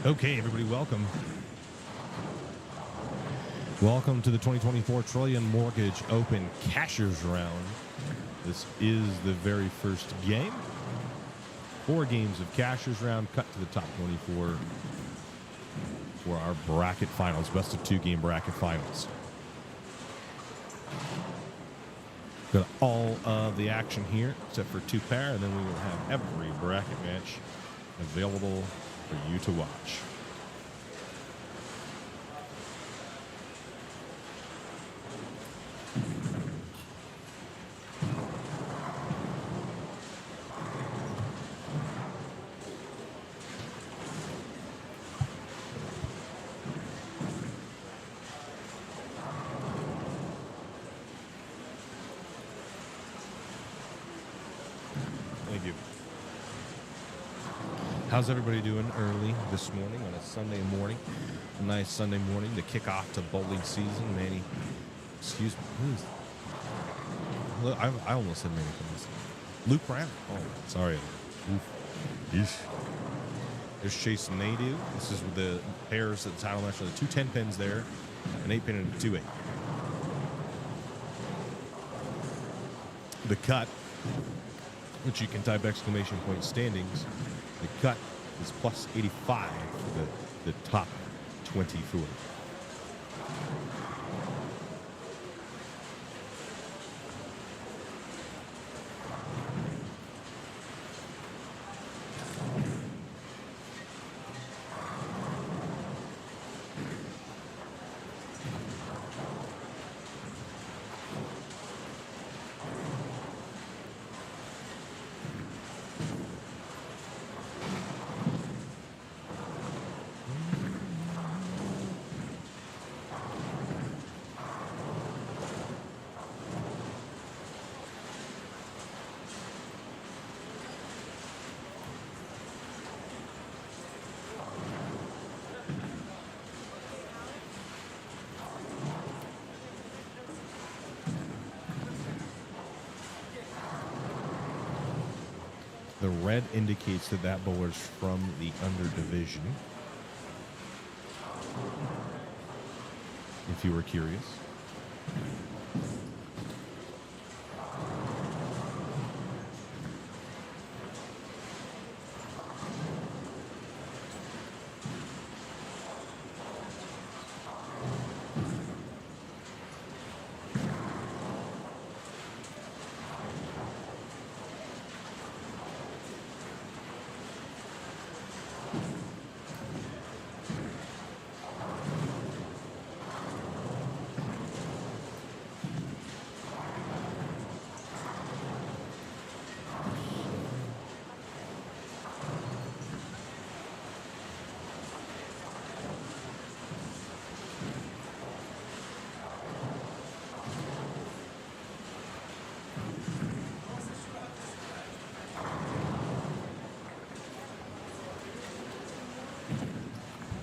Okay, everybody, welcome. Welcome to the 2024 Trillion Mortgage Open Cashers Round. This is the very first game. 4 games of Cashers Round, cut to the top 24 for our bracket finals, best of 2 game bracket finals. Got all of the action here, except for 2 pair, and then we will have every bracket match available for you to watch. Thank you. How's everybody doing early this morning on a Sunday morning? A nice Sunday morning to kick off to bowling season. Manny, excuse me, please. Look, I almost said Manny things. Luke Brown. Oh, sorry. Oof. There's Chase and Nadu. This is with the pairs of the title match. The 2 10 pins there, an 8 pin and a 2-8. The cut, which you can type exclamation point standings. The cut is plus 85 for the top 24. The red indicates that that bowler's from the under division, if you were curious.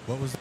What was that?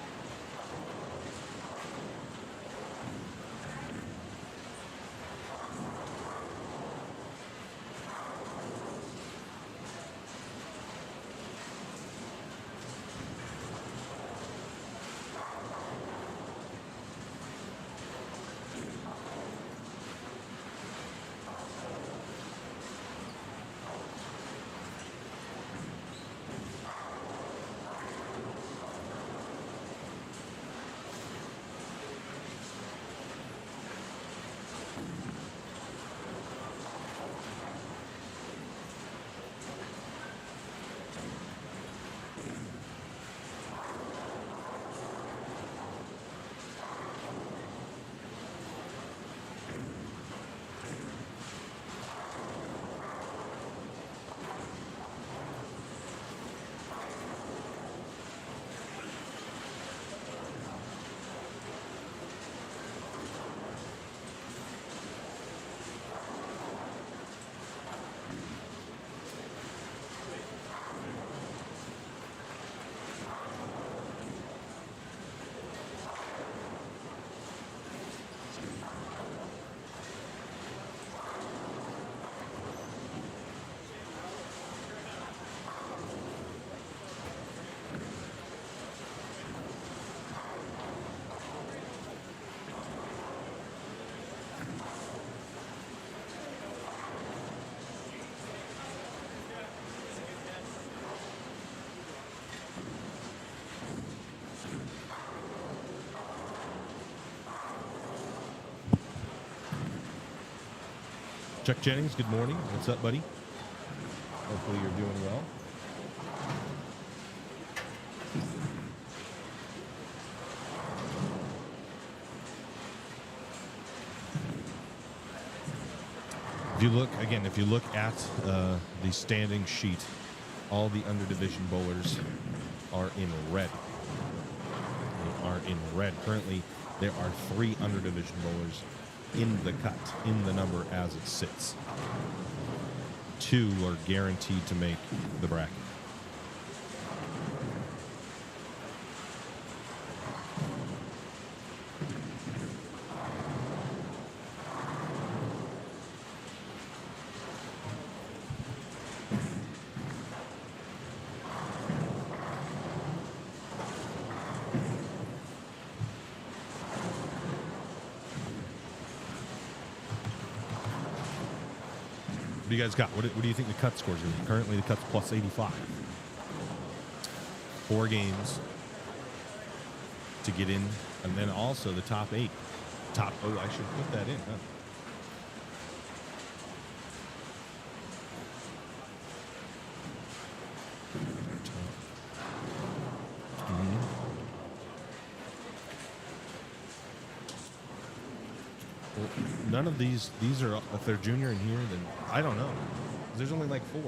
Chuck Jennings, good morning. What's up, buddy? Hopefully you're doing well. If you look at the standing sheet, all the underdivision bowlers are in red. They are in red. Currently, there are 3 underdivision bowlers in the cut, in the number as it sits. 2 are guaranteed to make the bracket. What do you guys got? What do you think the cut scores are? Currently, the cut's plus 85. 4 games to get in, and then also the top 8. Oh, I should put that in, huh? None of these are, if they're junior in here, then I don't know. There's only like 4.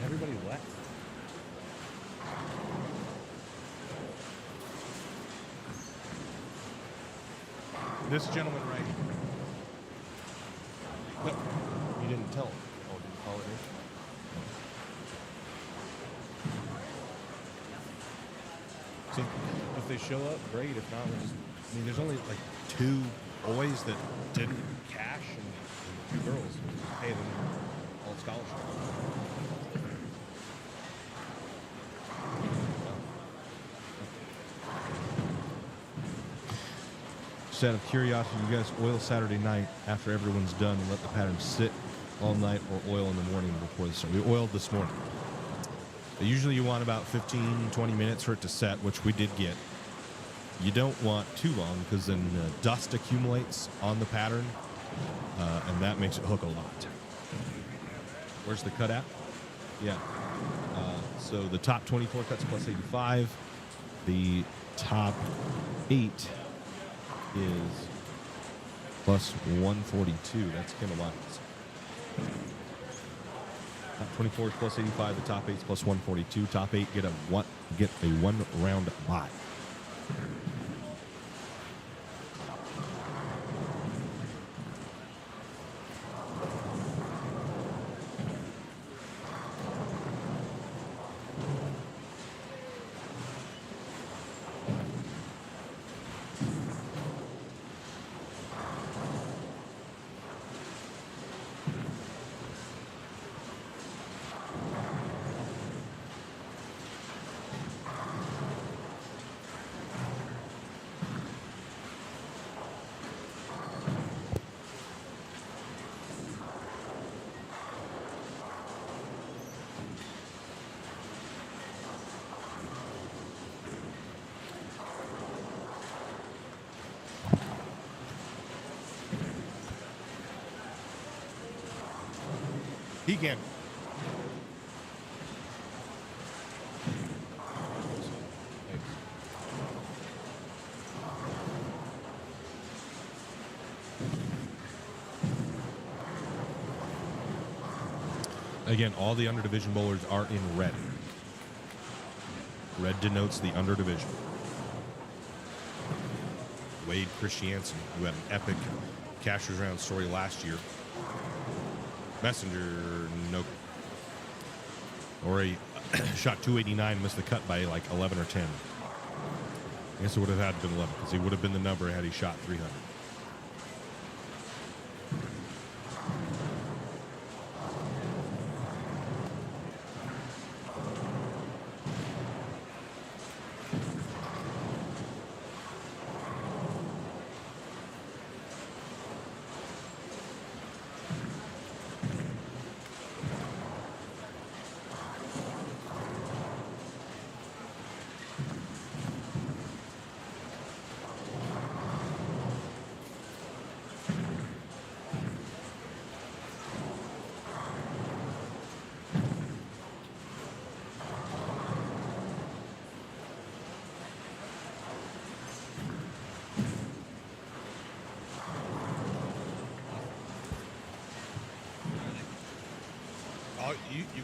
Everybody left. This gentleman right here. No, you didn't tell him. Oh, did you call it in? So if they show up, great. If not, we'll just, there's only like 2 boys that didn't cash and 2 girls. We'll just pay them all scholarships. Just out of curiosity, you guys oil Saturday night after everyone's done and let the pattern sit all night, or oil in the morning before the start? We oiled this morning. Usually you want about 15, 20 minutes for it to set, which we did get. You don't want too long because then dust accumulates on the pattern, and that makes it hook a lot. Where's the cut at? Yeah. So the top 24 cuts plus 85. The top 8 is plus 142. That's kilowatts. Top 24 is plus 85. The top 8 is plus 142. Top 8 get a one round bye. He can. Again, all the underdivision bowlers are in red. Red denotes the underdivision. Wade Christiansen, who had an epic Cashers Round story last year. Messenger, nope. Or he shot 289, missed the cut by like 11 or 10. I guess it would have had to been 11 because he would have been the number had he shot 300.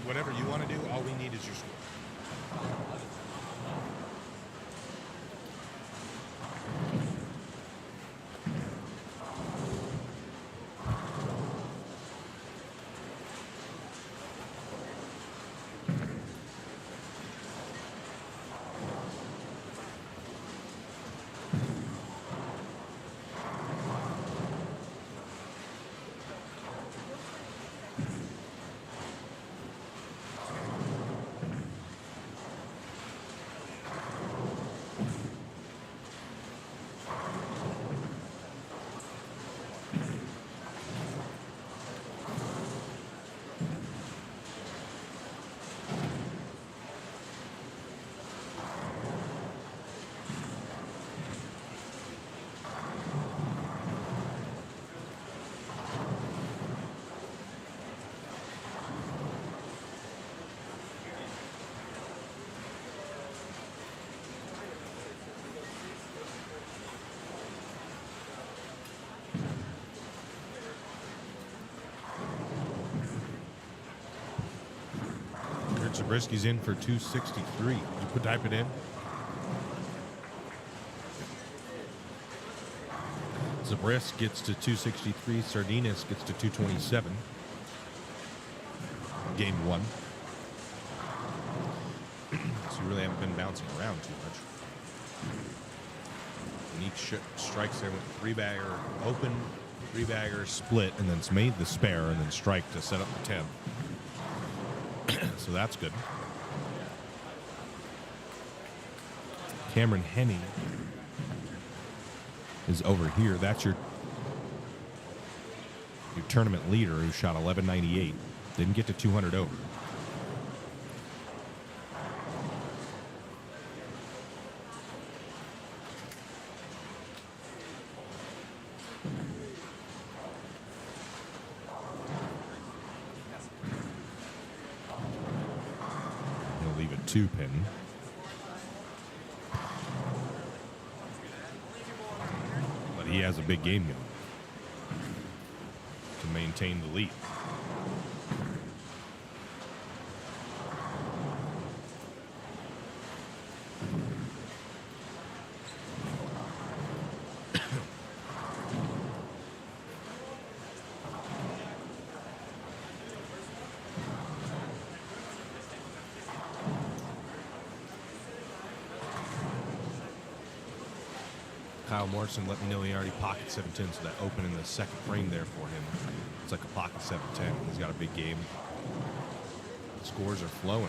Whatever you want to do, all we need is your score. Zabrisky's in for 263. You put type it in. Zabris gets to 263. Sardinas gets to 227. Game one. So you really haven't been bouncing around too much. Unique strikes there with three-bagger open, three-bagger split, and then it's made the spare, and then strike to set up the 10. So that's good. Cameron Henning is over here. That's your tournament leader who shot 1198. Didn't get to 200 over. Two pin. But he has a big game going to maintain the lead. Kyle Morrison let me know he already pocket 710, so that open in the second frame there for him. It's like a pocket 710. He's got a big game. The scores are flowing.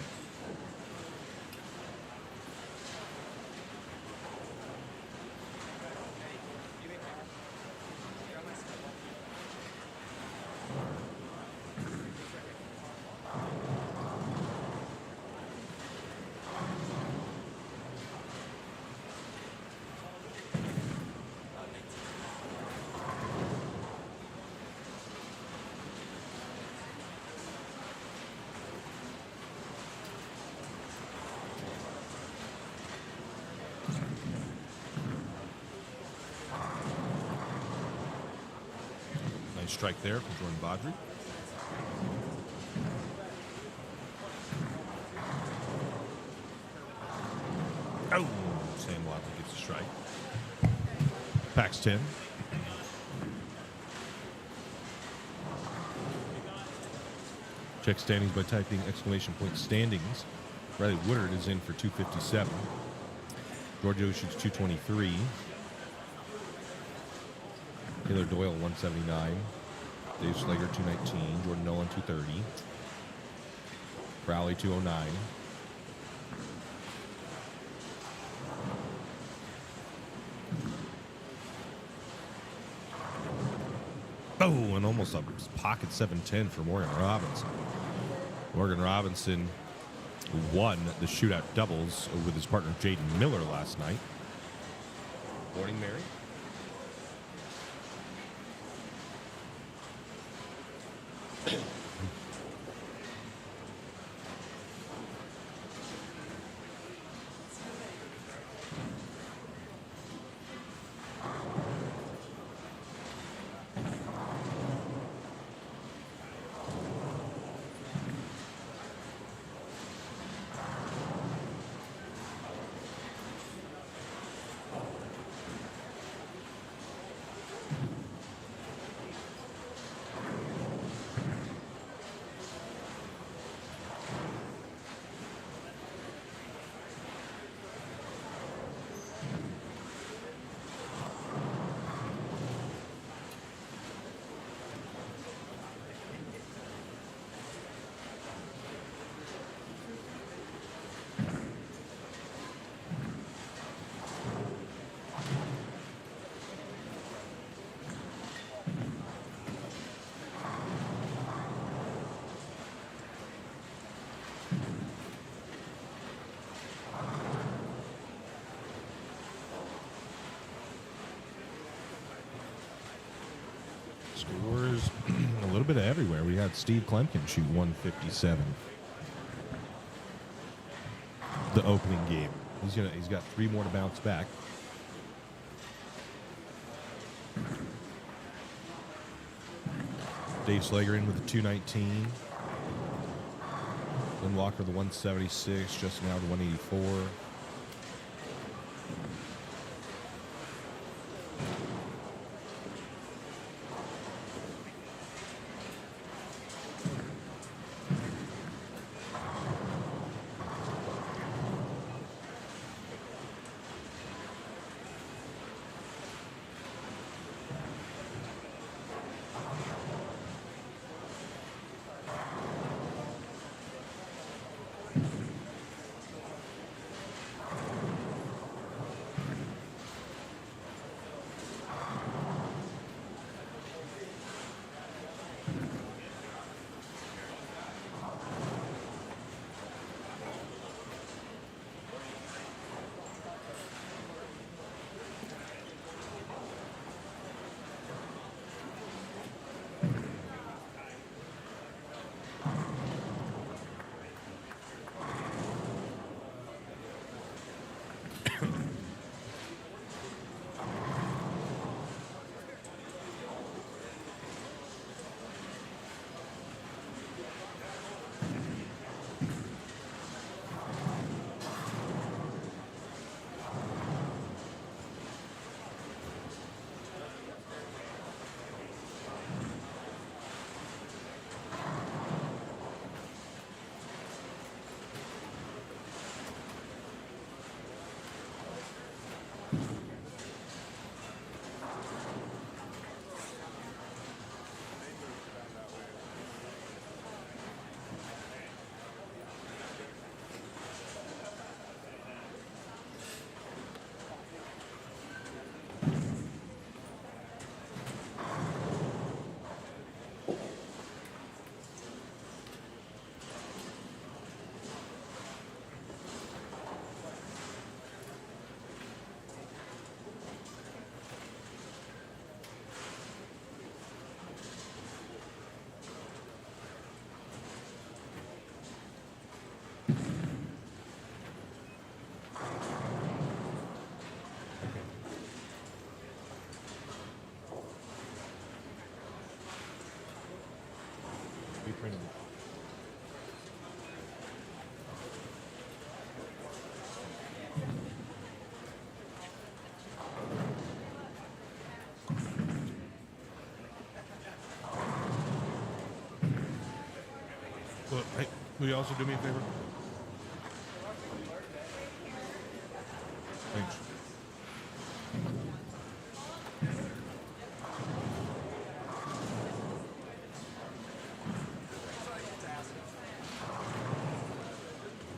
Strike there from Jordan Baudry. Oh, Sam Watley gets a strike. Packs 10. Check standings by typing ! standings. Riley Woodard is in for 257. Giorgio shoots 223. Taylor Doyle 179. Dave Slager 219. Jordan Nolan 230. Crowley 209. Oh, and almost a pocket 710 for Morgan Robinson. Morgan Robinson won the shootout doubles with his partner Jaden Miller last night. Morning, Mary. little bit of everywhere. We had Steve Klemkin shoot 157. The opening game. He's got 3 more to bounce back. Dave Slager in with the 219. Lynn Walker the 176. Justin Howard the 184. Reprinted it. Well, hey, will you also do me a favor? Thanks.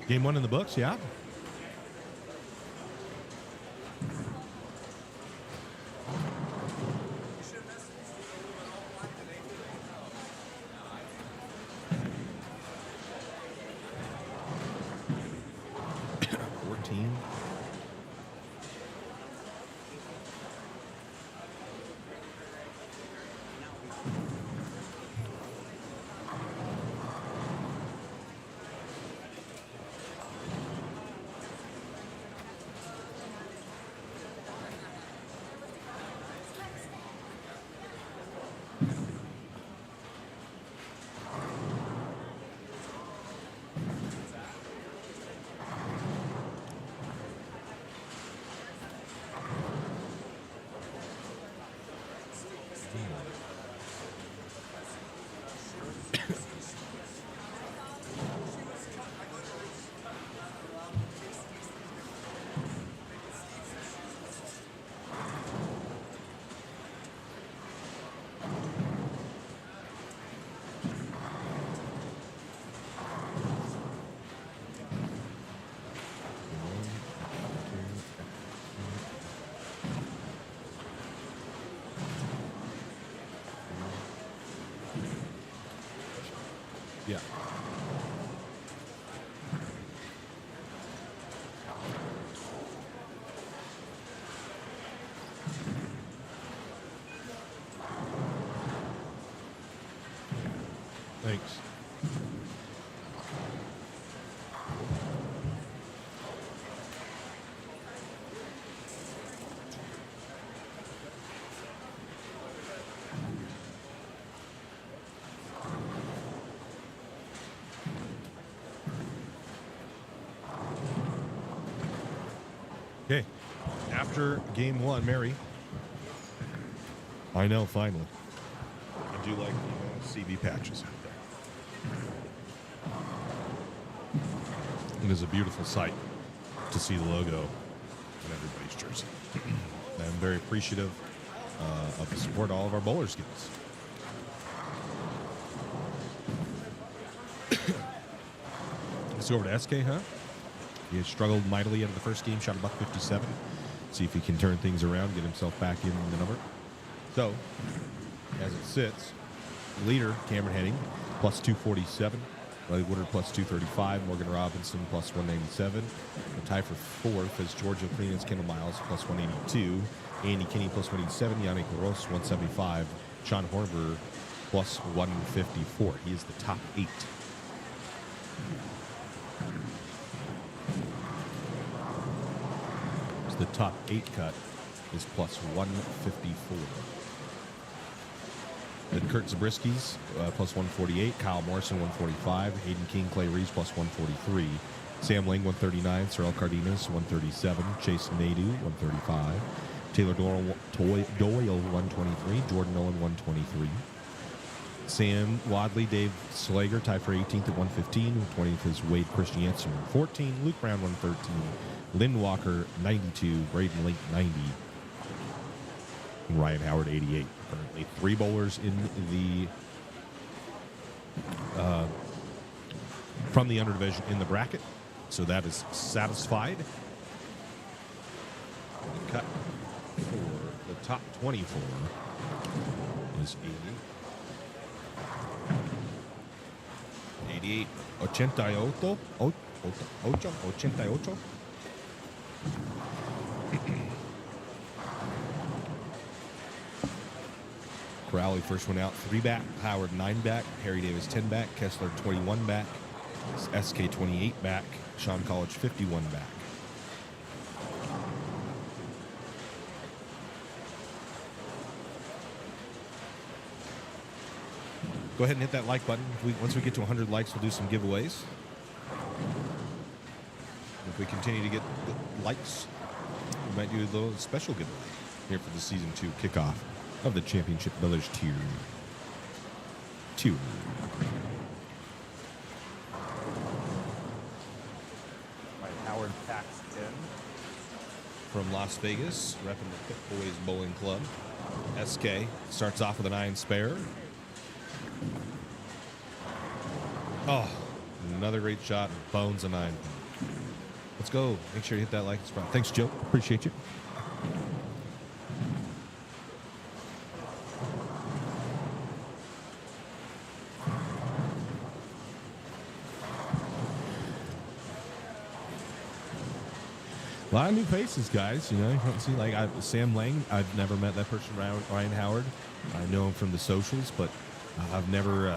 Game 1 in the books, yeah. Yeah. Thanks. Okay, after game one, Mary. I know, finally. I do like the CB patches out there. It is a beautiful sight to see the logo on everybody's jersey. I'm very appreciative of the support all of our bowlers give us. Let's go over to SK, huh? He has struggled mightily out of the first game, shot $157. See if he can turn things around, get himself back in the number. So, as it sits, leader, Cameron Henning, plus 247. Riley Woodard, plus 235. Morgan Robinson, plus 197. The tie for fourth is Georgia Finalist Kendle Miles, plus 182. Andy Kinney, plus 187. Yannick Ross, 175. Sean Horber, plus 154. He is the top 8. The top 8 cut is plus 154. Then Kurt Zabriskis, plus 148. Kyle Morrison, 145. Hayden King, Clay Reeves, plus 143. Sam Lang, 139. Cyril Cardenas, 137. Chase Nadu, 135. Taylor Doyle, 123. Jordan Nolan, 123. Sam Wadley, Dave Slager, tied for 18th at 115. 20th is Wade Christiansen, 14. Luke Brown, 113. Lynn Walker, 92. Braden Link, 90. And Ryan Howard, 88. Currently 3 bowlers in the from the underdivision in the bracket. So that is satisfied. The cut for the top 24 is 88. 88. Crowley first one out, 3 back. Howard 9 back. Harry Davis 10 back. Kessler 21 back. SK 28 back. Sean College 51 back. Go ahead and hit that like button. Once we get to 100 likes, we'll do some giveaways. If we continue to get likes, we might do a little special giveaway here for the Season 2 kickoff of the Championship Village Tier 2. Howard Paxton from Las Vegas, repping the Pit Boys Bowling Club. SK starts off with a 9 spare. Oh, another great shot. Bones a 9. Let's go. Make sure you hit that like and subscribe. Thanks, Joe. Appreciate you. A lot of new faces, guys. You know, you don't see like Sam Lang. I've never met that person, Ryan Howard. I know him from the socials, but I've never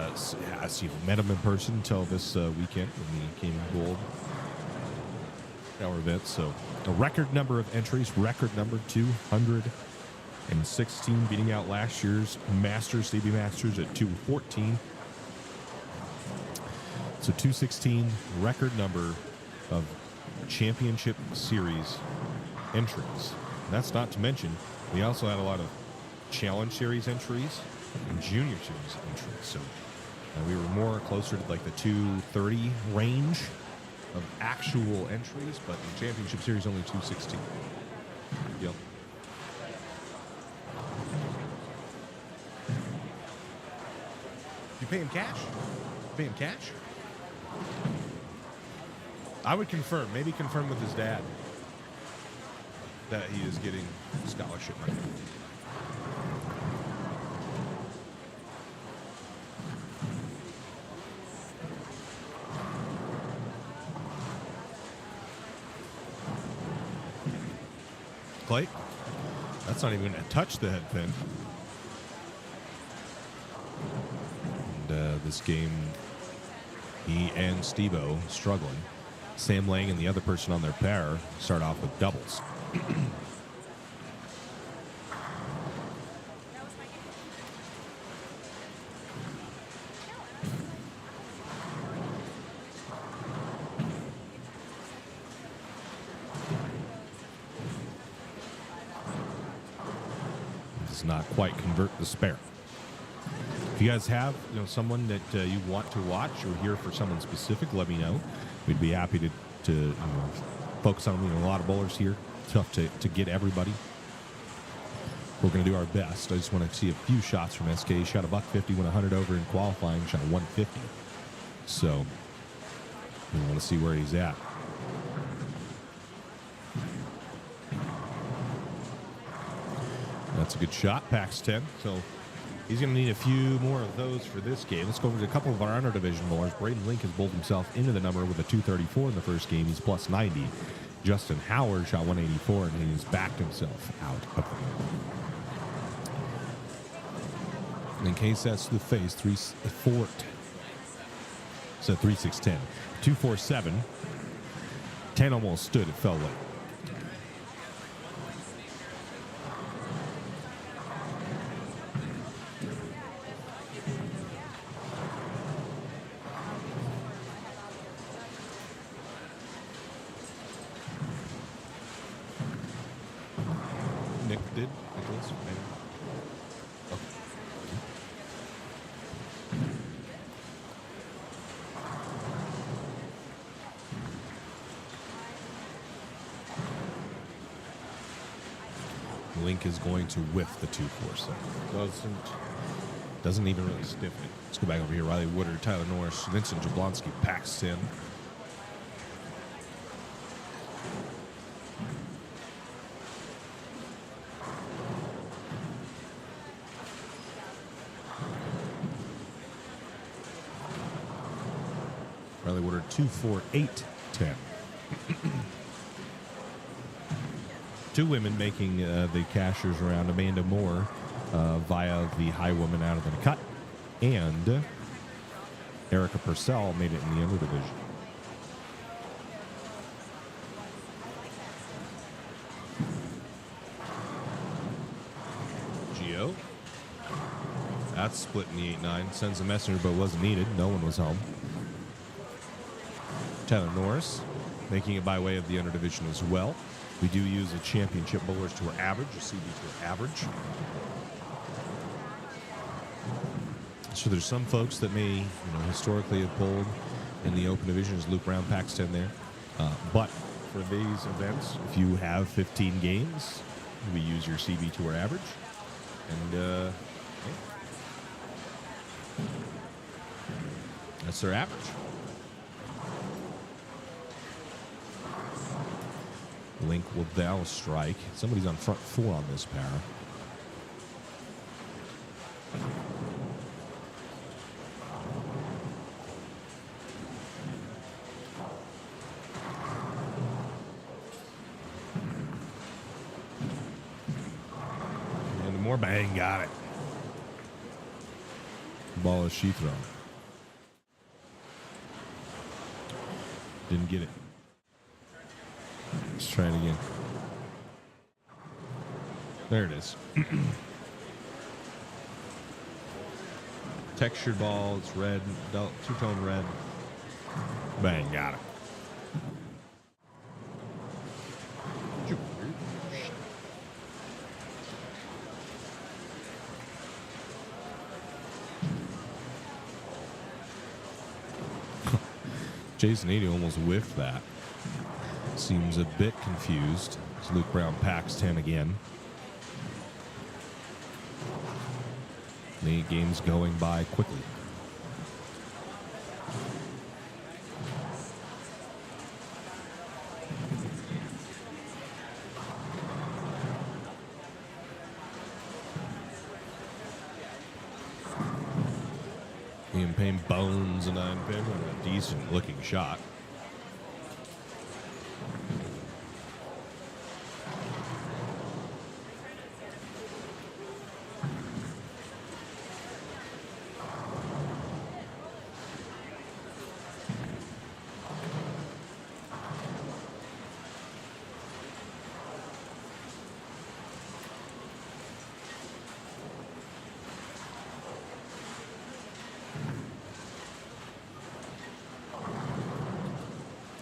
met him in person until this weekend when he came gold our event. So a record number of entries, record number 216, beating out last year's Masters, CB Masters at 214. So 216, record number of Championship Series entries. And that's not to mention, we also had a lot of Challenge Series entries and Junior Series entries. So we were more closer to like the 230 range of actual entries, but in Championship Series only 216. Yep. You pay him cash? Pay him cash? I would confirm, maybe confirm with his dad that he is getting scholarship money. Clay, that's not even going to touch the head pin. And this game, he and Steve-O struggling. Sam Lang and the other person on their pair start off with doubles. Does not quite convert the spare. If you guys have someone that you want to watch or hear for someone specific, let me know. We'd be happy to focus on a lot of bowlers here. Tough to get everybody. We're going to do our best. I just want to see a few shots from SK. He shot a $150, went 100 over in qualifying, shot a 150. So we want to see where he's at. That's a good shot. Packs 10. So he's going to need a few more of those for this game. Let's go over to a couple of our under-division bowlers. Braden Link has bowled himself into the number with a 234 in the first game. He's plus 90. Justin Howard shot 184, and he's backed himself out of the game. In case that's the face, 3-4. So 3-6-10. 2-4-7. 10 almost stood. It fell late. Link is going to whiff the 2-4-7. Doesn't even really stiffen it. Let's go back over here. Riley Woodard, Tyler Norris, Vincent Jablonski, packs 10. Riley Woodard, 2-4-8-10. Two women making the cashers around. Amanda Moore via the high woman out of the cut, and Erica Purcell made it in the under division. Gio. That's split in the 8-9. Sends a messenger, but wasn't needed. No one was home. Tyler Norris making it by way of the under division as well. We do use a championship bowlers tour average, a CB tour average. So there's some folks that may, historically have bowled in the open division, as Luke Brown packs 10 there. But for these events, if you have 15 games, we use your CB tour average. And that's their average. Link will now strike. Somebody's on front 4 on this pair. And the more bang, got it. The ball is she thrown. Didn't get it. Let's try it again. There it is. Textured ball. It's red. Two-tone red. Bang. Got it. Jason 80 almost whiffed that. Seems a bit confused. As Luke Brown packs 10 again. The game's going by quickly. Ian Payne bones a 9-pin and a decent looking shot.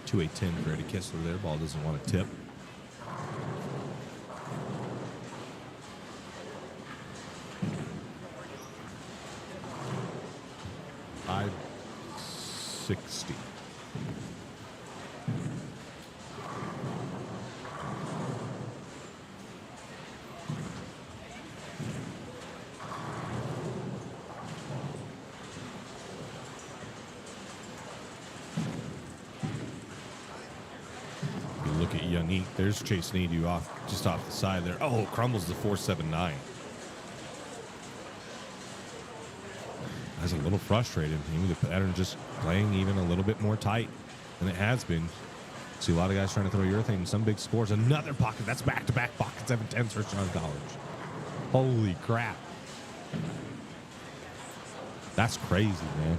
2-8-10 for Eddie Kessler there. Ball doesn't want to tip. $560. Look at Yannick. There's Chase Nadu just off the side there. Oh, crumbles the 4.79. That's a little frustrated. Maybe the pattern just playing even a little bit more tight than it has been. See a lot of guys trying to throw urethane in some big scores. Another pocket. That's back-to-back pocket 7-10s for Sean College. Holy crap. That's crazy, man.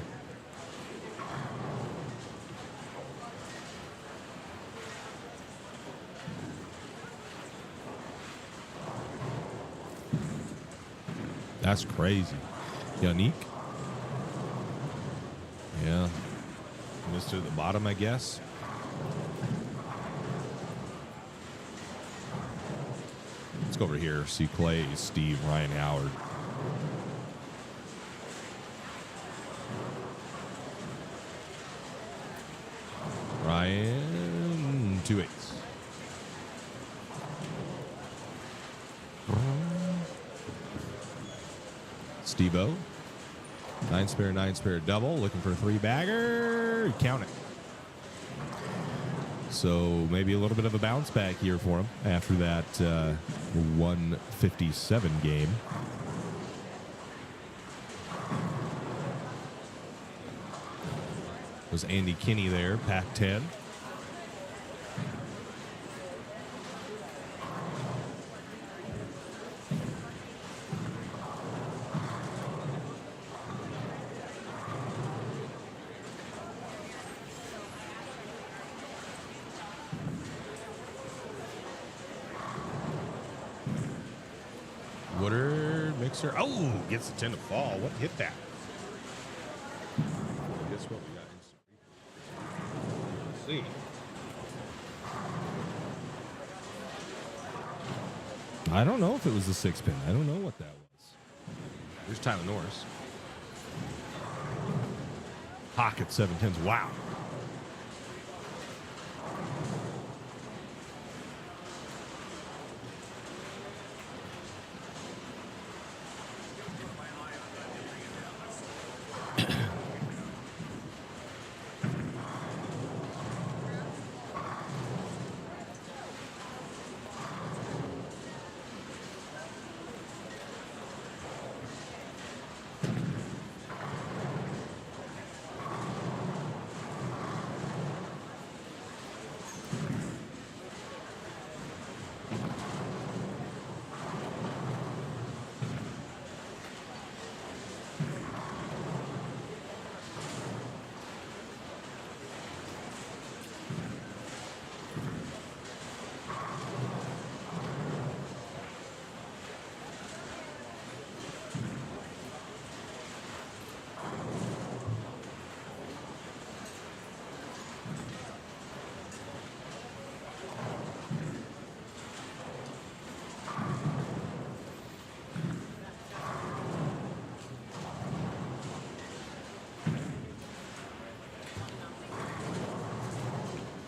That's crazy. Yannick. Yeah. Missed it at the bottom, I guess. Let's go over here. See Clay, Steve, Ryan Howard. Ryan, 2-8s. Steve-O. 9-spare double. Looking for a 3-bagger. Count it. So maybe a little bit of a bounce back here for him after that 157 game. Was Andy Kinney there, Pac-10. Woodard, Mixer. Oh, gets the 10 to fall. What hit that? Guess what we got? Let's see. I don't know if it was the 6-pin. I don't know what that was. There's Tyler Norris. Pocket 7-10s. Wow.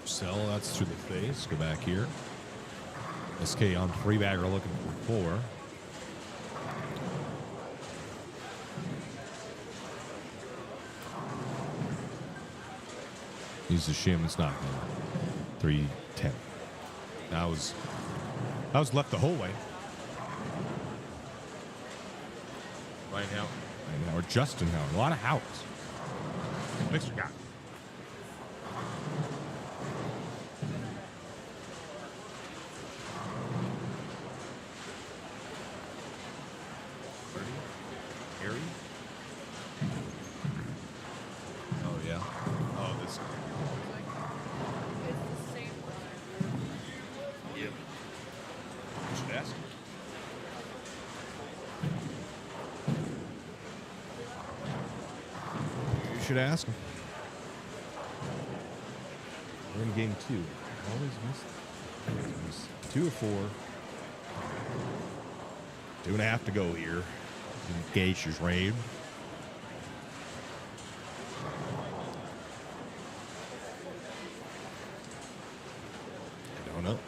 Sell, that's through the face. Go back here. SK on 3-bagger looking for 4. Use the shim. It's not good. 3-10. That was left the whole way. Ryan Howard. Justin Howard. A lot of Howards. Mixer guy. Should ask him. We're in game 2. Always miss. 2 or 4. 2.5 to go here. Geishas raid. I don't know.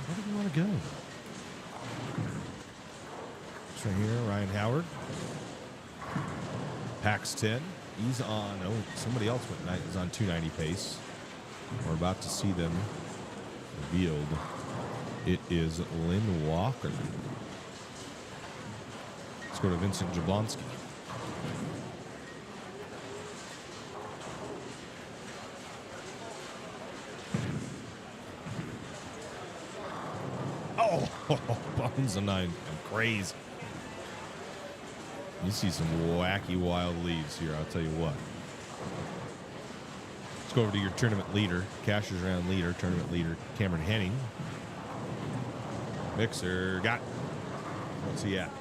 Where do we want to go? It's right here, Ryan Howard. Pax 10. He's on, somebody else is on 290 pace. We're about to see them revealed. It is Lynn Walker. Let's go to Vincent Jablonski. Bones of 9. I'm crazy. You see some wacky, wild leads here, I'll tell you what. Let's go over to your tournament leader, Cashers Round leader, tournament leader, Cameron Henning. Mixer, got. What's he at?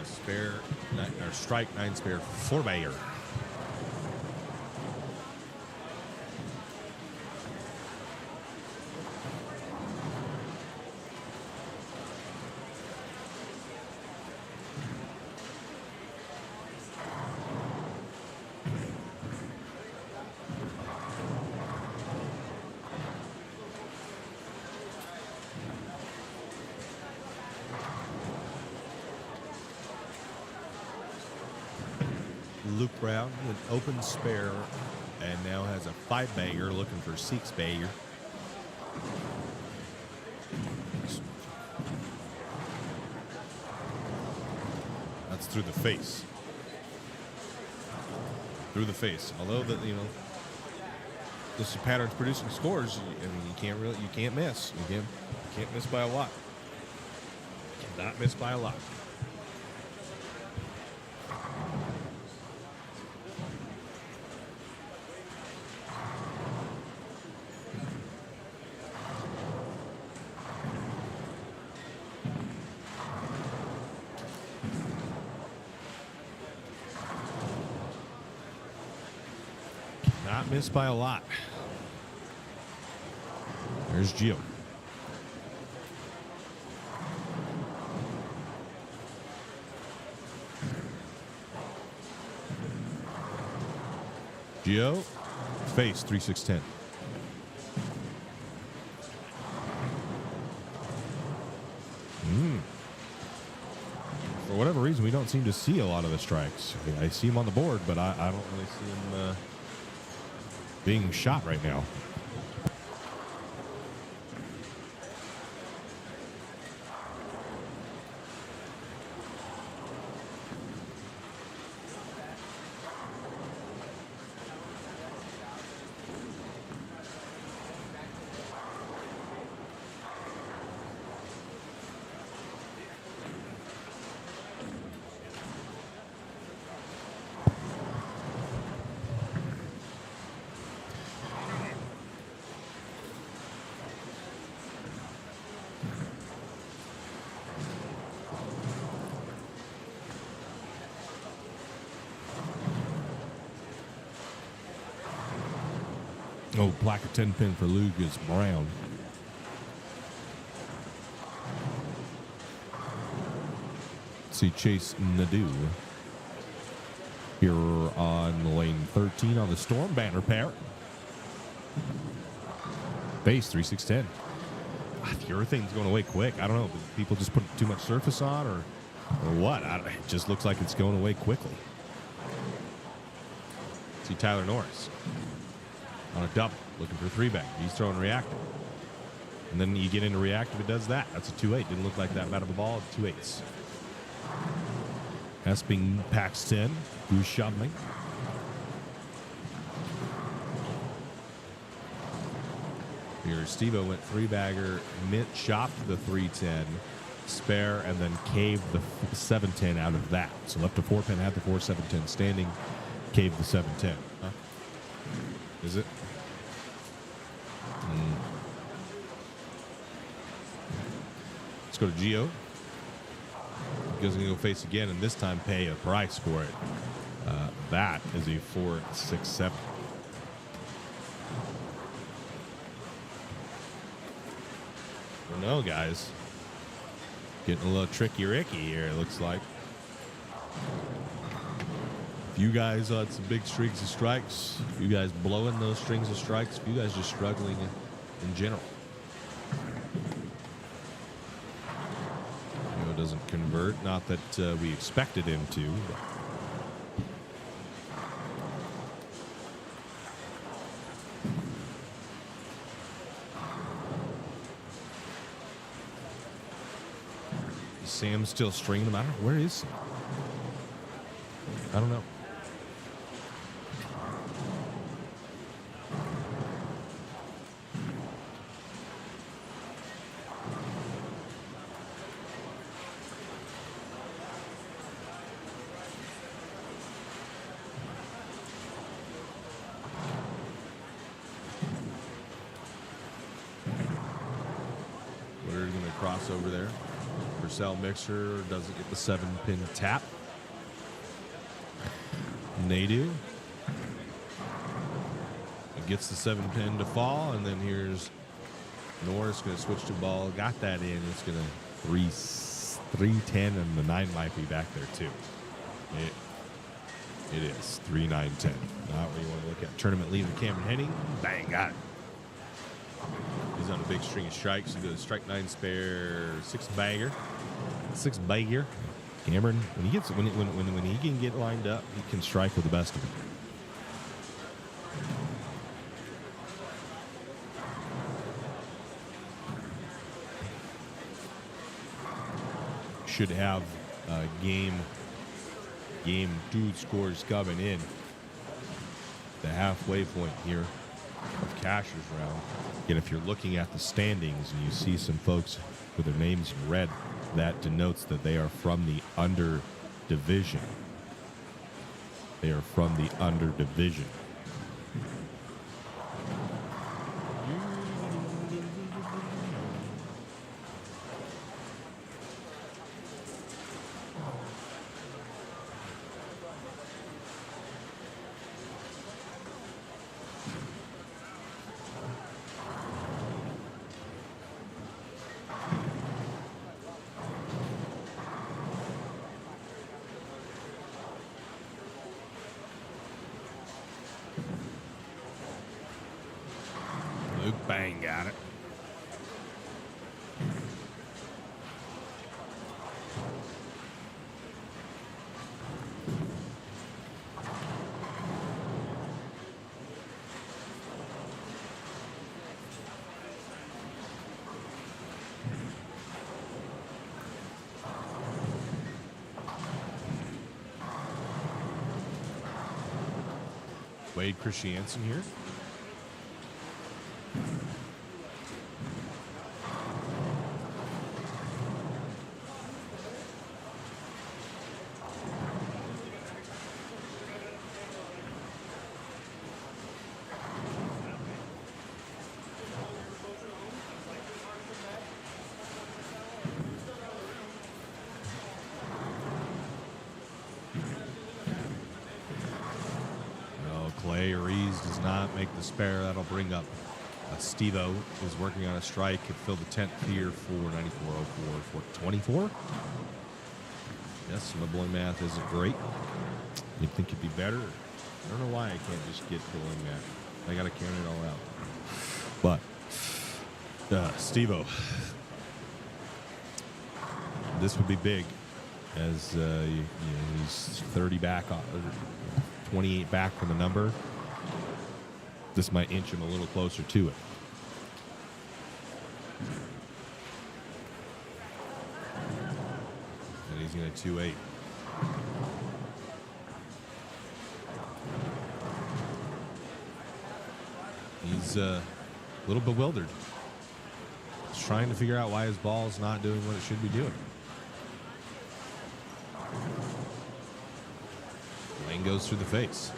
A spare, or strike 9 spare, 4-bayer. Luke Brown with open spare and now has a 5-banger looking for 6-banger. That's through the face. Through the face. Although this pattern's producing scores, I mean, you can't miss. You can't miss by a lot. Cannot miss by a lot. Not missed by a lot. There's Gio. Gio, face 3-6-10. For whatever reason, we don't seem to see a lot of the strikes. I see him on the board, but I don't really see him being shot right now. Oh, black a 10-pin for Luke is Brown. See Chase Nadeau here on lane 13 on the Storm banner pair. Base 3-6-10. The urethane's going away quick. I don't know. People just put too much surface on, or Or what? It just looks like it's going away quickly. See Tyler Norris on a double, looking for 3-bag. He's throwing reactive. And then you get into reactive, it does that. That's a 2-8. Didn't look like that bad of a ball. 2-8s. Esping Paxton, who's shoving. Here, Steve-O went 3-bagger, chopped the 310, spare, and then caved the 710 out of that. So left a 4-pin, had the 4-710 standing, caved the 710. Huh? Is it? Let's go to Gio. He's going to go face again, and this time pay a price for it. That is a 4-6-7. I don't know, guys. Getting a little tricky-ricky here, it looks like. If you guys on some big strings of strikes, if you guys blowing those strings of strikes, if you guys just struggling in general. Doesn't convert, not that we expected him to. But. Is Sam still stringing them out? Where is Sam? I don't know. Over there. Purcell Mixer doesn't get the 7-pin tap. Nadu. It gets the 7-pin to fall, and then here's Norris going to switch to ball. Got that in. It's going to 3-10, and the 9 might be back there too. It is 3-9-10. Not what you want to look at. Tournament leader Cameron Henning. Bang, got it. He's on a big string of strikes. He goes strike 9 spare, 6-bagger. 6-bagger. Cameron, when he can get lined up, he can strike with the best of them. Should have game 2 scores coming in. The halfway point here of Cashers round. Again, if you're looking at the standings and you see some folks with their names in red, that denotes that they are from the under division. They are from the under division. Bang, got it. Wade Christiansen here. Does not make the spare. That'll bring up Steve-O is working on a strike. Could fill the 10th here for 94.04 for 24. Yes, my boy math isn't great. You'd think it'd be better. I don't know why I can't just get pulling that. I got to count it all out. But Steve-O, this would be big. as he's 30 back, 28 back from the number. This might inch him a little closer to it. And he's going to 2-8. He's a little bewildered. He's trying to figure out why his ball's not doing what it should be doing. Lane goes through the face.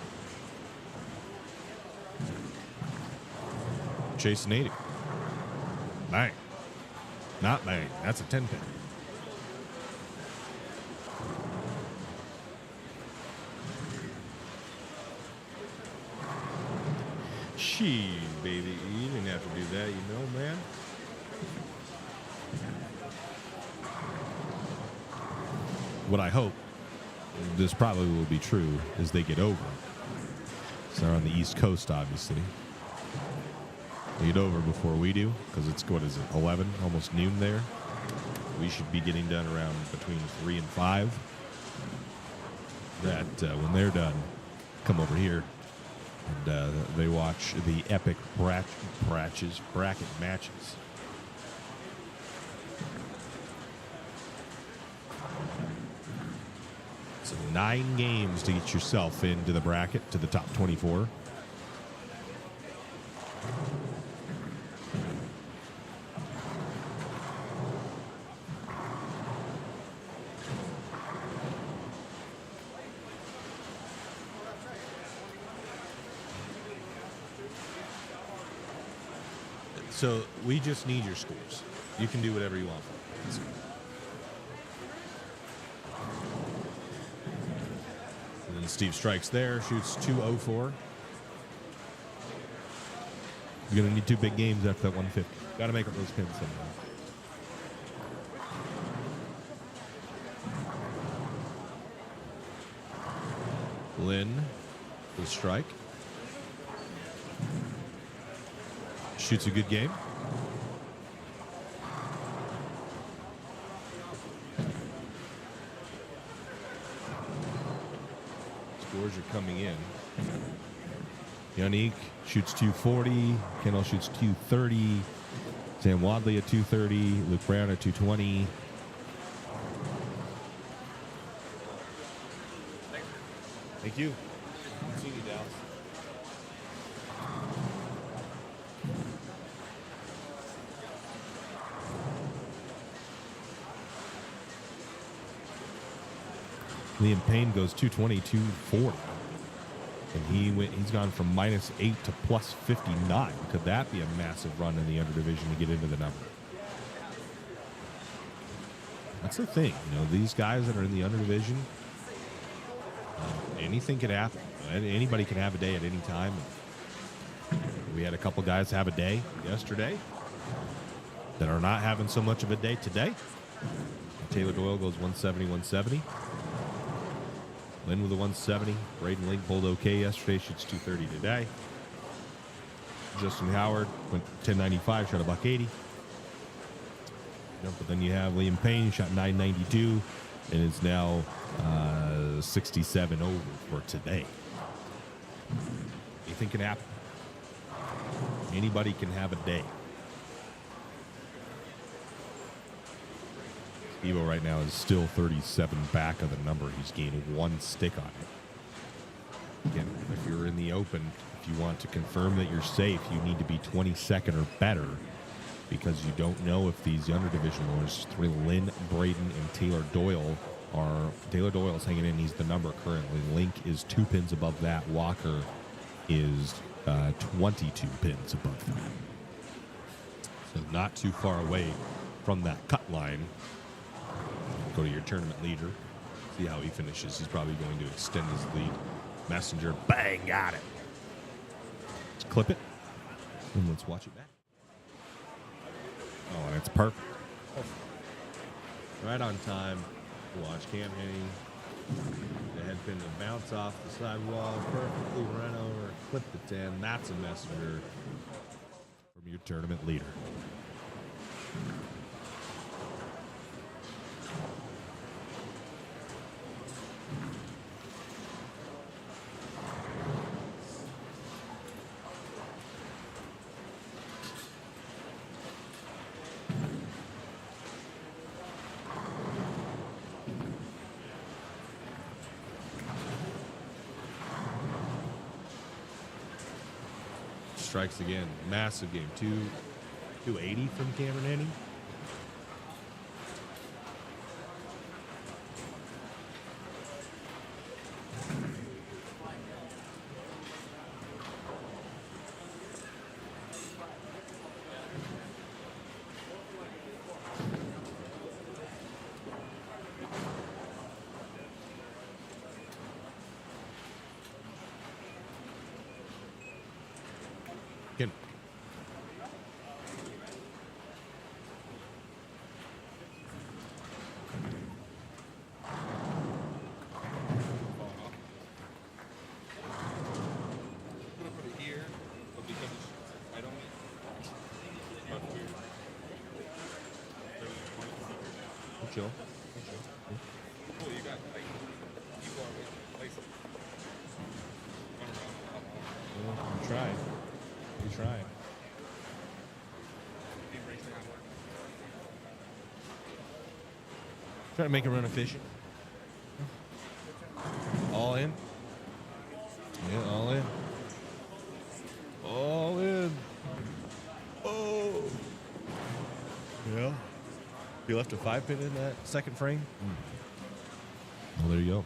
Chasing 80. Bang. Not bang. That's a 10 pin. Gee, baby, you didn't have to do that, man. What I hope, this probably will be true, is they get over. So they're on the East Coast, obviously. They get over before we do, because it's, 11, almost noon there. We should be getting done around between 3 and 5. That, when they're done, come over here. And they watch the epic bracket matches. So 9 games to get yourself into the bracket, to the top 24. So we just need your scores. You can do whatever you want. And then Steve strikes there, shoots 204. You're going to need 2 big games after that 150. Got to make up those pins somehow. Lynn, the strike. Shoots a good game. Scores are coming in. Yannick shoots 240. Kendall shoots 230. Sam Wadley at 230. Luke Brown at 220. Thank you. See you, Dallas. Liam Payne goes 220, 240. And he's gone from -8 to +59. Could that be a massive run in the underdivision to get into the number? That's the thing. These guys that are in the underdivision, anything could happen. Anybody can have a day at any time. We had a couple guys have a day yesterday that are not having so much of a day today. Taylor Doyle goes 170, 170. Lynn with a 170. Braden Link pulled okay yesterday. Shoots 230 today. Justin Howard went 1095, shot a $180. But then you have Liam Payne, shot 992, and is now 67 over for today. Anything can happen. Anybody can have a day. Evo right now is still 37 back of the number. He's gained 1 stick on it. Again, if you're in the open, if you want to confirm that you're safe, you need to be 22nd or better, because you don't know if these underdivisionals, Lynn, Braden, and Taylor Doyle are. Taylor Doyle's hanging in. He's the number currently. Link is 2 pins above that. Walker is 22 pins above that. So not too far away from that cut line. Go to your tournament leader, see how he finishes. He's probably going to extend his lead. Messenger, bang, got it. Let's clip it, and let's watch it back. Oh, and it's perfect. Right on time. Watch Cam Henning. The head pin to bounce off the sidewall, perfectly run over, clip the 10. That's a Messenger from your tournament leader. strikes again. Massive game. 280 from Cameron Henny. Again. Chill. Cool, you got like you go away place it. Well, we try. We try. Try to make it run efficient. All in. Yeah, all in. All in. Oh. Yeah. You left a 5-pin in that second frame? Well, there you go.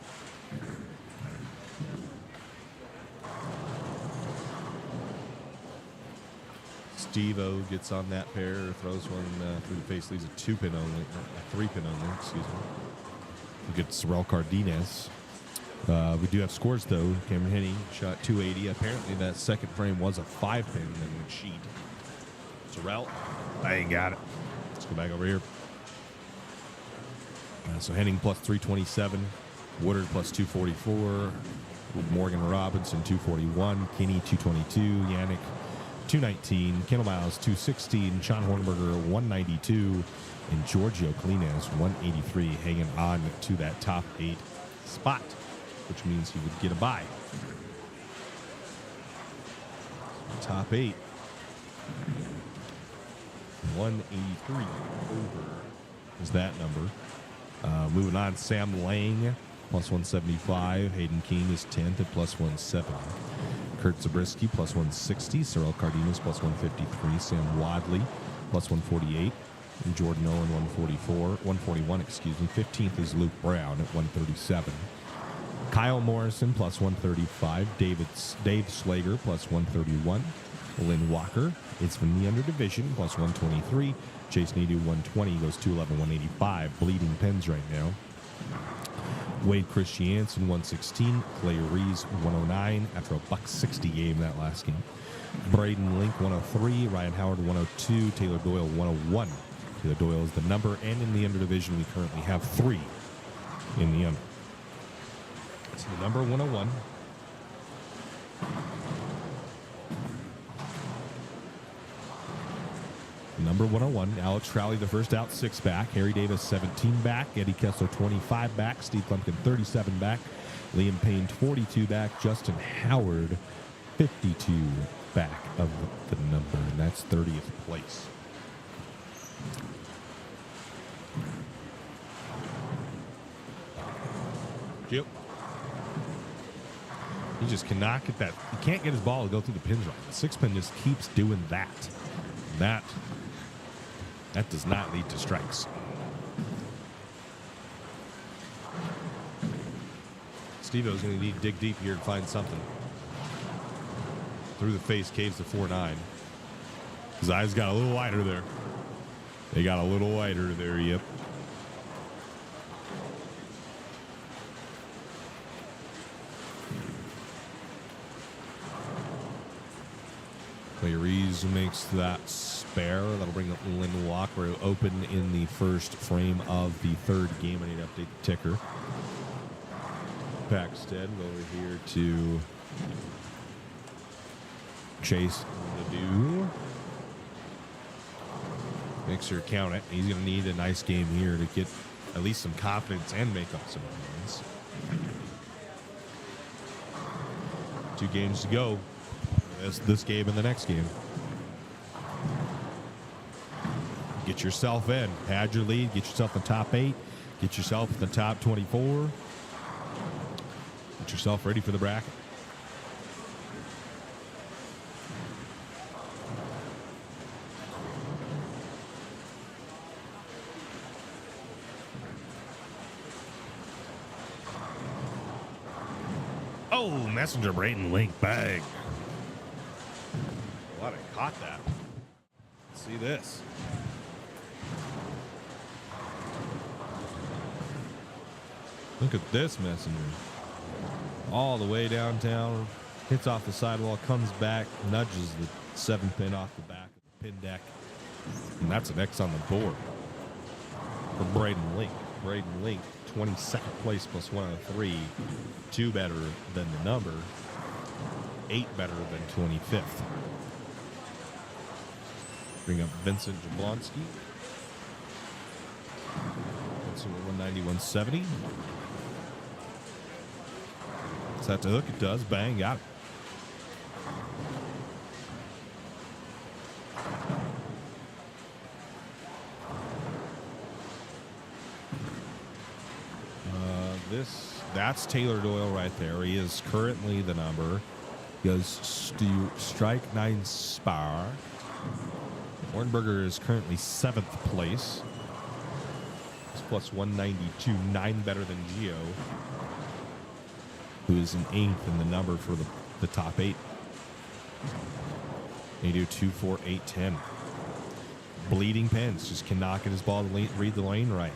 Steve-O gets on that pair, throws one through the face, leaves a 2-pin only, a 3-pin only, excuse me. We get Sorrel Cardenas. We do have scores, though. Cameron Henny shot 280. Apparently, that second frame was a 5-pin and then would cheat. Sorrel, I ain't got it. Let's go back over here. So Henning plus 327, Woodard plus 244, Morgan Robinson 241, Kinney 222, Yannick 219, Kendle Miles 216, Sean Hornberger 192, and Giorgio Cleanaz 183, hanging on to that top 8 spot, which means he would get a bye. Top 8, 183 over is that number. Moving on, Sam Lang, plus 175. Hayden King is 10th at plus 170. Kurt Zabriskie, plus 160. Sorrel Cardenas, plus 153. Sam Wadley, plus 148. And Jordan Owen, 141, excuse me. 15th is Luke Brown at 137. Kyle Morrison, plus 135. Dave Slager, plus 131. Lynn Walker is from the under division, plus 123. Chase Nedu, 120, goes 211, 185. Bleeding pens right now. Wade Christiansen, 116. Clay Rees, 109, after a $160 game that last game. Braden Link, 103. Ryan Howard, 102. Taylor Doyle, 101. Taylor Doyle is the number, and in the under division, we currently have 3 in the under. So the number 101. Number 101, Alex Crowley, the first out, 6 back. Harry Davis, 17 back. Eddie Kessler, 25 back. Steve Lumpkin, 37 back. Liam Payne, 42 back. Justin Howard, 52 back of the number, and that's 30th place. Yep. He just cannot get that. He can't get his ball to go through the pins right. The 6-pin just keeps doing that. That does not lead to strikes. Steve-O's going to need to dig deep here to find something. Through the face, caves to 4-9. His eyes got a little wider there. They got a little wider there, yep. Clay Rees makes that spare. That'll bring up Lynn Walker open in the first frame of the third game. I need to update the ticker. Paxton over here to Chase Ledoux. Mixer count it. He's going to need a nice game here to get at least some confidence and make up some points. 2 games to go. This game and the next game. Get yourself in. Pad your lead. Get yourself in the top 8. Get yourself in the top 24. Get yourself ready for the bracket. Oh, messenger Braden Link bag. Glad I caught that. Let's see this. Look at this messenger. All the way downtown, hits off the sidewall, comes back, nudges the 7-pin off the back of the pin deck. And that's an X on the board for Braden Link. Braden Link, 22nd place plus 103. 2 better than the number. 8 better than 25th. Bring up Vincent Jablonski. That's 190, 170. Is that to hook? It does. Bang, got it. That's Taylor Doyle right there. He is currently the number. He goes strike 9 spar. Hornberger is currently 7th place. He's plus 192, 9 better than Gio, who is an 8th in the number for the top 8. They do 2, 4, 8, 10. Bleeding Pens just cannot get his ball to read the lane right.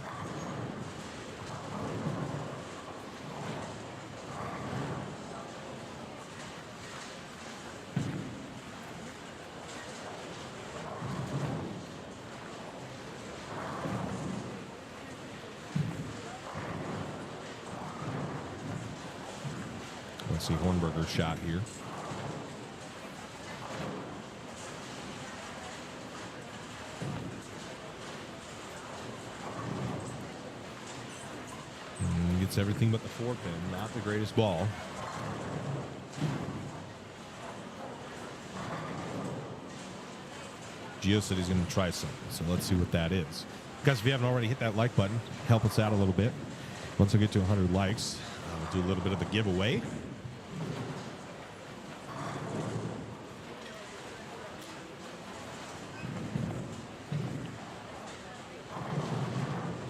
Let's see Hornberger's shot here. And he gets everything but the 4-pin. Not the greatest ball. Gio said he's going to try something, so let's see what that is. Guys, if you haven't already, hit that like button. Help us out a little bit. Once I get to 100 likes, I'll do a little bit of a giveaway.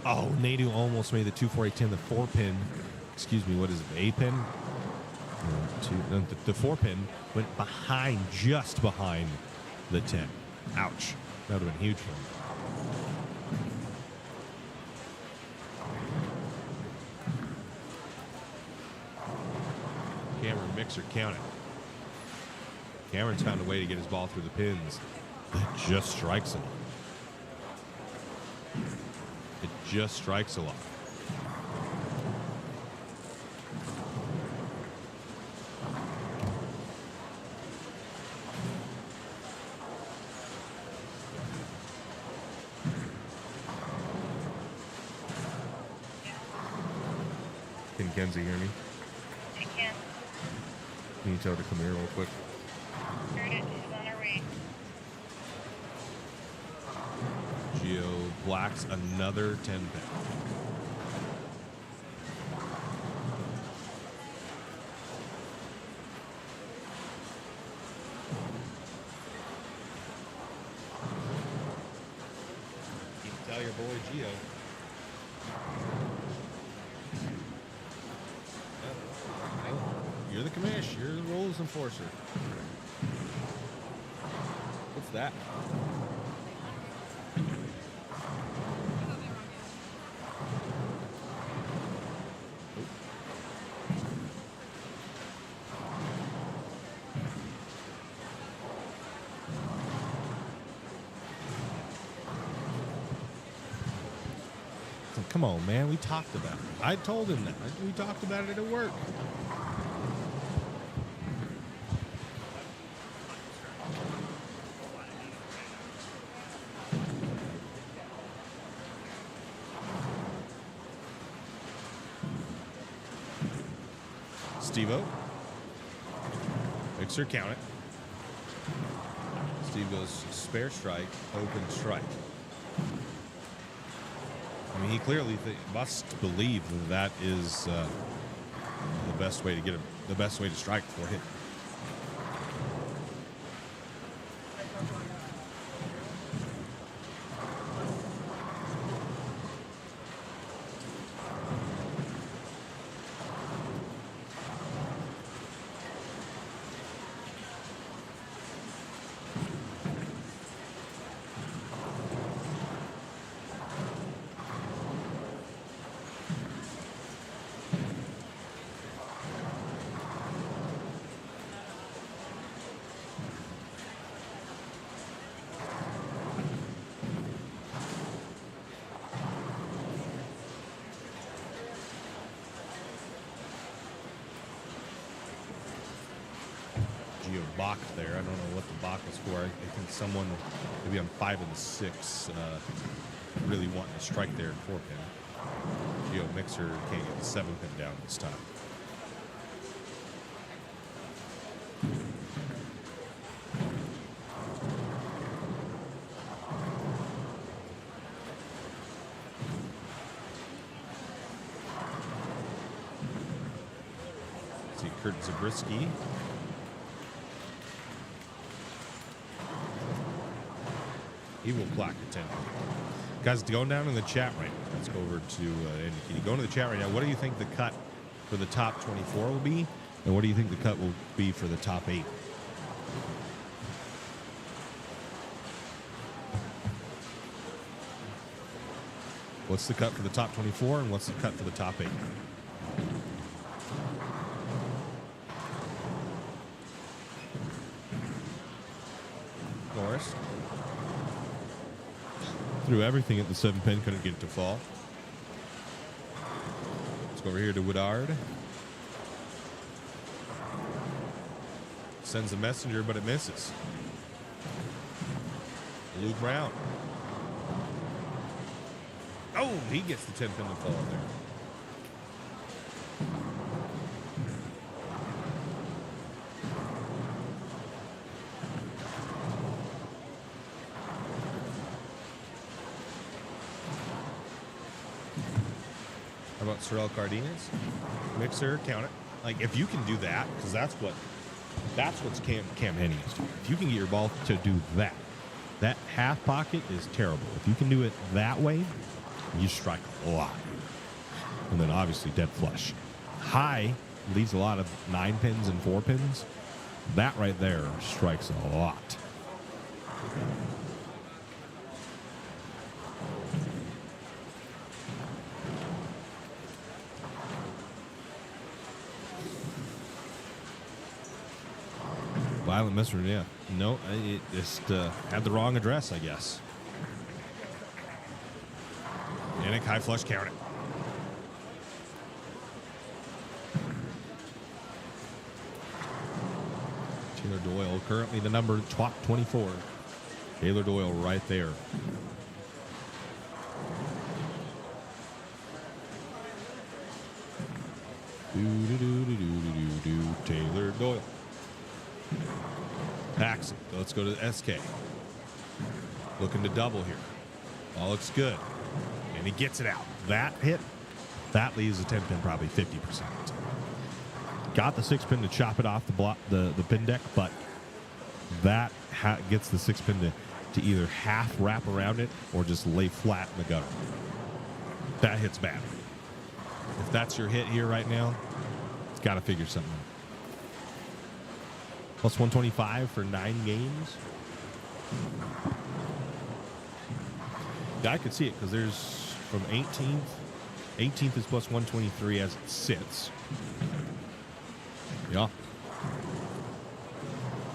Oh, Nadu almost made the 2, 4, 8, 10, the 4-pin. Excuse me, what is it, the 8-pin? The 4-pin went behind, just behind the 10. Ouch. That would have been huge for him. Cameron Mixer, count it. Cameron's found a way to get his ball through the pins. It just strikes him. It just strikes a lot. Can Kenzie hear me? I can. Can you tell her to come here real quick? Heard it. She's on her way. Gio blacks another 10-pin. You can tell your boy Gio. You're the commish. You're the rules enforcer. What's that? Come on, man. We talked about it. I told him that. We talked about it at work. Steve-O. Mixer, count it. Steve goes spare strike, open strike. I mean, he clearly must believe that is the best way to get him, the best way to strike for hit. balk there. I don't know what the balk is for. I think someone, maybe on 5 and 6, really wanting to strike there at 4-pin. Geo Mixer can't get the 7-pin down this time. See Kurt Zabriskie. He will plaque a 10. Guys, going down in the chat right now. Let's go over to Andy. Go into the chat right now. What do you think the cut for the top 24 will be? And what do you think the cut will be for the top 8? What's the cut for the top 24 and what's the cut for the top 8? Norris. Threw everything at the 7-pin, couldn't get it to fall. Let's go over here to Woodard. Sends a messenger, but it misses. Lou Brown. Oh, he gets the 10-pin to fall there. How about Sorrel Cardenas? Mixer, count it. Like, if you can do that, because that's what's Cam Henny is doing. If you can get your ball to do that half pocket is terrible. If you can do it that way, you strike a lot. And then obviously dead flush. High leaves a lot of 9-pins and 4-pins. That right there strikes a lot. Violent Mister, yeah. No, it just had the wrong address, I guess. Yannick, high flush, count it. Taylor Doyle, currently the number 24. Taylor Doyle right there. Taylor Doyle. Paxi. Let's go to the SK. Looking to double here. All looks good. And he gets it out. That hit, that leaves the 10-pin probably 50%. Got the 6-pin to chop it off the pin deck, but that gets the 6-pin to either half wrap around it or just lay flat in the gutter. That hit's bad. If that's your hit here right now, it's got to figure something out. Plus 125 for 9 games. Yeah, I could see it because there's from 18th. 18th is plus 123 as it sits. Yeah.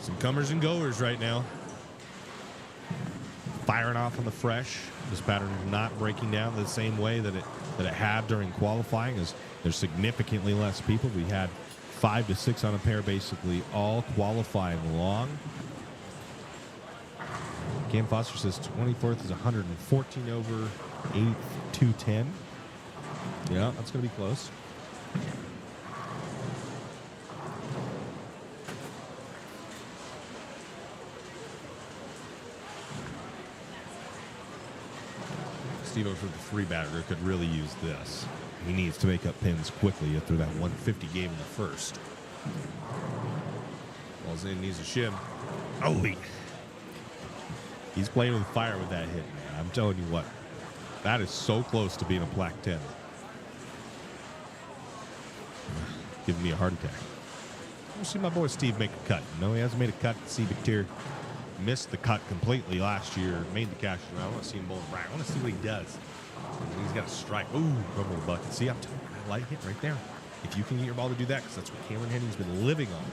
Some comers and goers right now. Firing off on the fresh. This pattern is not breaking down the same way that it had during qualifying, as there's significantly less people. We had 5 to 6 on a pair, basically all qualifying long. Cam Foster says 24th is 114 over 8th, 210. Yeah, that's going to be close. Steve-O for the 3-batter could really use this. He needs to make up pins quickly after that 150 game in the first. Ball's in, needs a shim. Oh, he's playing with fire with that hit, man. I'm telling you what. That is so close to being a plaque 10. Giving me a heart attack. We'll see my boy Steve make a cut. No, he hasn't made a cut. See Victor missed the cut completely last year. Made the cash. I want to see him bowl right. I want to see what he does. He's got a strike. Ooh, rumble the bucket. See, I'm telling you, I like it right there. If you can get your ball to do that, because that's what Cameron Henny's been living on.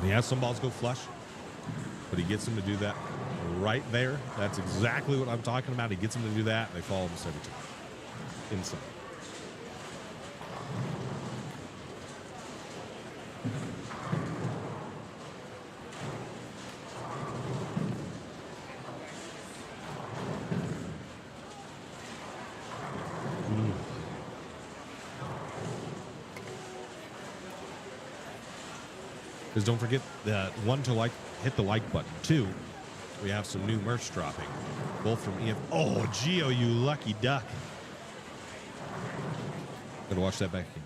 He has some balls go flush, but he gets them to do that right there. That's exactly what I'm talking about. He gets them to do that, and they fall almost every time. Inside. Because don't forget that one, to like, hit the like button. Two, we have some new merch dropping, both from EF. Oh, Gio, you lucky duck. Gotta watch that back again.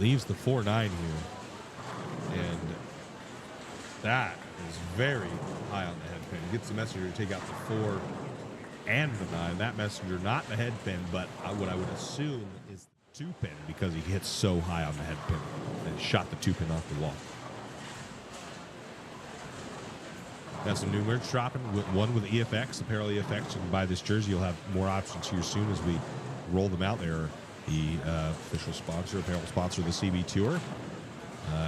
Leaves the 4-9 here. And that is very high on the head pin. Gets the messenger to take out the 4 and the 9. That messenger not the head pin, but what I would assume is the 2 pin, because he hits so high on the head pin and shot the 2 pin off the wall. Got some new merch dropping. One with EFX, Apparel EFX. You can buy this jersey. You'll have more options here soon as we roll them out. They're the official sponsor, apparel sponsor of the CB Tour.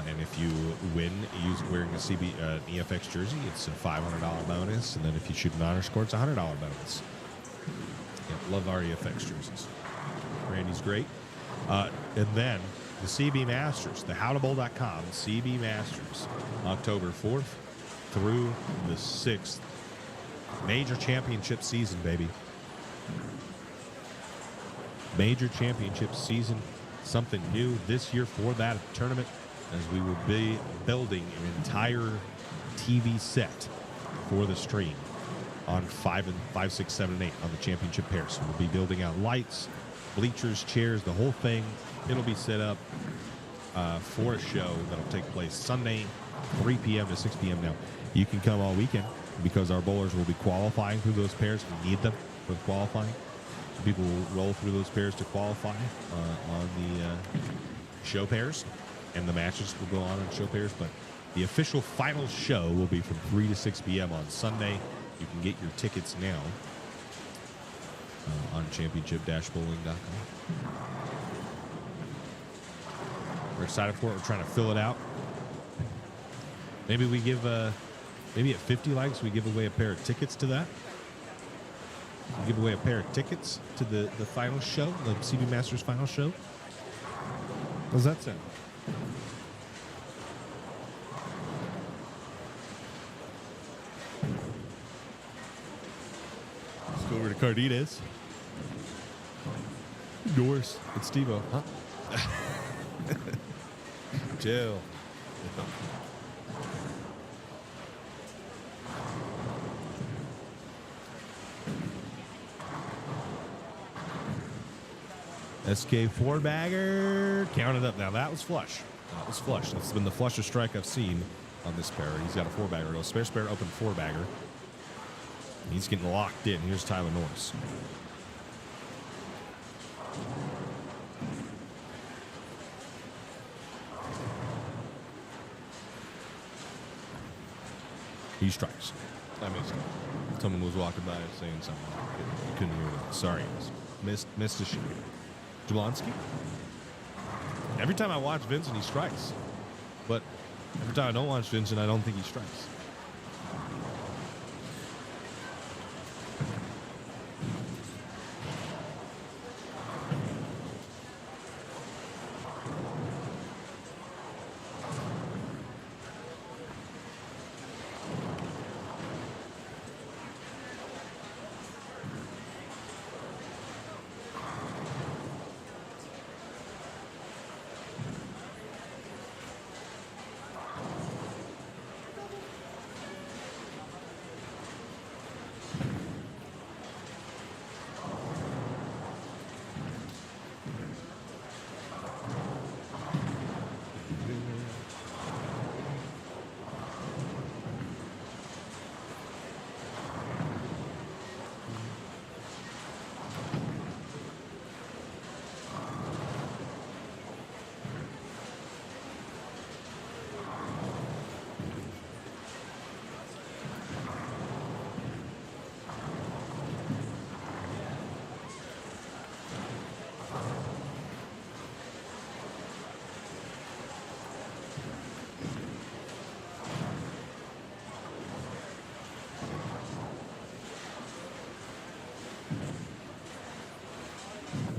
And if you win wearing a EFX jersey, it's a $500 bonus. And then if you shoot an honor score, it's a $100 bonus. Yeah, love our EFX jerseys. Randy's great. And then the CB Masters, the howtobowl.com CB Masters, October 4th through the 6th. Major championship season, baby. Major championship season. Something new this year for that tournament, as we will be building an entire TV set for the stream on 5, 6, 7, and 8 on the championship pair. So we'll be building out lights, bleachers, chairs, the whole thing. It'll be set up for a show that'll take place Sunday, 3 p.m. to 6 p.m. Now, you can come all weekend because our bowlers will be qualifying through those pairs. We need them for qualifying. So people will roll through those pairs to qualify on the show pairs, and the matches will go on show pairs. But the official final show will be from 3 to 6 p.m. on Sunday. You can get your tickets now on championship-bowling.com. We're excited for it. We're trying to fill it out. Maybe we give, maybe at 50 likes, we give away a pair of tickets to that. We give away a pair of tickets to the final show, the CB Masters final show. How's that sound? Let's go over to Cardenas. Doris, it's Steve-O. Huh? Chill. SK 4-bagger. Count it up. Now, that was flush. That was flush. That's been the flushest strike I've seen on this pair. He's got a 4-bagger. A spare open 4-bagger. He's getting locked in. Here's Tyler Norris. He strikes. I missed him. Someone was walking by saying something. I couldn't hear that. Sorry. Missed a shot. Jablonski. Every time I watch Vincent, he strikes. But every time I don't watch Vincent, I don't think he strikes.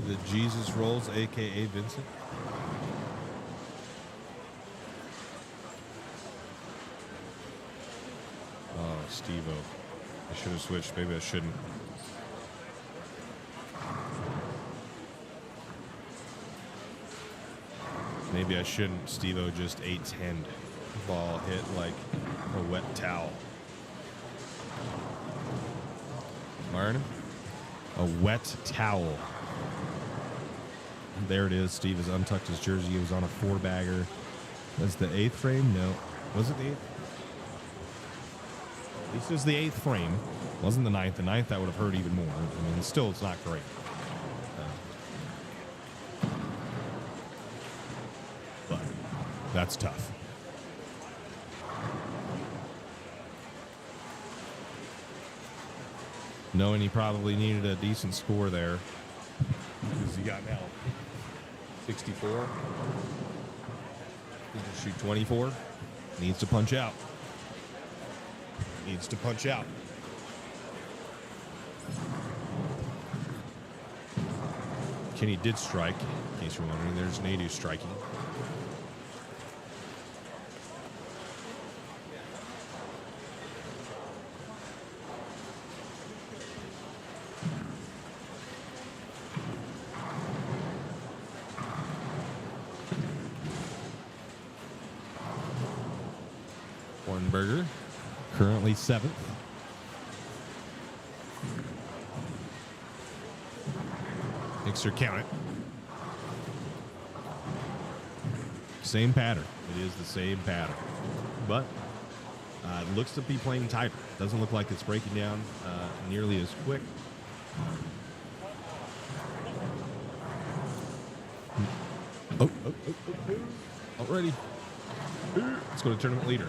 The Jesus Rolls, a.k.a. Vincent. Oh, Steve-O. I should have switched. Maybe I shouldn't. Maybe I shouldn't. Steve-O just 8-10. Ball hit like a wet towel. Learn? A wet towel. There it is. Steve has untucked his jersey. He was on a 4-bagger. That's the 8th frame? No. Was it the 8th? This is the 8th frame. Wasn't the 9th. The 9th, that would have hurt even more. I mean, still, it's not great. But that's tough. Knowing he probably needed a decent score there. Because he got now 64. He can shoot 24. Needs to punch out. Needs to punch out. Kenny did strike, in case you're wondering. There's Nadu striking. Hornberger, currently 7th. Mixer count it. Same pattern. It is the same pattern. But it looks to be playing tighter. Doesn't look like it's breaking down nearly as quick. Already. Let's go to tournament leader.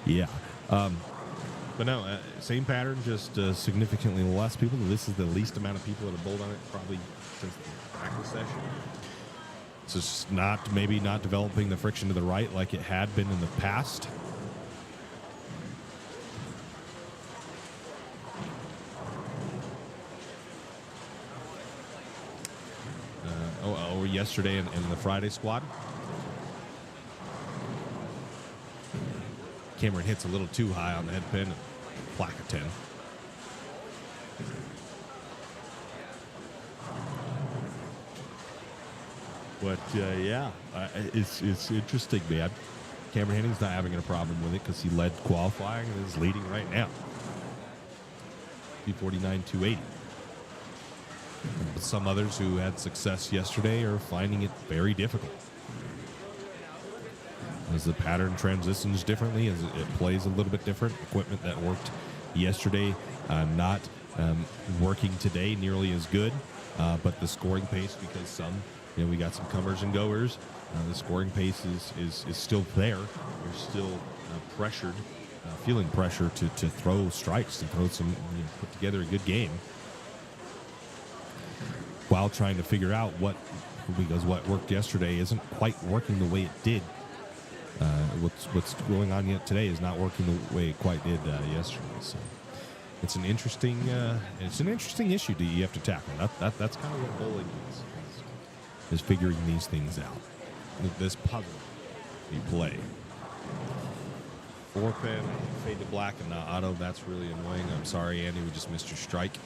Yeah. But no, same pattern, just significantly less people. This is the least amount of people that have bowled on it probably since the practice session. It's just maybe not developing the friction to the right like it had been in the past. Yesterday in the Friday squad, Cameron hits a little too high on the head pin, plaque a 10. But yeah, it's interesting, man. Cameron Henning's not having a problem with it because he led qualifying and is leading right now. 249-280. But some others who had success yesterday are finding it very difficult. As the pattern transitions differently, as it plays a little bit different. Equipment that worked yesterday not working today nearly as good, but the scoring pace, because we got some comers and goers, the scoring pace is still there. You're still pressured, feeling pressure to throw strikes, to throw some, put together a good game, while trying to figure out because what worked yesterday isn't quite working the way it did. What's going on yet today is not working the way it quite did yesterday. So it's an interesting issue that you have to tackle. That's kind of what bowling is figuring these things out. This puzzle you play. 4-pin, fade to black, and not auto. That's really annoying. I'm sorry, Andy. We just missed your strike.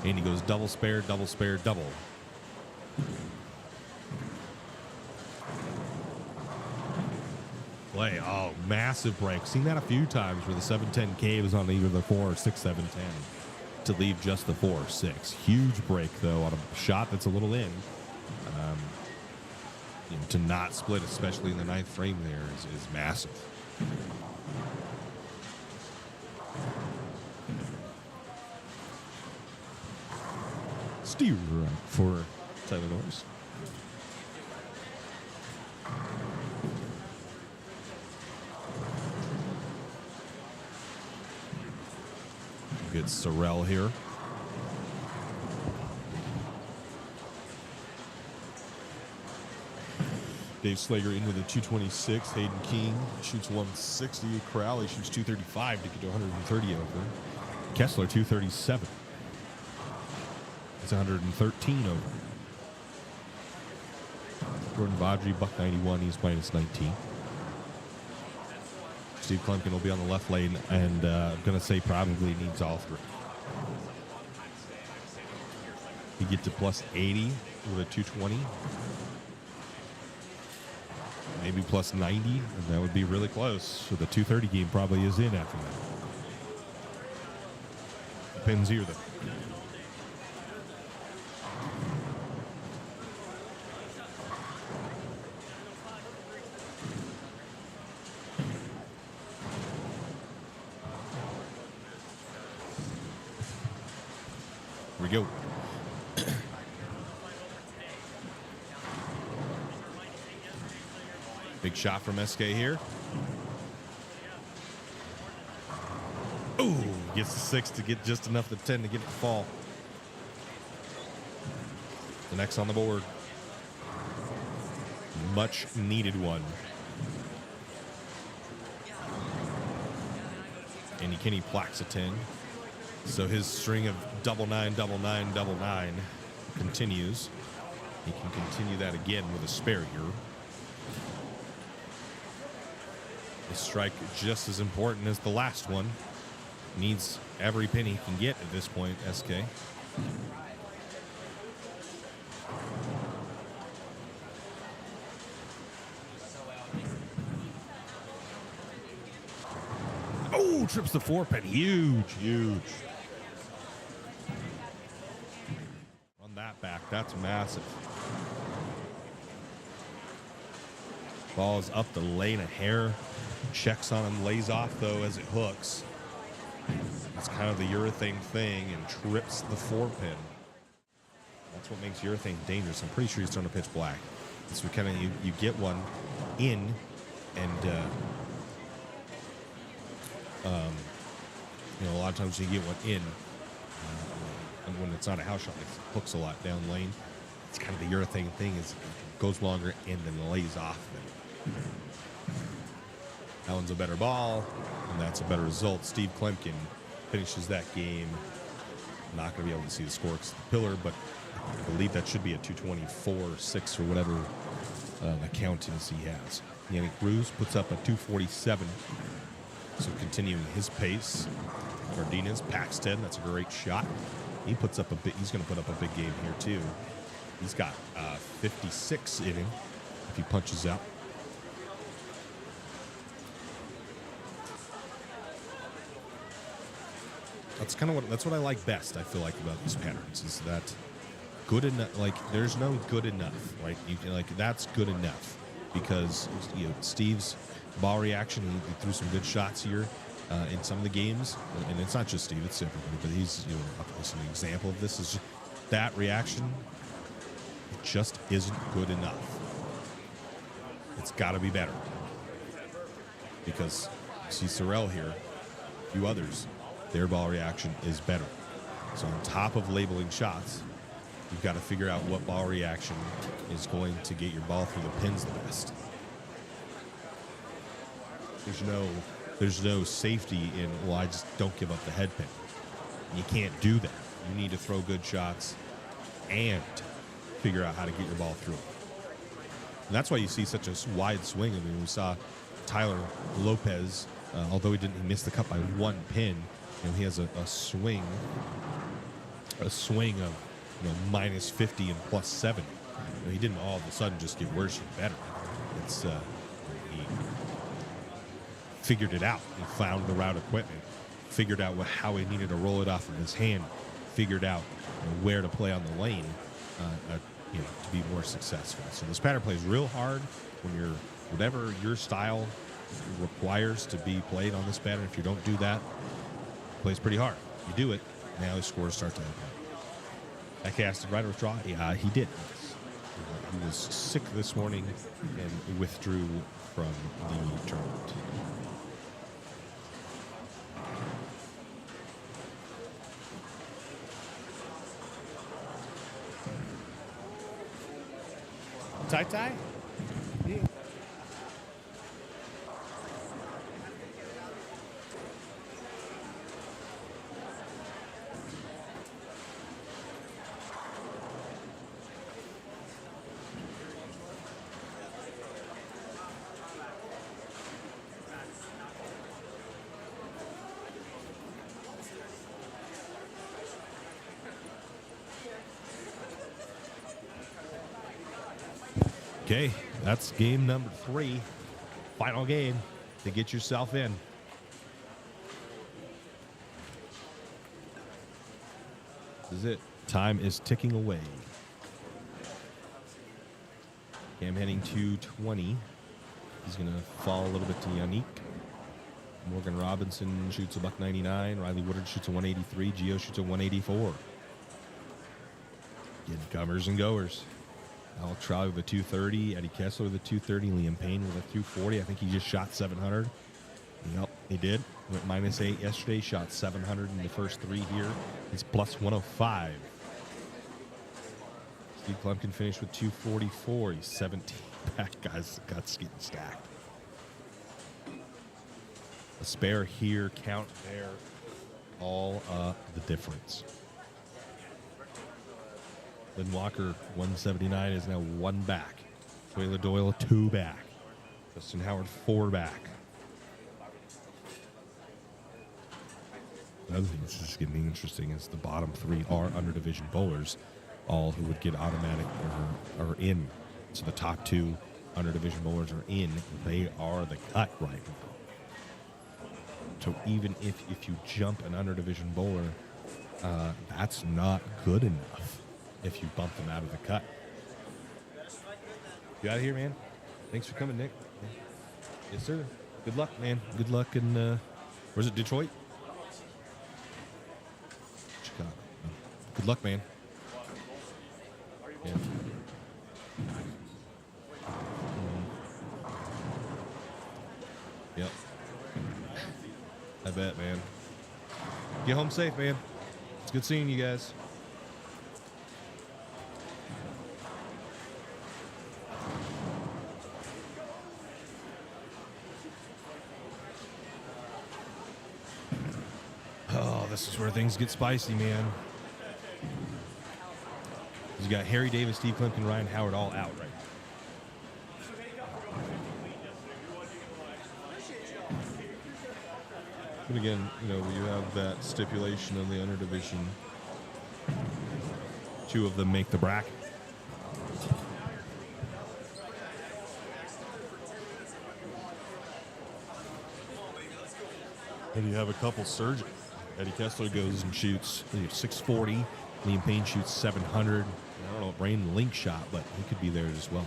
Andy goes double spare, double spare, double. Play. Oh, massive break. Seen that a few times where the 710K was on either the 4 or 6 710 to leave just the 4 or 6. Huge break, though, on a shot that's a little in. To not split, especially in the 9th frame there, is massive. Steer right for Tyler Norris. Get Sorrell here. Dave Slager in with a 226. Hayden King shoots 160. Corrali shoots 235 to get to 130 over. Kessler 237. It's 113 over. Jordan Vaudry, buck 91. He's minus 19. Steve Klumpkin will be on the left lane, and I'm going to say probably needs all three. You get to plus 80 with a 220. maybe plus 90, and that would be really close. So the 230 game probably is in after that. Depends here, though. Here we go. Big shot from SK here. Ooh, gets the 6 to get just enough to 10 to get it to fall. The next on the board. Much needed one. And Kenny plaques a 10. So his string of double 9, double 9, double 9 continues. He can continue that again with a spare here. The strike just as important as the last one. Needs every penny he can get at this point, SK. Oh, trips the 4 pin. Huge, huge. Run that back. That's massive. Ball's up the lane a hair. Checks on him, lays off though as it hooks. That's kind of the urethane thing and trips the 4 pin. That's what makes urethane dangerous. I'm pretty sure he's throwing to pitch black. So kind of you get one in, and a lot of times you get one in, and when it's not a house shot, it hooks a lot down lane. It's kind of the urethane thing is it goes longer and then lays off. That one's a better ball, and that's a better result. Steve Klemkin finishes that game. Not going to be able to see the score because of the pillar, but I believe that should be a 224-6 or whatever accountants he has. Yannick Cruz puts up a 247. So continuing his pace. Martinez packs 10. That's a great shot. He puts up a big. He's going to put up a big game here too. He's got 56 in him if he punches out. That's what I like best. I feel like about these patterns is that good enough. Like there's no good enough. Right? You can that's good enough because Steve's ball reaction. He threw some good shots here in some of the games, and it's not just Steve. It's everybody. But he's an example of this. Is just, that reaction just isn't good enough. It's got to be better because see Sorrell here, a few others. Their ball reaction is better. So on top of labeling shots, you've got to figure out what ball reaction is going to get your ball through the pins the best. There's no safety in, well, I just don't give up the head pin. You can't do that. You need to throw good shots and figure out how to get your ball through it. And that's why you see such a wide swing. I mean, we saw Tyler Lopez, although he missed the cut by 1 pin. He has a swing of minus 50 and plus 70. He didn't all of a sudden just get worse and better. It's he figured it out. He found the route equipment, figured out how he needed to roll it off of his hand, figured out where to play on the lane to be more successful. So this pattern plays real hard when whatever your style requires to be played on this pattern. If you don't do that, plays pretty hard. You do it, now his scores start to happen. I casted right or withdraw. Yeah, he did. He was sick this morning and withdrew from the tournament. Tie? Yeah. Okay, that's game number 3. Final game to get yourself in. This is it. Time is ticking away. Okay, I'm heading to 20. He's going to fall a little bit to Yannick. Morgan Robinson shoots a $199. Riley Woodard shoots a 183. Gio shoots a 184. Getting comers and goers. Al Trout with a 230. Eddie Kessler with a 230. Liam Payne with a 240. I think he just shot 700. Yep, he did. Went -8 yesterday. Shot 700 in the first 3 here. He's plus 105. Steve Klumpkin finished with 244. He's 17 back. Guys, guts getting stacked. A spare here, count there. All the difference. Lynn Walker, 179, is now 1 back. Taylor Doyle, 2 back. Justin Howard, 4 back. Another thing that's just getting interesting is the bottom 3 are under-division bowlers, all who would get automatic or are in. So the top 2 under-division bowlers are in. They are the cut right now. So even if you jump an under-division bowler, that's not good enough if you bump them out of the cut. You out of here, man? Thanks for coming, Nick. Yes, sir. Good luck, man. Good luck in, where's it, Detroit? Chicago. Good luck, man. Yeah. Yep. I bet, man. Get home safe, man. It's good seeing you guys. Oh, this is where things get spicy, man. You got Harry Davis, Steve Klimt, Ryan Howard all out right now. But again, you know, you have that stipulation of the underdivision. 2 of them make the bracket. And you have a couple surging. Eddie Kessler goes and shoots 640. Liam Payne shoots 700. I don't know what Brain Link shot, but he could be there as well.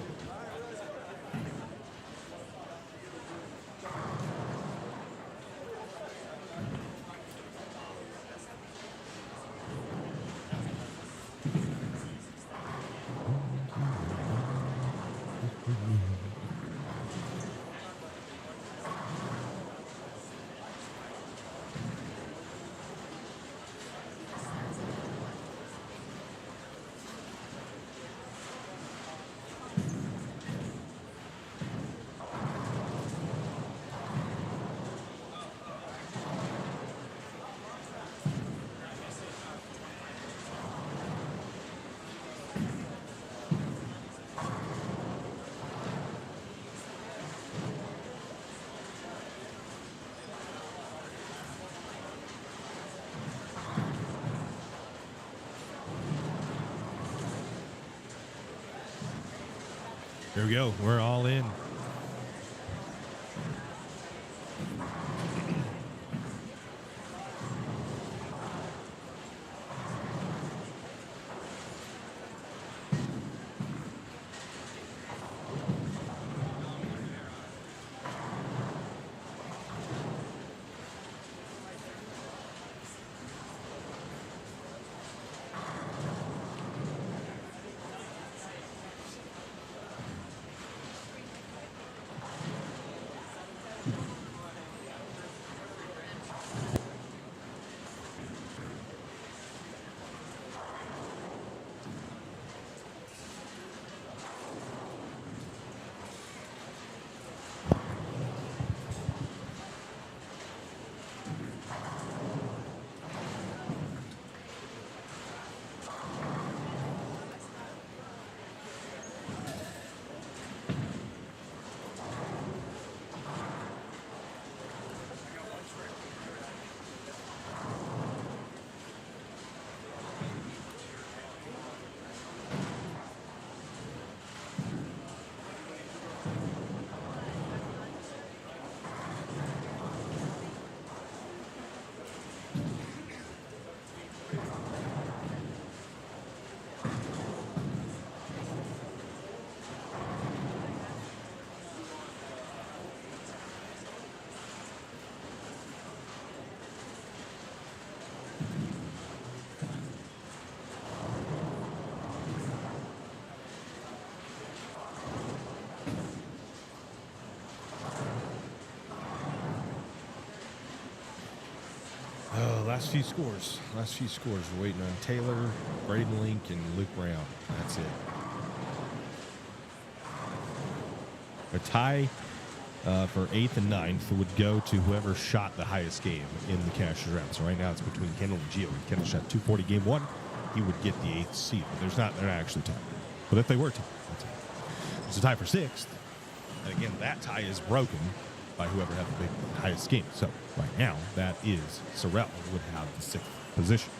Here we go. We're all in. Last few scores. We're waiting on Taylor, Braden Link, and Luke Brown. That's it. A tie for 8th and 9th would go to whoever shot the highest game in the cash round. So right now it's between Kendall and Gio. If Kendall shot 240 game 1, he would get the 8th seed. But they're not actually tied. But if they were tied, it's a tie for 6th. And again, that tie is broken by whoever had the highest game. So right now, that is Sorrell would have the 6th position.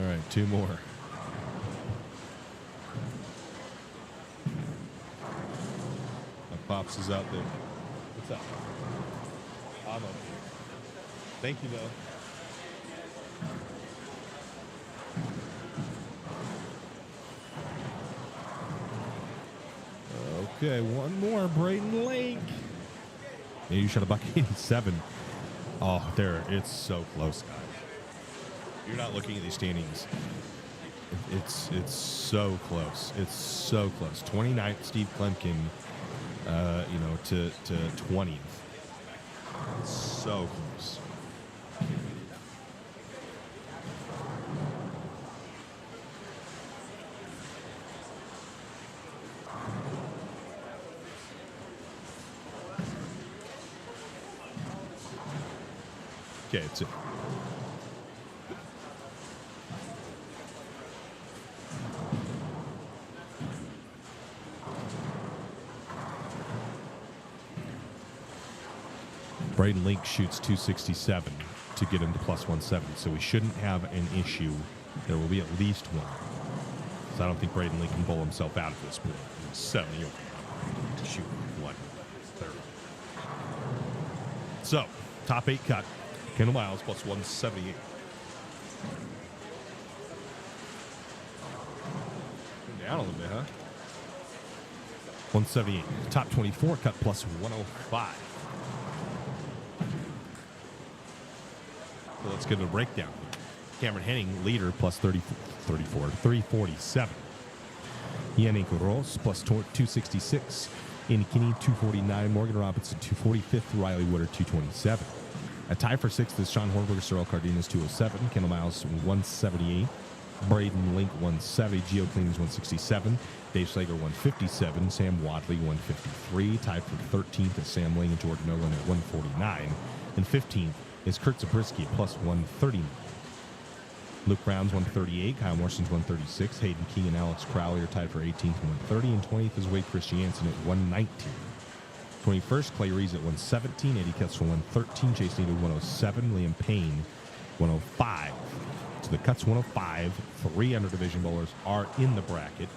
All right, 2 more. Pops is out there. What's up? I'm up here. Thank you, though. Okay, one more. Braden Lake. Yeah, you shot a buck 87. Oh, there. It's so close, guys. You're not looking at these standings. It's so close. It's so close. 29th, Steve Klemkin. To 20th. It's so close. Okay, it's it. Braden Link shoots 267 to get him to plus 170, so we shouldn't have an issue. There will be at least one. So I don't think Braden Link can bowl himself out at this point. He's 70 to shoot 130. So, top 8 cut. Kendle Miles plus 178. Down a little bit, huh? 178. Top 24 cut plus 105. So let's get a breakdown. Cameron Henning, leader, plus 347. Yannick Ross, plus 266. Andy Kinney, 249. Morgan Robinson, 245th. Riley Wooder, 227. A tie for 6th is Sean Hornberger, Cyril Cardenas, 207. Kendle Miles, 178. Braden Link, 170. Gio Cleans, 167. Dave Slager, 157. Sam Wadley, 153. Tied for 13th is Sam Ling and Jordan Nolan at 149. And 15th is Kurt Zabriskie at plus 139. Luke Brown's 138. Kyle Morson's 136. Hayden King and Alex Crowley are tied for 18th and 130. And 20th is Wade Christiansen at 119. 21st, Clay Reeves at 117. Eddie Kessler, 113. Chase Needle, 107. Liam Payne, 105. So the cut's 105. 3 under division bowlers are in the bracket.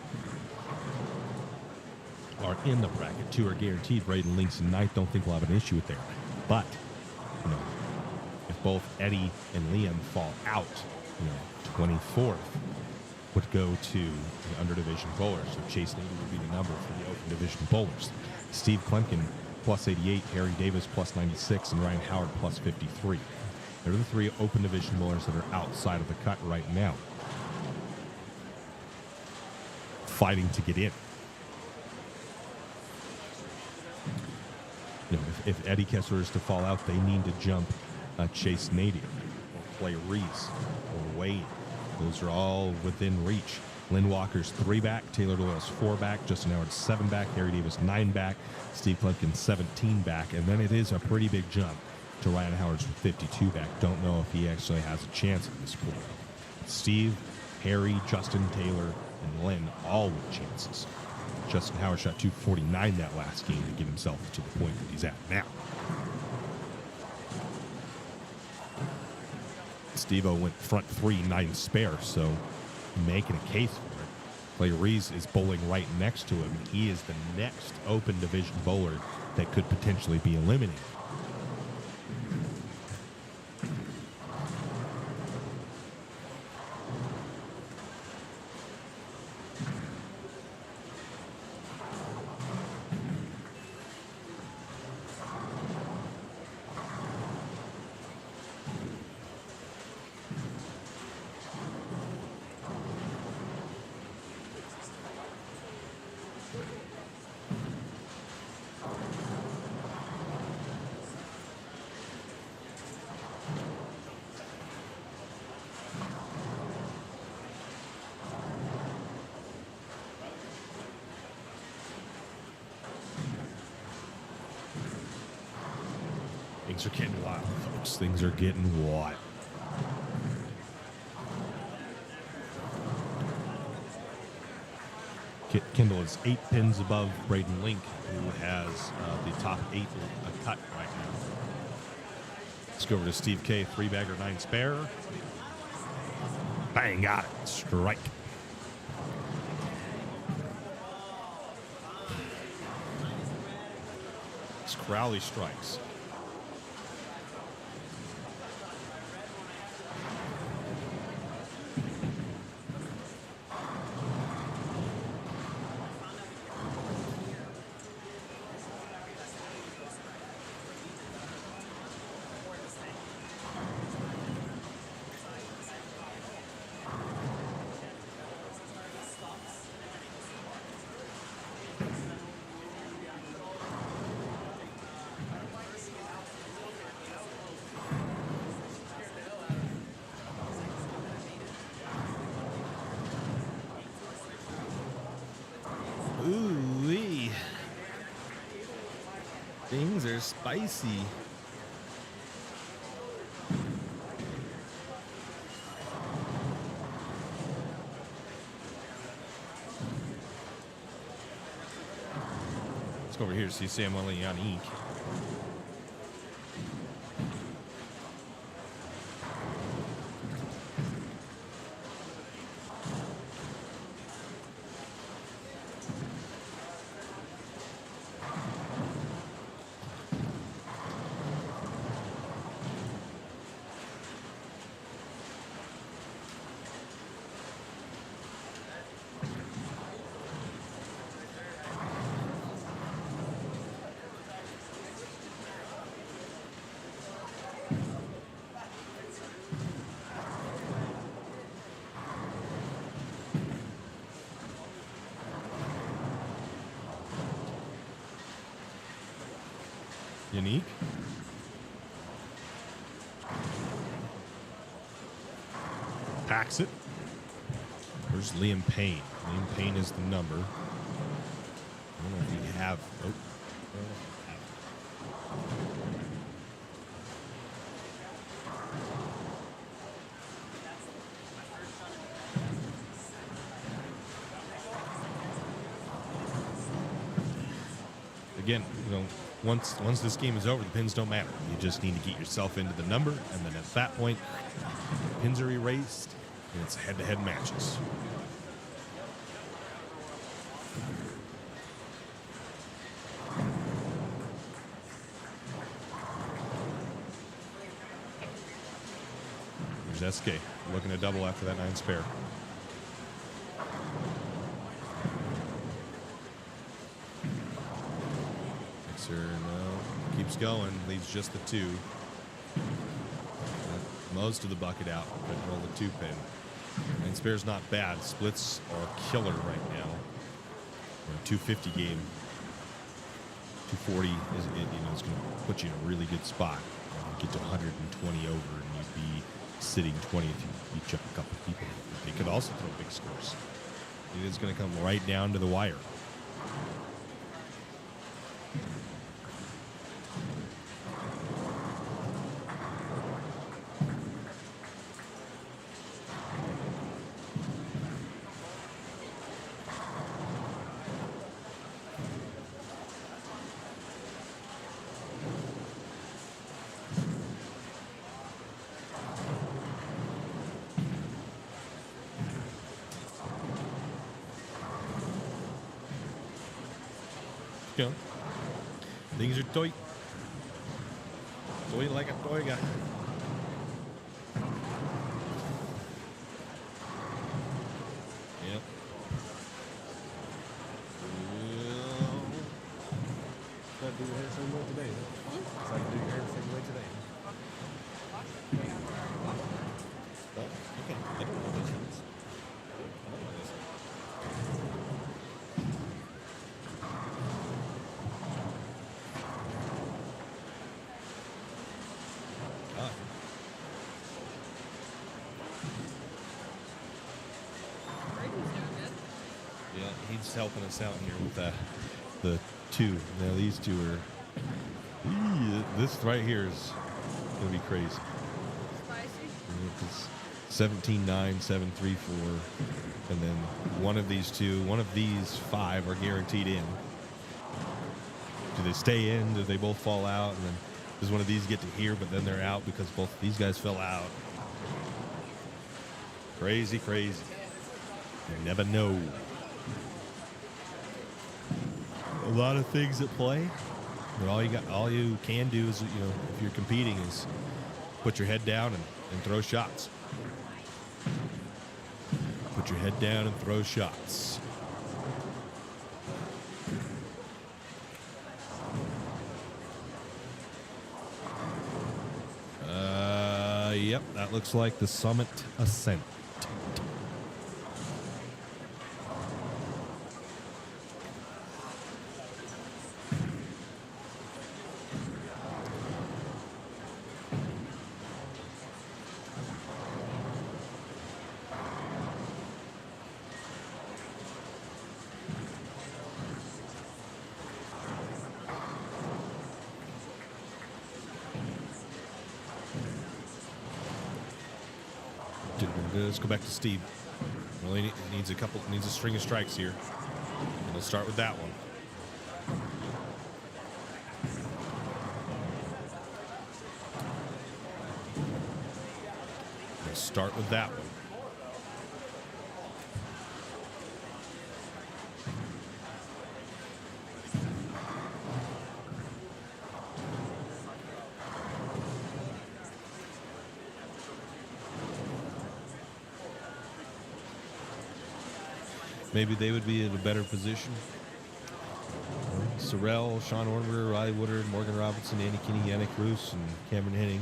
2 are guaranteed. Braden Links and Knight don't think we'll have an issue with there. But, if both Eddie and Liam fall out, 24th would go to the under division bowlers. So Chase Needle would be the number for the open division bowlers. Steve Klemkin, plus 88. Harry Davis, plus 96. And Ryan Howard, plus 53. They're the 3 open division bowlers that are outside of the cut right now, fighting to get in. If Eddie Kessler is to fall out, they need to jump Chase Nadia or Clay Reese or Wade. Those are all within reach. Lynn Walker's 3 back. Taylor Doyle's 4 back. Justin Howard's 7 back. Harry Davis 9 back. Steve Klemkin 17 back. And then it is a pretty big jump to Ryan Howard's 52 back. Don't know if he actually has a chance at this point. Steve, Harry, Justin, Taylor, and Lynn all with chances. Justin Howard shot 249 that last game to get himself to the point that he's at now. Steve-O went front 3, 9 spare, so making a case for it. Clay Reese is bowling right next to him. He is the next open division bowler that could potentially be eliminated. Things are getting wild, folks. Things are getting wild. Kendall is 8 pins above Braden Link, who has the top 8 cut right now. Let's go over to Steve K. 3-bagger, 9 spare. Bang, got it. Strike. It's Crowley strikes. Ooh-wee. Things are spicy. Let's go over here to see Samuel Yannick. Unique. Packs it. Where's Liam Payne? Liam Payne is the number. I don't know if we have. Oh. Again, once this game is over, the pins don't matter. You just need to get yourself into the number, and then at that point, pins are erased, and it's head-to-head matches. There's SK looking to double after that 9 spare. No, keeps going, leaves just the 2. Most of the bucket out, but roll the 2 pin. 9 spare's not bad. Splits are killer right now. 250 game. 240 is it's going to put you in a really good spot. Get to 120 over, and you'd be sitting 20 if you chuck a couple people. They could also throw big scores. It is going to come right down to the wire. Go. Things are tight. Tight like a toy guy. Yep. Try to do your hair the same way today. Huh? So I can do your hair the same way today. Oh, okay. I don't know this is. I don't know this. Yeah, he's helping us out here with the 2. Now these 2 are This right here is going to be crazy. Spicy. It's 17-9, 7-3-4, and then one of these 5 are guaranteed in. Do they stay in? Do they both fall out? And then does one of these get to here, but then they're out because both of these guys fell out? Crazy, crazy. You never know. A lot of things at play. But all you can do is, if you're competing, is put your head down and throw shots. Put your head down and throw shots. Yep, that looks like the summit ascent. Let's go back to Steve. Really needs a string of strikes here. And we'll start with that one. Let's start with that one. Maybe they would be in a better position. Sorrell, Sean Ornberger, Riley Woodard, Morgan Robinson, Andy Kinney, Yannick Roos, and Cameron Henning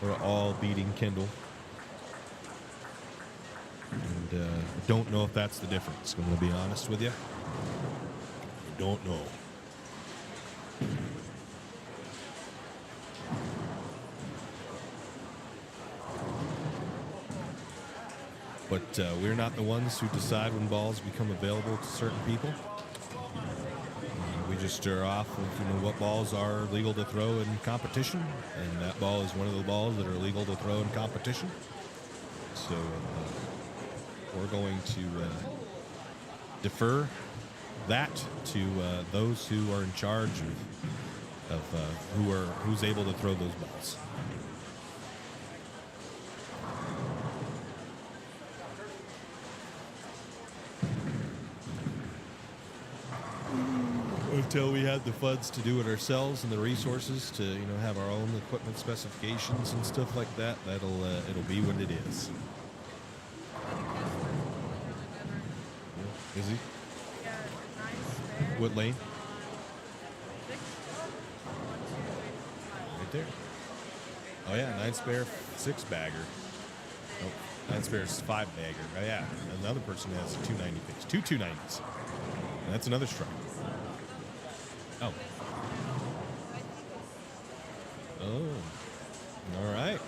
are all beating Kendall. And I don't know if that's the difference. I'm going to be honest with you. I don't know. But we're not the ones who decide when balls become available to certain people. We just stir off of what balls are legal to throw in competition, and that ball is one of the balls that are legal to throw in competition. So we're going to defer that to those who are in charge of who's able to throw those balls. Until we have the funds to do it ourselves and the resources to, have our own equipment specifications and stuff like that, it'll be what it is. Is he? Yeah, 9 spare. What lane? 6. Right there. Oh yeah, 9 spare, 6 bagger. Nope, 9 spare is 5 bagger. Oh yeah, another person has a 290 pitch. 2 290s. And that's another strike. Oh. Oh. All right.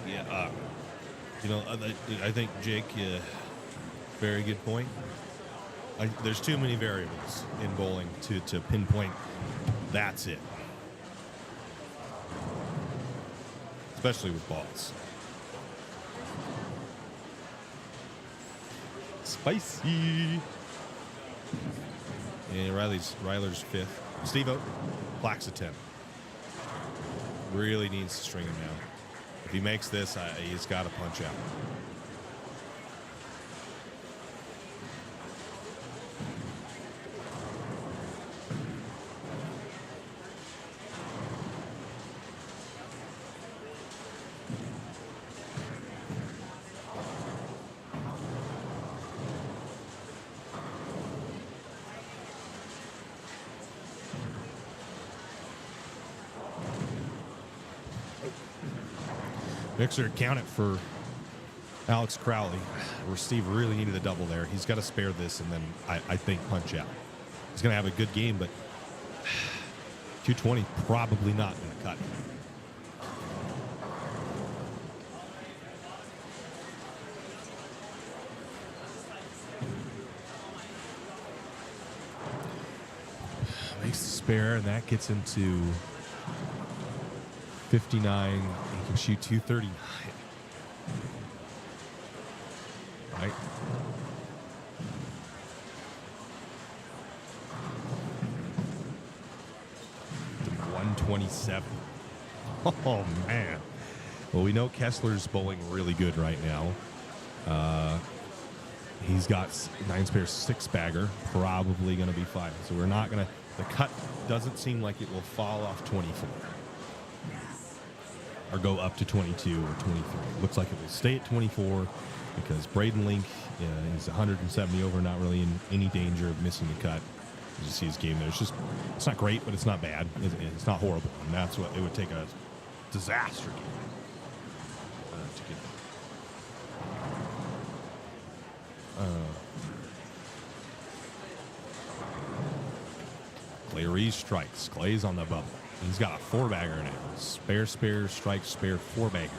Yeah. I think Jake, very good point. There's too many variables in bowling to pinpoint. That's it. Especially with balls. Spicy. And Ryler's 5th. Steve-O, Plaque's a 10. Really needs to string him down. If he makes this, he's got to punch out. Mixer counted for Alex Crowley, where Steve really needed a double there. He's got to spare this and then I think punch out. He's going to have a good game, but 220 probably not going to cut it. spare, and that gets him to 59. He can shoot 239. Right? To 127. Oh, man. Well, we know Kessler's bowling really good right now. He's got 9 spare 6-bagger, probably going to be fine. So we're not going to, the cut doesn't seem like it will fall off 24 or go up to 22 or 23. Looks like it will stay at 24 because Braden Link is 170 over, not really in any danger of missing the cut. You see his game there. It's not great, but it's not bad. It's not horrible. And that's what it would take a disaster game to get. Clay Reese strikes. Clay's on the bubble. He's got a 4-bagger now. Spare, strike, spare, 4-bagger.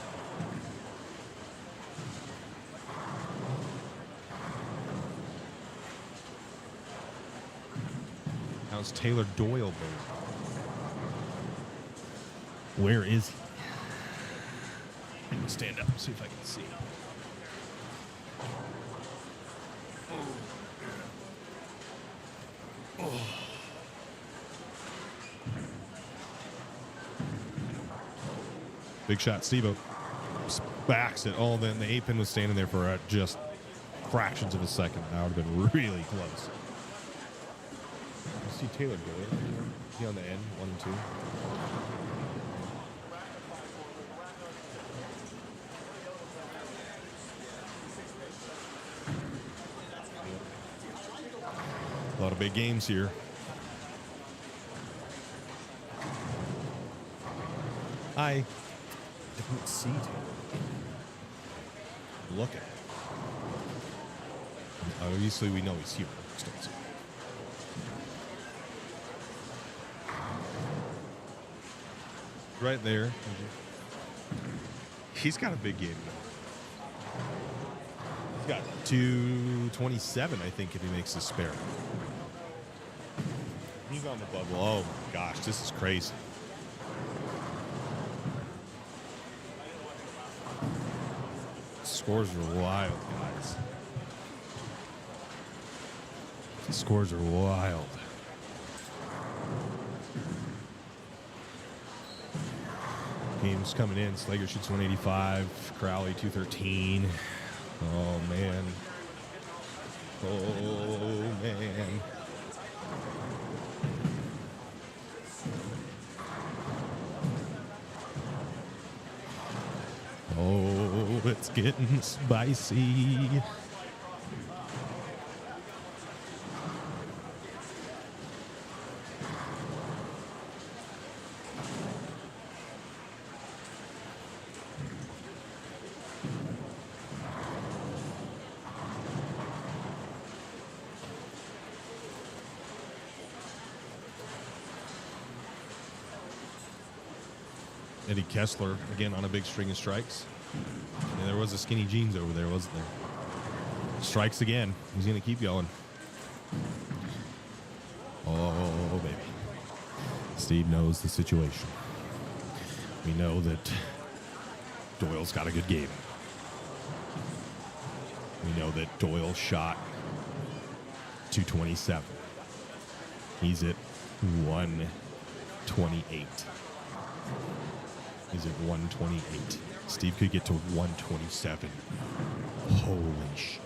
How's Taylor Doyle bowling? Where is he? I'm gonna stand up and see if I can see him. Big shot, Steve-O. Backs it. Oh, then the 8-pin was standing there for just fractions of a second. That would have been really close. You see Taylor Doyle? Is he on the end? 1 and 2. A lot of big games here. I didn't see Taylor. Look at it. Obviously, we know he's here. Right there. He's got a big game now. He's got 227, I think, if he makes his spare. He's on the bubble. Oh, my gosh. This is crazy. Scores are wild, guys. The scores are wild. Game's coming in. Slager shoots 185. Crowley 213. Oh, man. Oh, man. Oh, it's getting spicy. Eddie Kessler, again, on a big string of strikes. And there was a skinny jeans over there, wasn't there? Strikes again. He's going to keep going. Oh, baby. Steve knows the situation. We know that Doyle's got a good game. We know that Doyle shot 227. He's at 128. He's at 128. Steve could get to 127. Holy shit.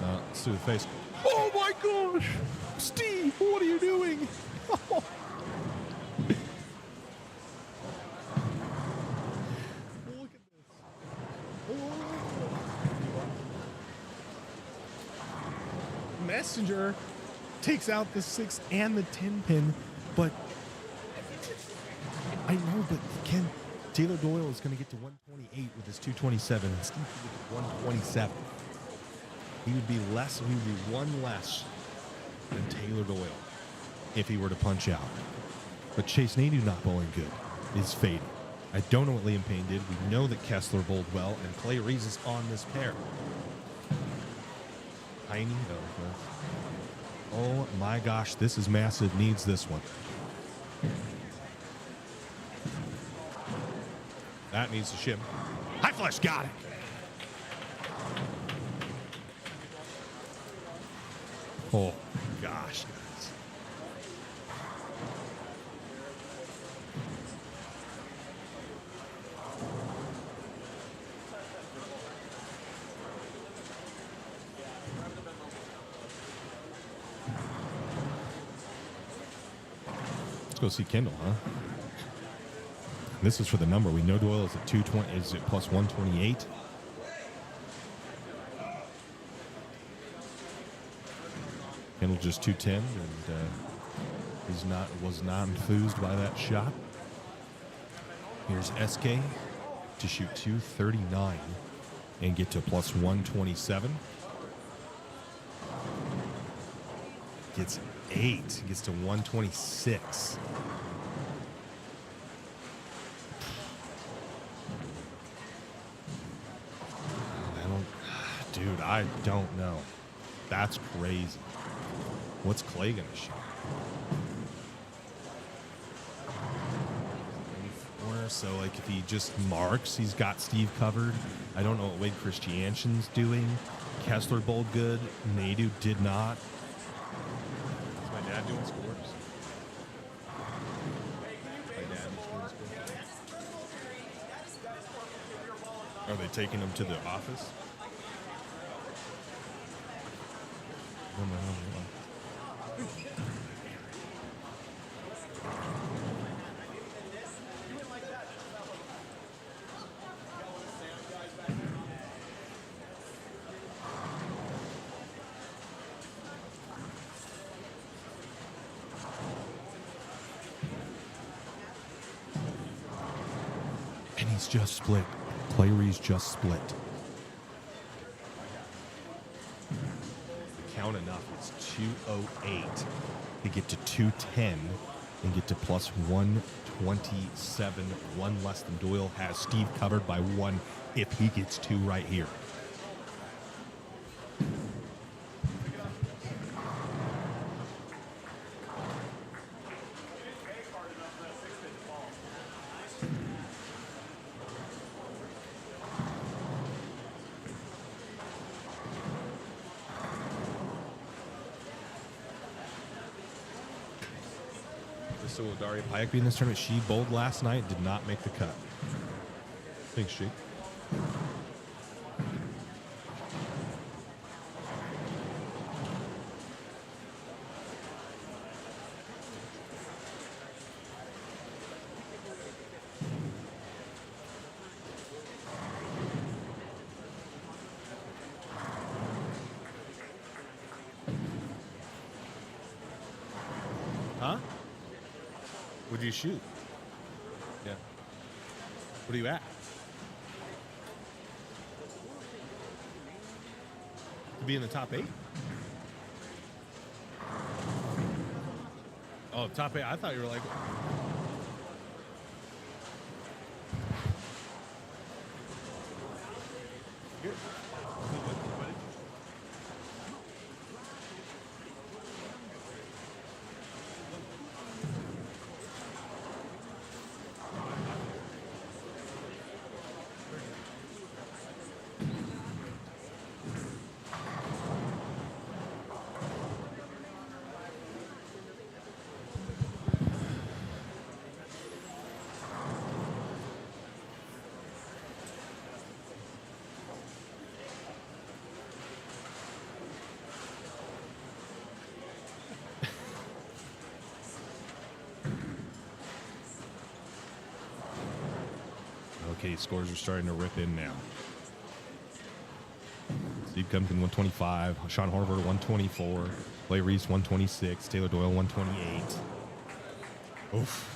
Let's do the face. Oh my gosh! Steve, what are you doing? Look at this. Oh. Messenger takes out the 6 and the 10 pin, but I know, but Taylor Doyle is going to get to 128 with his 227, and Steve could get to 127. He would be one less than Taylor Doyle if he were to punch out. But Chase Nadeau not bowling good is fading. I don't know what Liam Payne did. We know that Kessler bowled well, and Clay Reese is on this pair. tiny. Oh my gosh, this is massive. Needs this one. That needs to shim. High flush, got it. Oh gosh, guys. Let's go see Kendall, huh? This is for the number. We know Doyle is at 220. Is it plus 128? Kendall just 210, and was not enthused by that shot. Here's SK to shoot 239 and get to plus 127. Gets 8. Gets to 126. Dude, I don't know. That's crazy. What's Clay going to shoot? 94. So, like, if he just marks, he's got Steve covered. I don't know what Wade Christiansen's doing. Kessler bowled good. Nadu did not. Is my dad doing scores? My dad is doing scores. Are they taking him to the office? And he's just split. Clary's just split. Count enough. It's 208 to get to 210 and get to plus 127. One less than Doyle has. Steve covered by 1 if he gets 2 right here. So will Daria Payek be in this tournament? She bowled last night, did not make the cut. Thanks, she. Huh? What do you shoot? Yeah. What are you at? To be in the top 8? Oh, top 8. I thought you were like... Here. Okay, scores are starting to rip in now. Steve Cummins 125, Sean Harvard 124, Clay Reese 126, Taylor Doyle 128. Oof.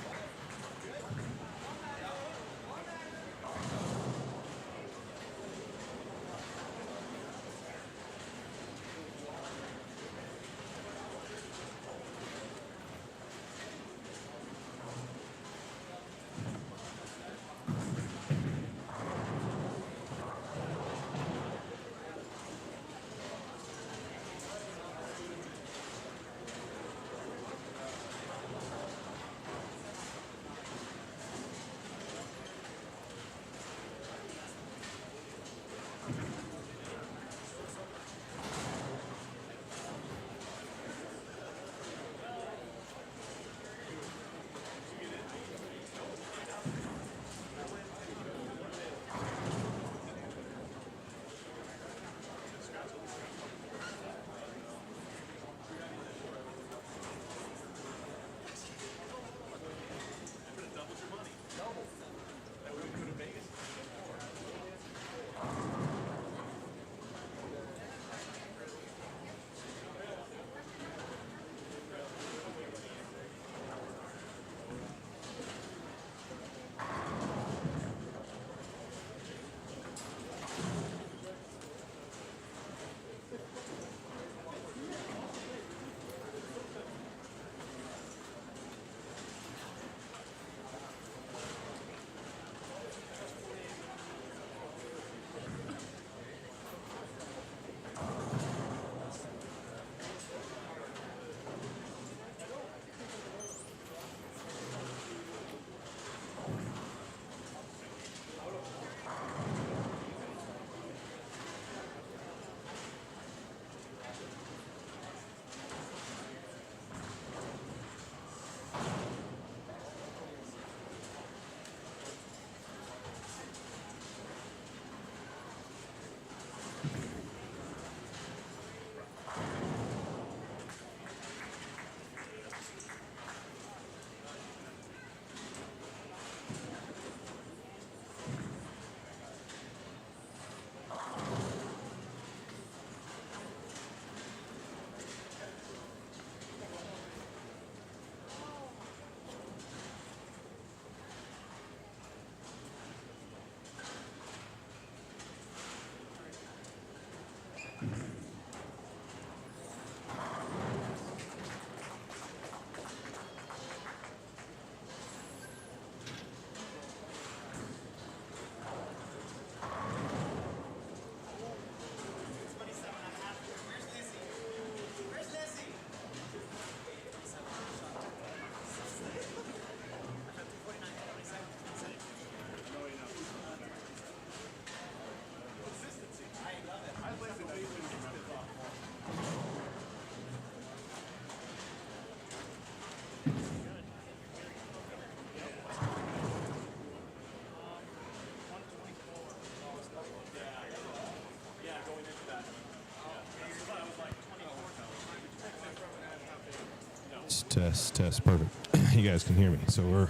Test, test, perfect. You guys can hear me. So we're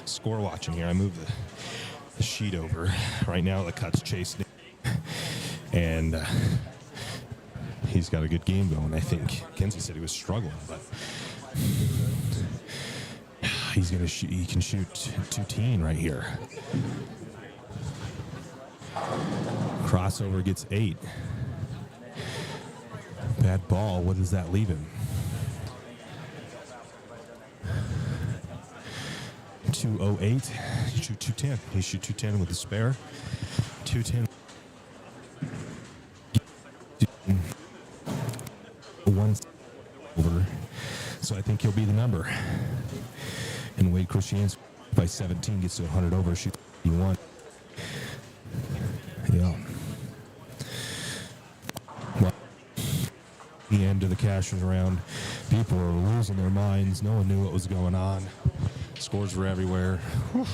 score watching here. I moved the sheet over. Right now the cut's chasing it. And he's got a good game going. I think Kenzie said he was struggling, but he's gonna shoot. He can shoot 2-teen right here. Crossover gets 8. Bad ball. What does that leave him? 208. He shoot 210. He shoot 210 with the spare. 210. 1 over. So I think he'll be the number. And Wade Christian's by 17 gets to 100 over. Shoot 51. Yeah. Well, the end of the cashers round, people were losing their minds. No one knew what was going on. Scores were everywhere. Whew.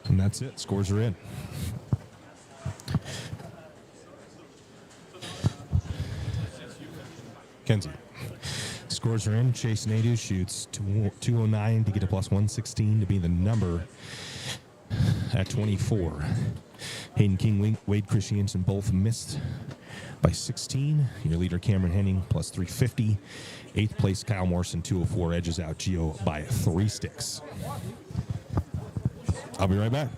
And that's it. Scores are in. Kenzie. Scores are in. Chase Nadu shoots 209 to get a plus 116 to be the number at 24. Hayden King, Wade Christiansen both missed by 16. Your leader, Cameron Henning, plus 350. 8th place, Kyle Morrison, 204. Edges out Gio by 3 sticks. I'll be right back.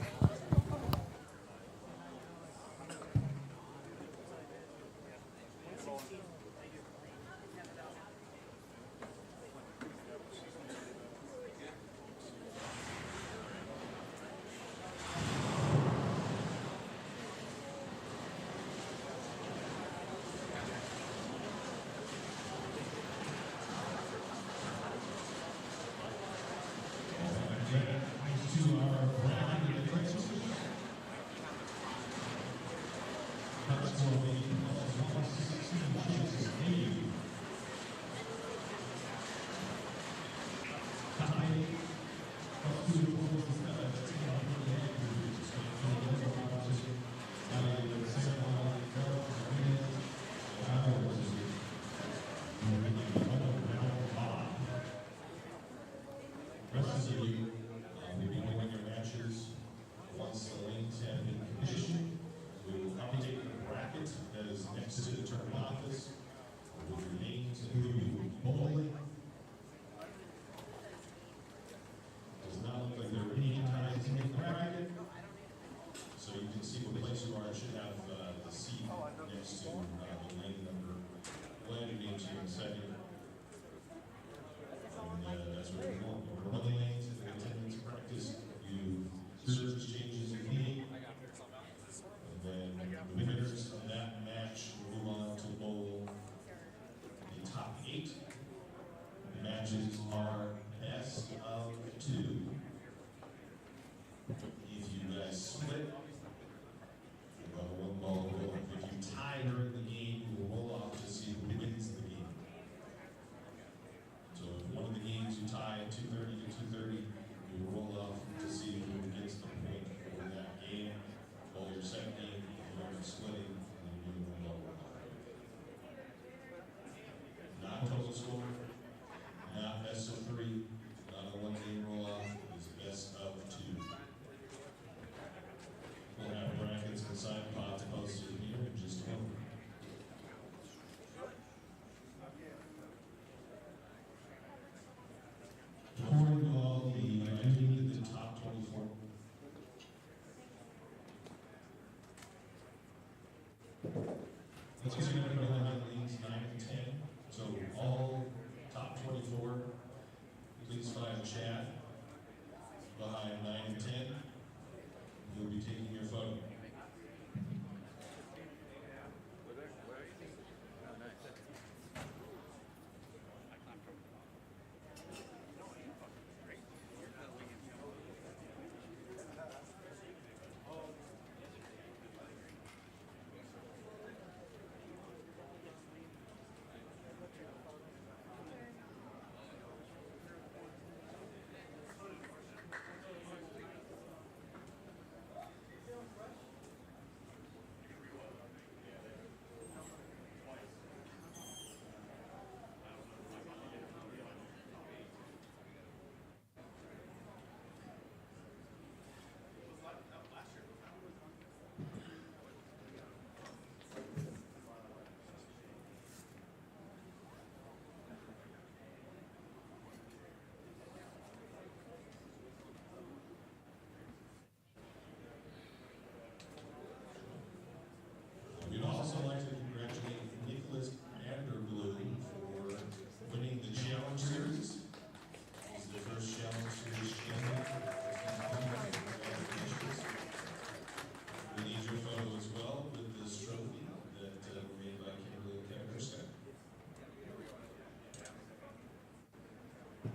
I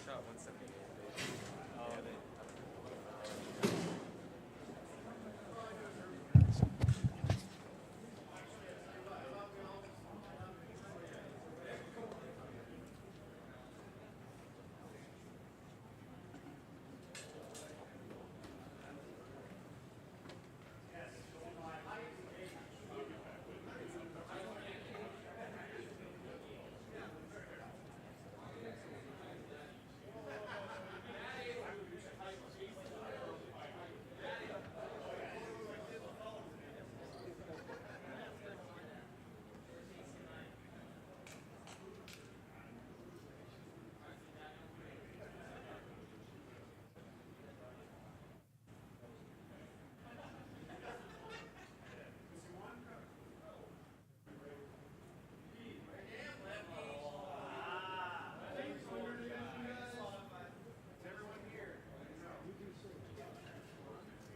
shot 178. Oh, they.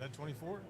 Is that 24?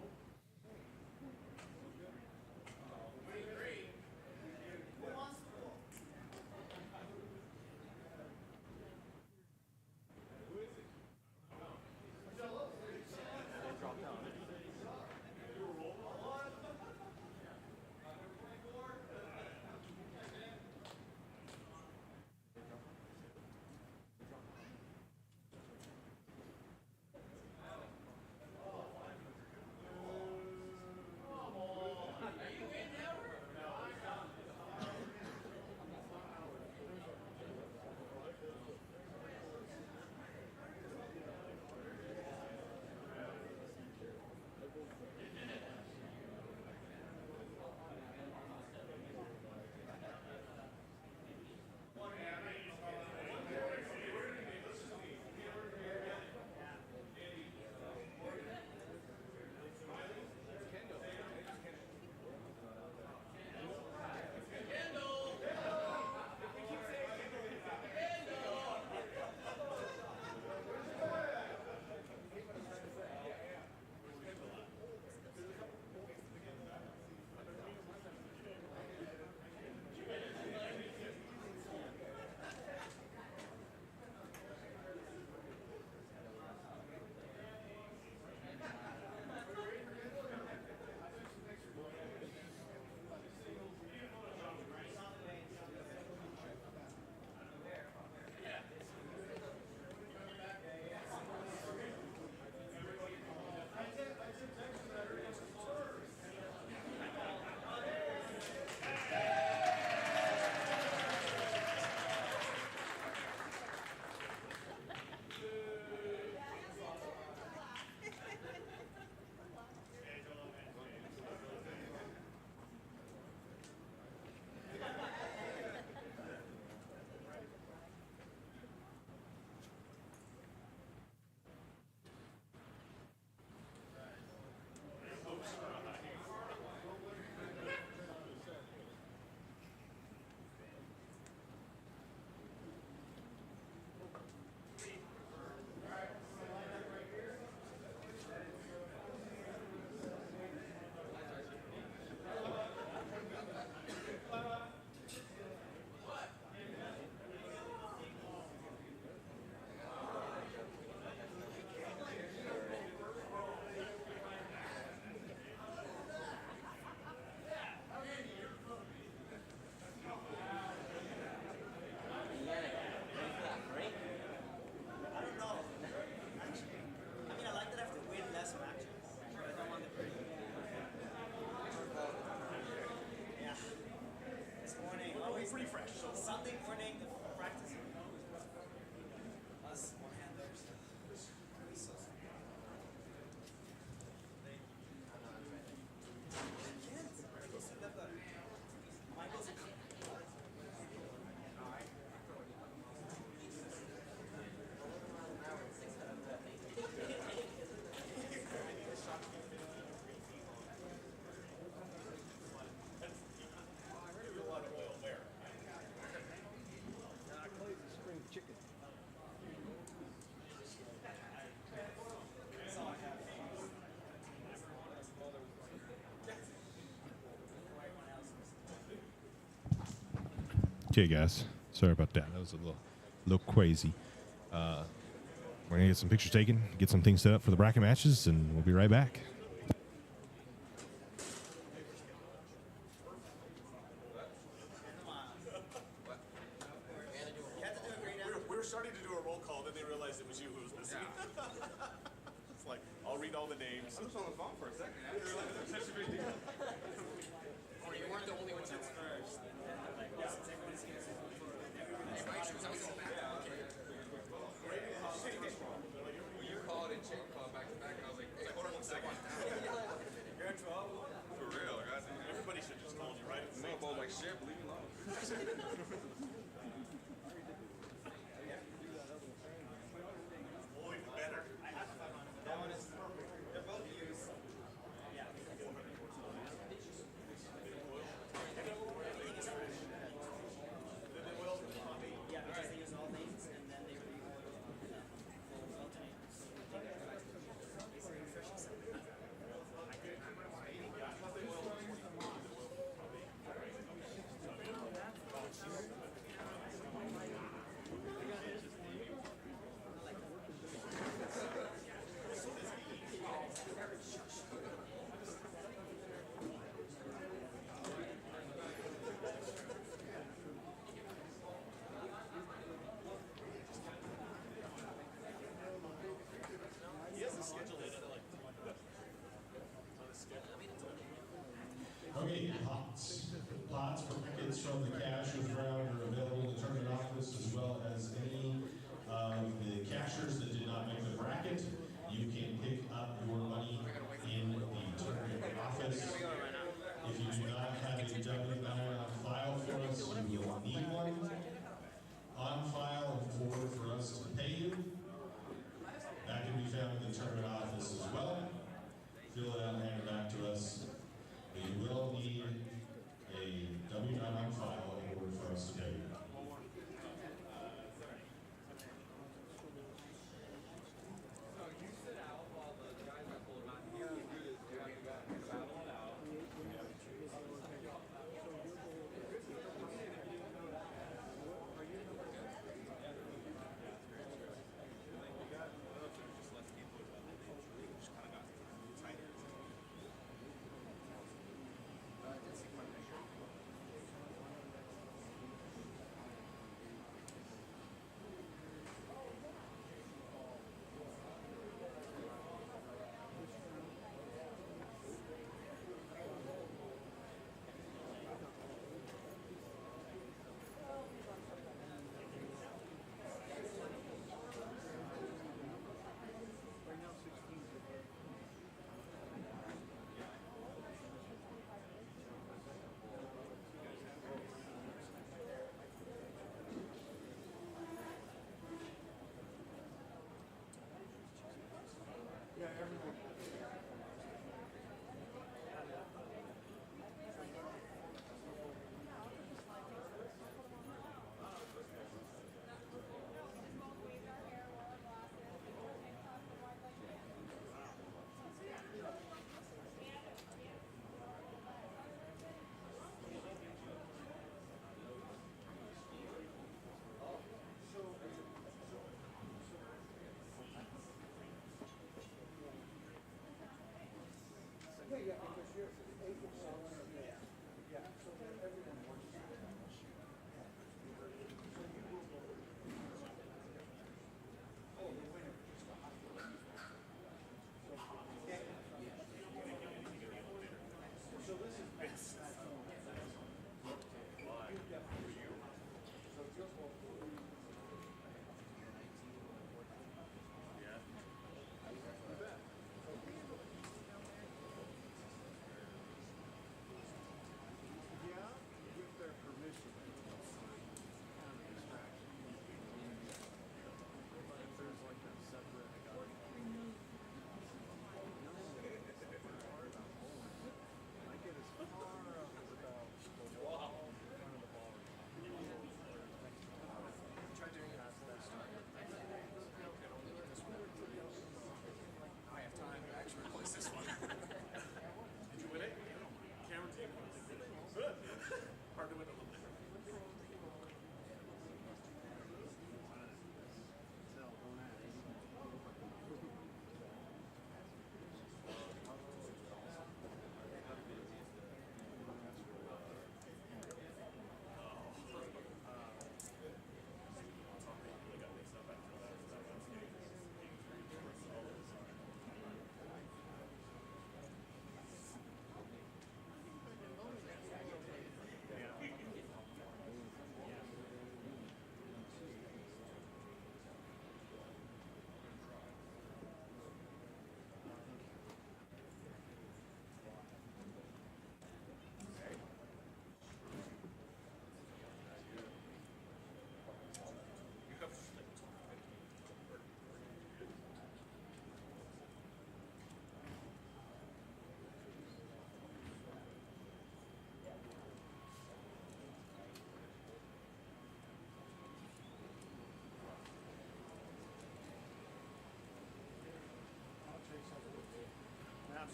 Okay, guys. Sorry about that. That was a little crazy. We're gonna get some pictures taken, get some things set up for the bracket matches, and we'll be right back. We were starting to do a roll call, then they realized it was you who was missing. It's like, I'll read all the names. I was on the phone for a second. I didn't realize it was such a big deal. Or you weren't the only one that's first. When you called and Jake called back to back, and I was like, hold on 1 second. You're in trouble? For real, guys. Everybody should just call you right at the same I'm like, shit, leave me alone. Boy, better. Okay, pots. Pots for tickets from the cashier's round are available in the tournament office, as well as any of the cashers that did not make the bracket. You can pick up your money in the tournament office. If you do not have a W-9 on file for us, you will need one on file in order for us to pay you. That can be found in the tournament office as well. Fill it out and hand it back to us. You will need a W-9 on file in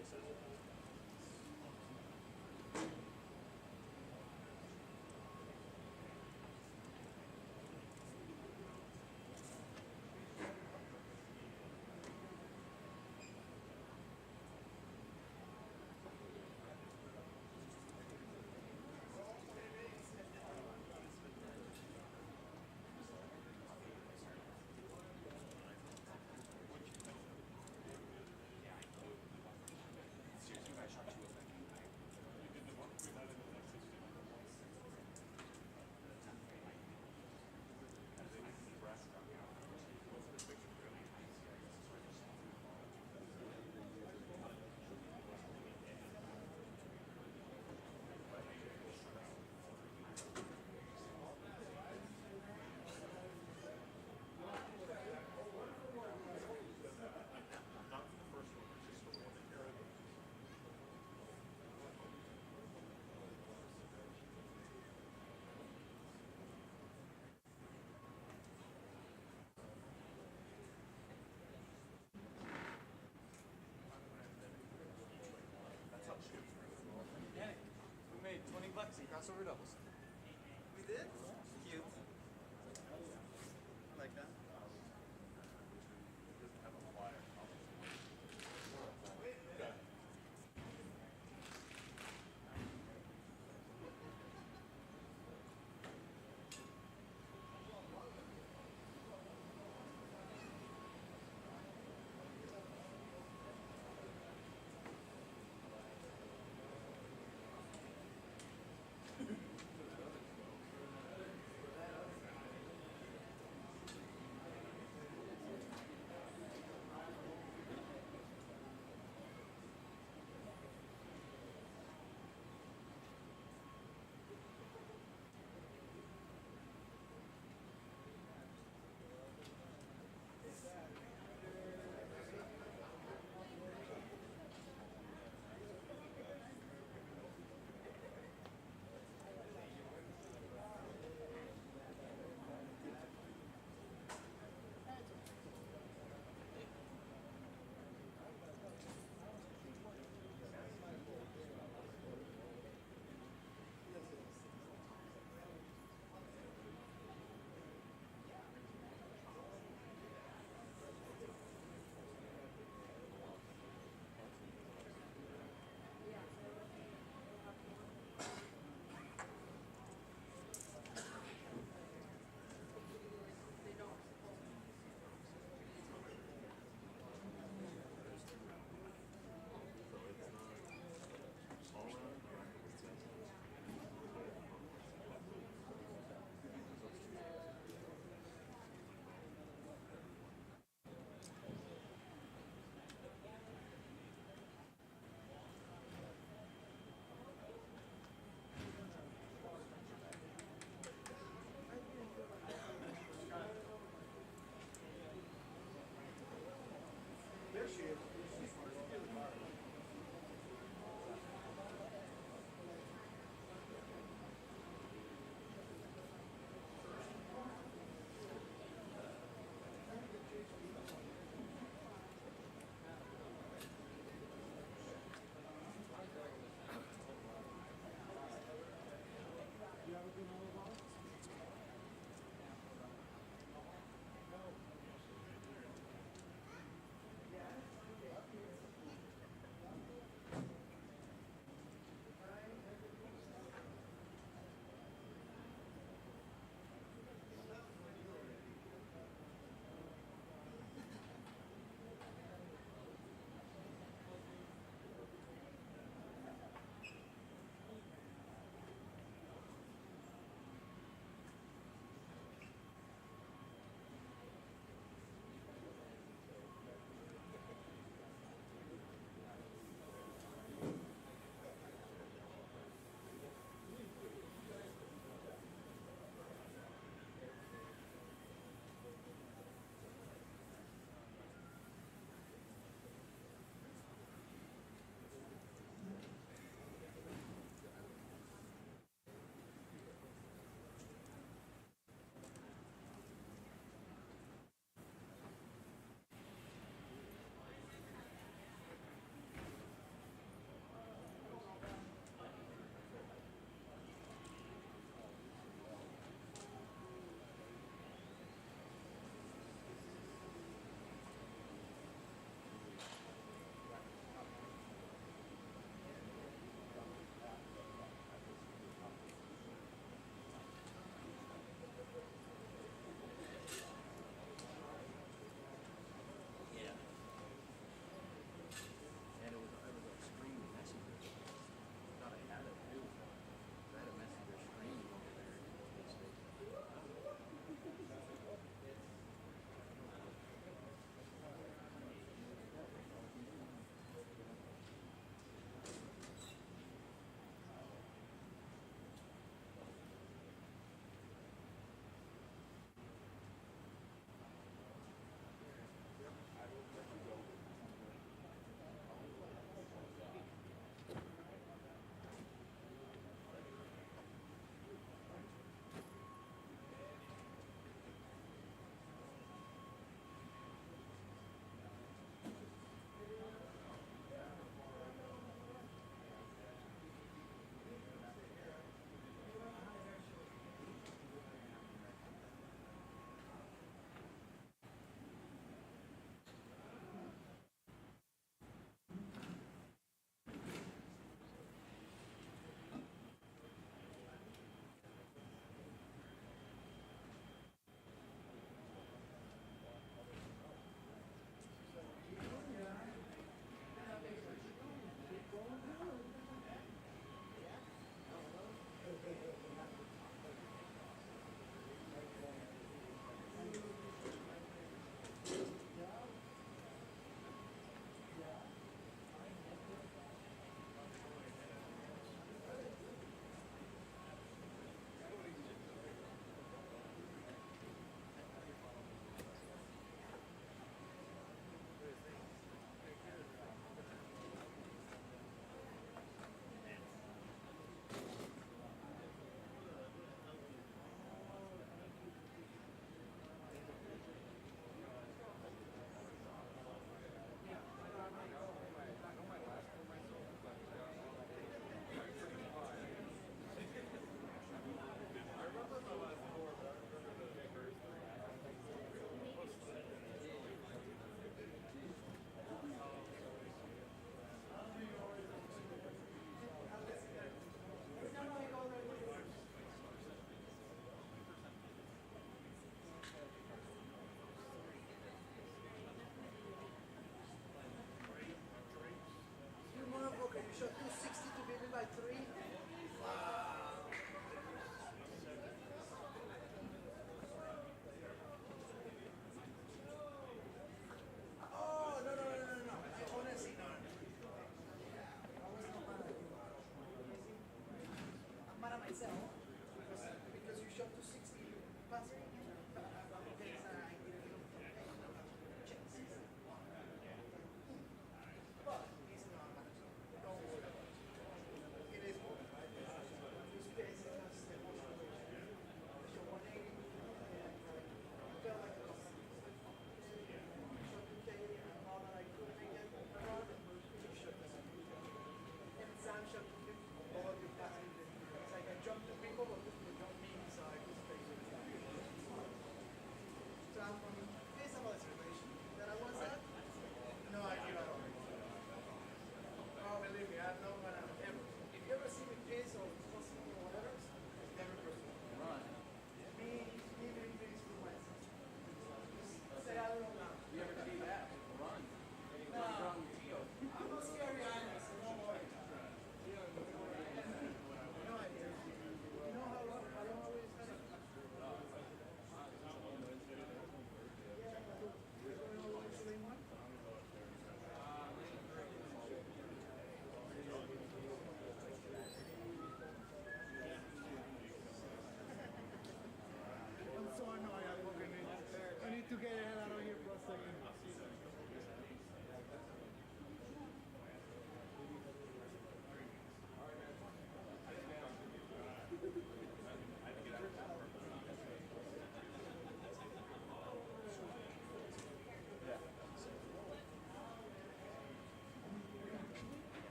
fixes.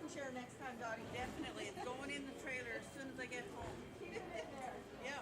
rocking chair next time, Dottie. Definitely. It's going in the trailer as soon as I get home. Yeah.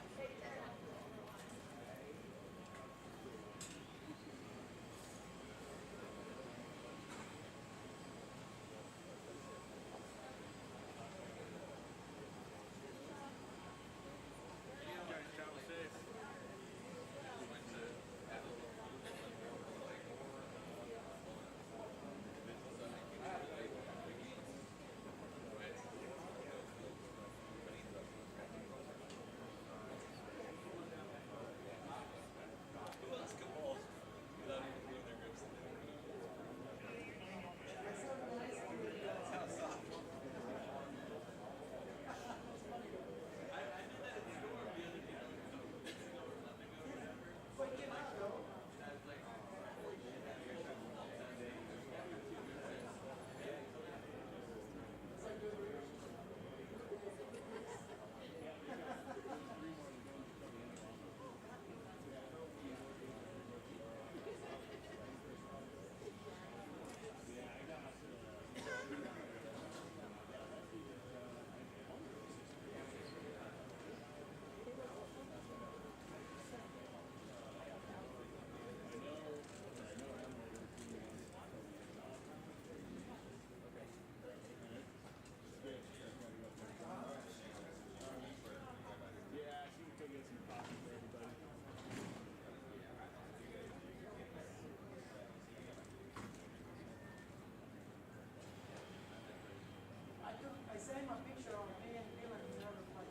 I sent him a picture of me and Dylan in another flight.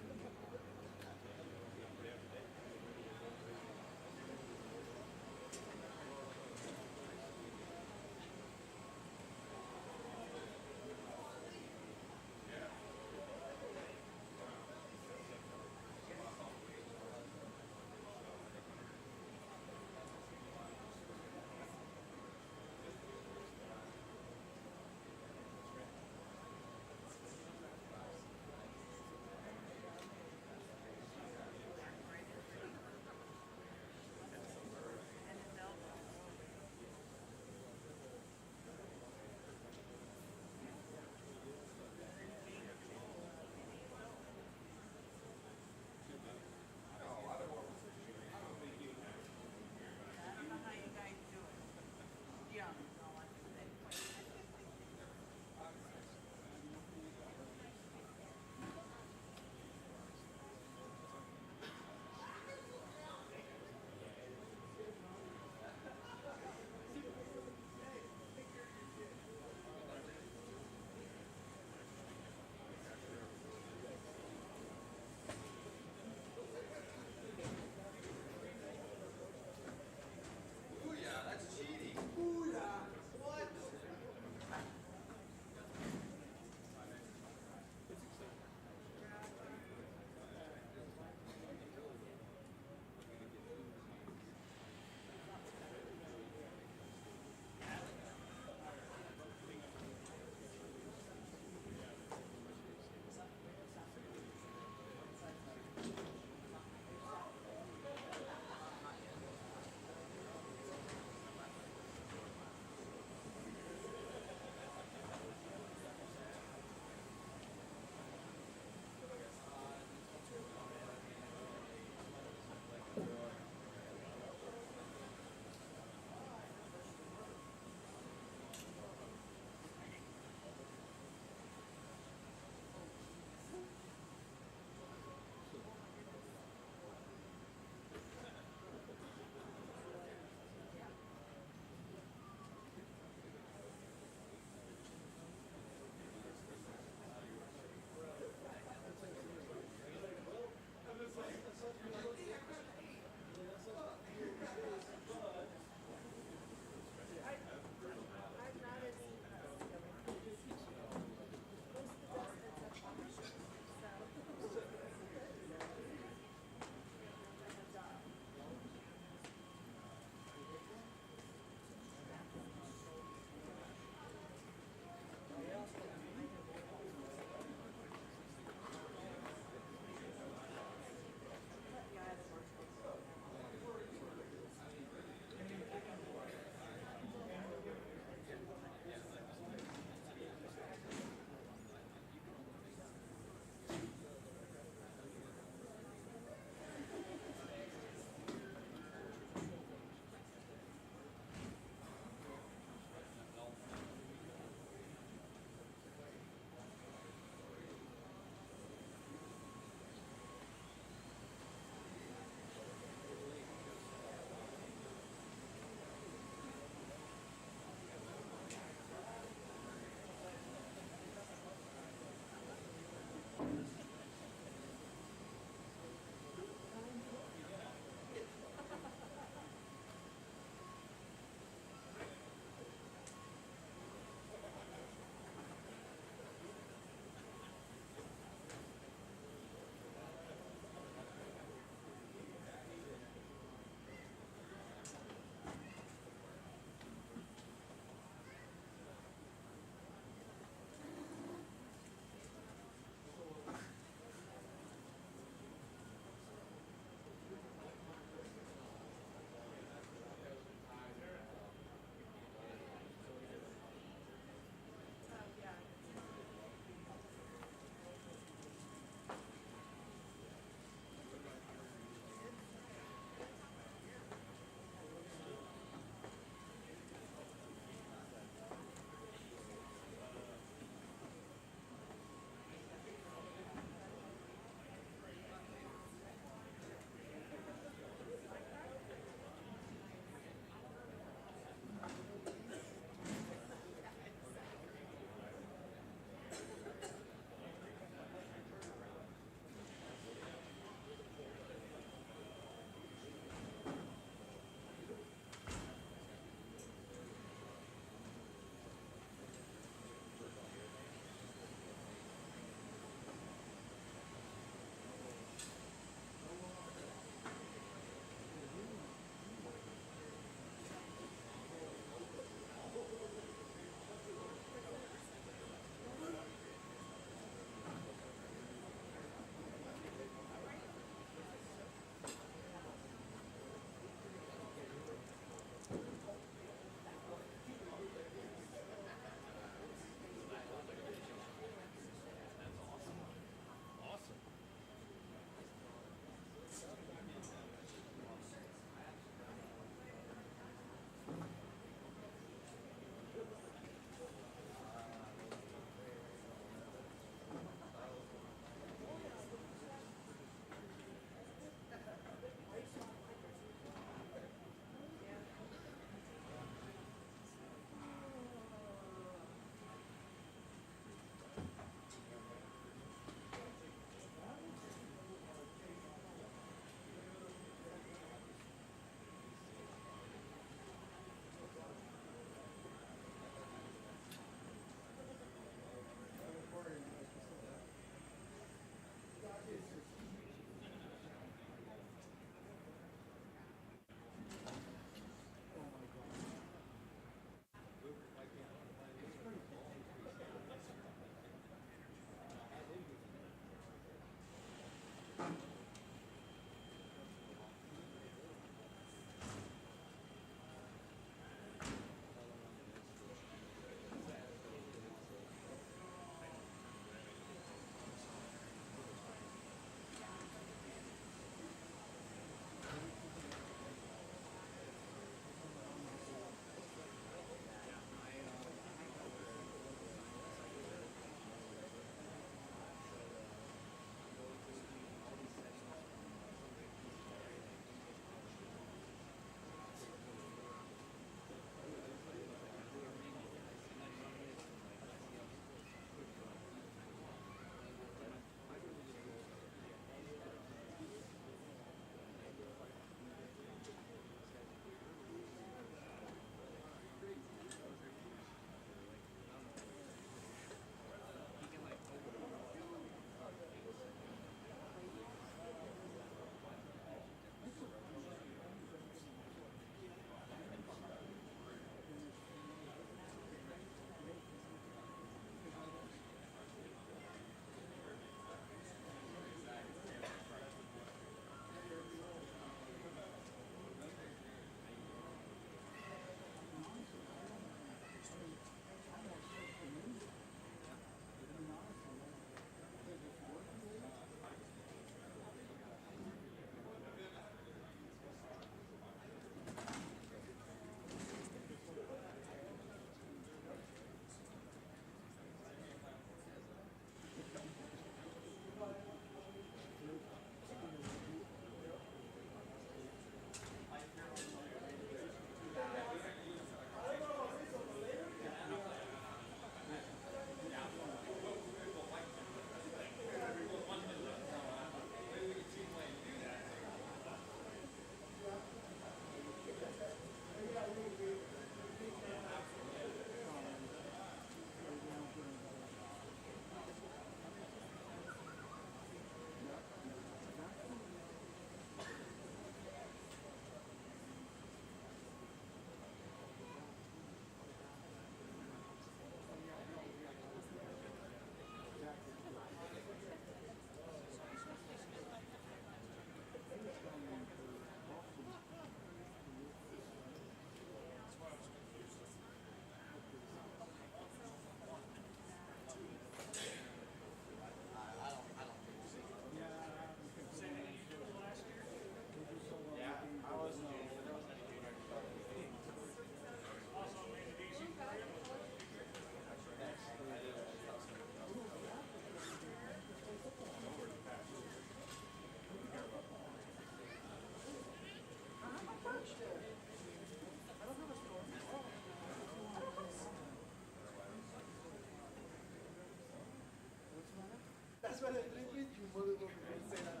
That's what I think with you, mother don't say that.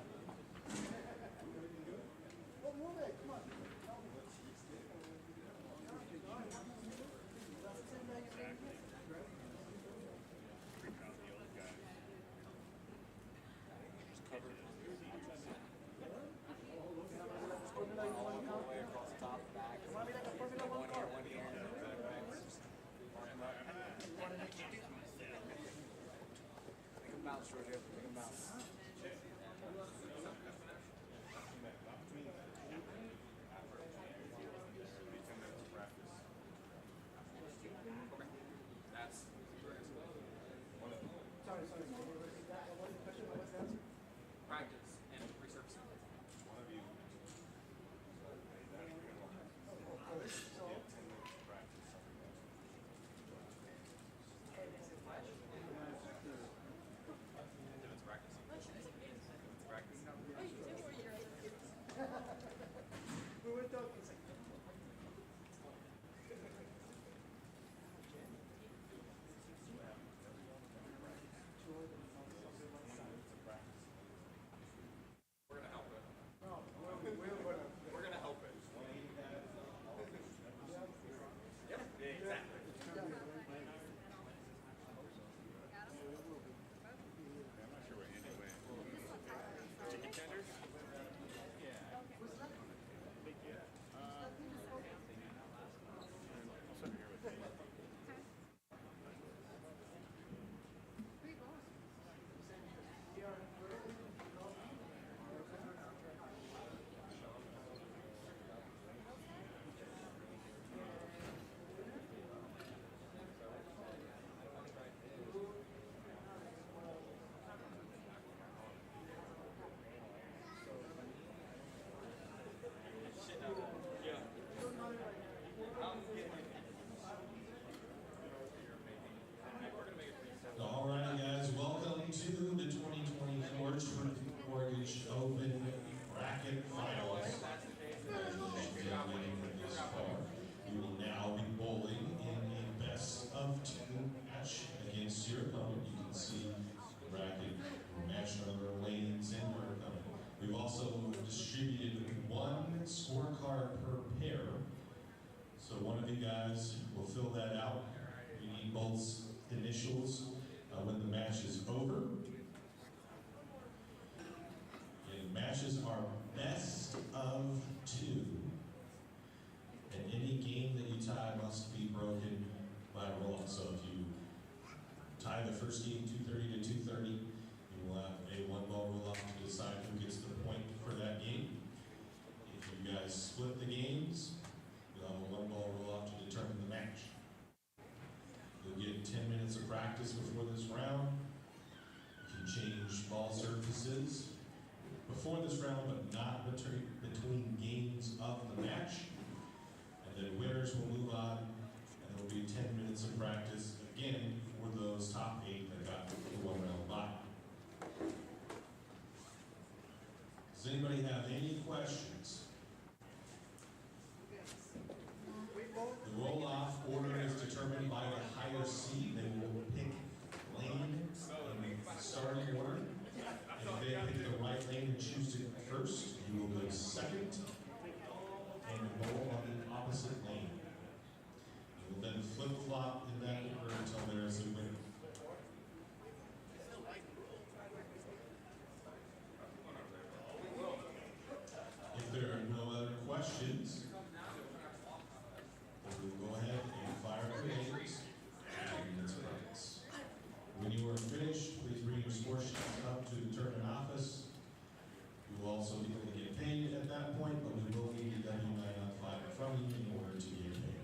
Oh, move it, come on. Make him bounce, Roger. Make him bounce. That's Sorry. practice and resurfacing. We were talking. It's like, We're gonna help it. no, We're gonna help it. Yep. Exactly. Chicken tenders? All right, guys, welcome to the 2024 Truth Mortgage Open Bracket Finals. Congratulations on making it this far. You will now be bowling in a best of two match against your opponent. You can see the bracket match number, lanes, and your opponent. We've also distributed one scorecard per pair. So one of you guys will fill that out. You need both initials when the match is over. And matches are best of two. And any game that you tie must be broken by roll-off. So if you tie the first game 230 to 230, you will have a one-ball roll-off to decide who gets the point for that game. If you guys split the games, you'll have a one-ball roll-off to determine the match. You'll get 10 minutes of practice before this round. You can change ball surfaces before this round, but not between games of the match. And then winners will move on, and there will be 10 minutes of practice again for those top 8 that got the one round bye. Does anybody have any questions? The roll-off order is determined by the higher seed. They will pick lane in the starting order. If they pick the right lane and choose to go first, you will go second and roll on the opposite lane. You will then flip-flop in that order until there is a winner. If there are no other questions, we'll go ahead and fire the games and minutes of practice. When you are finished, please bring your score sheet up to the tournament office. You will also be able to get paid at that point, but we will need the W-995 from you in order to get paid.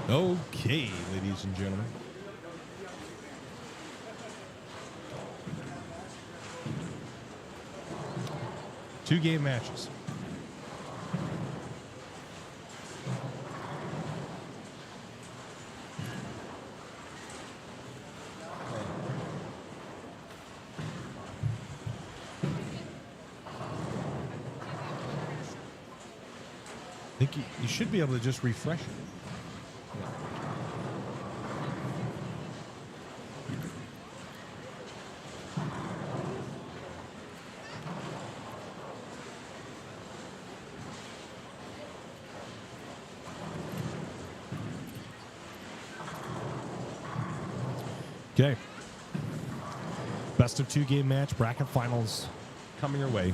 Okay, ladies and gentlemen. Two-game matches. I think you should be able to just refresh it. Okay. Best of two game match, bracket finals coming your way.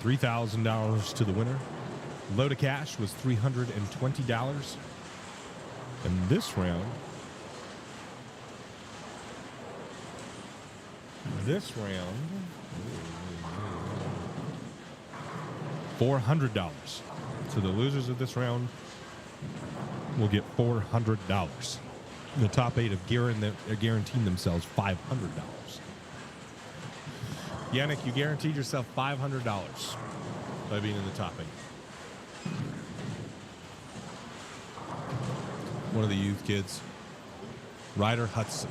$3,000 to the winner. Load of cash was $320. And this round, $400. So the losers of this round will get $400. The top 8 have guaranteed themselves $500. Yannick, you guaranteed yourself $500 by being in the top 8. One of the youth kids, Ryder Hudson.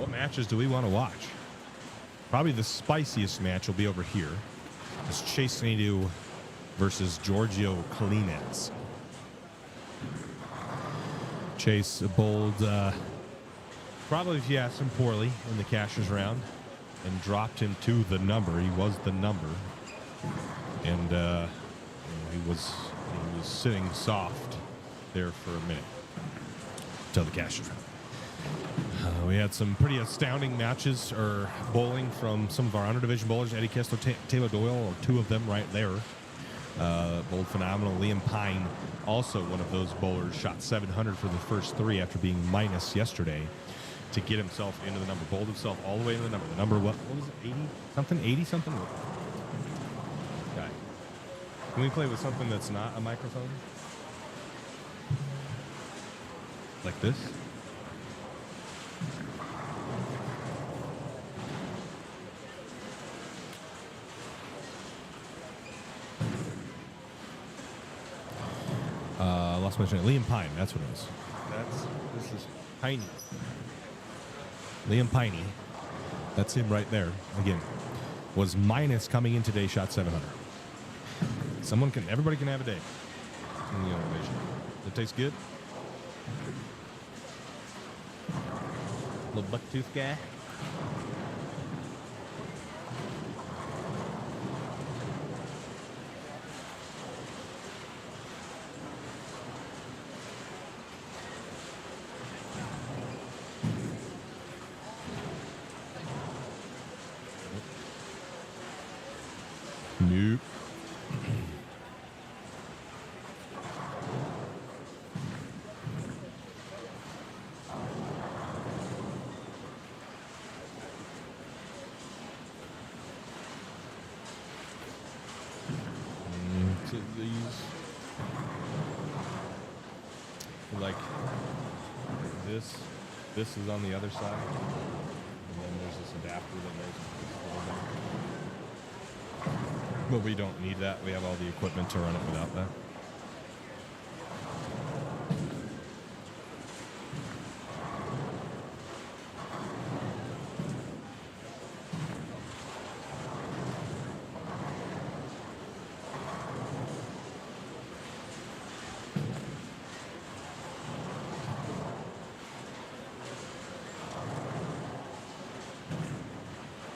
Matches do we want to watch? Probably the spiciest match will be over here. It's Chase Nadeau versus Giorgio Kalinets. Chase bowled probably, if you asked him, poorly in the cashers round and dropped him to the number. He was the number and he was sitting soft there for a minute until the cash was we had some pretty astounding matches or bowling from some of our under division bowlers. Eddie Kessler, Taylor Doyle, or two of them right there. Bowled phenomenal. Liam Pine, also one of those bowlers, shot 700 for the first three after being minus yesterday to get himself into the number. Bowled himself all the way into the number. The number, what was it, 80 something? 80 something? Okay. Can we play with something that's not a microphone? Like this? Lost my train. Liam Pine, that's what it is. This is Piney. Liam Piney, that's him right there. Again, was minus coming in today, shot 700. Everybody can have a day in the innovation. It tastes good. Little bucktooth guy. Nope. To these, like this is on the other side, and then there's this adapter that goes there. But we don't need that. We have all the equipment to run it without that.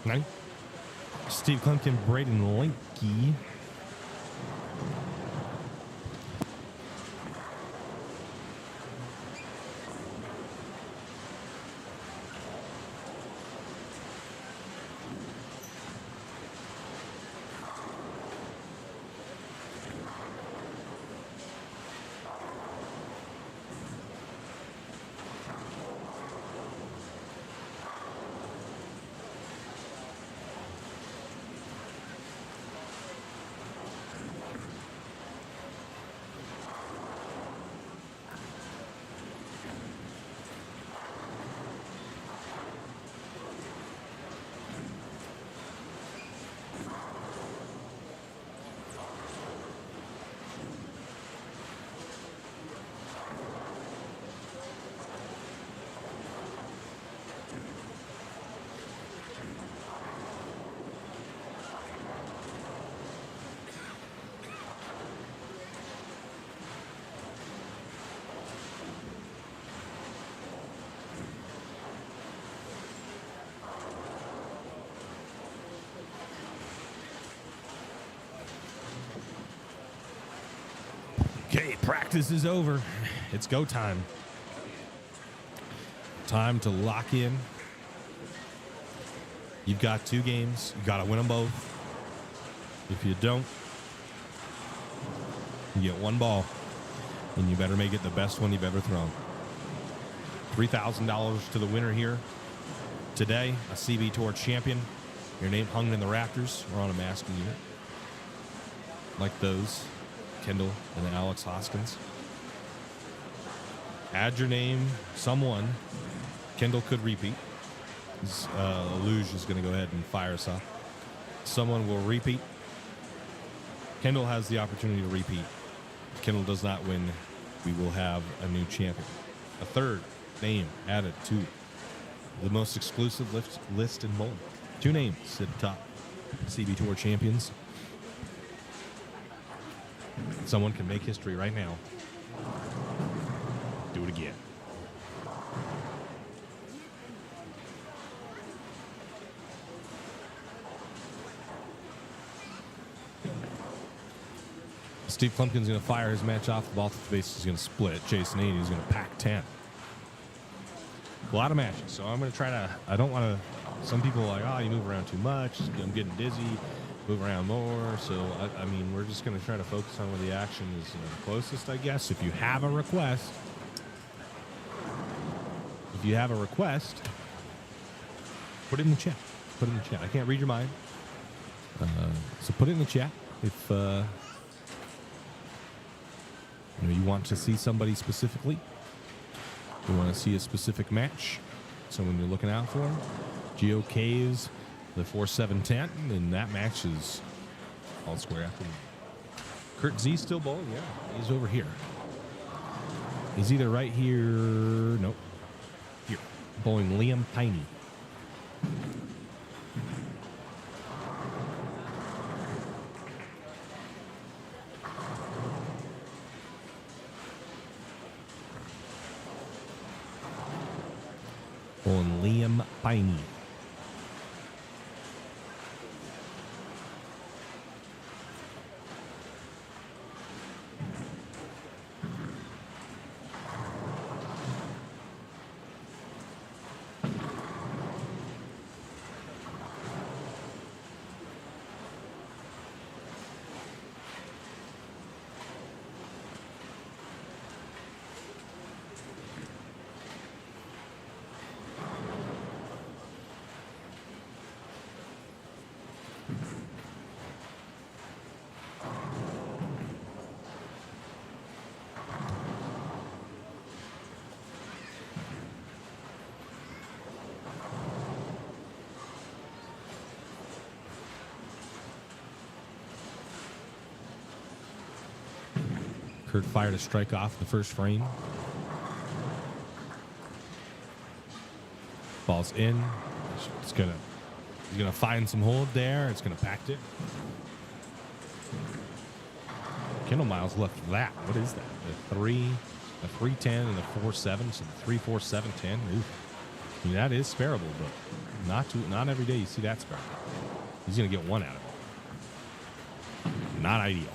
Nice. Steve Klumpkin, Braden Linky. Okay, practice is over. It's go time. Time to lock in. You've got 2 games. You got to win them both. If you don't, you get 1 ball, and you better make it the best one you've ever thrown. $3,000 to the winner here today. A CB Tour champion. Your name hung in the rafters or on a masking unit, like those. Kendall and Alex Hoskins. Add your name, someone. Kendall could repeat. Luge is going to go ahead and fire us off. Someone will repeat. Kendall has the opportunity to repeat. If Kendall does not win, we will have a new champion. A third name added to the most exclusive list in bowling. 2 names at the top. CB Tour champions. Someone can make history right now. Do it again. Steve Klumpkin's going to fire his match off. The ball to the base is going to split. Chase Nady is going to pack 10. A lot of matches. So I'm going to try to, I don't want to, some people are like, oh, you move around too much. I'm getting dizzy. Move around more. So, I mean, we're just going to try to focus on where the action is closest, I guess. If you have a request, put it in the chat. Put it in the chat. I can't read your mind. So put it in the chat if you want to see somebody specifically. You want to see a specific match, someone you're looking out for. Geo Caves, the 4-7-10, and that match is all square after. Kurt Z still bowling? Yeah, he's over here. He's either right here, nope, here, bowling Liam Piney. On Liam Piney. Kurt fired a strike off the first frame. Ball's in. He's gonna find some hold there. It's gonna pack it. Kendle Miles left that. What is that? The 3-10 and the 4-7. So the 3-4-7-10. I mean, that is sparable, but not every day you see that sparable. He's gonna get one out of it. Not ideal.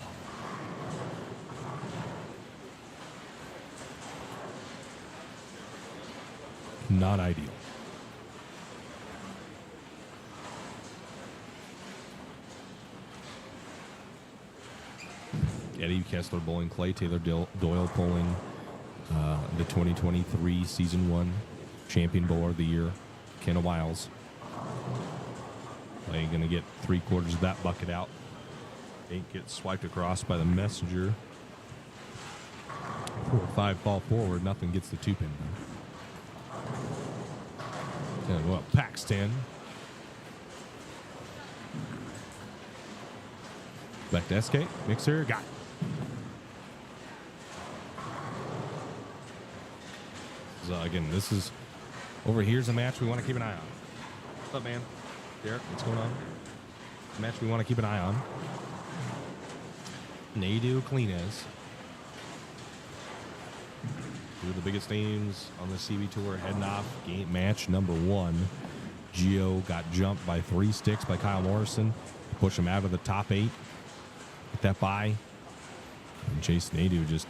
Not ideal. Eddie Kessler bowling Clay Taylor Doyle bowling the 2023 Season 1 Champion Bowler of the Year, Kendle Miles. Clay going to get 3/4 of that bucket out. Ain't get swiped across by the messenger. 4 or 5 fall forward. Nothing gets the 2-pin. Well, packs 10. Back to escape. Mixer. Got it. So again, this is over here's a match we want to keep an eye on. What's up, man? Derek, what's going on? A match we want to keep an eye on. Nadu Cleanez. Two of the biggest names on the CB Tour heading off game match number 1. Gio got jumped by 3 sticks by Kyle Morrison to push him out of the top 8. Get that by. And Chase Nadu just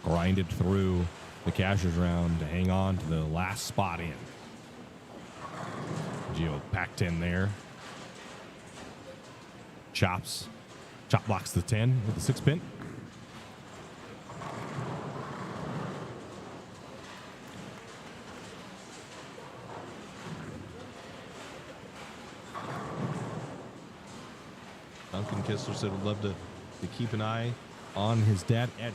grinded through the cashier's round to hang on to the last spot in. Gio packed 10 there. Chop blocks the 10 with the 6-pin. Duncan Kistler said would love to keep an eye on his dad, Eddie.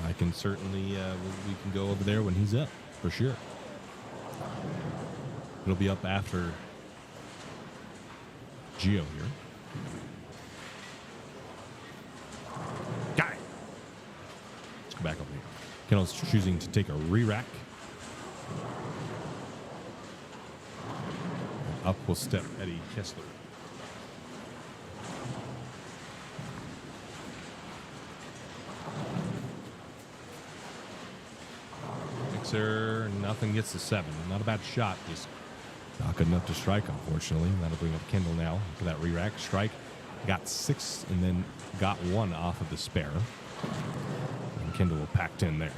I can certainly, we can go over there when he's up, for sure. It'll be up after Gio here. Got it. Let's go back over here. Kendall's choosing to take a re-rack. Up will step Eddie Kessler. Mixer, nothing gets to 7. Not a bad shot, just not good enough to strike, unfortunately. That'll bring up Kendle now. Look at that re-rack. Strike. Got 6 and then got 1 off of the spare. And Kendle will packed in there.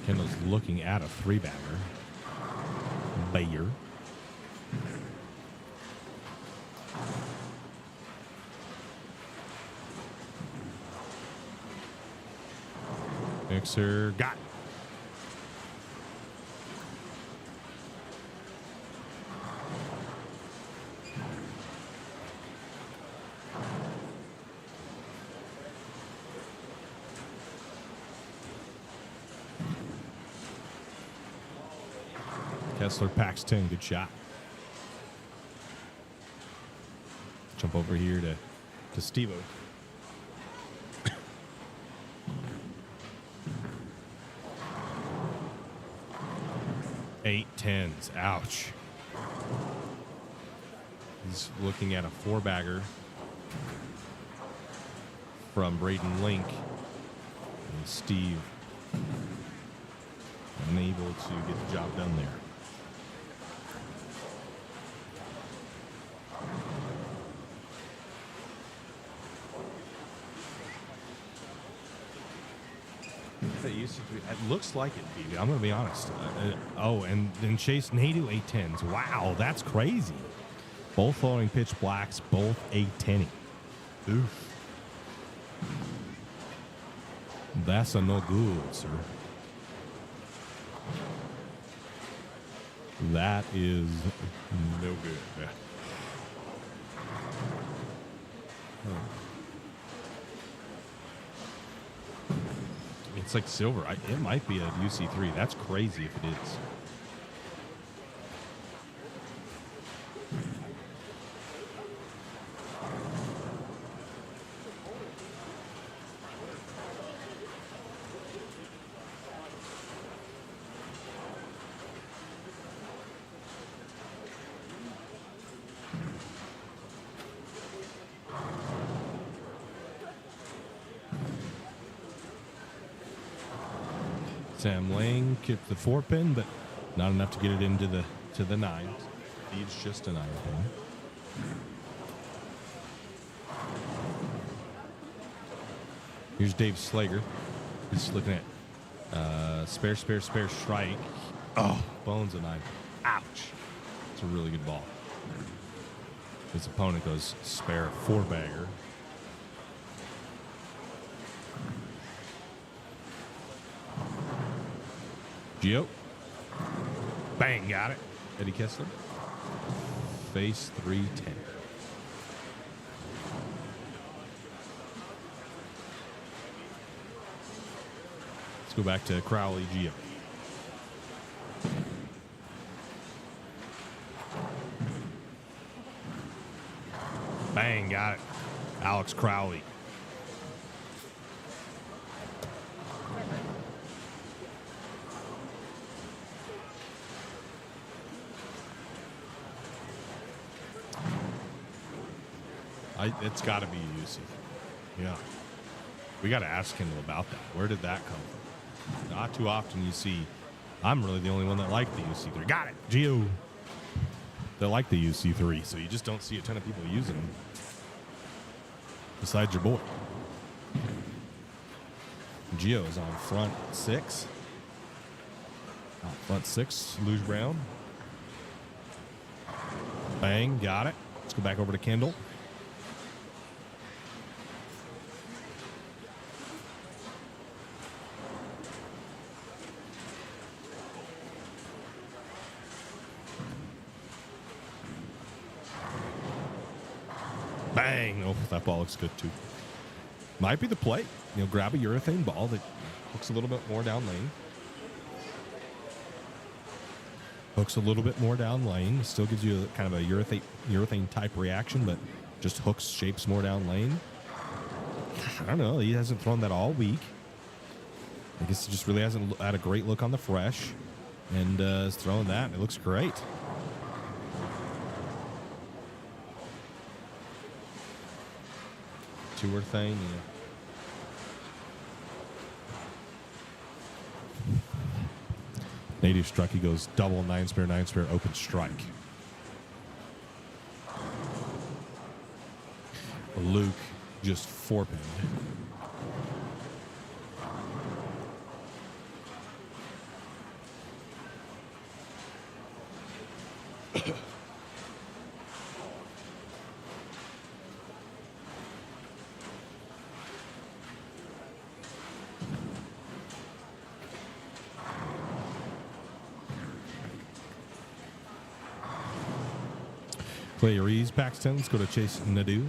Kendall's looking at a 3-bagger. Bayer. Mixer got. Kessler packs 10. Good shot. Jump over here to Steve-O. 8 10s. Ouch. He's looking at a 4-bagger from Braden Link. And Steve unable to get the job done there. It looks like it, BB. I'm going to be honest. And then Chase Nadu 8-10s. Wow, that's crazy. Both floating pitch blacks, both 8-10. Oof. That's a no good, sir. That is no good. It's like silver. It might be a UC3. That's crazy if it is. Sam Lang kicked the 4-pin, but not enough to get it into the 9. Needs just a 9-pin. Here's Dave Slager. He's looking at spare strike. Oh, bones a 9. Ouch. It's a really good ball. His opponent goes spare 4-bagger. Gio. Bang, got it. Eddie Kessler. Face 310. Let's go back to Crowley, Gio. Bang, got it. Alex Crowley. It's got to be UC. Yeah. We got to ask Kendall about that. Where did that come from? Not too often you see. I'm really the only one that liked the UC3. Got it. Gio. They like the UC3, so you just don't see a ton of people using them. Besides your boy. Gio is on front 6. Front 6, Luge Brown. Bang, got it. Let's go back over to Kendall. Bang! Oh, that ball looks good too. Might be the play. You know, grab a urethane ball that hooks a little bit more down lane. Hooks a little bit more down lane. Still gives you kind of a urethane type reaction, but just hooks shapes more down lane. I don't know. He hasn't thrown that all week. I guess he just really hasn't had a great look on the fresh, and is throwing that. It looks great. Tour thing, yeah. Native struck. He goes double 9-spare, open strike. Luke just 4-pinned. Play your ease, Paxton. Let's go to Chase Nadeau.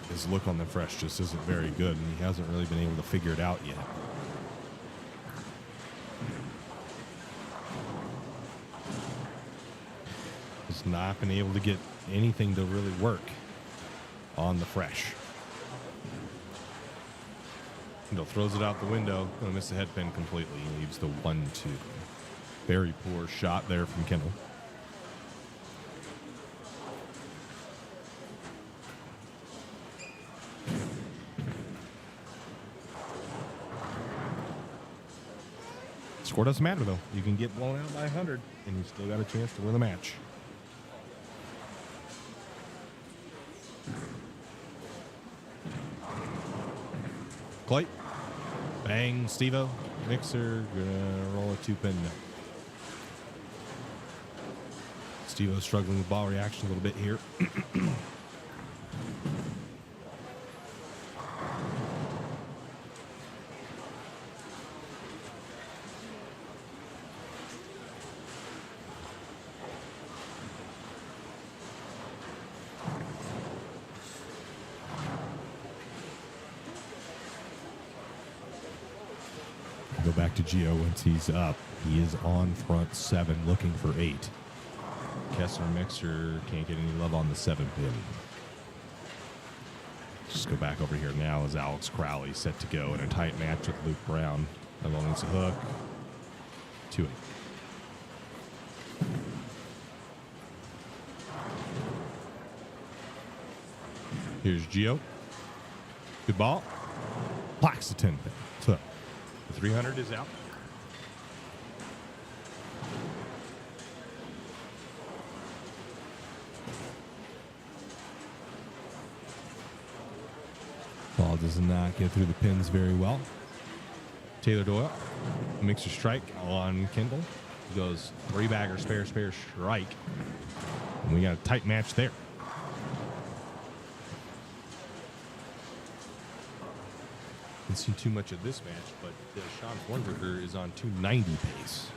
His look on the fresh just isn't very good, and he hasn't really been able to figure it out yet. He's not been able to get anything to really work on the fresh. Throws it out the window. Gonna miss the head pin completely. He leaves the 1-2. Very poor shot there from Kendle. Score doesn't matter, though. You can get blown out by 100, and you still got a chance to win the match. Clay. Bang, Steve-O. Mixer, gonna roll a 2-pin. Steve-O struggling with ball reaction a little bit here. Go back to Gio once he's up. He is on front 7 looking for 8. Kessler Mixer can't get any love on the 7-pin. Just go back over here now as Alex Crowley set to go in a tight match with Luke Brown. That ball needs a hook. 2-8. Here's Gio. Good ball. Blocks the 10-pin. So the 300 is out. Ball does not get through the pins very well. Taylor Doyle, mixer strike on Kendle. He goes 3-bagger, spare, strike. And we got a tight match there. Didn't see too much of this match, but Sean Hornberger is on 290 pace.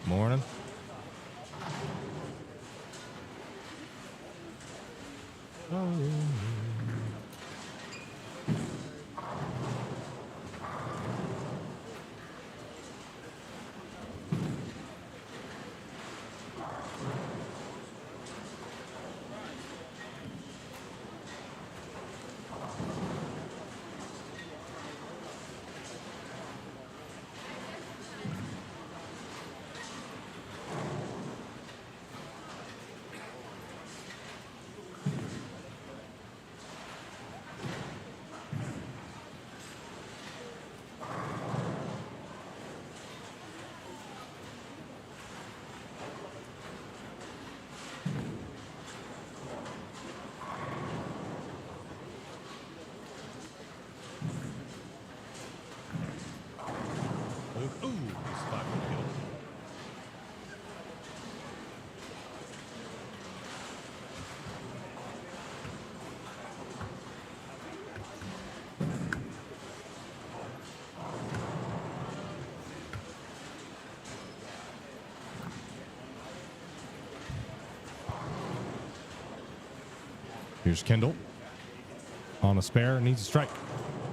Morning. Ooh, spot kill. Here's Kendle on a spare, needs a strike.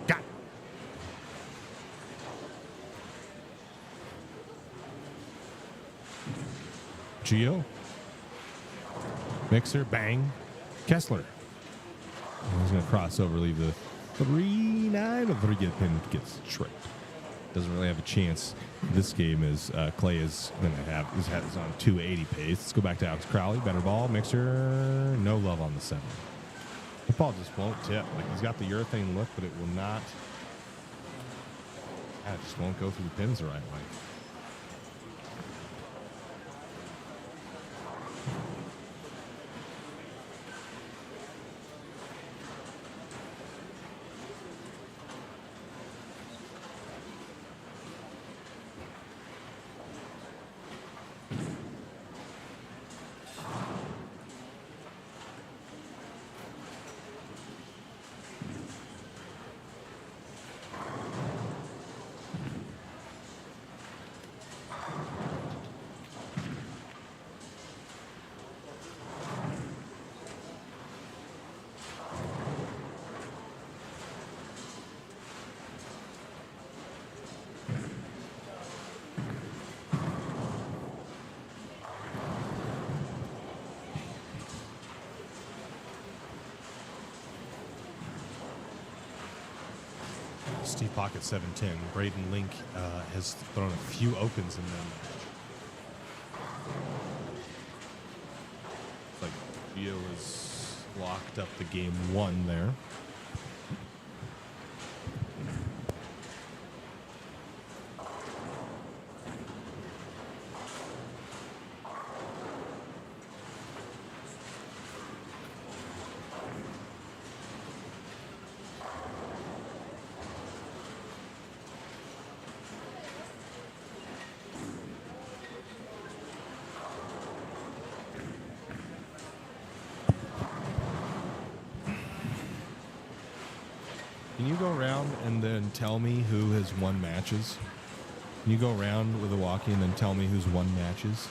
Got it. Geo. Mixer, bang. Kessler. He's going to cross over, leave the 3-9, but 3 pin gets tricked. Doesn't really have a chance. This game is Clay is going to have his head is on 280 pace. Let's go back to Alex Crowley. Better ball. Mixer. No love on the 7. The ball just won't tip. Like, he's got the urethane look, but it will not. It just won't go through the pins the right way. Steve Pocket 710. Braden Link has thrown a few opens in them. It's like Gio has locked up the game 1 there. Can you go around and then tell me who has won matches? Can you go around with a walkie and then tell me who's won matches?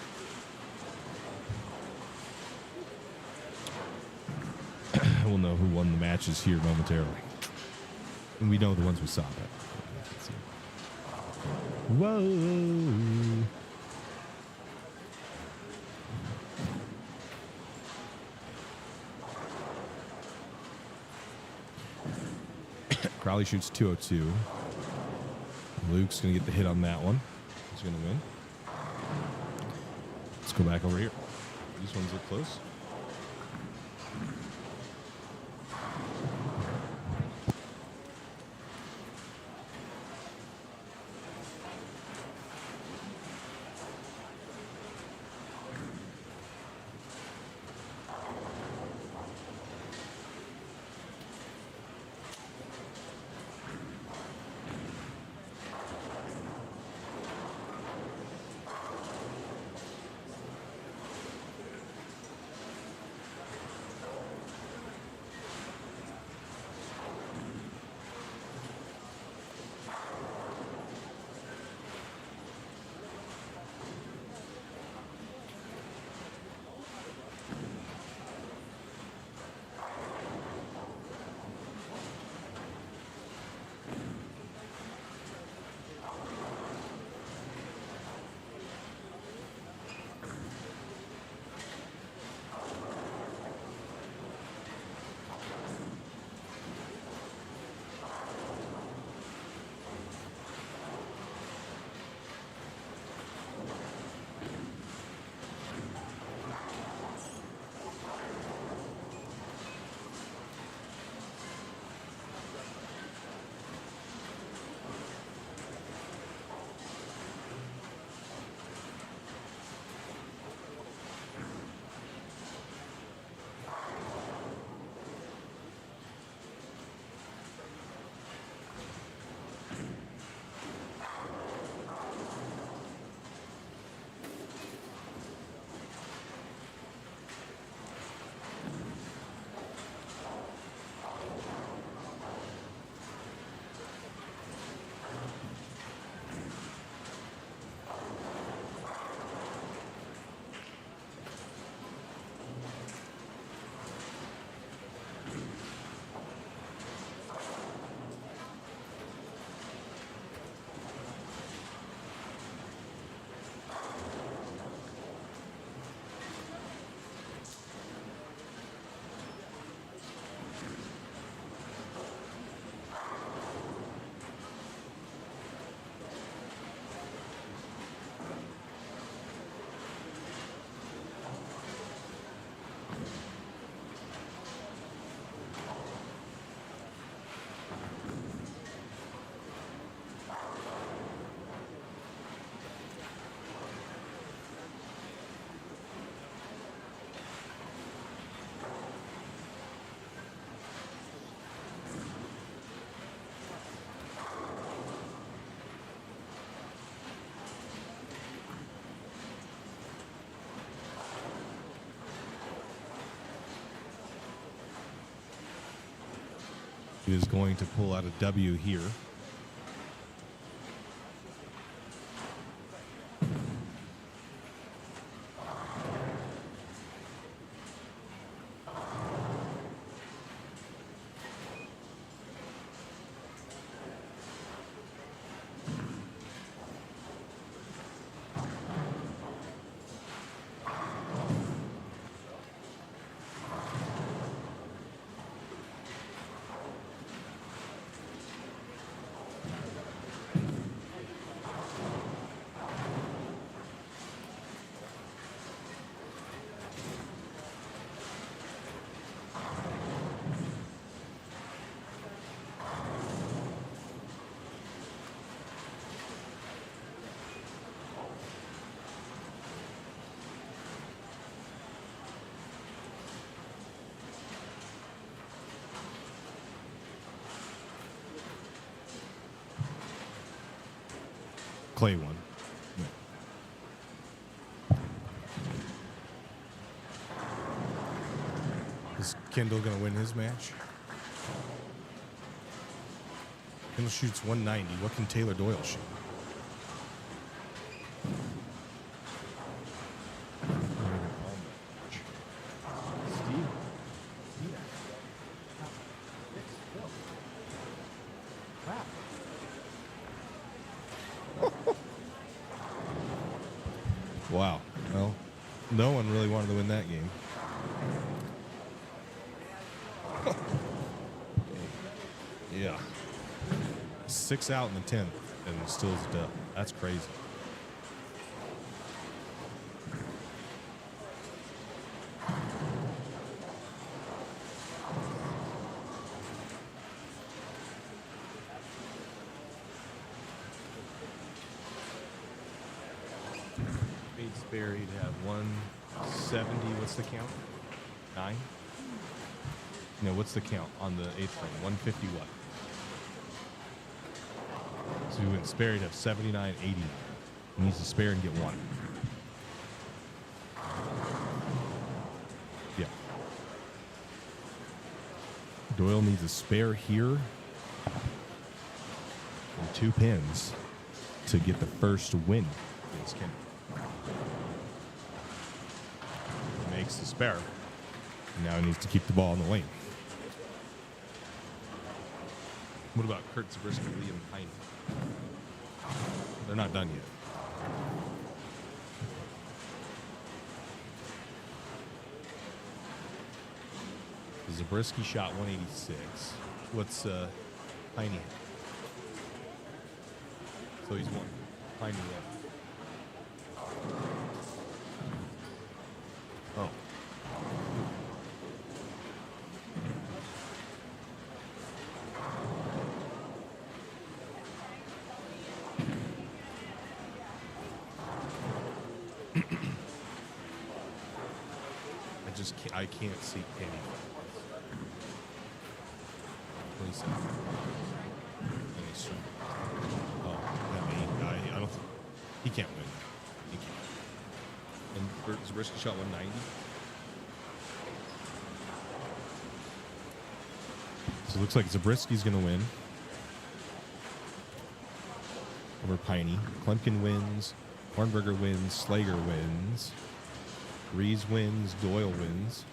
We'll know who won the matches here momentarily. And we know the ones we saw. Whoa. Crowley shoots 202. Luke's going to get the hit on that one. He's going to win. Let's go back over here. These ones look close. is going to pull out a W here. Clay one. Is Kendall going to win his match? Kendall shoots 190. What can Taylor Doyle shoot? Steve. Wow. Well, no one really wanted to win that game. Yeah. 6 out in the 10th, and it still is a dub. That's crazy. Bates buried at 170. What's the count? 9? No, what's the count on the 8th frame? 150 what? So we went spare, he'd have 79, 80. He needs to spare and get 1. Yeah. Doyle needs a spare here and 2 pins to get the first win against Kendall. Makes the spare. Now he needs to keep the ball in the lane. What about Kurt Zabriskie, Liam Pine? They're not done yet. Zabriskie shot 186. What's Piney? So he's 1. Piney 1. Oh. I can't see anything. 27. Oh, I don't. He can't win. He can't. And Zabriskie shot 190. So it looks like Zabriskie's going to win over Piney. Klumpkin wins. Hornberger wins. Slager wins. Rees wins. Doyle wins.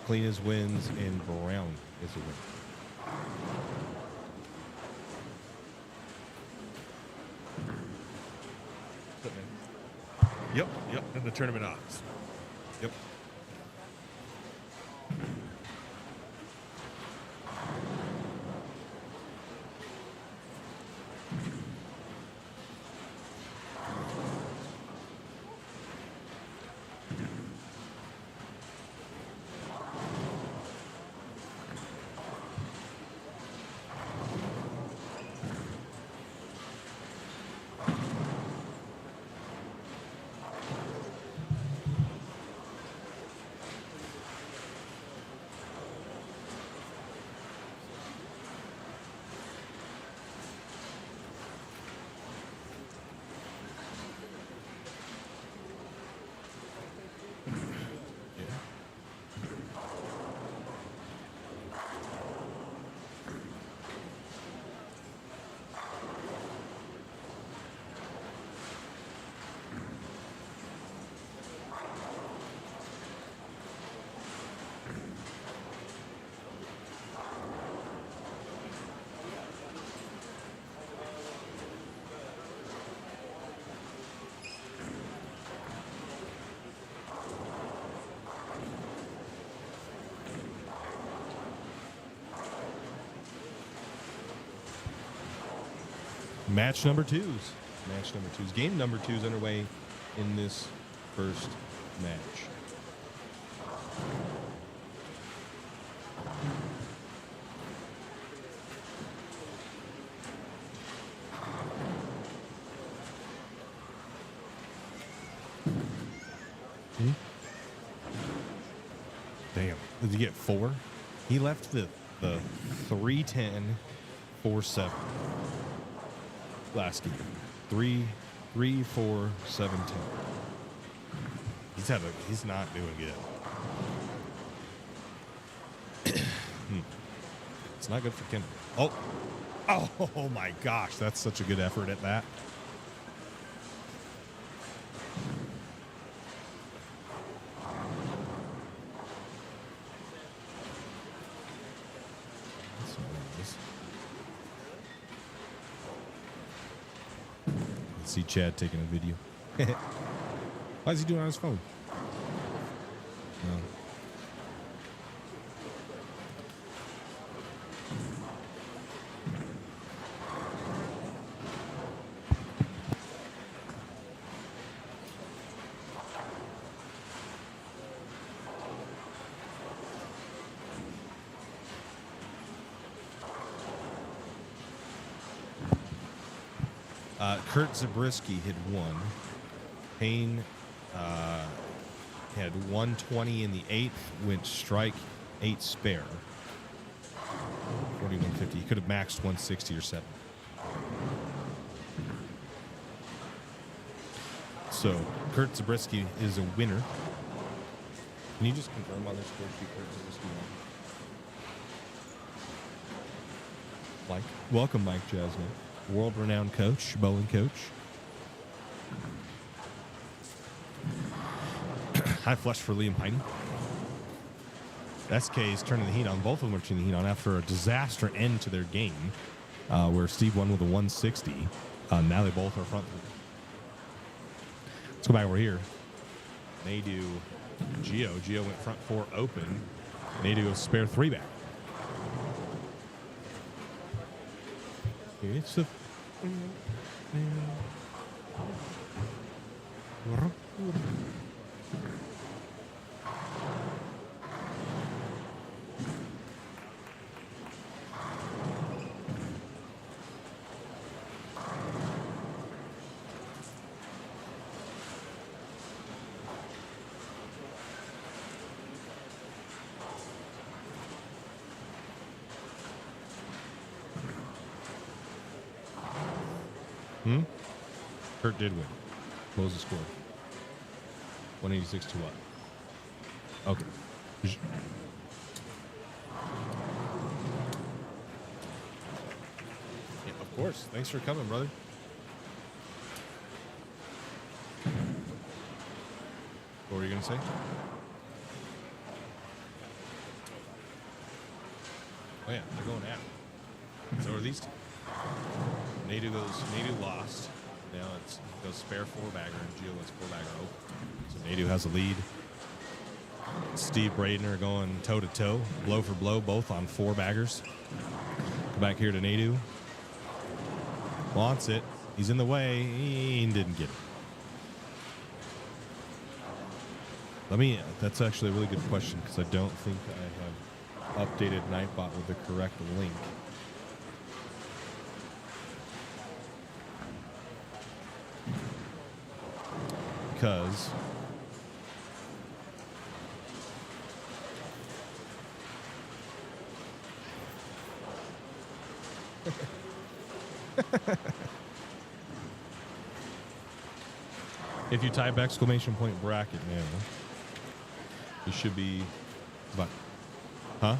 Cleaners wins, and Brown is a win. Yep, in the tournament odds. Yep. Match number twos. Game number two's underway in this first match. Damn. Did you get 4? He left the 3-10, 4-7 last game. 3, 4, 7, 10. He's not doing good. It's not good for Kendall. Oh my gosh, that's such a good effort at that. See Chad taking a video. Why is he doing it on his phone? No. Kurt Zabriskie had 1. Payne had 120 in the 8th, went strike 8 spare. 41.50. He could have maxed 160 or 7. So Kurt Zabriskie is a winner. Can you just confirm on this score sheet Kurt Zabriskie won? Mike. Welcome, Mike Jasmine. World-renowned coach, bowling coach. High flush for Liam Piney. SK is turning the heat on. Both of them are turning the heat on after a disaster end to their game, where Steve won with a 160. Now they both are front. Let's go back over here. Nadu, Gio. Gio went front 4 open. Nadu goes spare 3 back. It's a Kurt did win. What was the score? 186 to what? Okay. Yeah, of course. Thanks for coming, brother. What were you going to say? Oh, yeah. They're going out. So are these two. Nadu lost. Now it goes spare 4-bagger, and Gio lets 4-bagger open. So Nadu has a lead. Steve Braden are going toe-to-toe, blow for blow, both on 4-baggers. Come back here to Nadu. Wants it. He's in the way. He didn't get it. That's actually a really good question, because I don't think I have updated Nightbot with the correct link. Because if you type exclamation point bracket now, you should be about, huh?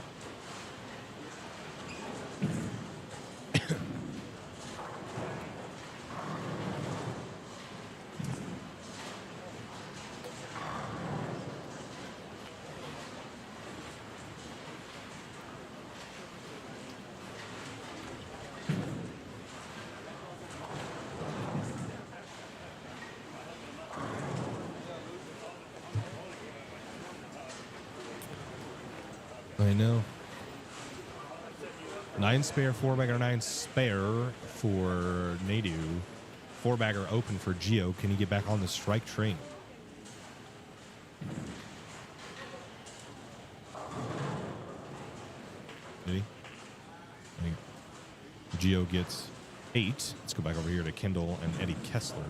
I know. 9 spare, 4-bagger, 9 spare, for Nadu. 4-bagger open for Gio. Can he get back on the strike train? Did he? I think Gio gets 8. Let's go back over here to Kendall and Eddie Kessler.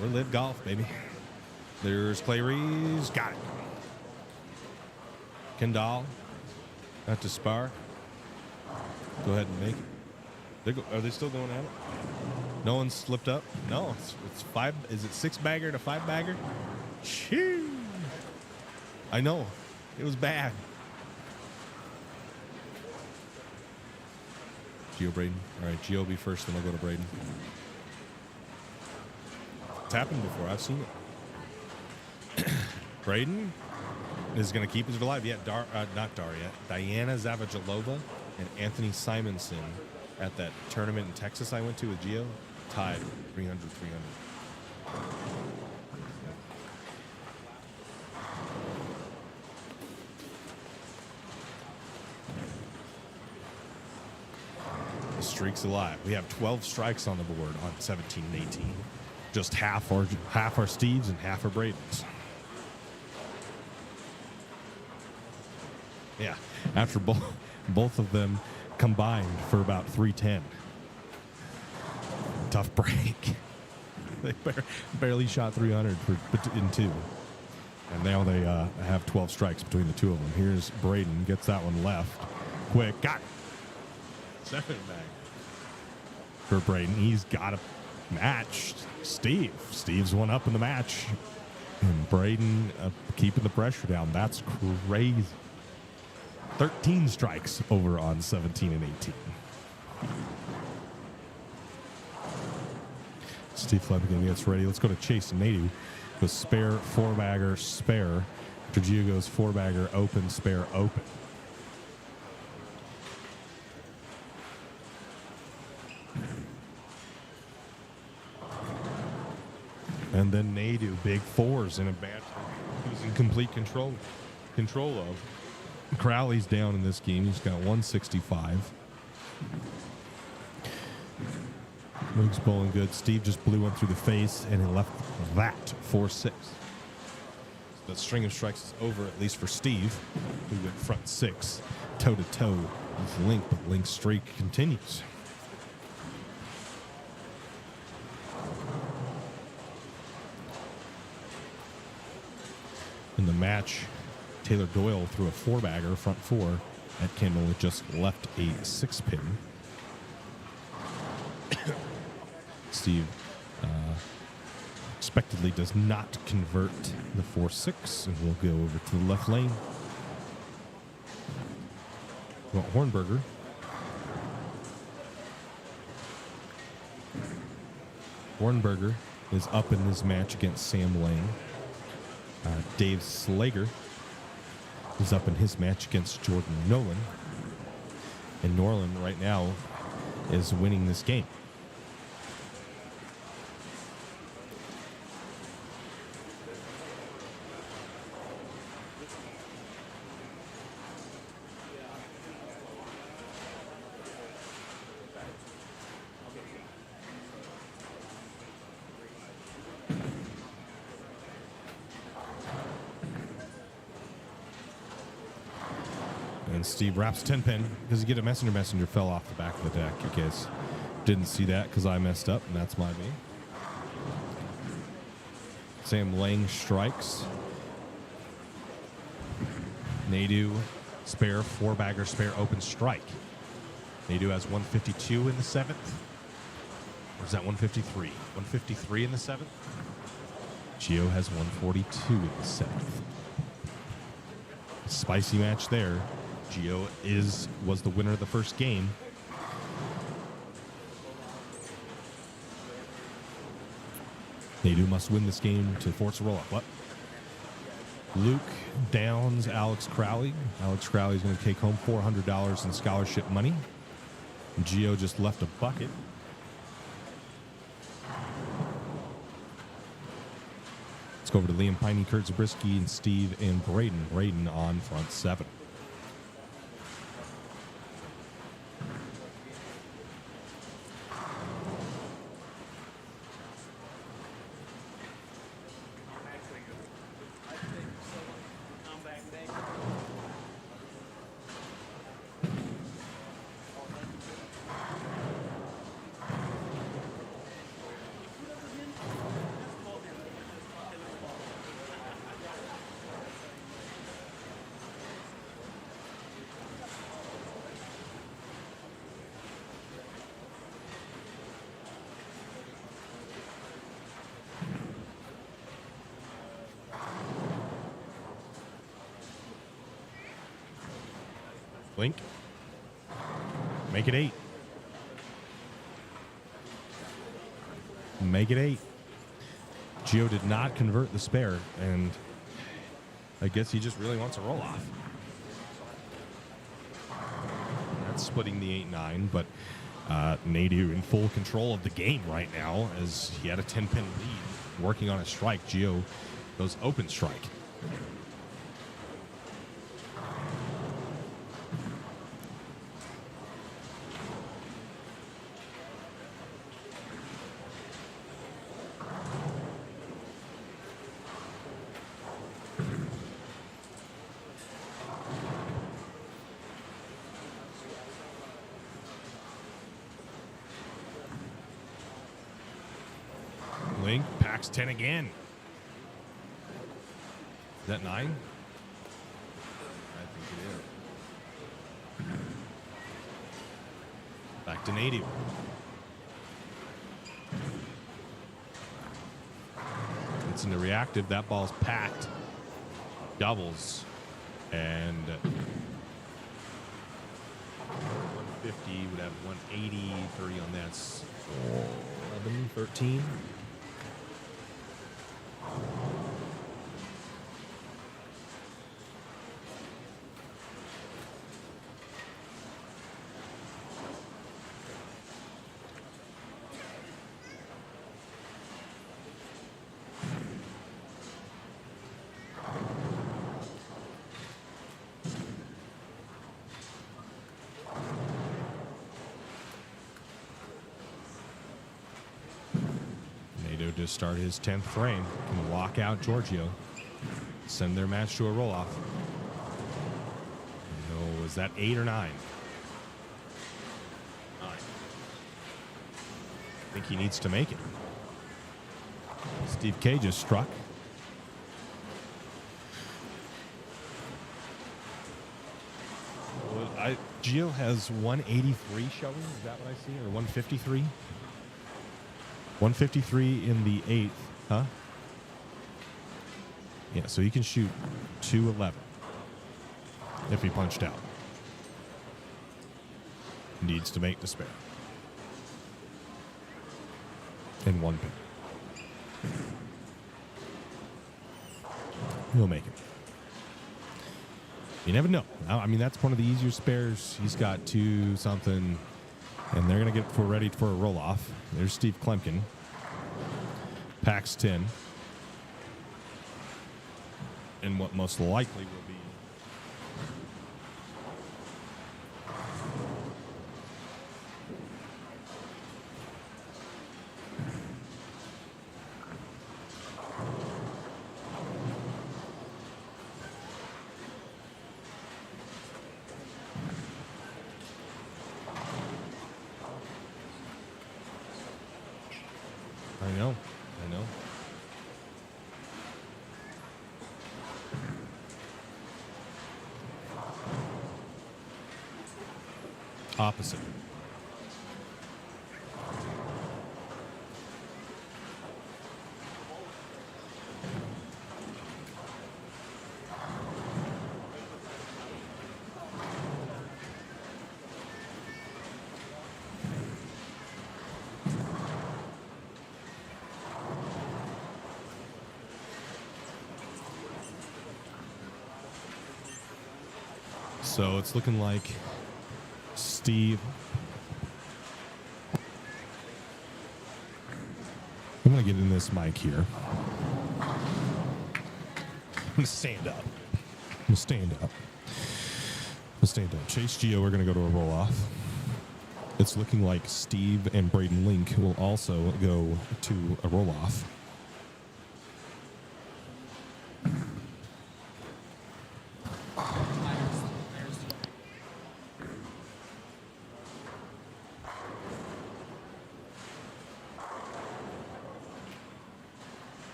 We're live golf, baby. There's Clay Reeves. Got it. Kendall. Got to spar. Go ahead and make it. Are they still going at it? No one slipped up? No. It's 5. Is it 6-bagger to 5-bagger? Shoo. I know. It was bad. Gio Braden. All right, Gio be first, then I'll go to Braden. It's happened before. I've seen it. Braden is going to keep his alive. Yeah, not Daria. Diana Zavajalova and Anthony Simonson at that tournament in Texas I went to with Gio tied 300. The streak's alive. We have 12 strikes on the board on 17 and 18. Just half are Steve's and half are Braden's. Yeah, after both of them combined for about 310. Tough break. They barely shot 300 in 2. And now they have 12 strikes between the two of them. Here's Braden, gets that one left. Quick, got it. 7 back for Braden. He's got a match. Steve's one up in the match. And Braden keeping the pressure down. That's crazy. 13 strikes over on 17 and 18. Steve Flanagan gets ready. Let's go to Chase and Nadu with spare, 4-bagger, spare. After Gio goes 4-bagger, open, spare, open. And then Nadu, big 4s in a bad. He was in complete control of. Crowley's down in this game. He's got 165. Luke's bowling good. Steve just blew one through the face, and he left that 4-6. The string of strikes is over, at least for Steve, who went front 6, toe-to-toe with Link, but Link's streak continues. In the match, Taylor Doyle threw a 4-bagger, front 4, at Kendall. It just left a 6-pin. Steve expectedly does not convert the 4-6, and we'll go over to the left lane. Well, Hornberger. Hornberger is up in this match against Sam Lane. Dave Slager is up in his match against Jordan Nolan. And Norland right now is winning this game. And Steve wraps 10 pin because you get a messenger fell off the back of the deck. You guys didn't see that because I messed up, and that's my me. Sam Lang strikes. Nadu spare, 4-bagger spare, open strike. Nadu has 152 in the 7th. Or is that 153? 153 in the 7th. Gio has 142 in the 7th. Spicy match there. Gio was the winner of the first game. Nadu must win this game to force a roll-up. What? Luke downs Alex Crowley. Alex Crowley is going to take home $400 in scholarship money. Gio just left a bucket. Let's go over to Liam Piney, Kurt Zabriskie, and Steve and Braden. Braden on front 7. Blink. Make it 8. Make it 8. Gio did not convert the spare, and I guess he just really wants a roll-off. That's splitting the 8-9, but Nadu in full control of the game right now as he had a 10-pin lead working on a strike. Gio goes open strike. Link packs 10 again. Is that 9? I think it is. Back to Nadu. It's in the reactive. That ball's packed. Doubles. And 150 would have 180. 30 on that. 11, 13. To start his 10th frame, can walk out Giorgio, send their match to a roll-off. No, is that 8 or 9? 9. I think he needs to make it. Steve K just struck. Well, Gio has 183 showing. Is that what I see? Or 153? 153 in the 8th, huh? Yeah, so he can shoot 211 if he punched out. Needs to make the spare. In 1 pin. He'll make it. You never know. I mean, that's one of the easier spares. He's got 2 something. And they're going to get ready for a roll-off. There's Steve Klemkin. Packs 10. And what most likely will be I know. Opposite. So it's looking like Steve. I'm going to get in this mic here. I'm going to stand up. Chase Geo are going to go to a roll-off. It's looking like Steve and Braden Link will also go to a roll-off.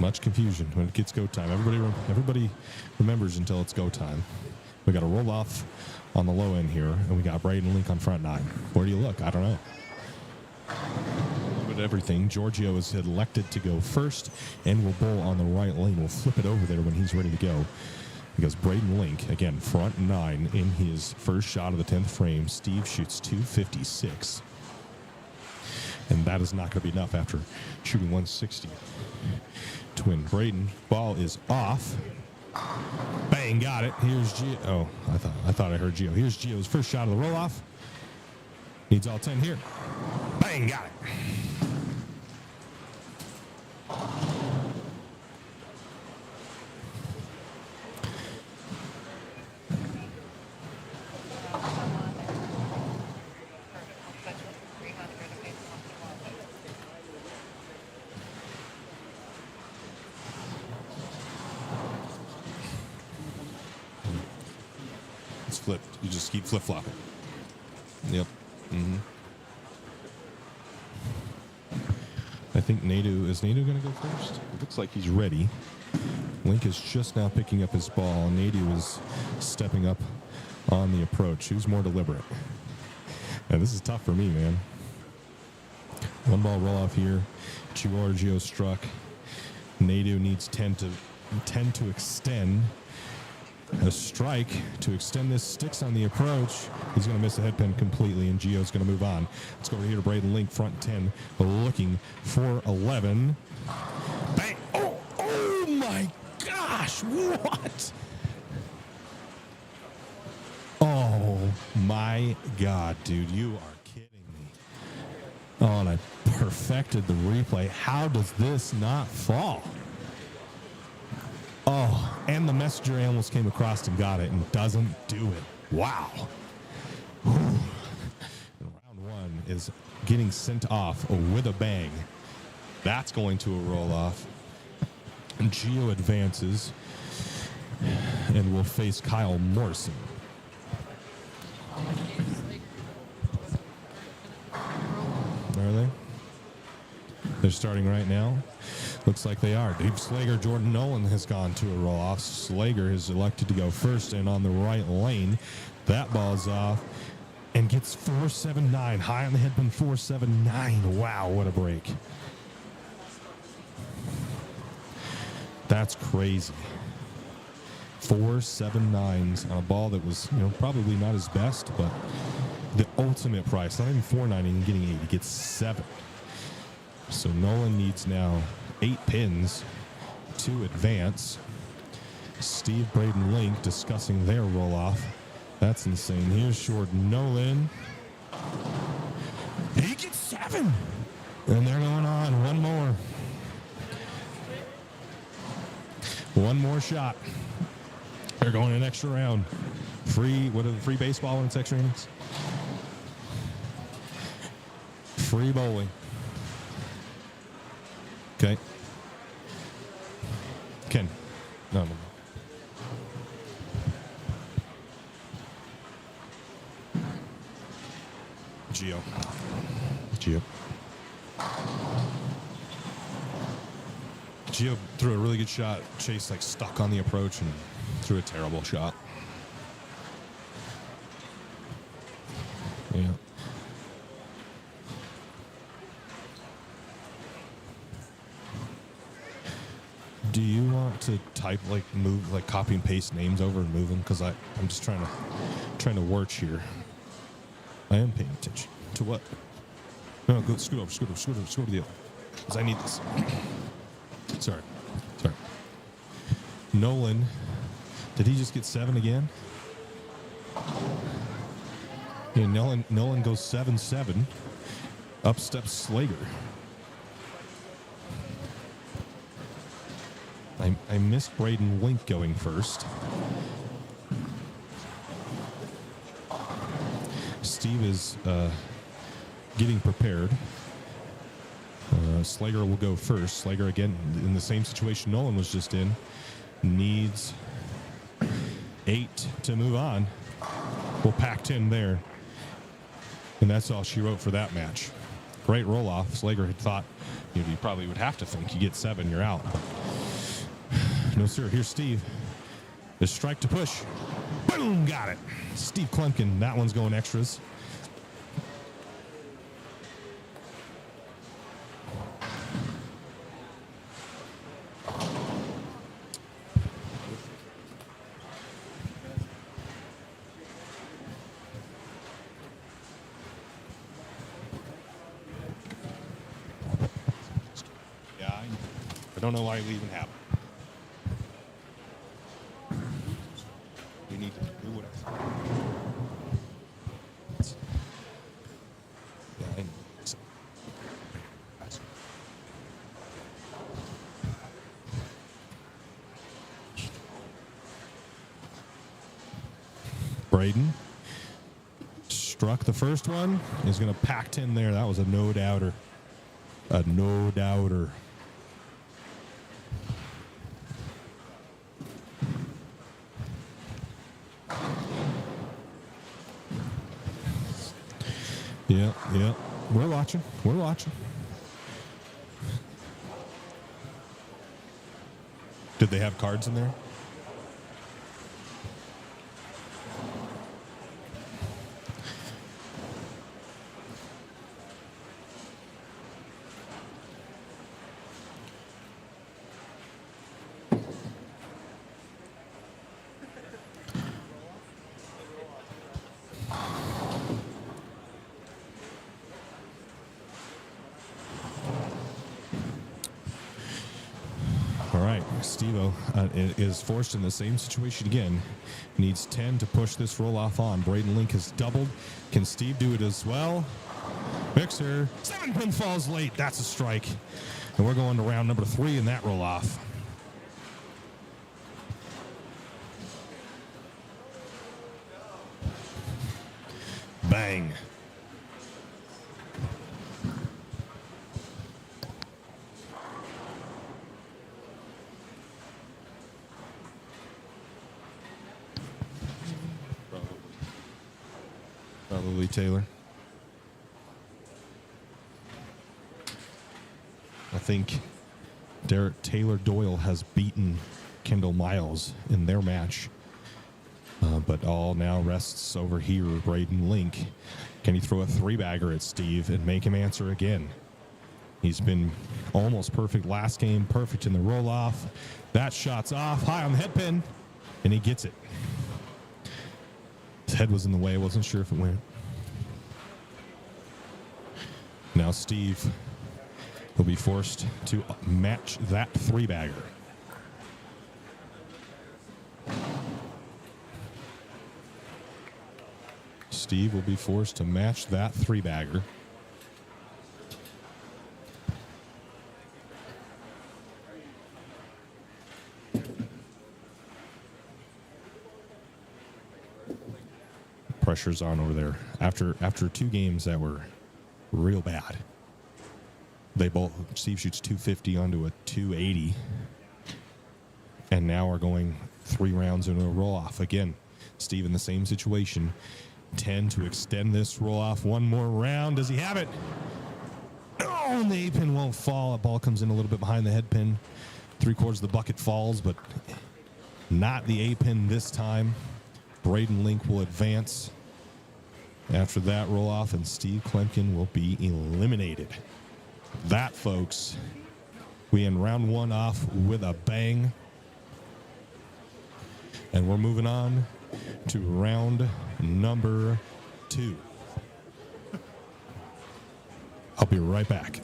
Much confusion when it gets go time. Everybody remembers until it's go time. We got a roll off on the low end here, and we got Braden Link on front 9. Where do you look? I don't know. A little bit of everything. Giorgio is elected to go first, and will bowl on the right lane. We'll flip it over there when he's ready to go. Because Braden Link, again, front 9 in his first shot of the 10th frame. Steve shoots 256. And that is not going to be enough after shooting 160. Twin Braden. Ball is off. Bang, got it. Here's Gio. Oh, I thought I heard Gio. Here's Gio's first shot of the roll-off. Needs all 10 here. Bang, got it. Flipped. You just keep flip-flopping. Yep. I think is Nadu going to go first? It looks like he's ready. Link is just now picking up his ball. Nadu is stepping up on the approach. Who's more deliberate? And this is tough for me, man. One ball roll off here. Giorgio struck. Nadu needs 10 to extend. A strike to extend this. Sticks on the approach. He's going to miss the head pin completely, and Gio's going to move on. Let's go over here to Braden Link, front 10, looking for 11. Bang! Oh my gosh! What? Oh my God, dude! You are kidding me. Oh, and I perfected the replay. How does this not fall? Oh, and the messenger almost came across and got it and doesn't do it. Wow. Round 1 is getting sent off with a bang. That's going to a roll-off. Gio advances and will face Kyle Morrison. Are they? They're starting right now. Looks like they are. Dave Slager, Jordan Nolan has gone to a roll-off. Slager is elected to go first, and on the right lane, that ball's off and gets 479. High on the head pin, 479. Wow, what a break. That's crazy. 479s on a ball that was, probably not his best, but the ultimate price. Not even 490 and getting 8. He gets 7. So Nolan needs now 8 pins to advance. Steve, Braden Link discussing their roll-off. That's insane. Here's Jordan Nolan. He gets 7. And they're going on. One more. One more shot. They're going an extra round. Free baseball when it's extra innings? Free bowling. Okay. Ken. No. Geo. Geo threw a really good shot. Chase like stuck on the approach and threw a terrible shot. Yeah. Do you want to type like move like copy and paste names over and move them? Because I'm just trying to watch here. I am paying attention to what. No, go scoot over to the other. Because I need this. Sorry. Nolan, did he just get 7 again? Yeah, Nolan goes 7-7. Up steps Slager. I missed Braden Link going first. Steve is getting prepared. Slager will go first. Slager, again, in the same situation Nolan was just in. Needs 8 to move on. We'll pack 10 there. And that's all she wrote for that match. Great roll-off. Slager had thought, you probably would have to think you get 7, you're out. No, sir. Here's Steve. The strike to push. Boom! Got it. Steve Klumpkin. That one's going extras. Yeah, I don't know why we even have it. We need to do whatever. Yeah, I know. Braden struck the first one. He's going to pack 10 there. That was a no-doubter. A no-doubter. Yeah. We're watching. Did they have cards in there? Steve-O is forced in the same situation again. Needs 10 to push this roll-off on. Braden Link has doubled. Can Steve do it as well? Mixer. 7-pin falls late. That's a strike. And we're going to round number 3 in that roll-off. Bang. Probably Taylor. I think Taylor Doyle has beaten Kendle Miles in their match. But all now rests over here with Braden Link. Can he throw a 3-bagger at Steve and make him answer again? He's been almost perfect last game, perfect in the roll-off. That shot's off, high on the head pin, and he gets it. His head was in the way. I wasn't sure if it went. Now Steve will be forced to match that 3-bagger. Steve will be forced to match that 3-bagger. Pressure's on over there after 2 games that were real bad. Steve shoots 250 onto a 280, and now are going 3 rounds into a roll off. Again, Steve in the same situation. 10 to extend this roll off one more round. Does he have it? Oh, and the A pin won't fall. The ball comes in a little bit behind the head pin. 3/4 of the bucket falls, but not the A pin this time. Braden Link will advance after that roll off, and Steve Klemkin will be eliminated. That, folks, we end round 1 off with a bang. And we're moving on to round number 2. I'll be right back.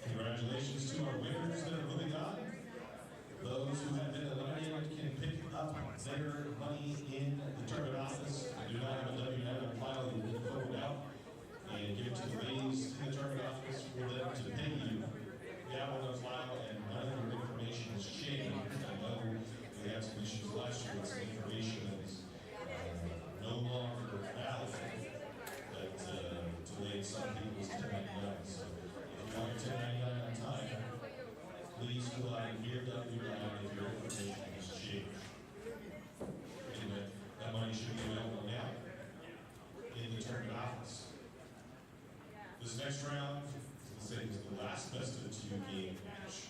Congratulations to our winners that are moving on. Those who have been eliminated can pick up their money in the tournament office. If you do not have a W9 file, you can fill it out and give it to the ladies in the tournament office for them to pay you. You have one on file and none of your information has changed. I know we had some issues last year with some information that was no longer valid that delayed some people's 1099. So if you want your 1099 on time, please fill out your W9 if your information has changed. Anyway, that money should be available now in the tournament office. This next round is the same as the last best of 2 game match.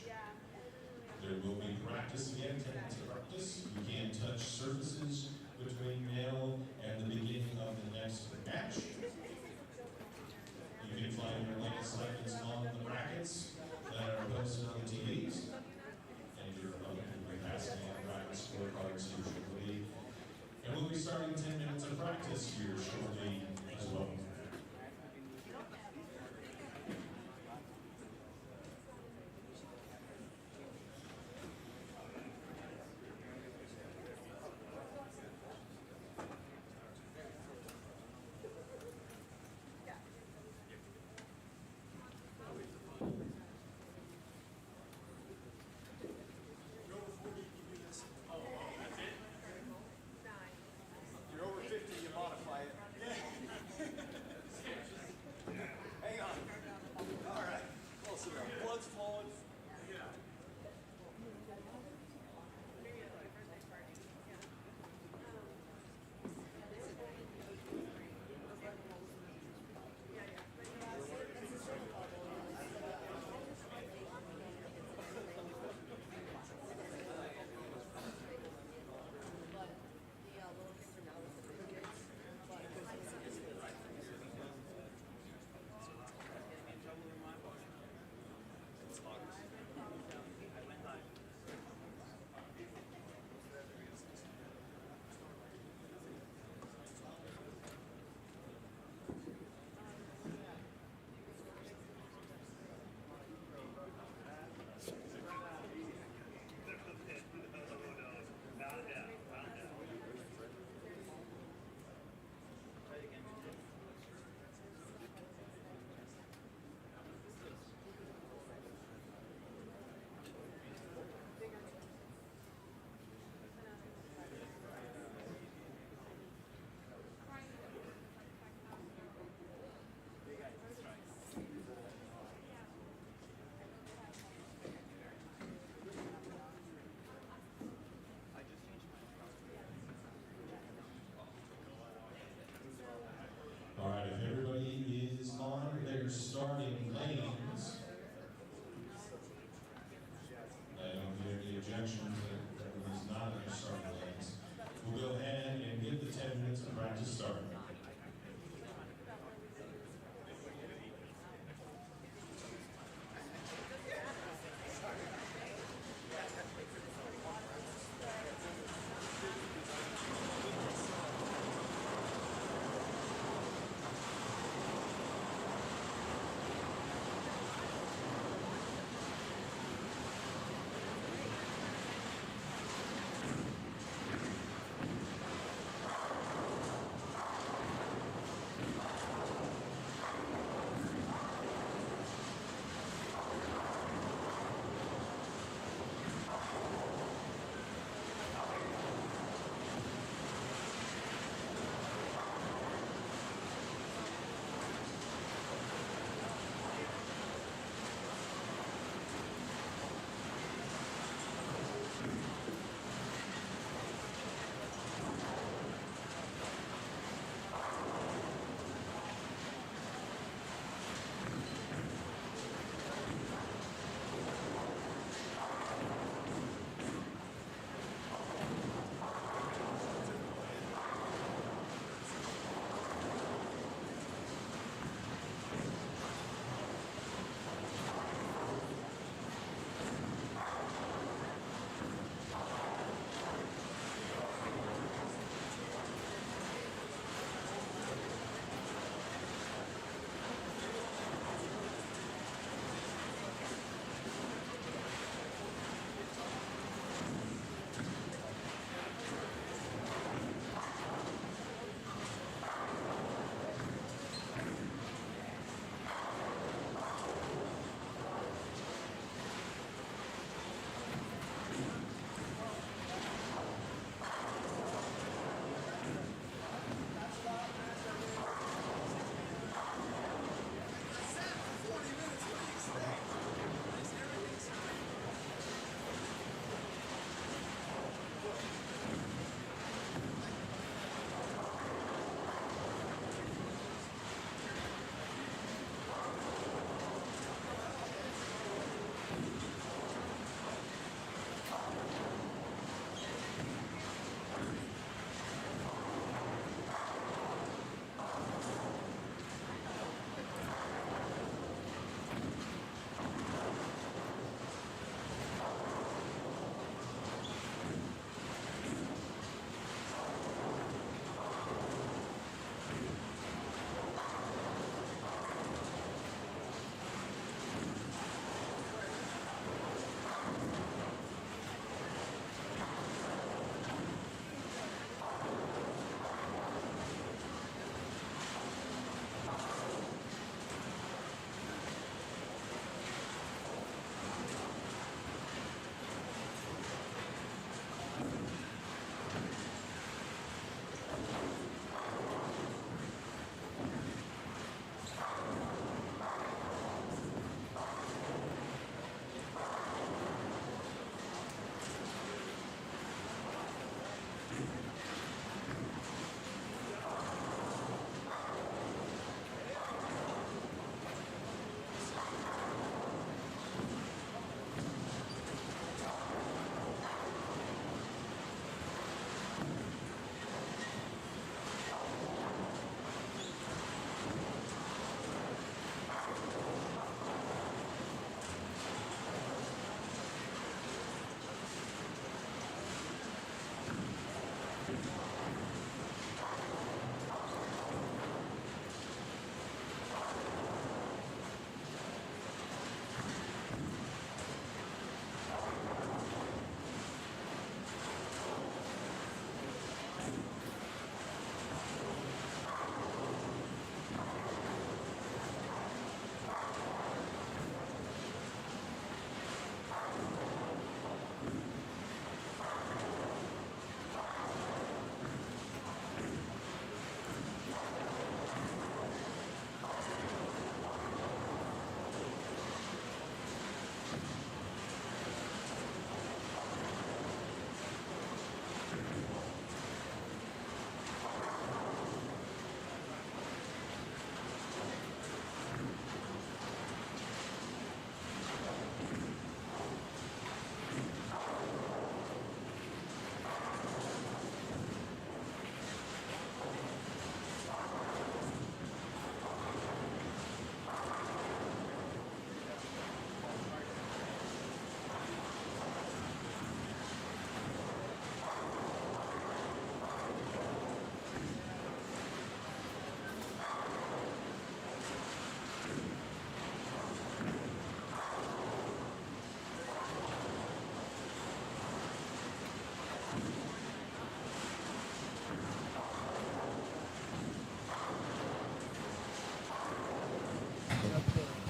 There will be practice again, 10 minutes of practice. You can touch surfaces between now and the beginning of the next match. You can find your lane assignments on the brackets that are posted on the TVs. And your opponent will be passing out practice scorecards here shortly. And we'll be starting 10 minutes of practice here shortly as well.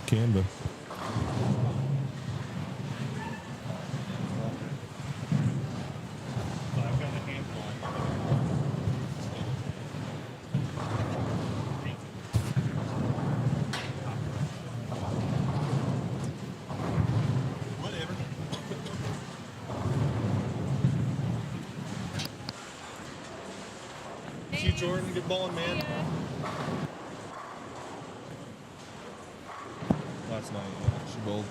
Canva. I've got a handful. Whatever. See you, Jordan. Good bowling, man. Last night, she bowled.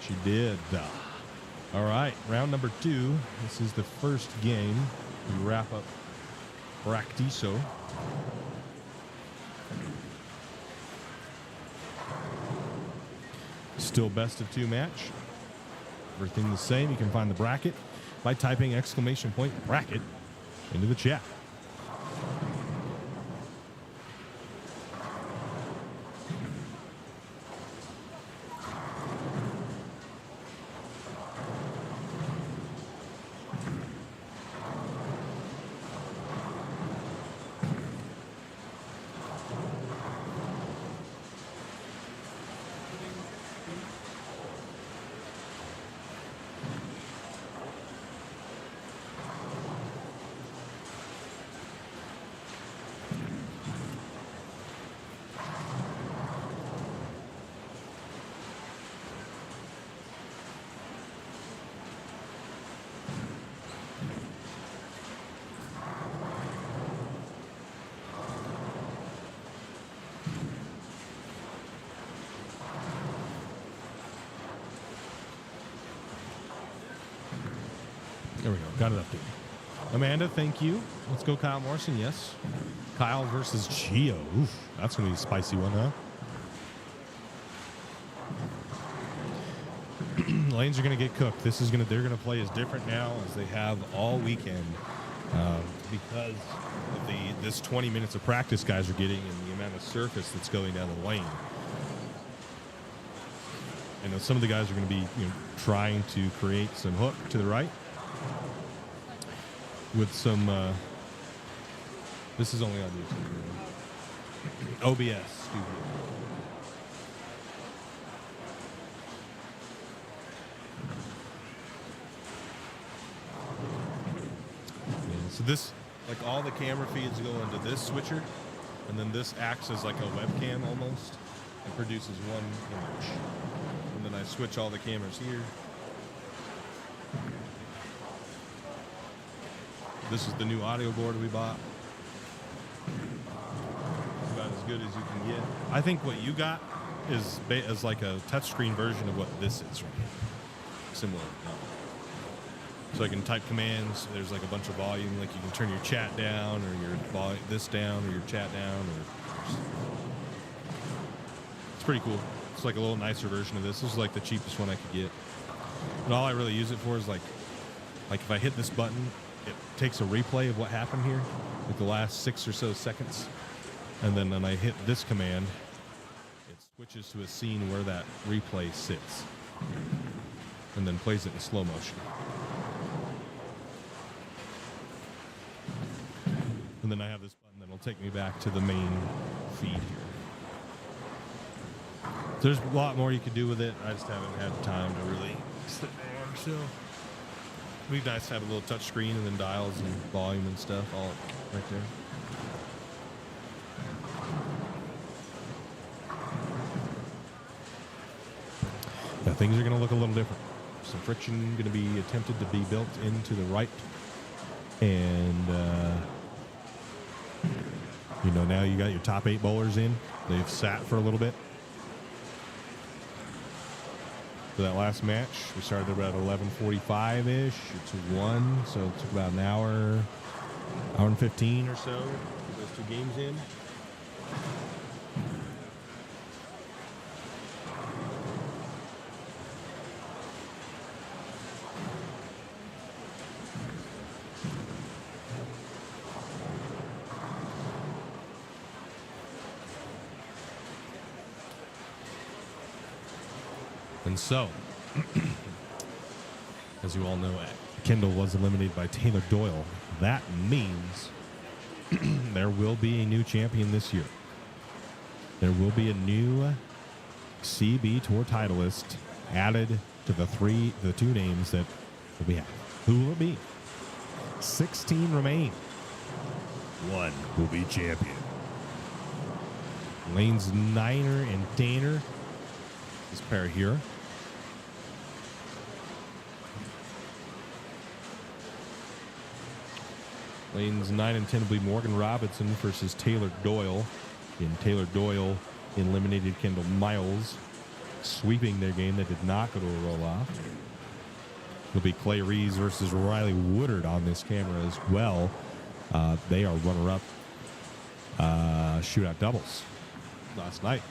She did. All right, round number 2. This is the first game. We wrap up Bractiso. Still best of 2 match. Everything the same. You can find the bracket by typing !bracket into the chat. There we go. Got it updated. Amanda, thank you. Let's go, Kyle Morrison. Yes. Kyle versus Gio. Oof, that's going to be a spicy one, huh? Lanes are going to get cooked. They're going to play as different now as they have all weekend because of this 20 minutes of practice guys are getting and the amount of surface that's going down the lane. I know some of the guys are going to be trying to create some hook to the right with some. This is only on YouTube. OBS Studio. So this, like all the camera feeds go into this switcher, and then this acts as like a webcam almost. It produces one image. And then I switch all the cameras here. This is the new audio board we bought. About as good as you can get. I think what you got is like a touchscreen version of what this is right here. Similar. So I can type commands. There's like a bunch of volume. Like you can turn your chat down, or your this down, or your chat down. Or it's pretty cool. It's like a little nicer version of this. This is like the cheapest one I could get. And all I really use it for is like if I hit this button, it takes a replay of what happened here, like the last 6 or so seconds. And then when I hit this command, it switches to a scene where that replay sits, and then plays it in slow motion. And then I have this button that'll take me back to the main feed here. There's a lot more you could do with it. I just haven't had time to really sit down. So it'd be nice to have a little touch screen and then dials and volume and stuff all right there. Yeah, things are going to look a little different. Some friction going to be attempted to be built into the right. And, now you got your top 8 bowlers in. They've sat for a little bit. For that last match, we started about 11:45-ish. It's 1, so it took about an hour and 15 or so to get those 2 games in. And so, as you all know, Kendall was eliminated by Taylor Doyle. That means there will be a new champion this year. There will be a new CB Tour titleist added to the two names that we have. Who will it be? 16 remain. One will be champion. Lanes Niner and Daner. This pair here. Lanes 9 and 10 will be Morgan Robinson versus Taylor Doyle. And Taylor Doyle eliminated Kendle Miles, sweeping their game that did not go to a roll-off. It'll be Clay Reeves versus Riley Woodard on this camera as well. They are runner-up shootout doubles last night.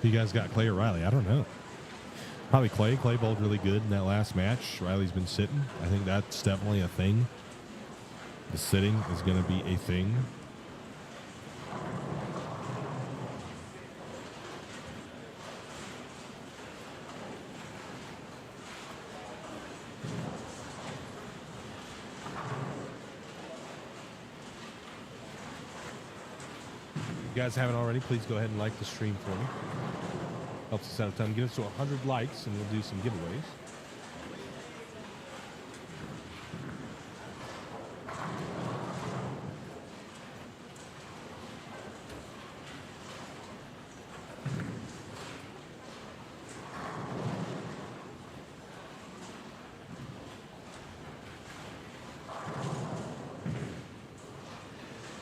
You guys got Clay or Riley? I don't know. Probably Clay. Clay bowled really good in that last match. Riley's been sitting. I think that's definitely a thing. The sitting is going to be a thing. If you guys haven't already, please go ahead and like the stream for me. Helps us out a ton. Get us to 100 likes and we'll do some giveaways.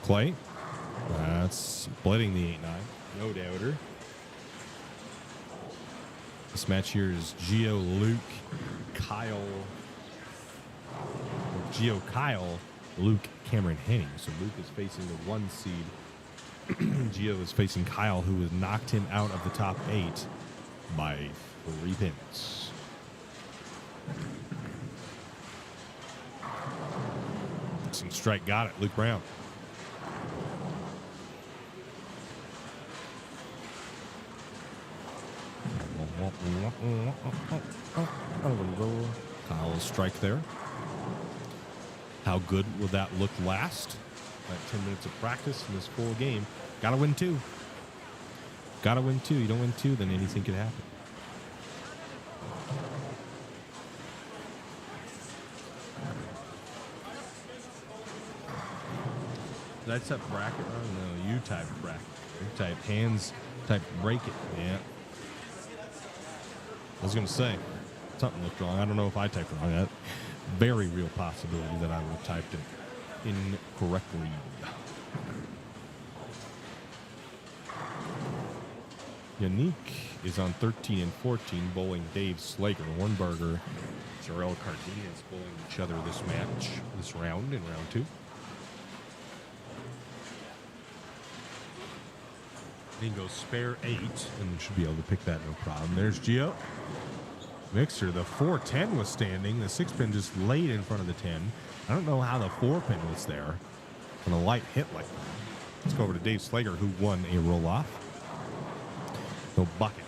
Clay. That's splitting the 8-9. No doubter. This match here is Gio, Luke, Kyle. Gio, Kyle, Luke, Cameron Henning. So Luke is facing the 1 seed. Gio is facing Kyle, who has knocked him out of the top 8 by 3 pins. Some strike got it. Luke Brown. Kyle will strike there. How good will that look last? At 10 minutes of practice in this full game. Gotta win 2. Gotta win 2. You don't win 2, then anything could happen. Did I type bracket? Oh, no, you type bracket. You type hands, type break it. Yeah. I was going to say, something looked wrong. I don't know if I typed wrong. That very real possibility that I would have typed it incorrectly. Yannick is on 13 and 14, bowling Dave Slager. Warnberger, Jarrell Cardenas bowling each other this match, this round, in round 2. Then goes spare 8, and should be able to pick that no problem. There's Gio. Mixer, the 4-10 was standing. The 6-pin just laid in front of the 10. I don't know how the 4-pin was there on a light hit like that. Let's go over to Dave Slager, who won a roll-off. No bucket.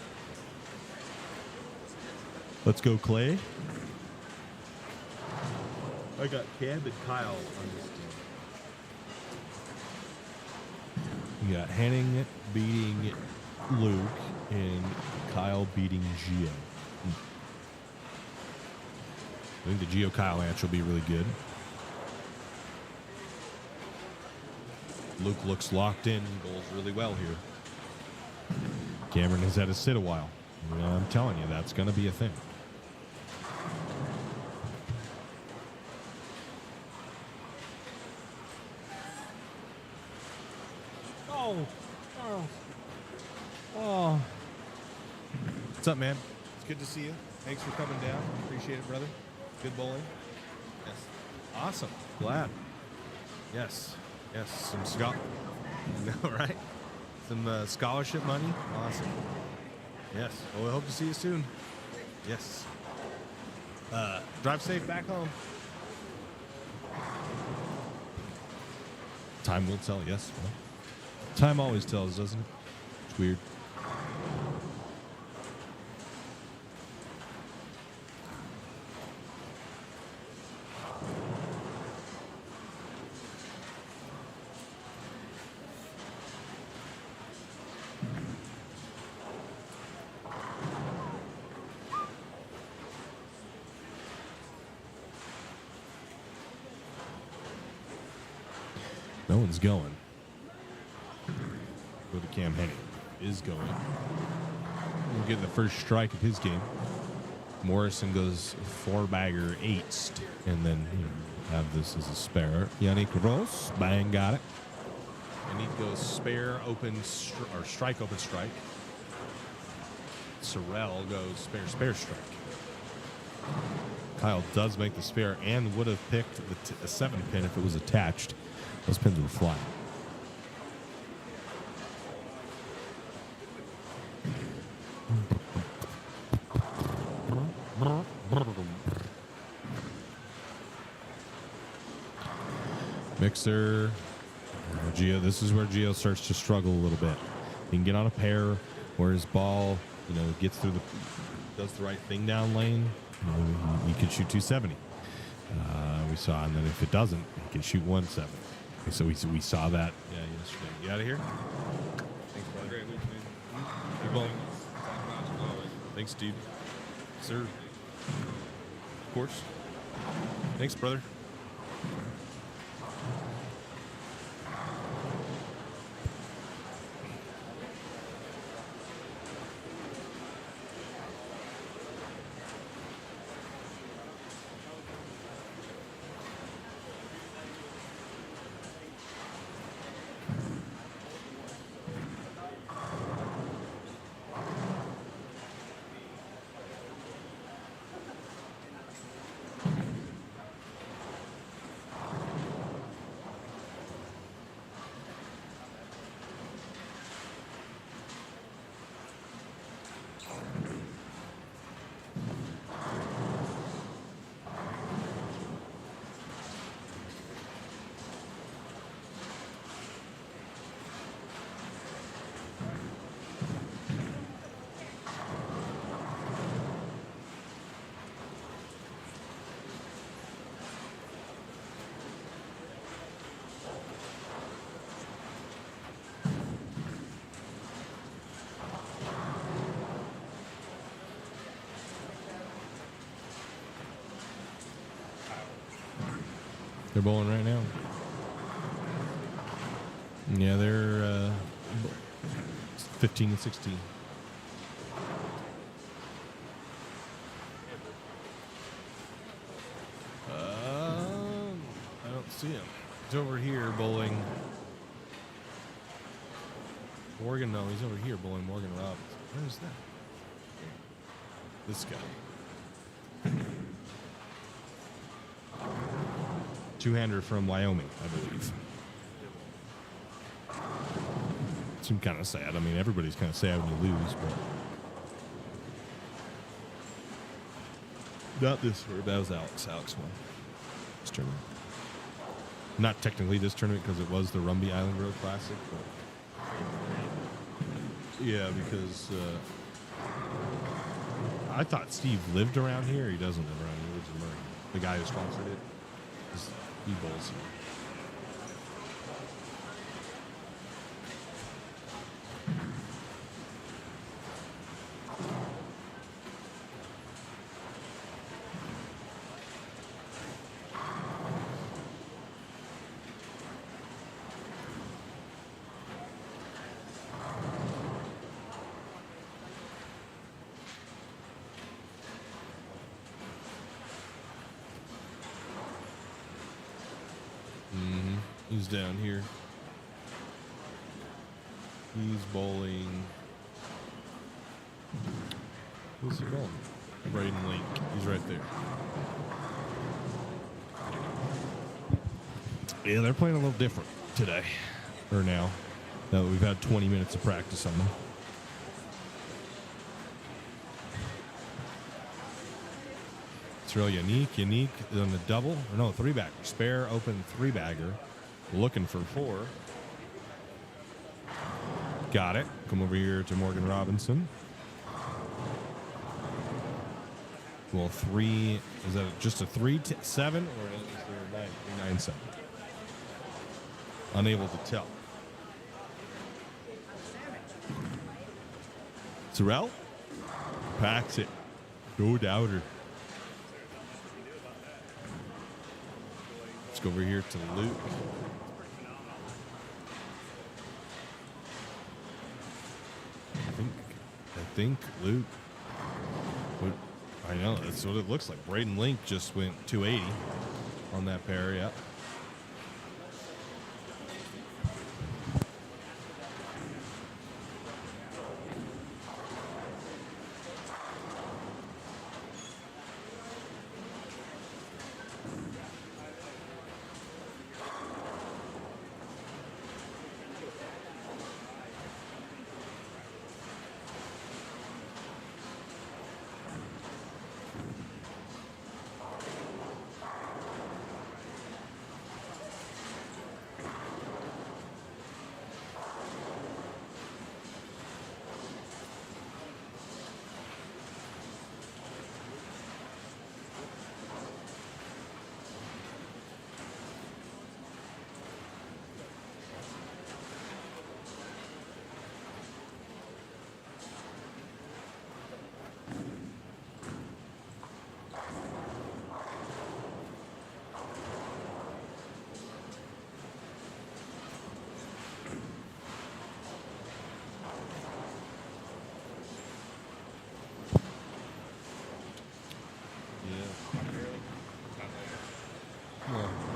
Let's go, Clay. I got Cam and Kyle on this team. We got Henning beating Luke and Kyle beating Gio. I think the Gio Kyle match will be really good. Luke looks locked in, bowls really well here. Cameron has had to sit a while. I'm telling you, that's going to be a thing. Oh. Oh. Oh. What's up, man? It's good to see you. Thanks for coming down. Appreciate it, brother. Good bowling. Yes. Awesome. Glad. Yes. Yes. Some no, right? Some scholarship money. Awesome. Yes. Well, we hope to see you soon. Yes. Drive safe back home. Time will tell. Yes. Well, time always tells, doesn't it? It's weird. No one's going. Go to Cam Henning. Is going. We'll get the first strike of his game. Morrison goes 4-bagger 8th, and then have this as a spare. Yannick Ross, bang, got it. And he goes spare, open, or strike, open, strike. Sorrell goes spare, spare, strike. Kyle does make the spare and would have picked a 7 pin if it was attached. Those pins were flying. Mixer. Gio, this is where Gio starts to struggle a little bit. He can get on a pair where his ball, gets through does the right thing down lane. He could shoot 270. We saw, and then if it doesn't, he can shoot 170. So we saw that yesterday. You out of here? Thanks, brother. Great week, man. Good bowling. Top notch, always. Thanks, dude. Sir. Of course. Thanks, brother. They're bowling right now. Yeah, they're 15 and 16. I don't see him. He's over here bowling. Morgan, no, he's over here bowling Morgan Robbins. Where is that? This guy. Two-hander from Wyoming, I believe. Seemed kind of sad. I mean, everybody's kind of sad when you lose, but not this tournament. That was Alex. Alex won this tournament. Not technically this tournament because it was the Rumby Island Road Classic, but yeah, because I thought Steve lived around here. He doesn't live around here. He lives in Murray. The guy who sponsored it. He bowls here. He's down here. He's bowling. Who's he bowling? Braden Link. He's right there. Yeah, they're playing a little different today. Or now. Now that we've had 20 minutes of practice on them. It's real unique. Unique on the double. Or no, three-bagger. Spare, open, three-bagger. Looking for four. Got it. Come over here to Morgan Robinson. Well, three. Is that just a 3-7 or is there a 9-7? Unable to tell. Terrell packs it. No doubter. Let's go over here to Luke. I think Luke. I know, that's what it looks like. Braden Link just went 280 on that pair, yeah.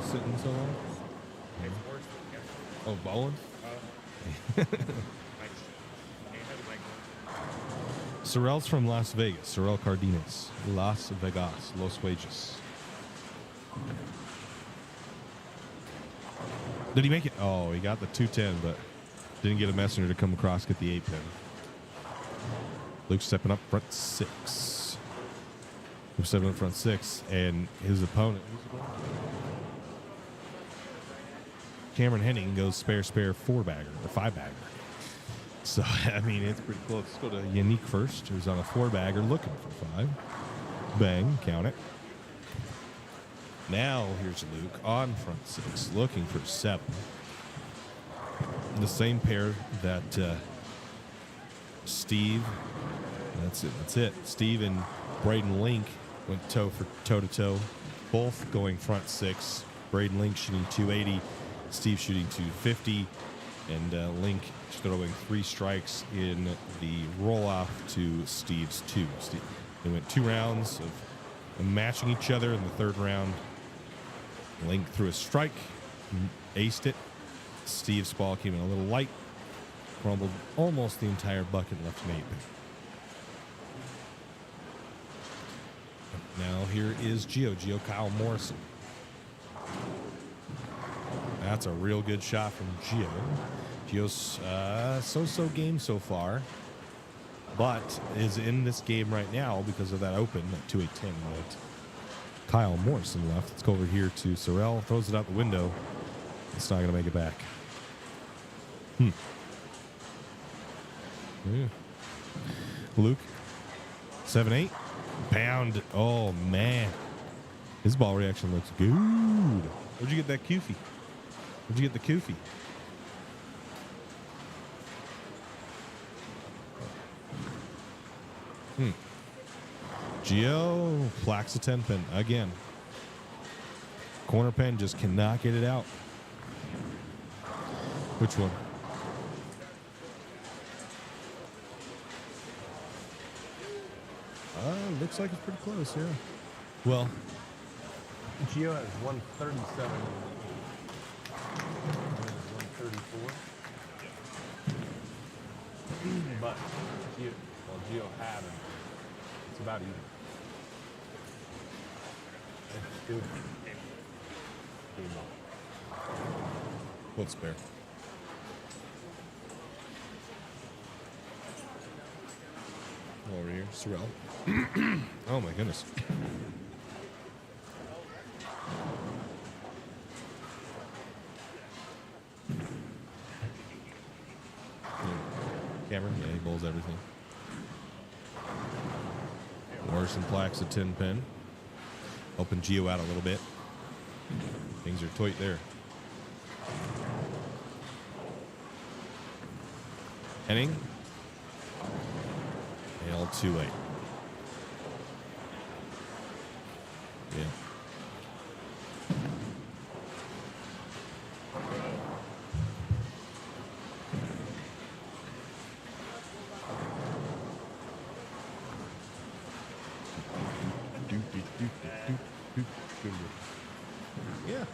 Sitting so long? Oh, bowling? Sorrell's from Las Vegas. Sorrell Cardenas. Las Vegas. Los Wages. Did he make it? Oh, he got the 210, but didn't get a messenger to come across, get the 8-pin. Luke stepping up front 6. Luke stepping up front 6, and his opponent. Cameron Henning goes spare 4-bagger or 5-bagger. So, I mean, it's pretty close. Let's go to Yannick first, who's on a 4-bagger looking for 5. Bang, count it. Now, here's Luke on front 6, looking for 7. The same pair that Steve, that's it. Steve and Braden Link went toe-to-toe, both going front 6. Braden Link shooting 280. Steve shooting 250, and Link throwing 3 strikes in the roll-off to Steve's 2. They went 2 rounds of matching each other. In the third round, Link threw a strike, aced it. Steve's ball came in a little light, crumbled almost the entire bucket, left an 8-pin. Now here is Gio Kyle Morrison. That's a real good shot from Gio. Gio's so-so game so far, but is in this game right now because of that open, that 2-8-10 that Kyle Morrison left. Let's go over here to Sorrell. Throws it out the window. It's not going to make it back. Yeah. Luke, 7-8. Pound. Oh, man. His ball reaction looks good. Where'd you get that Koofy? Where'd you get the Koofy? Gio flacks a 10-pin again. Corner pin just cannot get it out. Which one? Looks like it's pretty close, yeah. Well, Gio has 137. 134. But Gio had him. It's about even. What's spare? Over here, Sorrel. Oh my goodness. Cameron, yeah, he bowls everything. Morrison Plaque's a 10 pin. Open Gio out a little bit. Things are tight there. Henning. L28. Yeah. Yeah.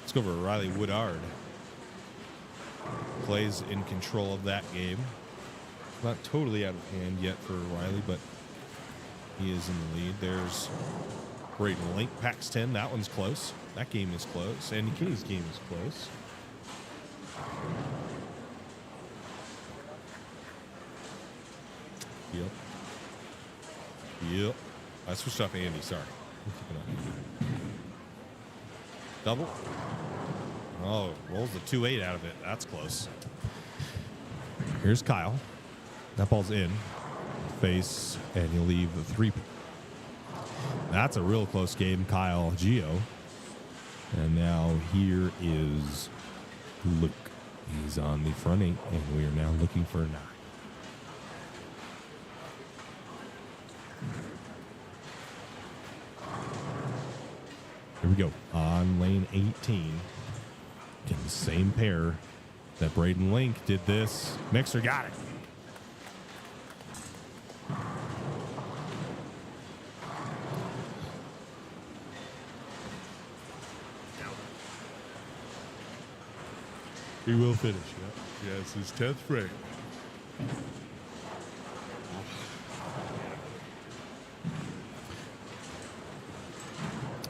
Let's go over to Riley Woodard. Plays in control of that game. Not totally out of hand yet for Riley, but he is in the lead. There's Braden Link, PAX 10. That one's close. That game is close. Andy Kinney's game is close. Yep. I switched off Andy. Sorry. Double. Oh, rolls the 2-8 out of it. That's close. Here's Kyle. That ball's in. Face, and he'll leave the 3. That's a real close game. Kyle, Gio. And now here is Luke. He's on the front 8, and we are now looking for a 9. Here we go. On lane 18. In the same pair that Braden Link did this. Mixer got it. He will finish, yeah. Yeah, it's his 10th frame.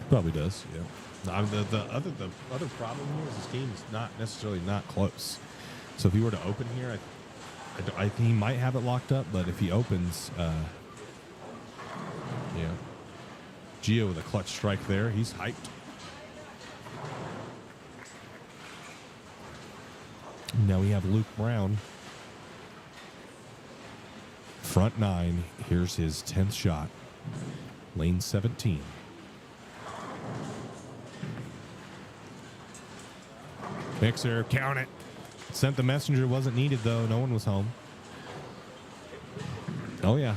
Probably does, yeah. The other problem here is this game is not necessarily not close. So if he were to open here, I think he might have it locked up. But if he opens, yeah, Gio with a clutch strike there. He's hyped. Now we have Luke Brown, front 9. Here's his 10th shot, lane 17. Mixer, count it. Sent the messenger, wasn't needed though. No one was home. Oh yeah.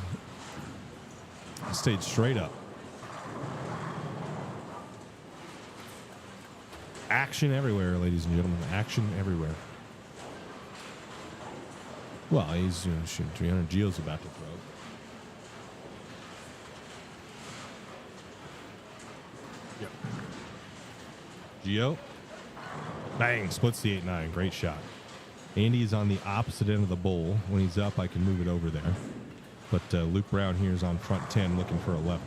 Stayed straight up. Action everywhere, ladies and gentlemen. Action everywhere. Well, he's shooting 300. Gio's about to throw. Yep. Gio. Bang, splits the 8-9. Great shot. Andy's on the opposite end of the bowl. When he's up, I can move it over there. But Luke Brown here is on front 10 looking for 11.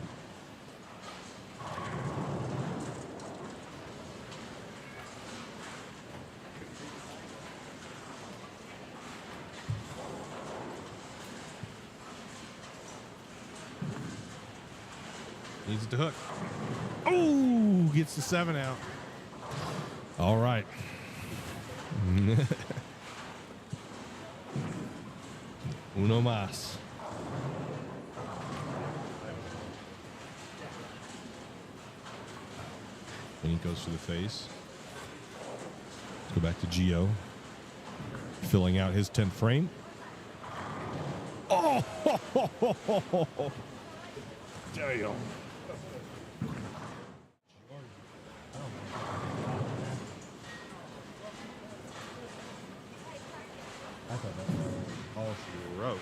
Needs it to hook. Oh, gets the 7 out. All right. Uno más. And he goes to the face. Let's go back to Gio. Filling out his 10th frame. Oh! Damn. I thought that was all she wrote.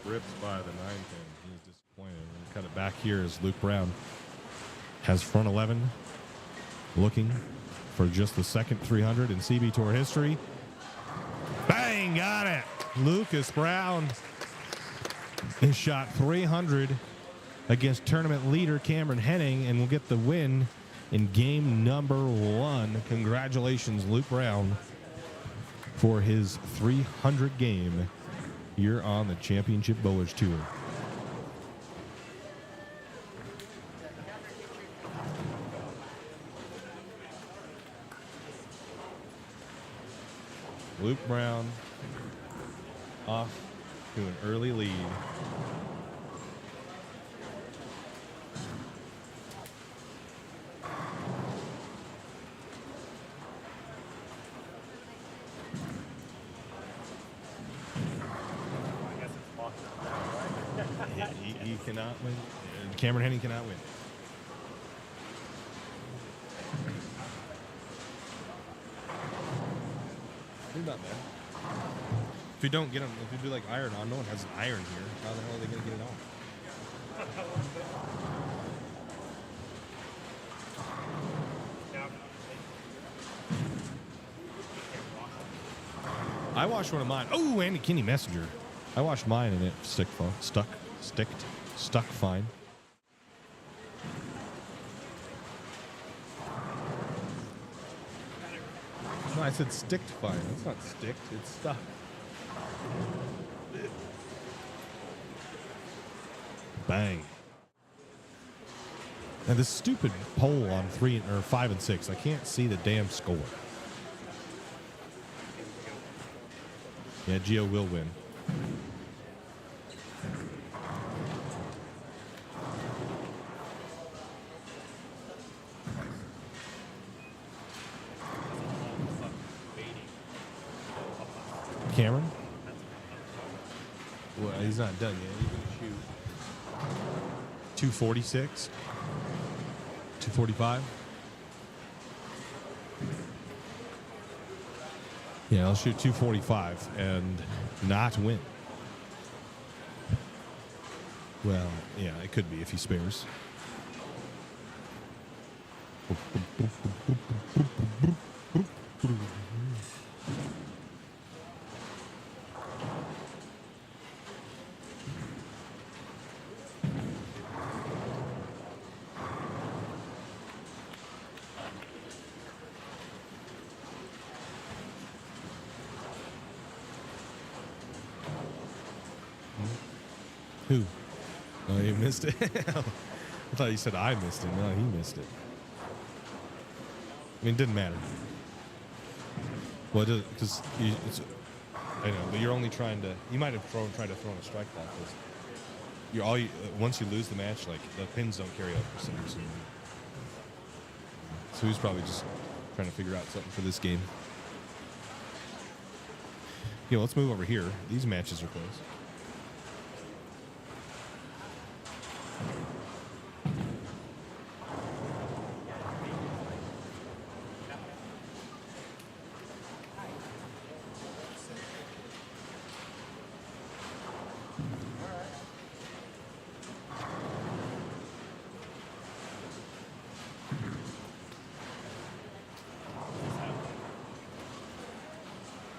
Ripped by the 9 pin. He's disappointed. And cut it back here is Luke Brown. has front 11 looking for just the second 300 in CB Tour history. Bang, got it. Lucas Brown has shot 300 against tournament leader Cameron Henning and will get the win in game number 1. Congratulations, Luke Brown, for his 300 game here on the Championship Bowlers Tour. Luke Brown off to an early lead. He cannot win. Cameron Henning cannot win. He's not bad. If you don't get him, if you do like iron on, no one has an iron here. How the hell are they going to get it on? I washed one of mine. Oh, Andy Kinney Messenger. I washed mine and it stuck fine. No, I said sticked fine. It's not sticked, it's stuck. Bang. Now this stupid poll on 3 or 5 and 6, I can't see the damn score. Yeah, Gio will win. Cameron? Well, he's not done yet. He's going to shoot 246, 245. Yeah, I'll shoot 245 and not win. Well, yeah, it could be if he spares. Who? Oh, you missed it? I thought you said I missed it. No, he missed it. I mean, it didn't matter. Well, it doesn't, because I know, but you're only trying to. You might have tried to throw in a strike that because once you lose the match, like the pins don't carry over for some reason. So he's probably just trying to figure out something for this game. Yeah, let's move over here. These matches are close.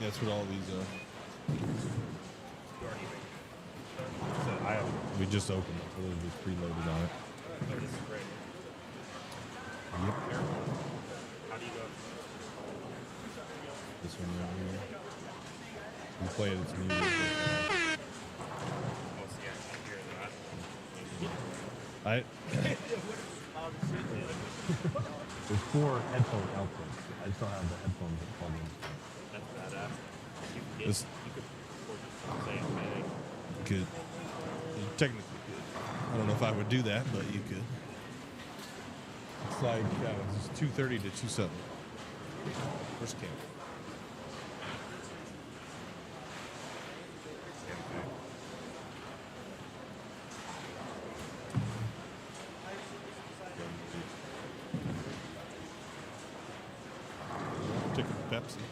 That's what all these are. We just opened it. It was preloaded on it. Yep. How do you go? This one right here. We play it. It's music. There's 4 headphone outputs. I just don't have the headphones plugged in. That's badass. You could say it. Could. Technically could. I don't know if I would do that, but you could. It's like it's 230 to 27. Where's Cam? Take a Pepsi.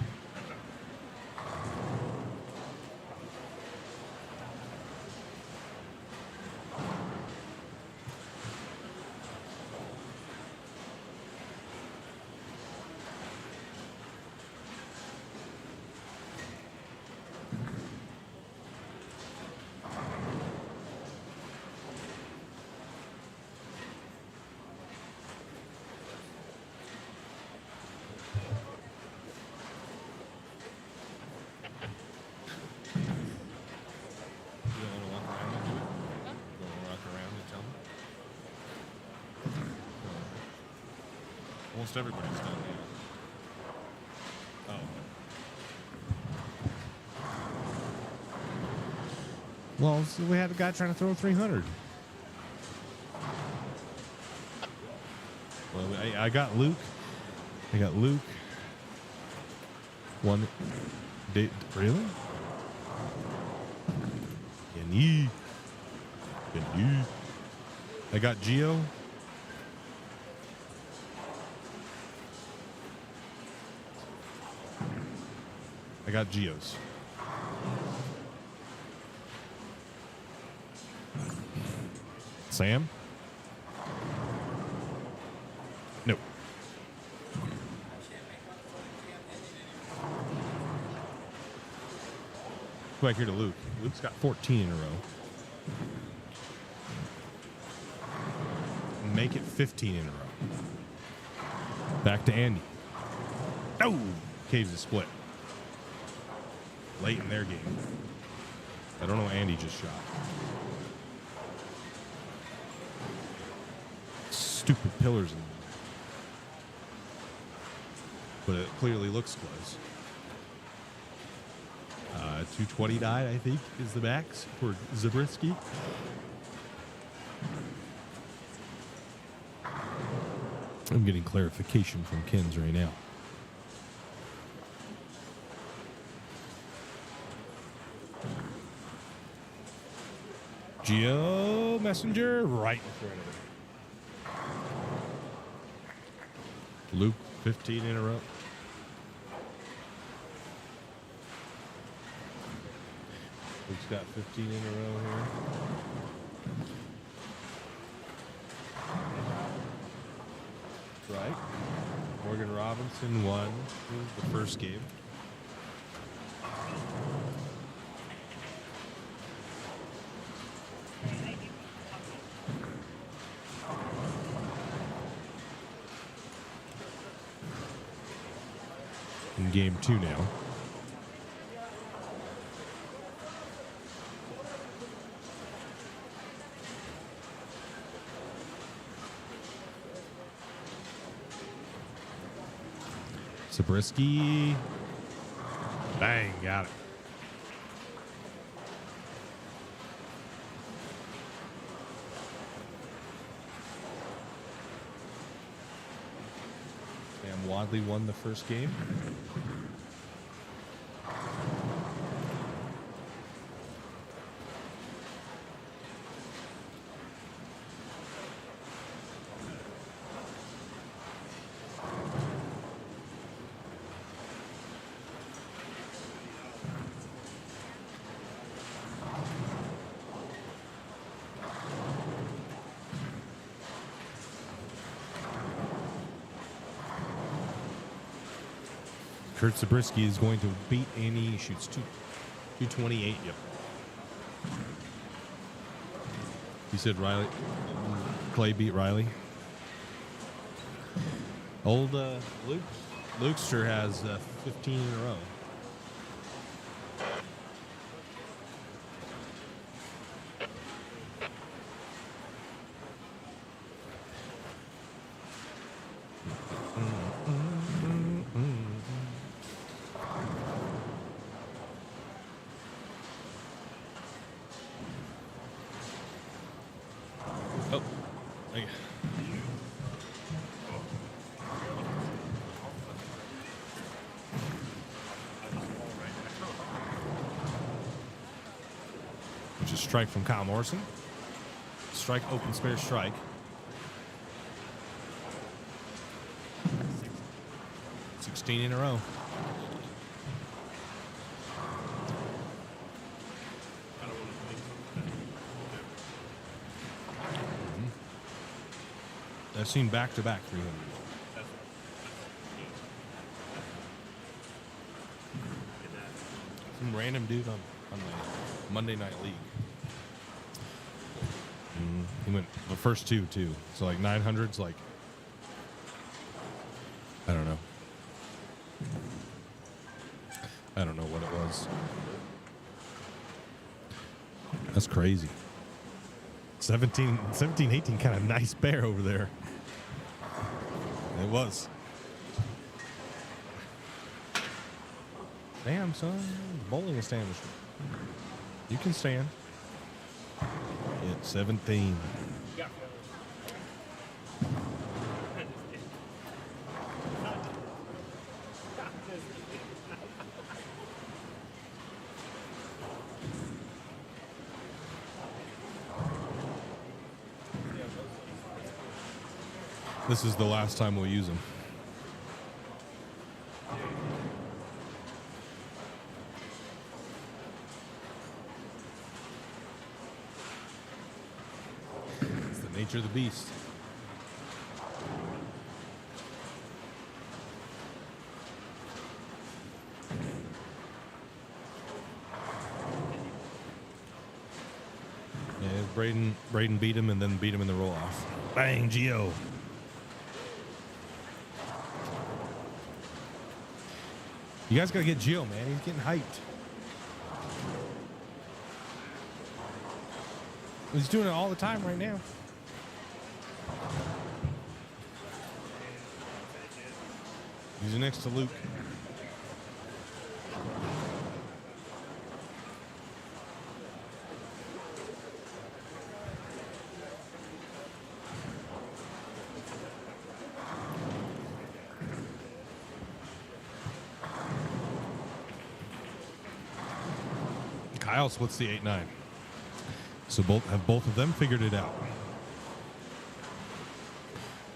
Almost everybody's done. Yeah. Oh. Well, so we had a guy trying to throw 300. Well, I got Luke. I got Luke. One. Really? Can you? I got Geo. I got Geos. Sam? No. Go back here to Luke. Luke's got 14 in a row. Make it 15 in a row. Back to Andy. Oh! Caves a split. Late in their game. I don't know what Andy just shot. Stupid pillars in there. But it clearly looks close. 220 died, I think, is the max for Zabriskie. I'm getting clarification from Kins right now. Geo Messenger right in front of him. Luke, 15 in a row. Luke's got 15 in a row here. Right. Morgan Robinson won the first game. In game 2 now. Zabriskie. Bang, got it. Sam Wadley won the first game. Kurt Zabriskie is going to beat Andy. He shoots 228. Yep. He said Riley. Clay beat Riley. Old Lukester has 15 in a row. Oh, okay. Which is strike from Kyle Morrison. Strike, open spare strike. $16 in a row. I've seen back-to-back 300. Some random dude on the Monday Night League. He went the first two, too. So, like, 900's like, I don't know. I don't know what it was. That's crazy. 17, 18, kind of nice pair over there. It was. Damn, son. Bowling establishment. You can stand. It's 17. This is the last time we'll use them. It's the nature of the beast. Yeah, Braden beat him and then beat him in the roll off. Bang, Gio. You guys gotta get Gio, man. He's getting hyped. He's doing it all the time right now. He's next to Luke. Kyle splits the 8-9. So both of them figured it out.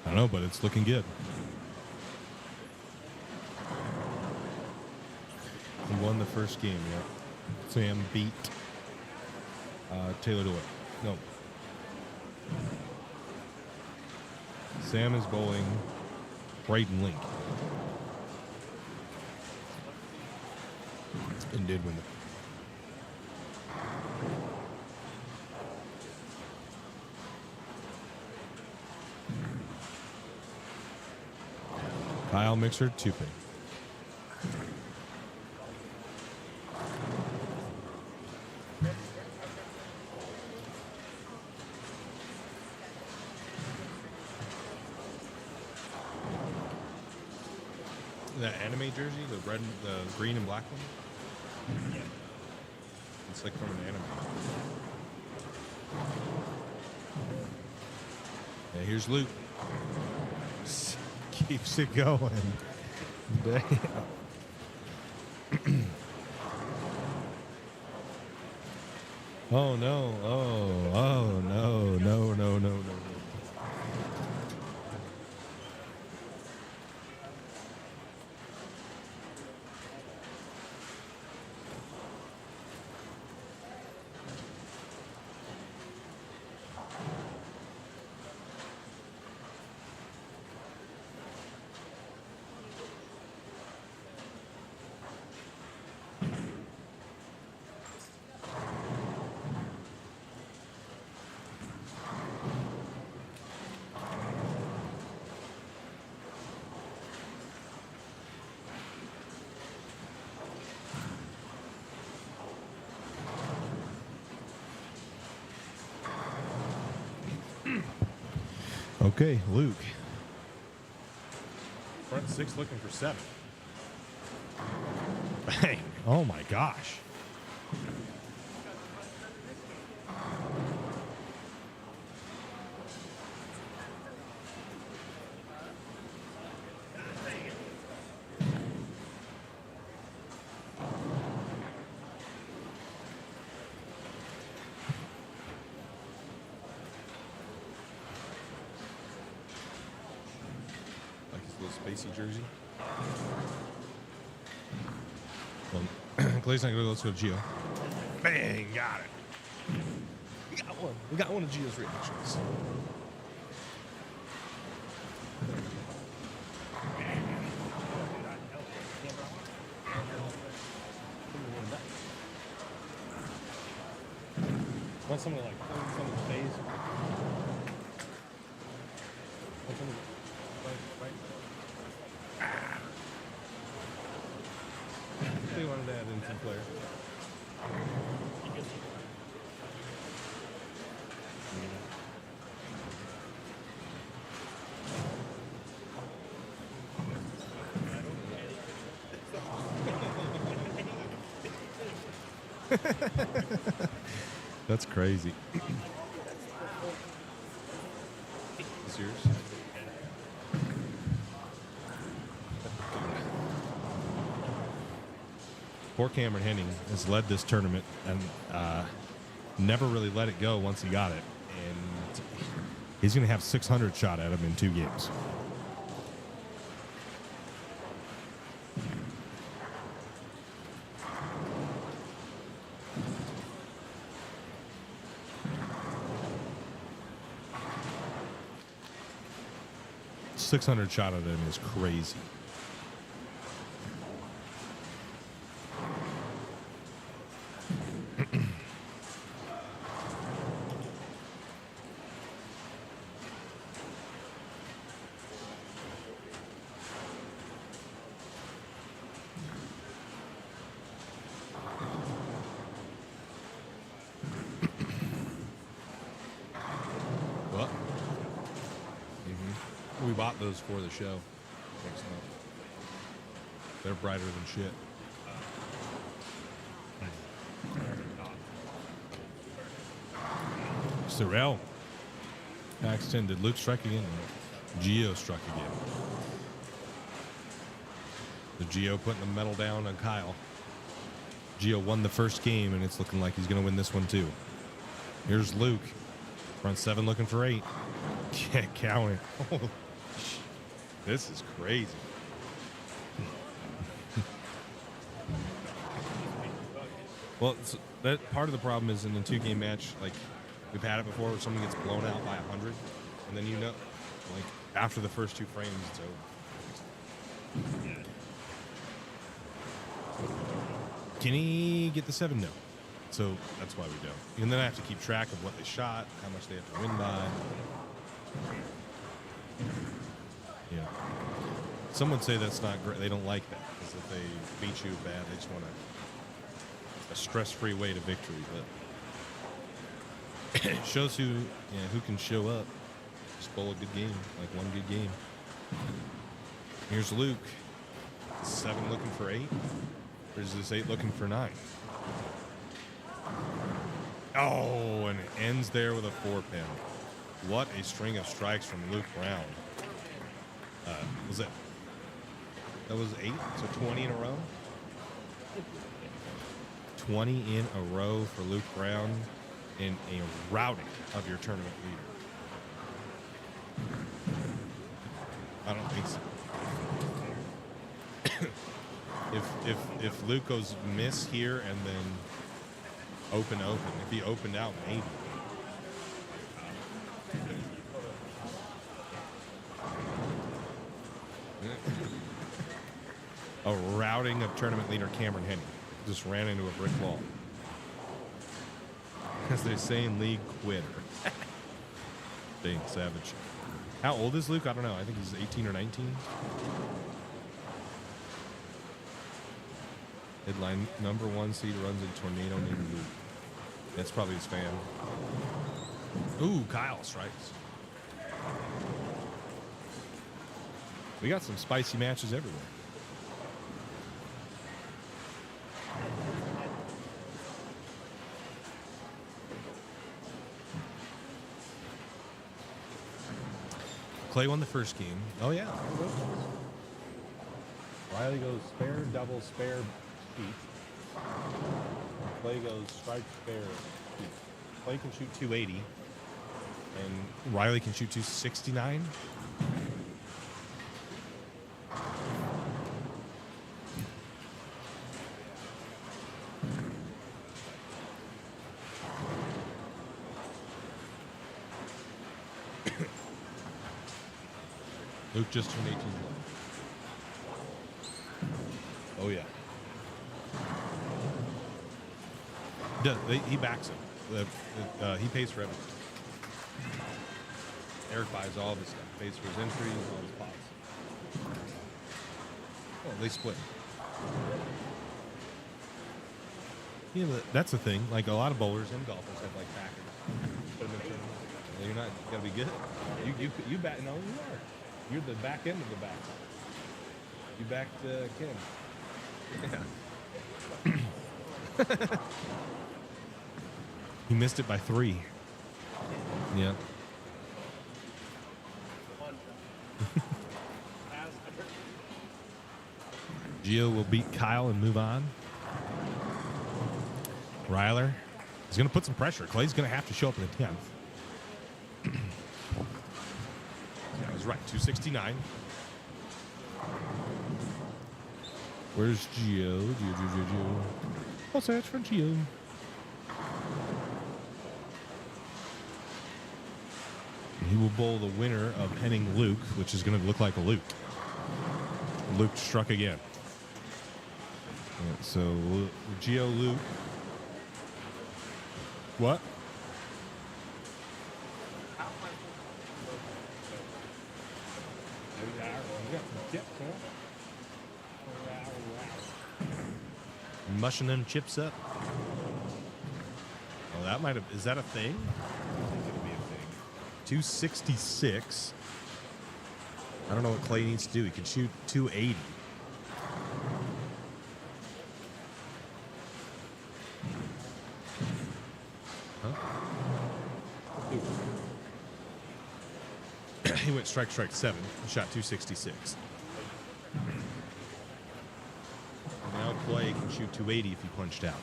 I don't know, but it's looking good. He won the first game, yeah. Sam beat Taylor DeWitt. No. Sam is bowling Braden Link. And did win the Kyle Mixer, 2-pin. That anime jersey, the red, the green and black one? Yeah. It's like from an anime. Yeah, here's Luke. Keeps it going. Damn. Oh no. Oh no. No. Okay, Luke. Front six looking for 7. Bang. Oh my gosh. Spacey jersey. Well, Clay's not gonna go. Let's go to Gio. Bang! Got it. We got one. We got one of Gio's reactions. Want someone to like hold someone's face? Want someone to right? They wanted to add in some players. That's crazy. Is yours? Poor Cameron Henning has led this tournament and never really let it go once he got it. And he's going to have 600 shot at him in 2 games. .600 shot at him is crazy. We bought those for the show. They're brighter than shit. Sorrel. Max 10. Did Luke strike again? Gio struck again. The Gio putting the medal down on Kyle. Gio won the first game, and it's looking like he's going to win this one too. Here's Luke. Front 7 looking for 8. Can't count it. This is crazy. Well, that part of the problem is in a 2-game match, like we've had it before, where someone gets blown out by 100, and then like after the first 2 frames, it's over. Can he get the 7? No. So that's why we don't. And then I have to keep track of what they shot, how much they have to win by. Yeah. Some would say that's not great. They don't like that because if they beat you bad, they just want a stress-free way to victory. But it shows who can show up. Just bowl a good game, like one good game. Here's Luke. 7 looking for 8. Or is this 8 looking for 9? Oh, and it ends there with a 4-pin. What a string of strikes from Luke Brown. That was 8, so 20 in a row? 20 in a row for Luke Brown in a routing of your tournament leader. I don't think so. If Luke goes miss here and then open, if he opened out, maybe. A routing of tournament leader Cameron Henning. Just ran into a brick wall. As they say in league, quitter. Dang, savage. How old is Luke? I don't know. I think he's 18 or 19. Headline number 1 seed runs a tornado named Luke. That's probably his fan. Ooh, Kyle strikes. We got some spicy matches everywhere. Clay won the first game. Oh, yeah. Riley goes spare, double, spare, feet. Clay goes strike, spare, feet. Clay can shoot 280. And Riley can shoot 269. Luke just turned 18. Oh, yeah. He backs him. He pays for everything. Eric buys all of his stuff. Pays for his entries, all his pots. Well, they split. Yeah, that's the thing. Like a lot of bowlers and golfers have like backers. Put them in tournaments. You're not. You gotta be good. You back. No, you are. You're the back end of the back. You backed Ken. Yeah. He missed it by 3. Yeah. Gio will beat Kyle and move on. Ryler is going to put some pressure. Clay's going to have to show up in the 10th. I was right. 269. Where's Gio? Gio. I'll search for Gio. He will bowl the winner of Henning Luke, which is going to look like a Luke. Luke struck again. Yeah, so Gio Luke. What? Mushing them chips up. Oh, that might have. Is that a thing? I think it'll be a thing. 266. I don't know what Clay needs to do. He can shoot 280. Huh? He went strike 7. He shot 266. Now Clay can shoot 280 if he punched out.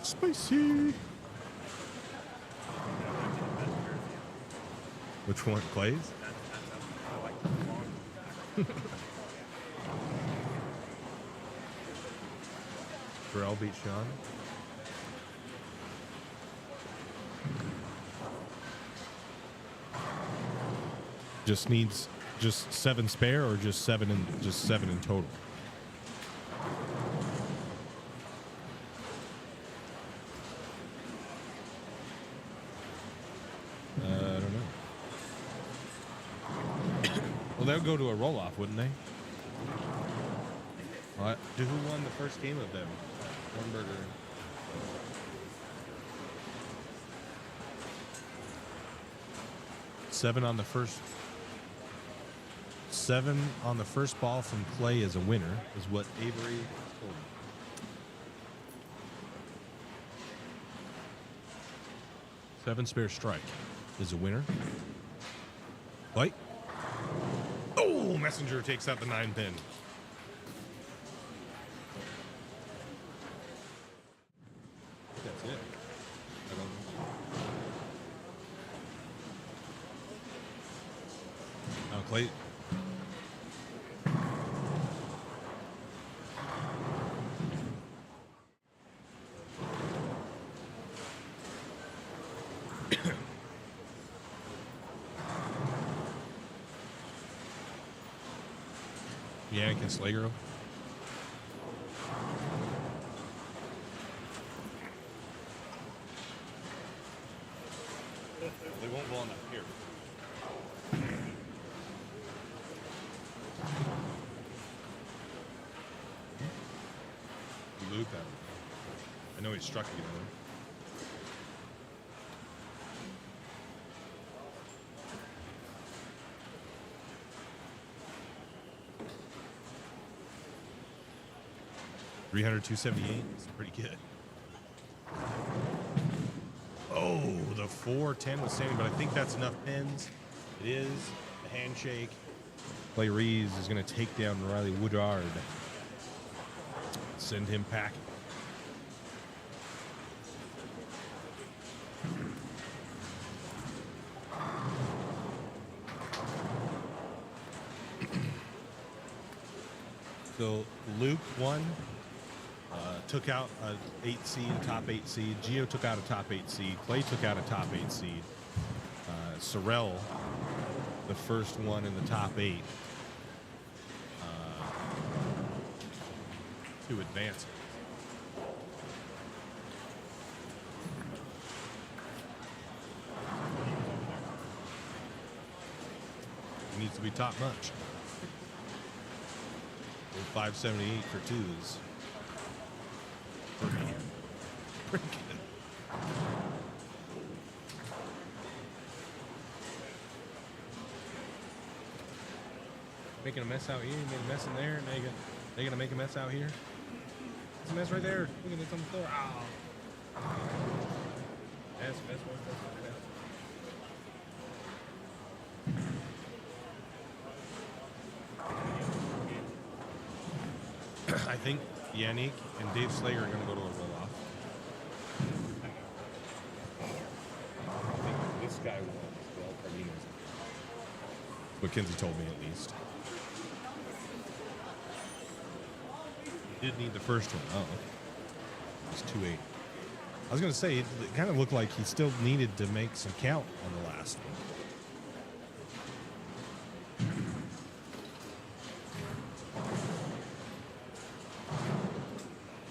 Spicy. Which one? Clay's? Terrell beat Sean. Just needs just 7 spare, or just 7 in total. I don't know. Well, they'll go to a roll-off, wouldn't they? What? Who won the first game of them? One burger. Seven on the first ball from Clay as a winner is what Avery told me. Seven spare strike is a winner. Clay. Oh, Messenger takes out the 9 pin. That's it. I don't know. Now Clay. Yannick and Slager. They won't go on up here. Luke, I know he struck you, though. $300-278. It's pretty good. Oh, the 410 was standing, but I think that's enough pins. It is. The handshake. Clay Reeves is going to take down Riley Woodard. Send him packing. So Luke won. Took out a 8 seed, top 8 seed. Gio took out a top 8 seed. Clay took out a top 8 seed. Sorrell, the first one in the top 8 to advance. He needs to be top notch. 578 for 2s. Pretty good. Making a mess out here, you made a mess in there, and they're gonna make a mess out here. It's a mess right there. Look at it on the floor. Ow. Mess. I think Yannick and Dave Slager are going to go to a roll-off. I think this guy won as well. Carlino's. What Kinsey told me, at least. He did need the first one. Oh, it's 2-8. I was going to say, it kind of looked like he still needed to make some count on the last one.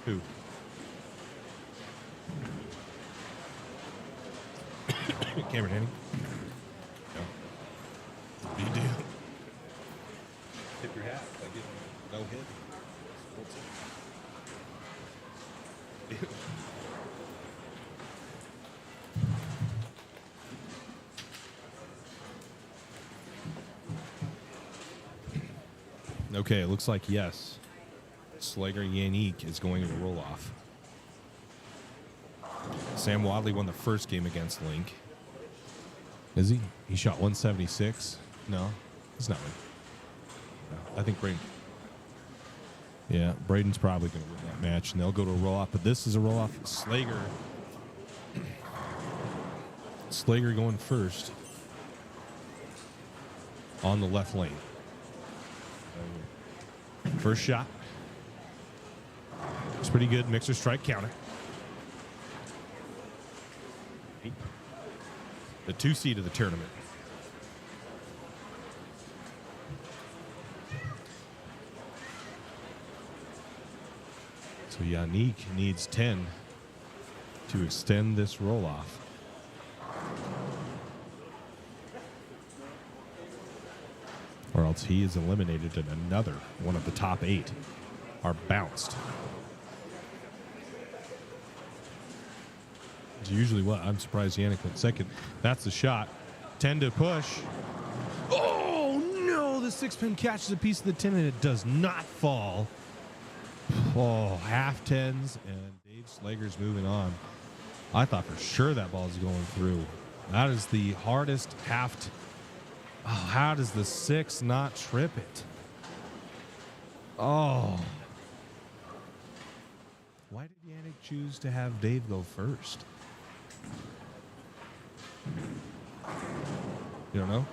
Who? Cameron Henning? No. What do you do? Tip your hat. Like it. No hit. Okay, it looks like yes. Slager Yannick is going to roll off. Sam Wadley won the first game against Link. Is he? He shot 176. No, he's not. No, I think Braden. Yeah, Braden's probably going to win that match, and they'll go to a roll off. But this is a roll off. Slager going first on the left lane. First shot. It's pretty good. Mixer strike counter. The 2 seed of the tournament. So Yannick needs 10 to extend this roll off. Or else he is eliminated and another one of the top 8 are bounced. It's usually what? I'm surprised Yannick went second. That's the shot. 10 to push. Oh, no. The 6-pin catches a piece of the 10 and it does not fall. Oh, half 10s and Dave Slager's moving on. I thought for sure that ball is going through. That is the hardest half. Oh, how does the 6 not trip it? Oh. Why did Yannick choose to have Dave go first? You don't know?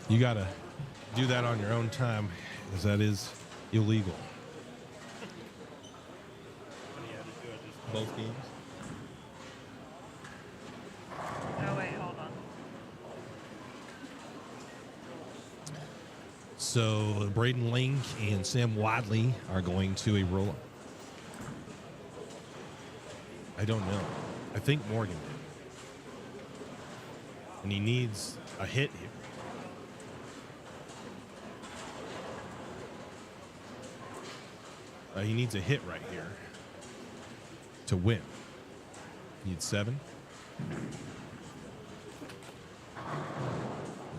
You got to do that on your own time, because that is illegal. Both games? Oh, wait, hold on. So Braden Link and Sam Wadley are going to a roll-up. I don't know. I think Morgan did. And he needs a hit here. He needs a hit right here to win. Needs 7.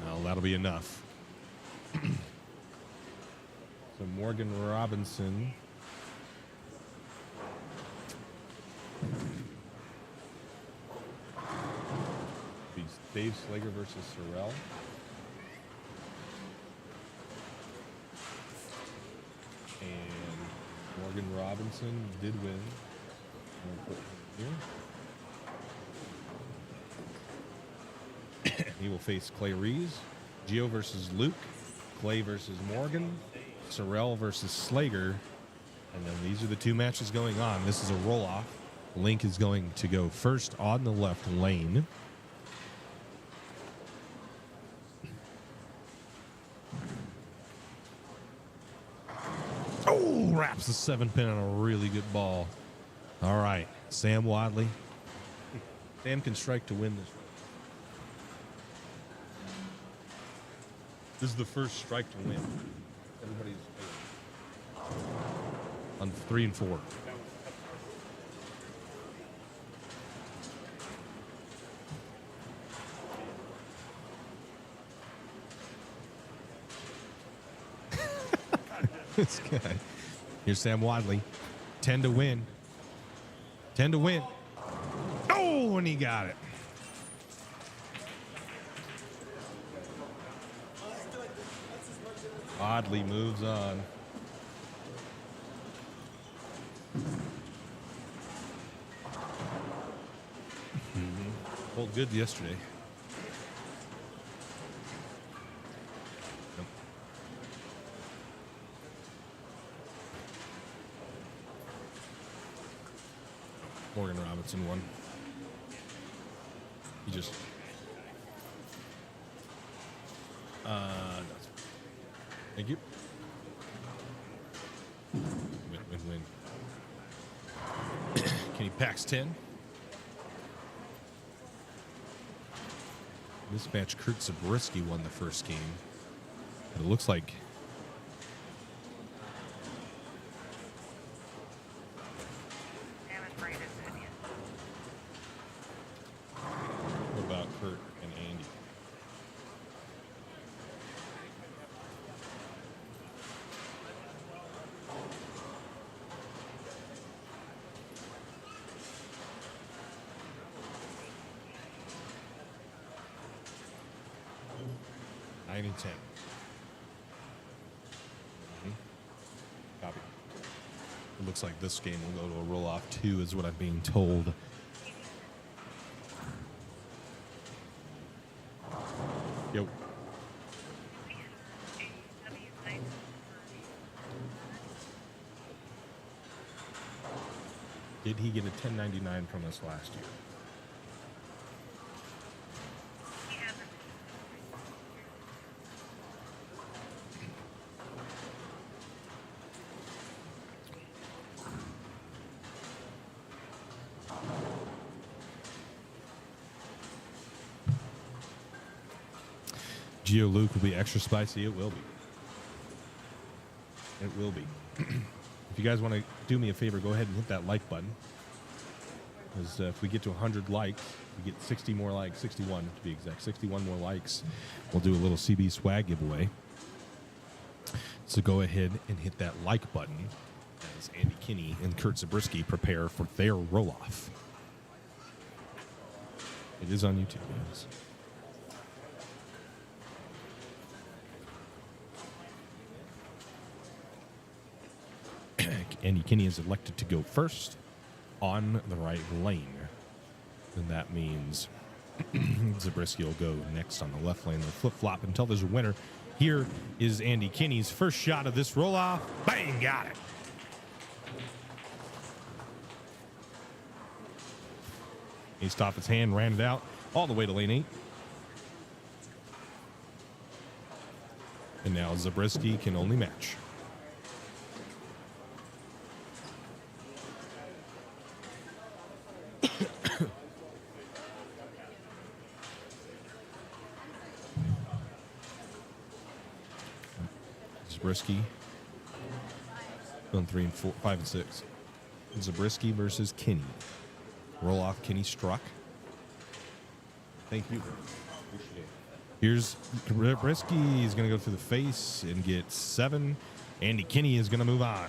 Well, that'll be enough. So Morgan Robinson. Dave Slager versus Sorrell. And Morgan Robinson did win. I'm gonna put him here. He will face Clay Reeves. Gio versus Luke. Clay versus Morgan. Sorrell versus Slager. And then these are the 2 matches going on. This is a roll-off. Link is going to go first on the left lane. Oh, wraps It's a 7-pin on a really good ball. All right, Sam Wadley. Sam can strike to win this. This is the first strike to win. Everybody's on 3 and 4. This guy. Here's Sam Wadley. 10 to win. 10 to win. Oh, and he got it. Wadley moves on. Pulled good yesterday. Yep. Morgan Robinson won. He just thank you. Win. Kenny packs 10. This match, Kurt Zabriskie won the first game. But it looks like what about Kurt and Andy? Nine and 10. Copy. It looks like this game will go to a roll-off 2 is what I'm being told. Yo. Did he get a 1099 from us last year? Geo Luke will be extra spicy. It will be. It will be. If you guys want to do me a favor, go ahead and hit that like button. Because if we get to 100 likes, we get 60 more likes, 61 to be exact, 61 more likes, we'll do a little CB swag giveaway. So go ahead and hit that like button as Andy Kinney and Kurt Zabriskie prepare for their roll-off. It is on YouTube, guys. Andy Kinney is elected to go first on the right lane. And that means Zabriskie will go next on the left lane. They'll flip-flop until there's a winner. Here is Andy Kinney's first shot of this roll-off. Bang, got it. He stopped his hand, ran it out all the way to lane 8. And now Zabriskie can only match. Zabriskie on 3 and 4, 5 and 6. Zabriskie versus Kinney. Roll off. Kinney struck. Thank you. Appreciate it. Here's Zabriskie. He's going to go through the face and get 7. Andy Kinney is going to move on.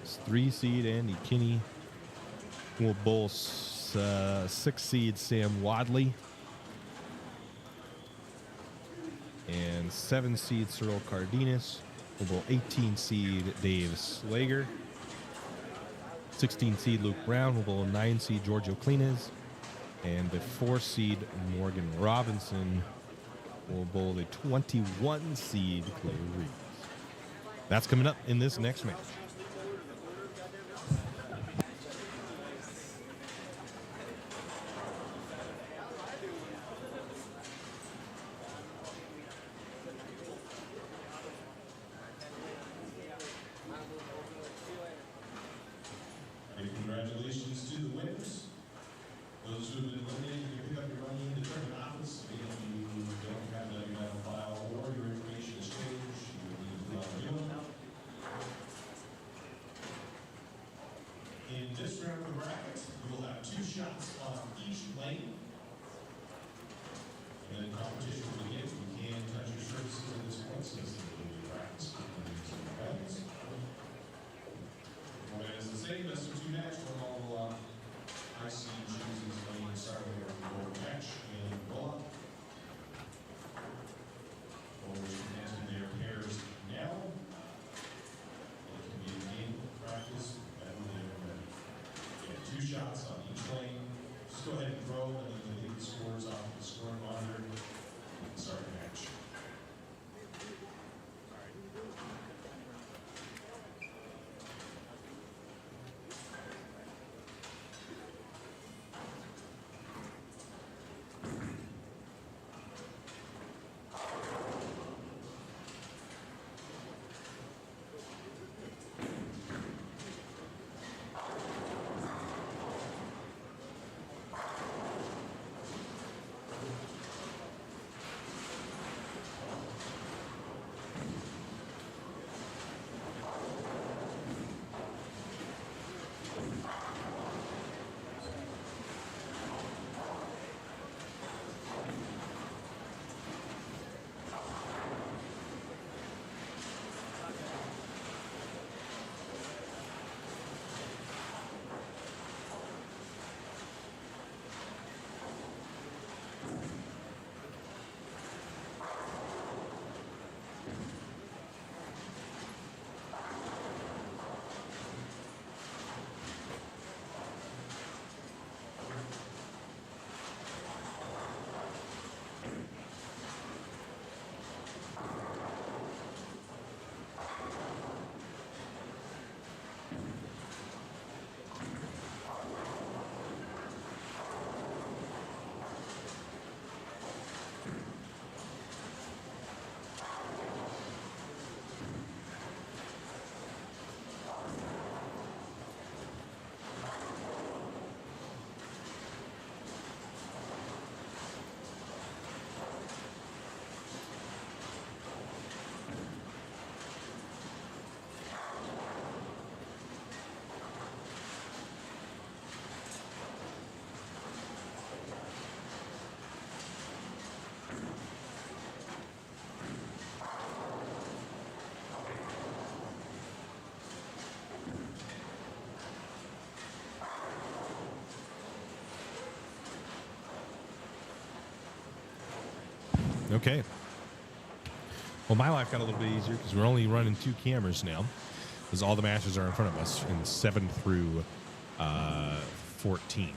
It's 3 seed Andy Kinney will bowl 6 seed Sam Wadley. And 7 seed Cyril Cardenas will bowl 18 seed Dave Slager. 16 seed Luke Brown will bowl 9 seed Giorgio Cleanez. And the 4 seed Morgan Robinson will bowl the 21 seed Clay Reeves. That's coming up in this next match. shots on each lane. And then competition begins. You can touch your surfaces at this point, so this is a little bit of practice. Format is the same, best of 2 match. One all IC chooses lane starting with the goal match and roll up. Bowlers can enter their pairs now. It can be a game of practice whenever they're ready. You have 2 shots on each lane. Just go ahead and throw, and then they leave the scores off the scoring monitor. And start the match. Okay. Well, my life got a little bit easier because we're only running 2 cameras now, because all the matches are in front of us in 7 through 14.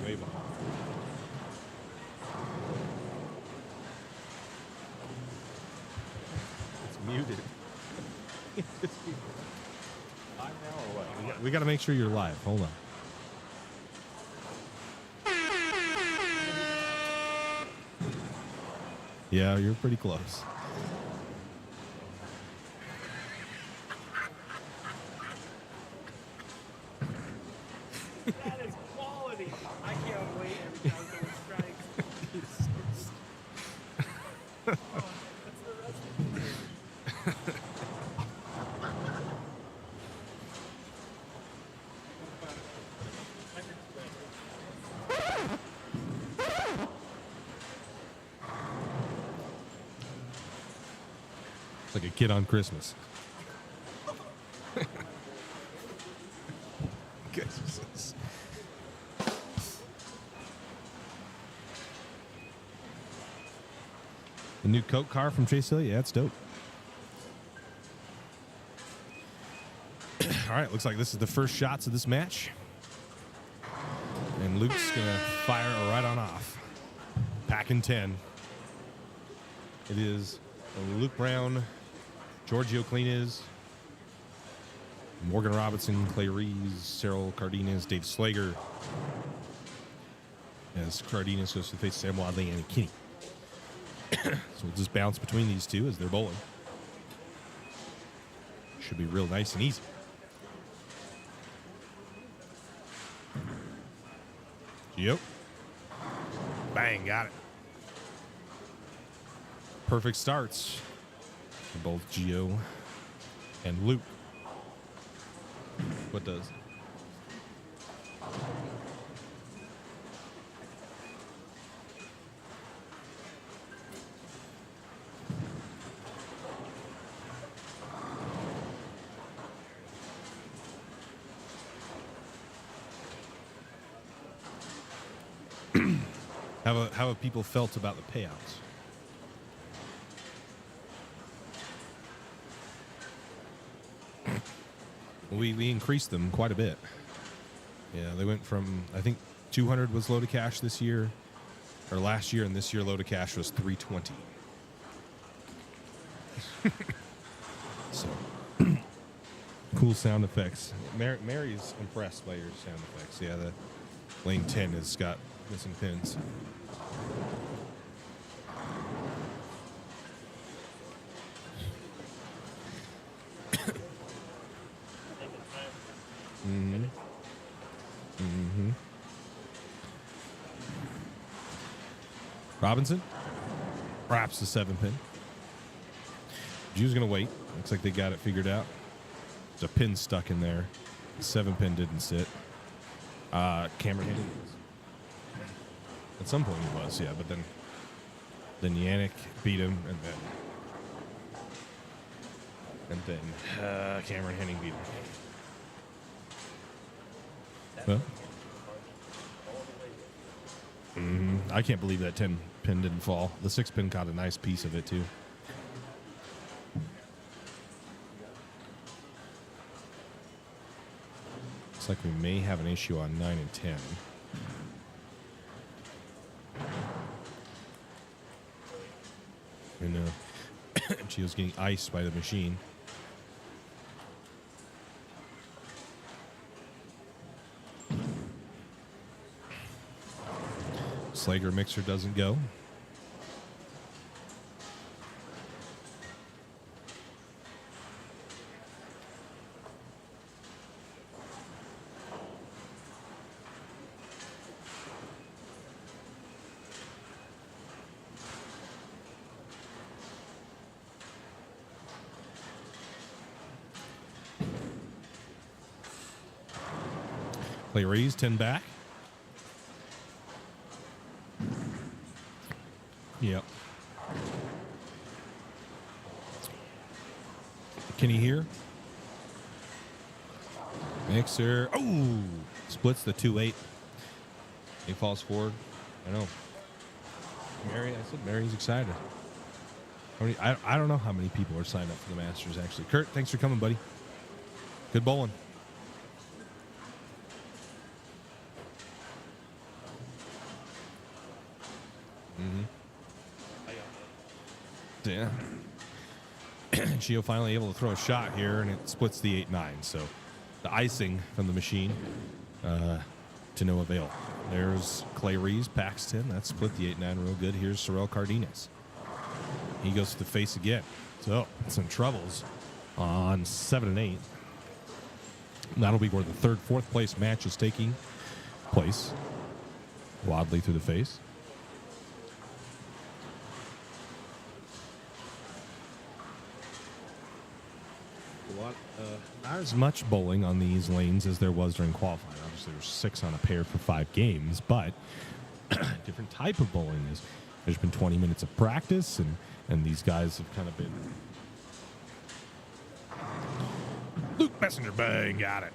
Way behind. It's muted. Live now or what? We got to make sure you're live. Hold on. Yeah, you're pretty close. That is quality. I can't wait every time someone strikes. That's the recipe. It's like a kid on Christmas. Goodness. The new Coke car from Chase Hill? Yeah, that's dope. All right, looks like this is the first shots of this match. And Luke's going to fire right on off. Packing 10. It is Luke Brown, Giorgio Cleanez, Morgan Robinson, Clay Reeves, Cyril Cardenas, Dave Slager. As Cardenas goes to face Sam Wadley and Kinney. So we'll just bounce between these two as they're bowling. Should be real nice and easy. Yep. Bang, got it. Perfect starts for both Gio and Luke. What does? How have people felt about the payouts? We increased them quite a bit. Yeah, they went from, I think 200 was low to cash this year, or last year, and this year low to cash was 320. So, cool sound effects. Mary's impressed by your sound effects. Yeah, the lane 10 has got missing pins. Robinson wraps the 7-pin. Drew's going to wait. Looks like they got it figured out. There's a pin stuck in there. The 7-pin didn't sit. Cameron hit it. At some point he was, yeah, but then Yannick beat him, and then Cameron Henning beat him. Well, I can't believe that 10-pin didn't fall. The 6-pin caught a nice piece of it, too. Looks like we may have an issue on 9 and 10. And Gio's getting iced by the machine. Slager mixer doesn't go. Play raise, 10 back. Yep. Can you hear? Mixer. Oh! Splits the 2-8. He falls forward. I know. Mary, I said Mary's excited. I don't know how many people are signed up for the Masters, actually. Kurt, thanks for coming, buddy. Good bowling. Yeah. Gio finally able to throw a shot here, and it splits the 8-9. So the icing from the machine to no avail. There's Clay Reeves, Paxton. That split the 8-9 real good. Here's Sorel Cardenas. He goes to the face again. So some troubles on 7 and 8. That'll be where the third, fourth place match is taking place. Wadley through the face. Not as much bowling on these lanes as there was during qualifying. Obviously, there's 6 on a pair for 5 games, but different type of bowling is. There's been 20 minutes of practice, and these guys have kind of been. Luke Messenger, bang, got it.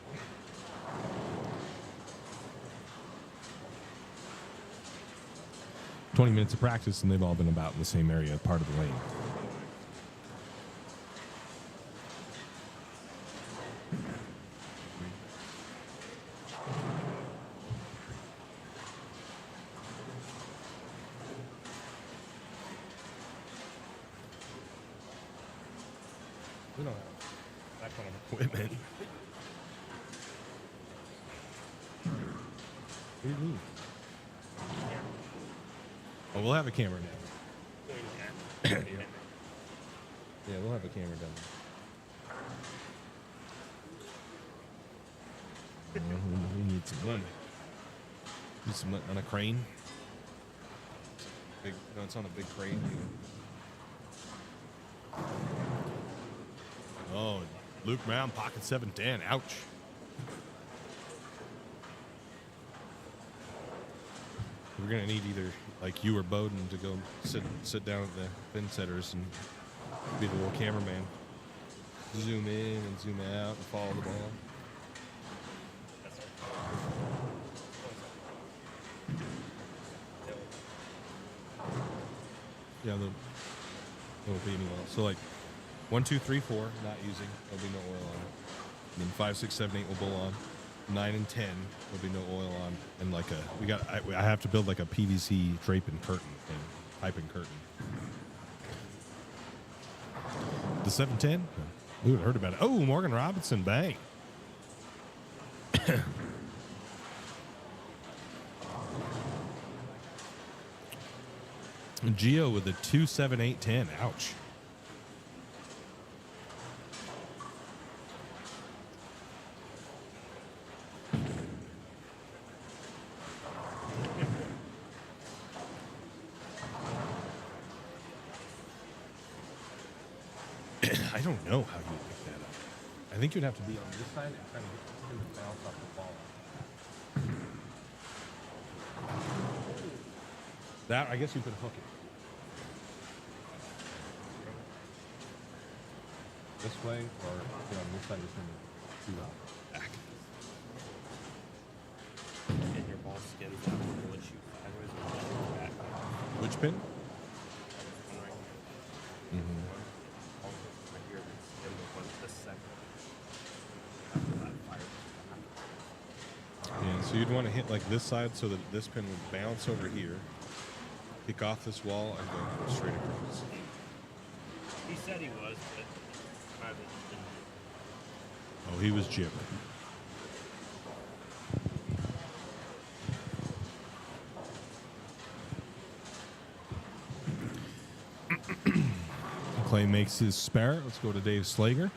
"20 minutes of practice, and they've all been about in the same area, part of the lane." We don't have that kind of equipment. What do you mean? Oh, we'll have a camera now. Yeah, we'll have a camera down there. We need some money. Need some money on a crane. Big, no, it's on a big crane. Oh, Luke Brown, pocket 710. Ouch. We're gonna need either like you or Bowden to go sit down at the bin setters and be the little cameraman. Zoom in and zoom out and follow the ball. Yeah, there won't be any oil. So like 1, 2, 3, 4, not using. There'll be no oil on it. And then 5, 6, 7, 8 will bowl on. 9 and 10 there'll be no oil on. And like I have to build like a PVC drape and curtain thing, pipe and curtain. The 710, we would have heard about it. Oh, Morgan Robinson, bang. Geo with a 2, 7, 8, 10. Ouch. I don't know how you would pick that up. I think you'd have to be on this side and kind of get him to bounce off the ball. That, I guess you could hook it. This way, or get on this side, just do that back. And your ball skins out will it shoot sideways or will it shoot back? Which pin? Mm-hmm. Right here, the skin will punch this second. After that fire. Yeah, so you'd want to hit like this side so that this pin would bounce over here, kick off this wall, and go straight across. He said he was, but I didn't. Oh, he was jibbing. Clay makes his spare. Let's go to Dave Slager.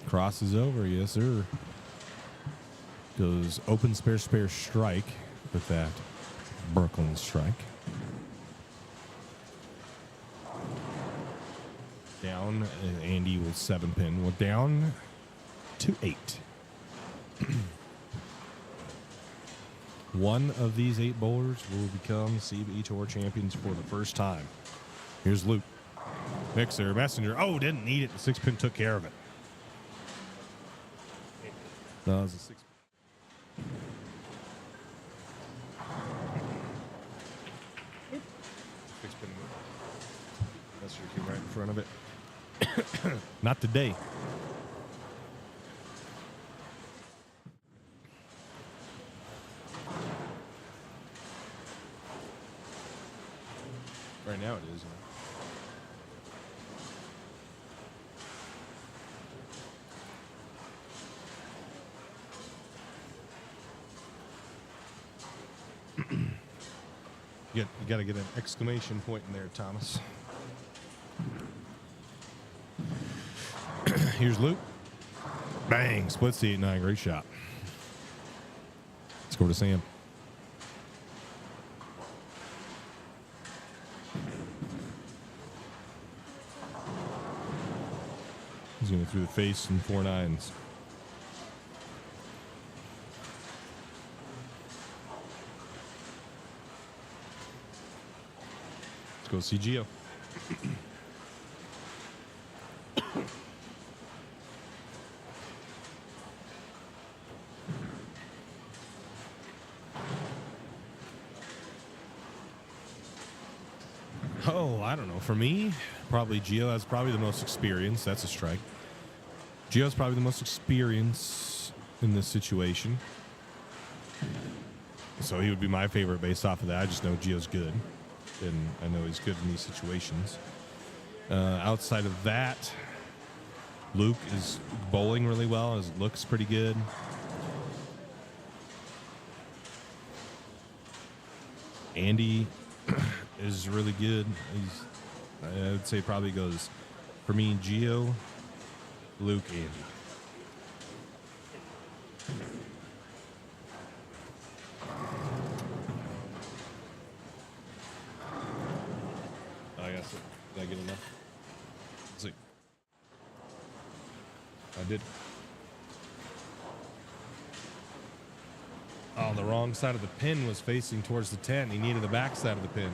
Crosses over, yes, sir. Goes open spare strike with that Brooklyn strike. Down, Andy will 7-pin. Well, down to 8. One of these 8 bowlers will become CB Tour champions for the first time. Here's Luke. Mixer, Messenger. Oh, didn't need it. The 6-pin took care of it. No, it was a 6. Six-pin. Messenger came right in front of it. Not today. Right now it is. You got to get an exclamation point in there, Thomas. Here's Luke. Bang. Splits the 8-9. Great shot. Let's go to Sam. He's going through the face and 4 9s. Let's go see Gio. Oh, I don't know. For me, probably Gio has probably the most experience. That's a strike. Gio's probably the most experience in this situation. So he would be my favorite based off of that. I just know Gio's good. And I know he's good in these situations. Outside of that, Luke is bowling really well. His looks pretty good. Andy is really good. I would say probably goes for me, Gio, Luke, Andy. I guess. Did I get enough? Let's see. I did. Oh, the wrong side of the pin was facing towards the 10. He needed the back side of the pin.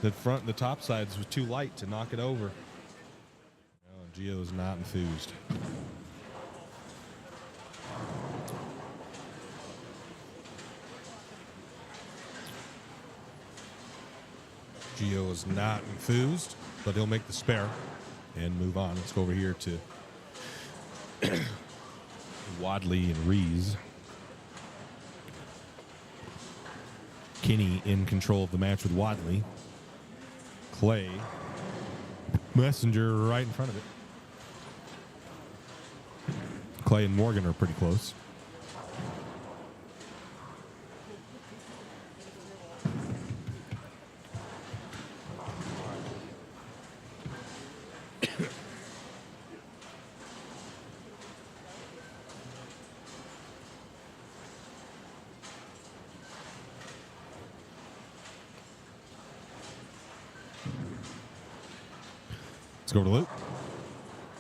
The top sides was too light to knock it over. Oh, Gio is not enthused. Gio is not enthused, but he'll make the spare and move on. Let's go over here to Wadley and Rees. Kinney in control of the match with Wadley. Clay. Messenger right in front of it. Clay and Morgan are pretty close. Let's go to Luke.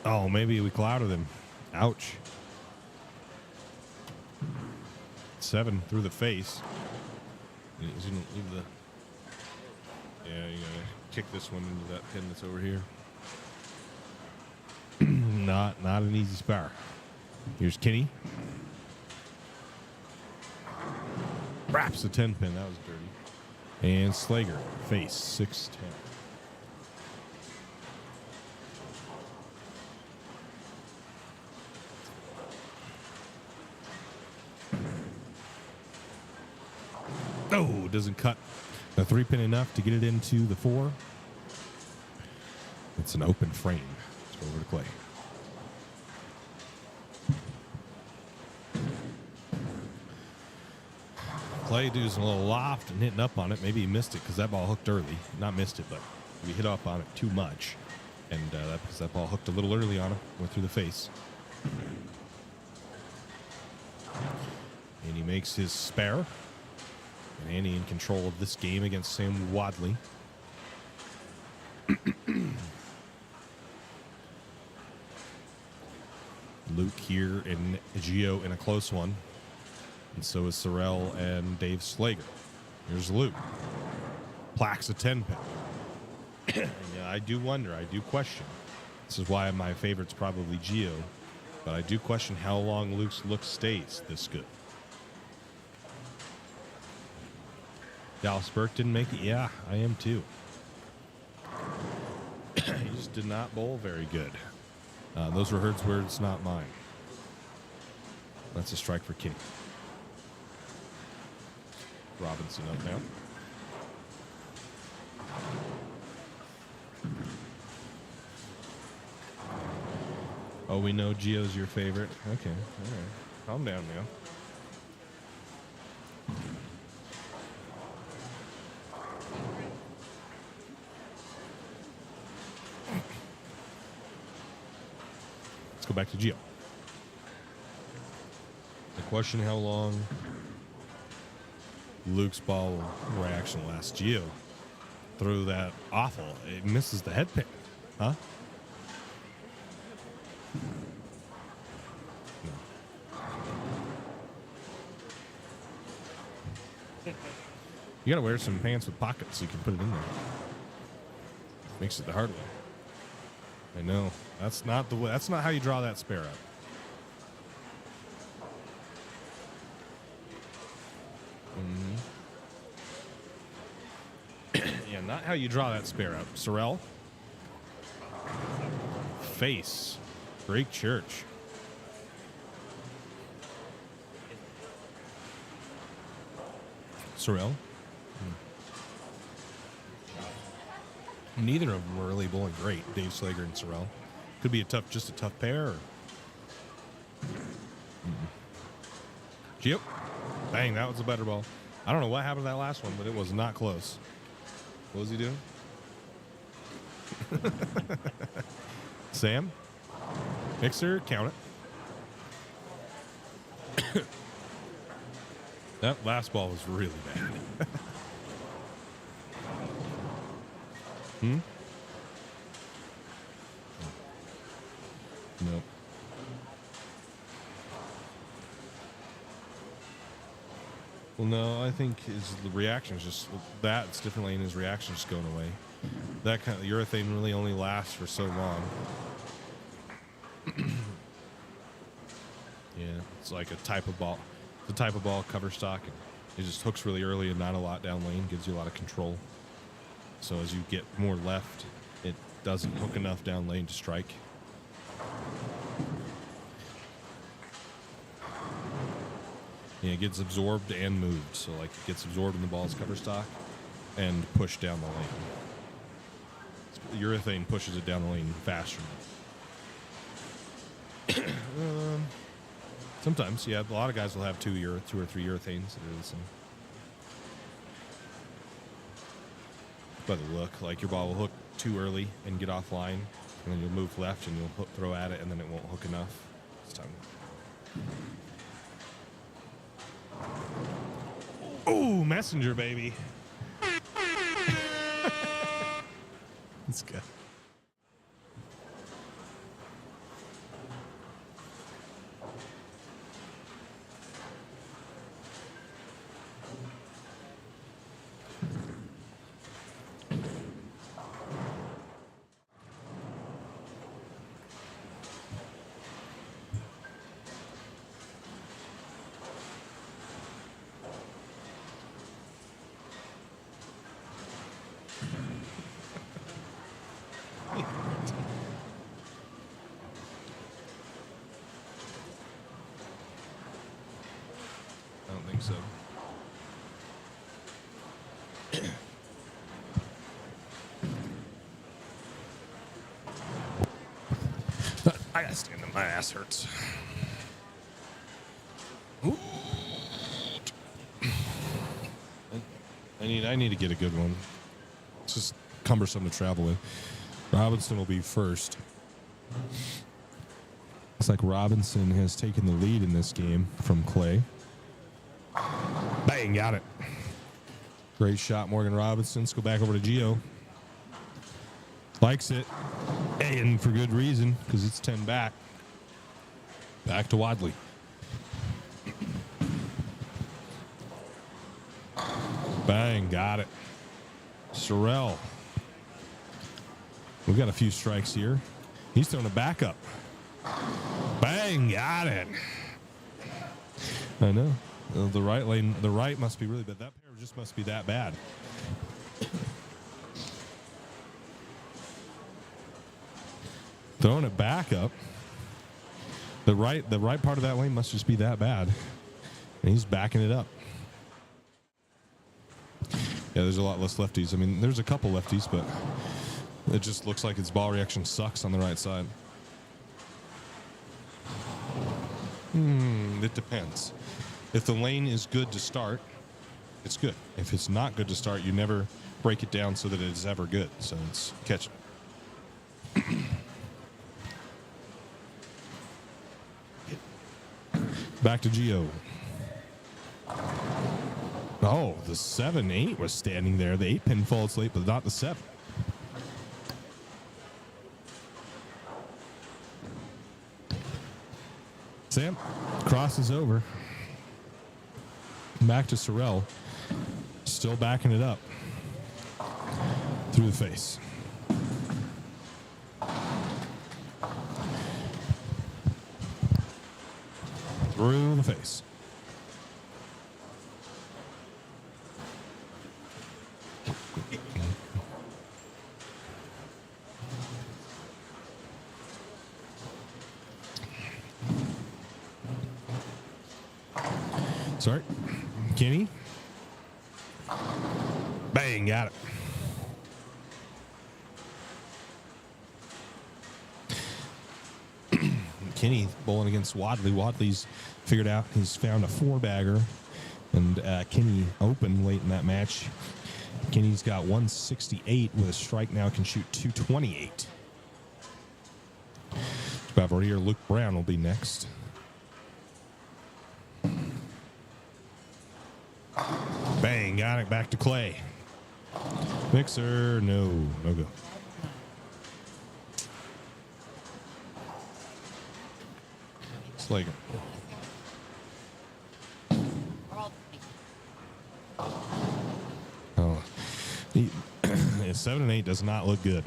Oh, maybe we clouded him. Ouch. 7 through the face. He's gonna leave the. Yeah, you gotta kick this one into that pin that's over here. Not an easy spar. Here's Kinney. Wraps the 10 pin. That was dirty. And Slager, face 6-10. Oh, doesn't cut the 3-pin enough to get it into the 4. It's an open frame. Let's go over to Clay. Clay does a little loft and hitting up on it. Maybe he missed it because that ball hooked early. Not missed it, but we hit up on it too much. And that ball hooked a little early on him. Went through the face. And he makes his spare. And Andy in control of this game against Sam Wadley. Luke here and Gio in a close one. And so is Sorrell and Dave Slager. Here's Luke. Plaques a 10 pin. Yeah, I do wonder, I do question. This is why my favorite's probably Gio. But I do question how long Luke's look stays this good. Dallas Burke didn't make it. Yeah, I am too. He just did not bowl very good. Those were Hurd's words, not mine. That's a strike for Kinney. Robinson up now. Oh, we know Gio's your favorite. Okay, all right. Calm down now. Let's go back to Gio. The question how long Luke's ball reaction lasts. Gio threw that awful. It misses the head pin. Huh? No. You gotta wear some pants with pockets so you can put it in there. Makes it the hard way. I know. That's not the way. That's not how you draw that spare up. Yeah, not how you draw that spare up. Sorrell. Face. Great church. Sorrell. Neither of them were really bowling great, Dave Slager and Sorrell. Could be just a tough pair. Or... Gio. Bang, that was a better ball. I don't know what happened to that last one, but it was not close. What was he doing? Sam? Mixer, count it. That last ball was really bad. Nope. Well, no, I think the reaction is just that. It's different lane. His reaction is just going away. That kind of urethane really only lasts for so long. Yeah, it's like a type of ball. The type of ball cover stock. It just hooks really early and not a lot down lane. Gives you a lot of control. So as you get more left, it doesn't hook enough down lane to strike. Yeah, it gets absorbed and moved. So like it gets absorbed in the ball's cover stock and pushed down the lane. Urethane pushes it down the lane faster. Sometimes, yeah, a lot of guys will have two or three urethanes that are the same. By the look, like your ball will hook too early and get offline, and then you'll move left and you'll throw at it, and then it won't hook enough. It's time. Oh, messenger, baby. That's good. I don't think so. I gotta stand up. My ass hurts. Ooh. I need to get a good one. It's just cumbersome to travel with. Robinson will be first. Looks like Robinson has taken the lead in this game from Clay. Bang, got it. Great shot, Morgan Robinson. Let's go back over to Gio. Likes it. And for good reason, because it's 10 back. Back to Wadley. Bang, got it. Sorrell. We've got a few strikes here. He's throwing a backup. Bang, got it. I know. The right lane, the right must be really bad. That pair just must be that bad. Throwing it back up. The right part of that lane must just be that bad. And he's backing it up. Yeah, there's a lot less lefties. I mean, there's a couple lefties, but it just looks like his ball reaction sucks on the right side. It depends. If the lane is good to start, it's good. If it's not good to start, you never break it down so that it's ever good. So it's catch it. Back to Gio. Oh, the 7-8 was standing there. The 8-pin falls late, but not the 7. Sam crosses over. Back to Sorrell. Still backing it up. Through the face. Through the face. Sorry. Kenny. Bang, got it. Kenny bowling against Wadley. Wadley's figured out he's found a 4-bagger, and Kenny opened late in that match. Kenny's got 168 with a strike now, can shoot 228. Bavaria, Luke Brown will be next. Bang, got it back to Clay. Mixer, no go. Slager. Oh, 7 and 8 does not look good.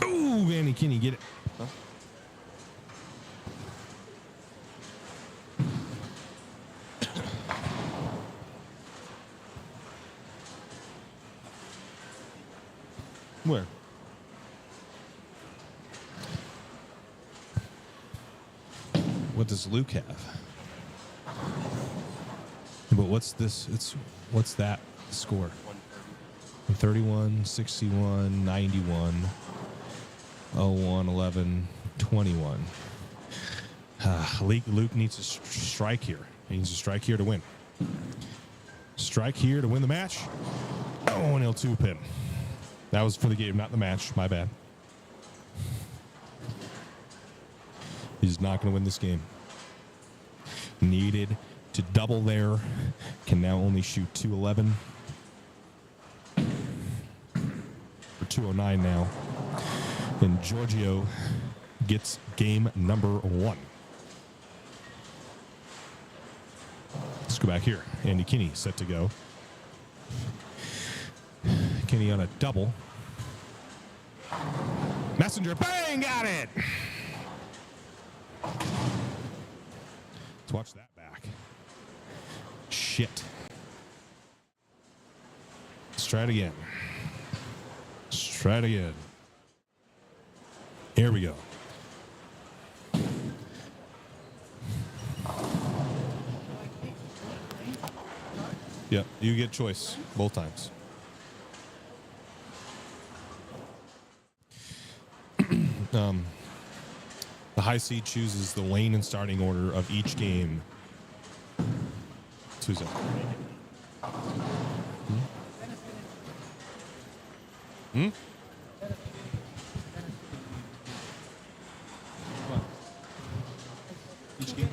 Ooh, Vanny, can you get it? Huh? Where? What does Luke have? But what's this? What's that score? 31, 61, 91, 01, 11, 21. Luke needs to strike here. He needs to strike here to win. Strike here to win the match. Oh, and he'll two-pin. That was for the game, not the match. My bad. He's not going to win this game. Needed to double there. Can now only shoot 211. For 209 now. And Giorgio gets game number 1. Let's go back here. Andy Kinney set to go. Kinney on a double. Messenger, bang, got it! Let's watch that back. Shit. Let's try it again. Let's try it again. Here we go. Yep, you get choice both times. The high seed chooses the lane and starting order of each game. Who's that? Hmm? What? Each game?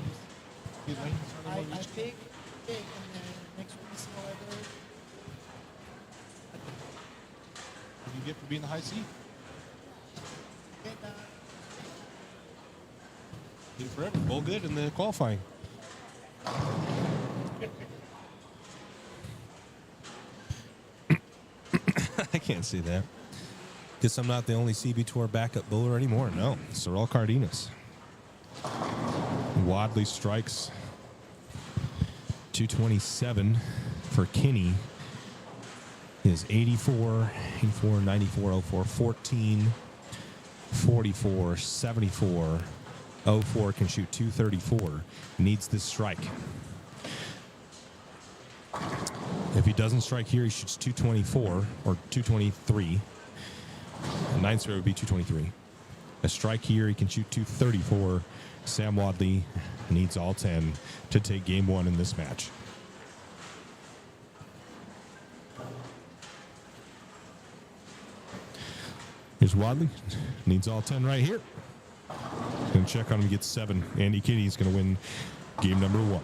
I pick, and then next one is how I do it. What do you get for being the high seed? Did it forever. All good in the qualifying. I can't see that. Guess I'm not the only CB Tour backup bowler anymore. No, Sorel Cardenas. Wadley strikes 227 for Kinney. Is 84, 94, 04, 14, 44, 74. 04 can shoot 234. Needs this strike. If he doesn't strike here, he shoots 224 or 223. A 9 0 would be 223. A strike here, he can shoot 234. Sam Wadley needs all 10 to take game 1 in this match. Here's Wadley. Needs all 10 right here. Going to check on him, gets 7. Andy Kinney's going to win game number 1.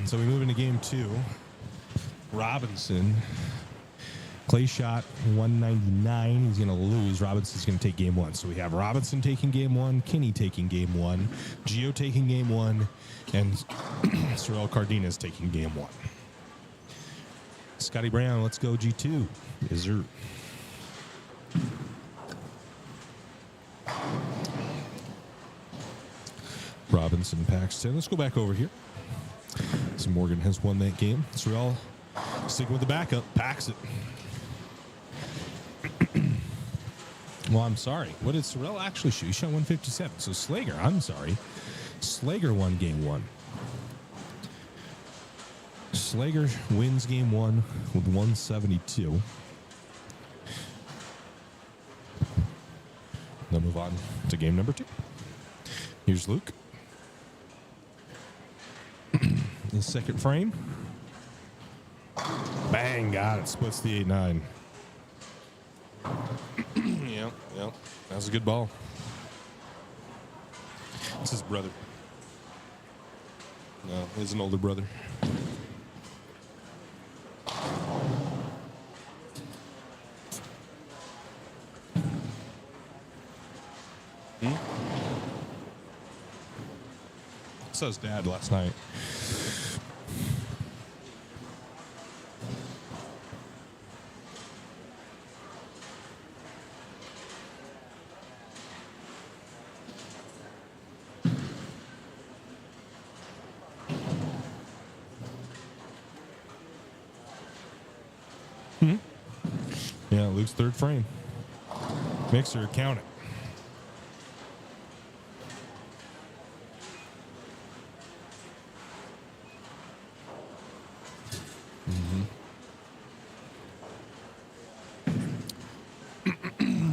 So we move into game 2. Robinson. Clay shot 199. He's going to lose. Robinson's going to take game 1. So we have Robinson taking game 1, Kinney taking game 1, Gio taking game 1, and Sorel Cardenas taking game 1. Scotty Brown, let's go G2. Is there... Robinson packs 10. Let's go back over here. So Morgan has won that game. Sorel sticking with the backup. Packs it. Well, I'm sorry. What did Sorel actually shoot? He shot 157. So Slager, I'm sorry. Slager won game 1. Slager wins game 1 with 172. Now move on to game number 2. Here's Luke. His second frame. Bang, got it. Splits the 8-9. Yep. That was a good ball. It's his brother. No, he's an older brother. So his dad last night. Yeah, Luke's third frame. Mixer, count it.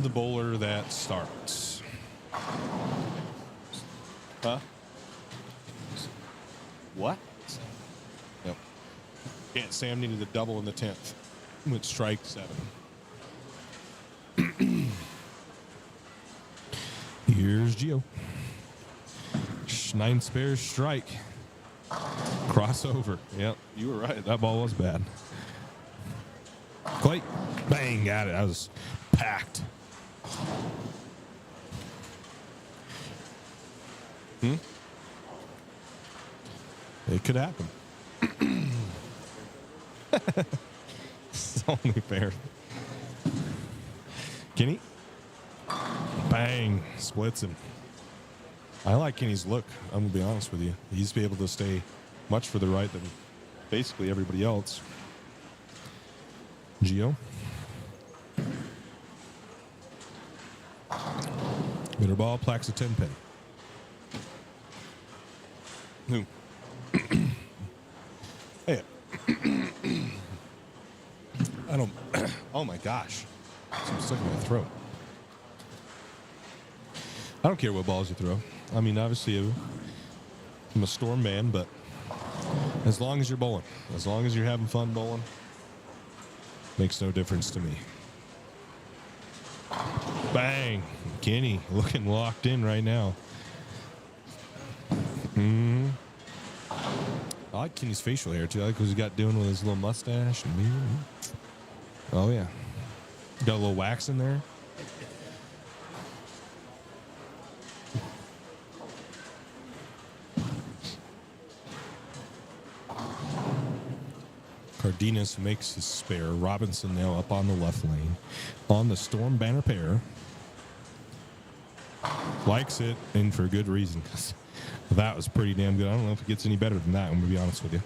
The bowler that starts. Huh? What? Yep. Yeah, Sam needed a double in the 10th with strike 7. Here's Gio. 9 spares strike. Crossover. Yep, you were right. That ball was bad. Clay. Bang, got it. I was packed. It could happen. It's only fair. Kenny. Bang. Splits him. I like Kenny's look. I'm going to be honest with you. He's be able to stay much further right than basically everybody else. Gio. Middle ball, Plax a 10 pin. Who? Hey. I don't. Oh my gosh. I'm stuck in my throat. I don't care what balls you throw. I mean, obviously, I'm a Storm man, but as long as you're bowling, as long as you're having fun bowling, makes no difference to me. Bang. Kenny looking locked in right now. I like Kenny's facial hair, too. I like what he's got doing with his little mustache. Oh, yeah. Got a little wax in there. Cardenas makes his spare. Robinson now up on the left lane. On the Storm banner pair. Likes it, and for good reason. That was pretty damn good. I don't know if it gets any better than that, I'm going to be honest with you.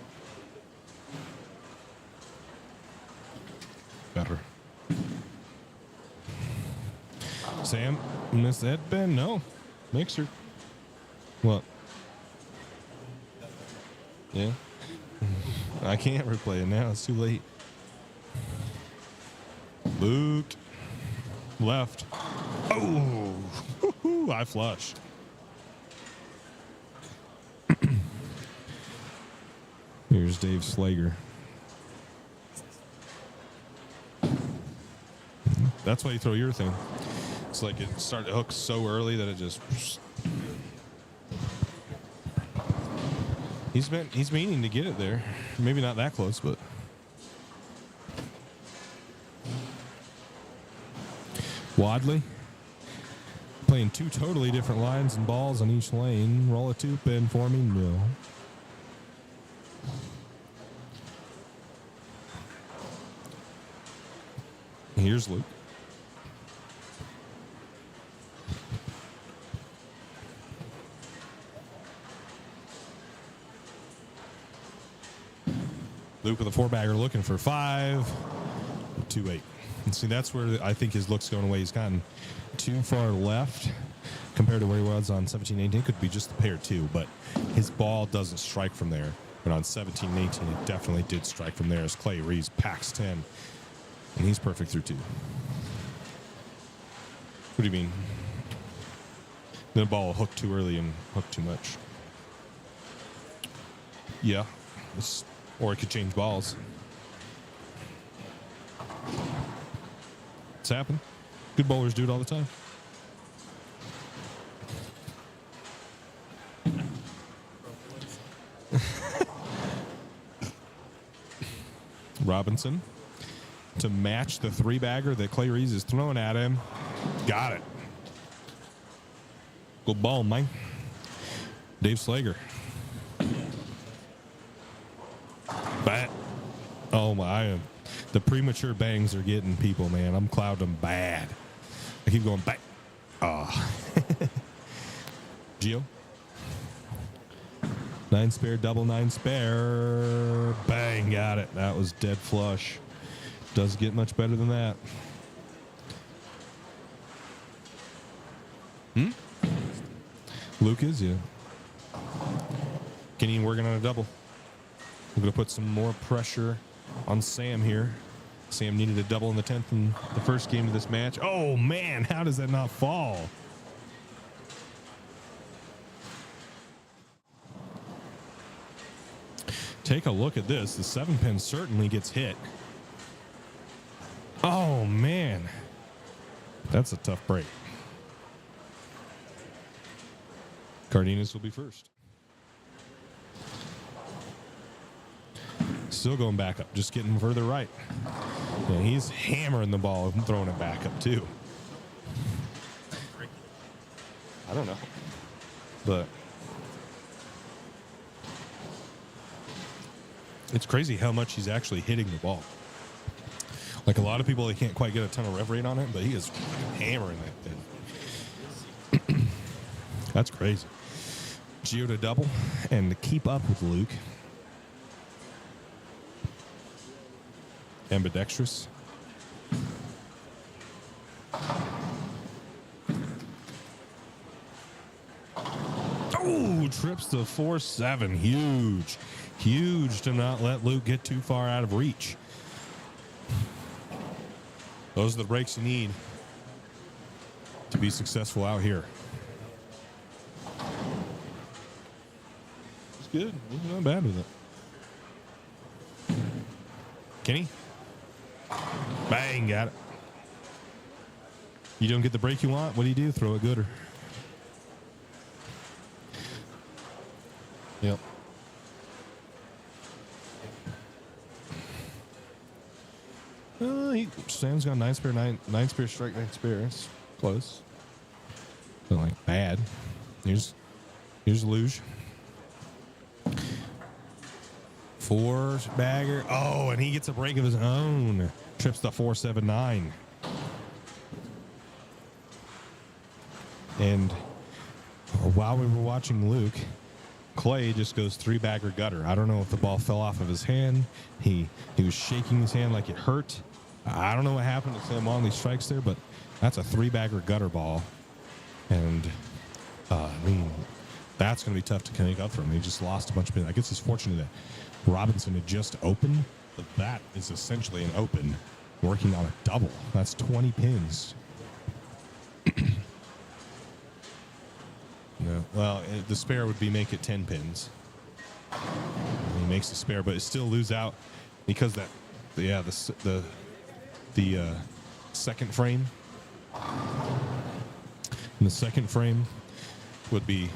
Better. Sam, missed that bend? No. Mixer. What? Yeah. I can't replay it now. It's too late. Luke. Left. Oh. I flush. Here's Dave Slager. That's why you throw your thing. It's like it started hook so early that it just. He's meaning to get it there. Maybe not that close, but. Wadley. Playing 2 totally different lines and balls on each lane. Roll a 2-pin for me? No. Here's Luke. Luke with a 4-bagger looking for 5. 2-8. And see, that's where I think his look's going away. He's gotten too far left compared to where he was on 17-18. It could be just the pair, too, but his ball doesn't strike from there. But on 17-18, it definitely did strike from there as Clay Reeves packs 10. And he's perfect through 2. What do you mean? The ball hooked too early and hooked too much. Yeah. Or it could change balls. It's happened. Good bowlers do it all the time. Robinson to match the three-bagger that Clay Reeves is throwing at him. Got it. Good ball, Mike. Dave Slager. Bat. Oh, my. The premature bangs are getting people, man. I'm clouding them bad. I keep going back. Oh. Gio. 9 spare, double 9 spare. Bang, got it. That was dead flush. Doesn't get much better than that. Luke is, yeah. Kenny working on a double. We're going to put some more pressure on Sam here. Sam needed a double in the 10th in the first game of this match. Oh, man, how does that not fall? Take a look at this. The 7-pin certainly gets hit. Oh, man. That's a tough break. Cardenas will be first. Still going back up, just getting further right. Yeah, he's hammering the ball and throwing it back up, too. I don't know. But it's crazy how much he's actually hitting the ball. Like a lot of people, they can't quite get a ton of rev rate on it, but he is hammering that thing. That's crazy. Gio to double and to keep up with Luke. Ambidextrous. Oh, trips to 4-7. Huge. Huge to not let Luke get too far out of reach. Those are the breaks you need to be successful out here. It's good. He's not bad with it. Kenny? Bang, got it. You don't get the break you want? What do? Throw it gooder. Yep. Sam's got 9 spare, 9 spare strike, 9 spare. It's close. But like bad. Here's Luge. 4 bagger. Oh, and he gets a break of his own. Trips to 4-7-9. And while we were watching Luke, Clay just goes 3-bagger gutter. I don't know if the ball fell off of his hand. He was shaking his hand like it hurt. I don't know what happened to Sam on these strikes there, but that's a 3-bagger gutter ball. And, I mean, that's going to be tough to make up for him. He just lost a bunch of pins. I guess it's fortunate that Robinson had just opened, but that is essentially an open working on a double. That's 20 pins. No, well, the spare would be make it 10 pins. He makes the spare, but it still lose out because that, yeah, the second frame. And the second frame would be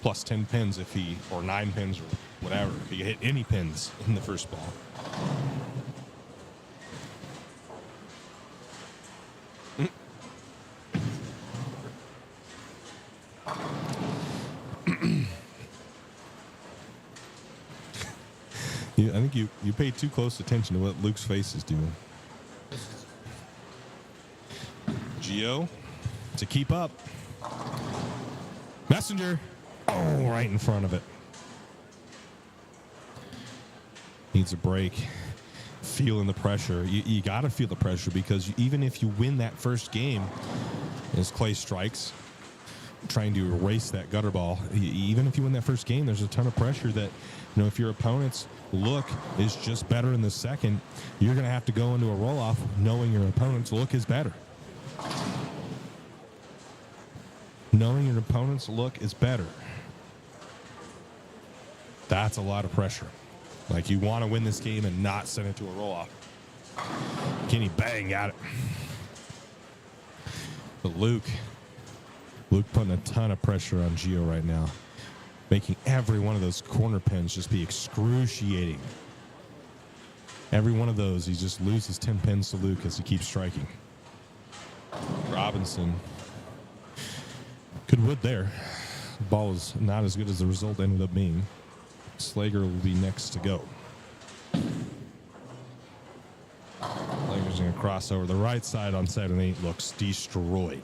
plus 10 pins if he, or 9 pins or whatever, if he hit any pins in the first ball. I think you pay too close attention to what Luke's face is doing. Gio to keep up. Messenger. Oh, right in front of it. Needs a break. Feeling the pressure. You got to feel the pressure because even if you win that first game, as Clay strikes, trying to erase that gutter ball, even if you win that first game, there's a ton of pressure that, you know, if your opponent's look is just better in the second, you're going to have to go into a roll-off knowing your opponent's look is better. Knowing your opponent's look is better. That's a lot of pressure. Like, you want to win this game and not send it to a roll-off. Kenny, bang, got it. But Luke putting a ton of pressure on Gio right now, making every one of those corner pins just be excruciating. Every one of those, he just loses 10 pins to Luke as he keeps striking. Robinson. Good wood there. The ball is not as good as the result ended up being. Slager will be next to go. Slager's going to cross over. The right side on 7-8 looks destroyed.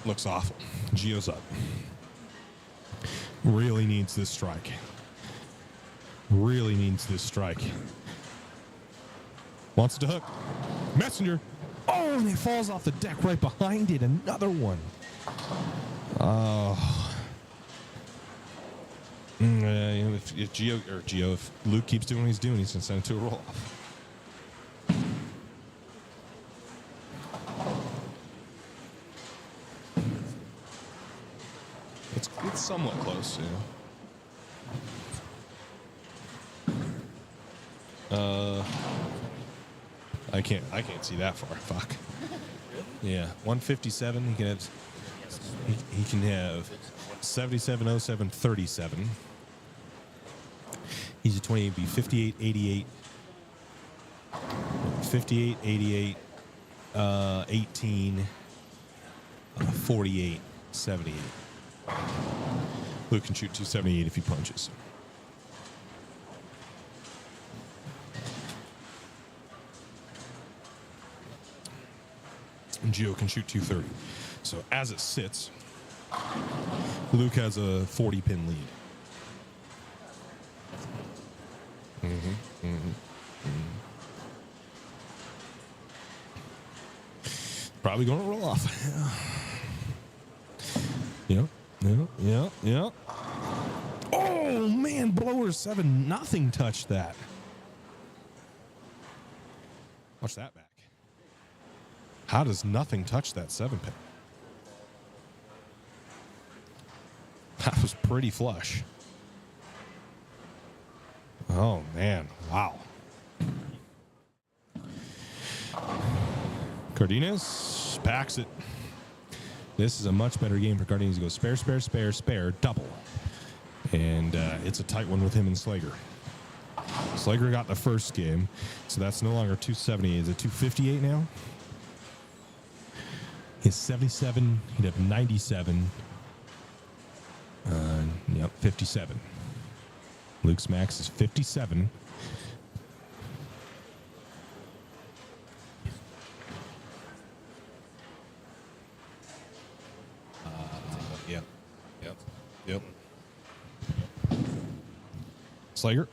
Looks awful. Gio's up. Really needs this strike. Really needs this strike. Wants it to hook. Messenger. Oh, and it falls off the deck right behind it. Another one. Oh. If Luke keeps doing what he's doing, he's going to send it to a roll-off. It's somewhat close, yeah. I can't see that far. Fuck. Yeah, 157. He can have 77, 07, 37. He's a 28. Be 58, 88. 58, 88, 18, 48, 78. Luke can shoot 278 if he punches. And Gio can shoot 230. So as it sits, Luke has a 40-pin lead. Probably going to roll off. Yep. Oh, man, blower 7. Nothing touched that. Watch that back. How does nothing touch that 7-pin? That was pretty flush. Oh, man. Wow. Cardenas packs it. This is a much better game for Cardenas. He goes spare, spare, spare, spare, double. And it's a tight one with him and Slager. Slager got the first game, so that's no longer 270. Is it 258 now? He's 77. He'd have 97. Yep, 57. Luke's max is 57. Yep. Slager.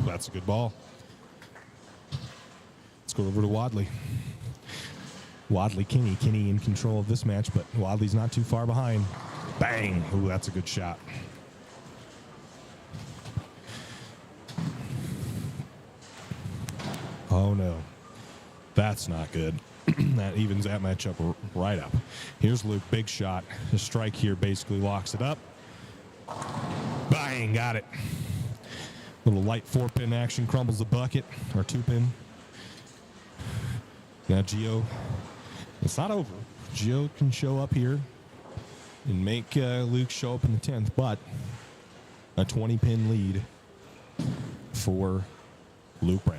That's a good ball. Let's go over to Wadley. Wadley, Kenny. Kenny in control of this match, but Wadley's not too far behind. Bang! Ooh, that's a good shot. Oh, no. That's not good. That evens that matchup right up. Here's Luke, big shot. The strike here basically locks it up. Bang, got it. Little light 4-pin action, crumbles the bucket, or 2-pin. Now Gio, it's not over. Gio can show up here and make Luke show up in the 10th, but a 20-pin lead for Luke Brown.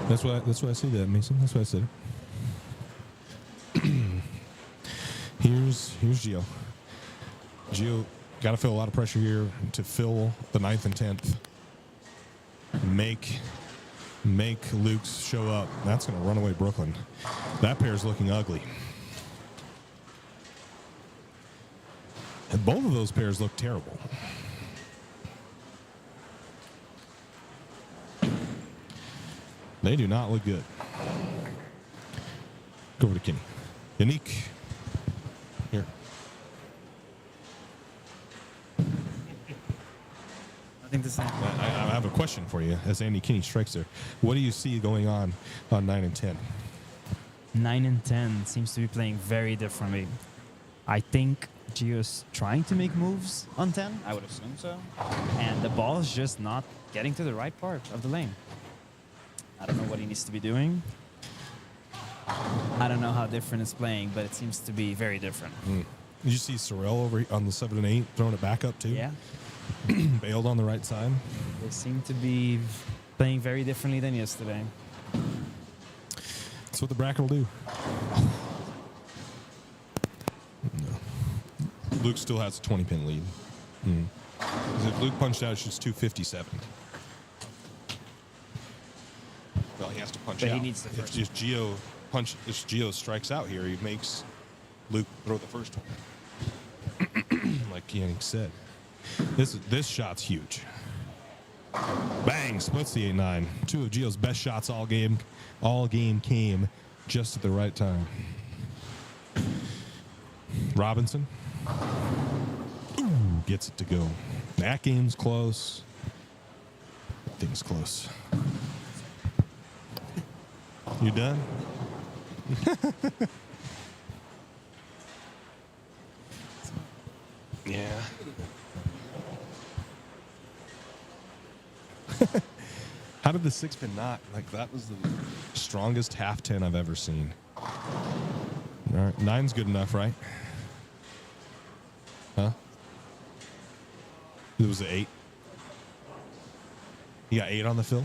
That's what I said, that Mason. That's what I said. Here's Gio. Gio got to feel a lot of pressure here to fill the 9th and 10th. Make Luke show up. That's going to run away Brooklyn. That pair's looking ugly. And both of those pairs look terrible. They do not look good. Go over to Kenny. Yannick. Here. Nothing to say. I have a question for you as Andy Kinney strikes there. What do you see going on 9 and 10? 9 and 10 seems to be playing very differently. I think Gio's trying to make moves on 10. I would assume so. And the ball is just not getting to the right part of the lane. I don't know what he needs to be doing. I don't know how different it's playing, but it seems to be very different. Did you see Sorrell over on the 7 and 8 throwing it back up too? Yeah. Bailed on the right side. They seem to be playing very differently than yesterday. That's what the bracket will do. No. Luke still has a 20-pin lead. 'Cause if Luke punched out, it's just 257. Well, he has to punch But out. he needs the first if Gio strikes out here, he makes Luke throw the first one. Like Yannick said. This shot's huge. Bang! Splits the 8-9. Two of Gio's best shots all game came just at the right time. Robinson. Ooh, gets it to go. That game's close. That thing's close. You done? Yeah. How did the 6-pin not? Like, that was the strongest half 10 I've ever seen. All right, 9's good enough, right? Huh? It was an 8. You got 8 on the fill?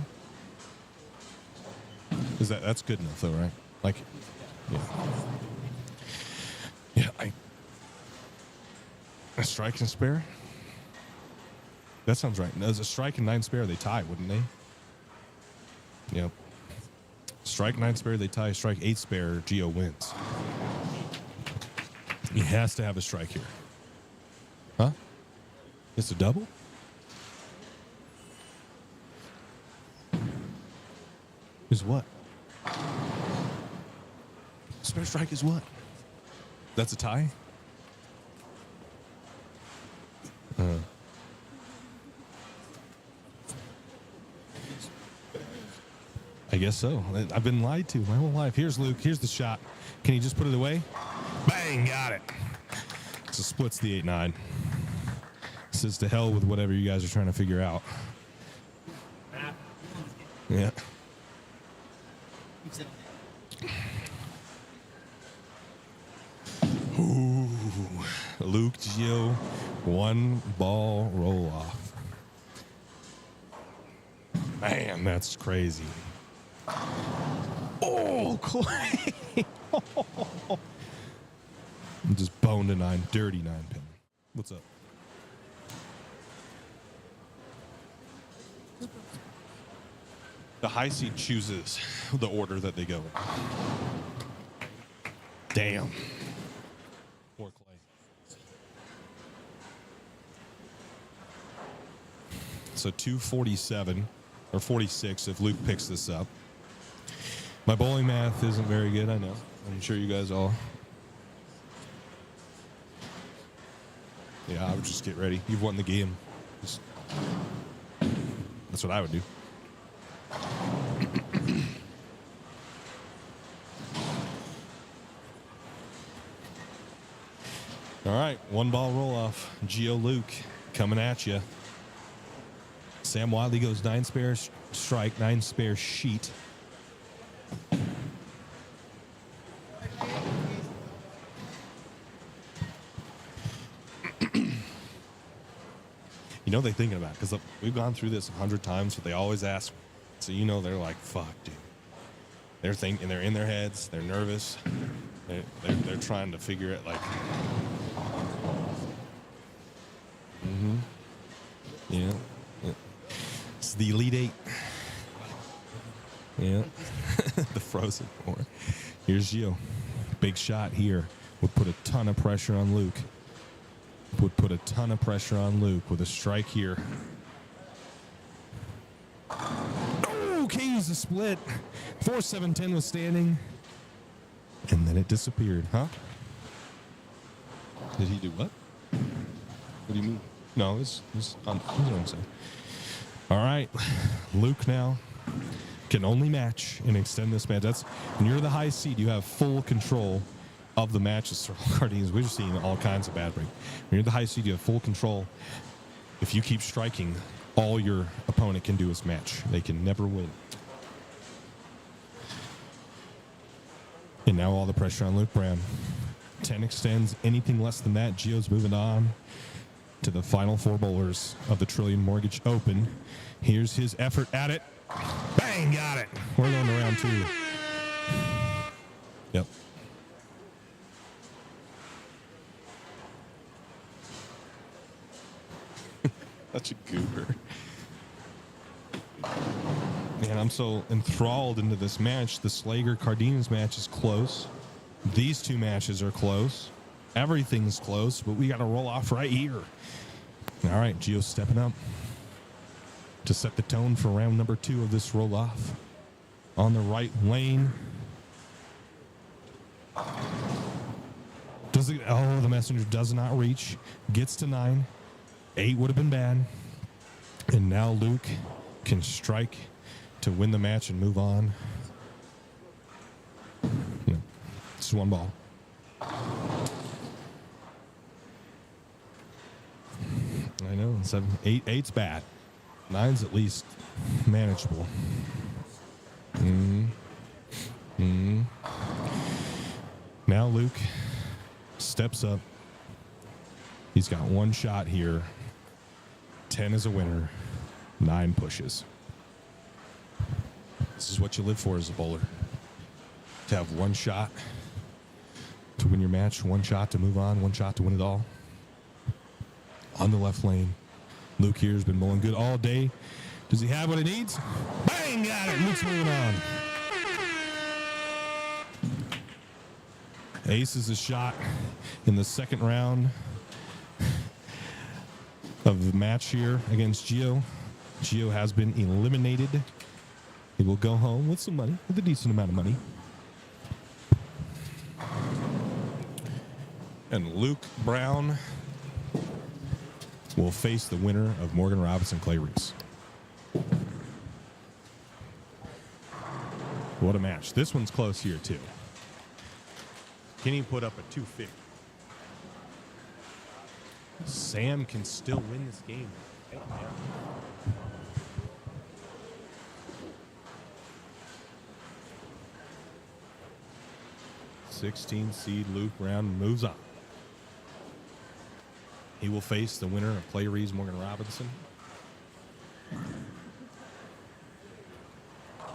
That's good enough though, right? Like, yeah. Yeah, a strike and spare? That sounds right. As a strike and 9 spare, they tie, wouldn't they? Yep. Strike 9 spare, they tie. Strike 8 spare, Gio wins. He has to have a strike here. Huh? It's a double? Is what? Spare strike is what? That's a tie? I guess so. I've been lied to my whole life. Here's Luke. Here's the shot. Can he just put it away? Bang! Got it. So splits the 8-9. Says to hell with whatever you guys are trying to figure out. Yeah. Ooh. Luke Gio, 1 ball roll off. Man, that's crazy. Oh, Clay. Just boned a 9, dirty 9-pin. What's up? The high seed chooses the order that they go in. Damn. Poor Clay. So 247 or 46 if Luke picks this up. My bowling math isn't very good, I know. I'm sure you guys all. Yeah, I would just get ready. You've won the game. That's what I would do. All right, 1 ball roll off. Gio Luke coming at you. Sam Wadley goes 9 spare strike, 9 spare sheet. You know they're thinking about it because we've gone through this 100 times, but they always ask. So you know they're like, "Fuck, dude." They're thinking. They're in their heads. They're nervous. They're trying to figure it. Like, yeah. It's the Elite 8. Yeah. The Frozen 4. Here's Gio. Big shot here. Would put a ton of pressure on Luke. Would put a ton of pressure on Luke with a strike here. Oh, King's a split. 4-7-10 was standing. And then it disappeared, huh? Did he do what? What do you mean? No, it's on the wrong side. All right, Luke now can only match and extend this match. That's when you're the high seed, you have full control of the matches. Guardians, we've seen all kinds of bad break. When you're the high seed, you have full control. If you keep striking, all your opponent can do is match. They can never win. And now all the pressure on Luke Brown. 10 extends. Anything less than that, Gio's moving on to the final 4 bowlers of the Trillion Mortgage Open. Here's his effort at it. Bang, got it. We're going to round 2. Yep. Such a goober. Man, I'm so enthralled into this match. The Slager-Cardenas match is close. These 2 matches are close. Everything's close, but we got to roll off right here. All right, Gio's stepping up to set the tone for round number 2 of this roll-off. On the right lane. The messenger does not reach. Gets to 9. 8 would have been bad. And now Luke can strike to win the match and move on. No, it's 1 ball. I know. 7, 8, 8's bad. 9's at least manageable. Now Luke steps up. He's got 1 shot here. 10 is a winner. 9 pushes. This is what you live for as a bowler. To have 1 shot to win your match, 1 shot to move on, 1 shot to win it all. On the left lane, Luke here has been bowling good all day. Does he have what he needs? Bang, got it. Luke's moving on. Ace is a shot in the 2nd round of the match here against Gio. Gio has been eliminated. He will go home with some money, with a decent amount of money. And Luke Brown will face the winner of Morgan Robinson Clay Reese. What a match. This one's close here, too. Can he put up a 250? Sam can still win this game. Hey, man. 16 seed Luke Brown moves on. He will face the winner of Clay Reeves Morgan Robinson.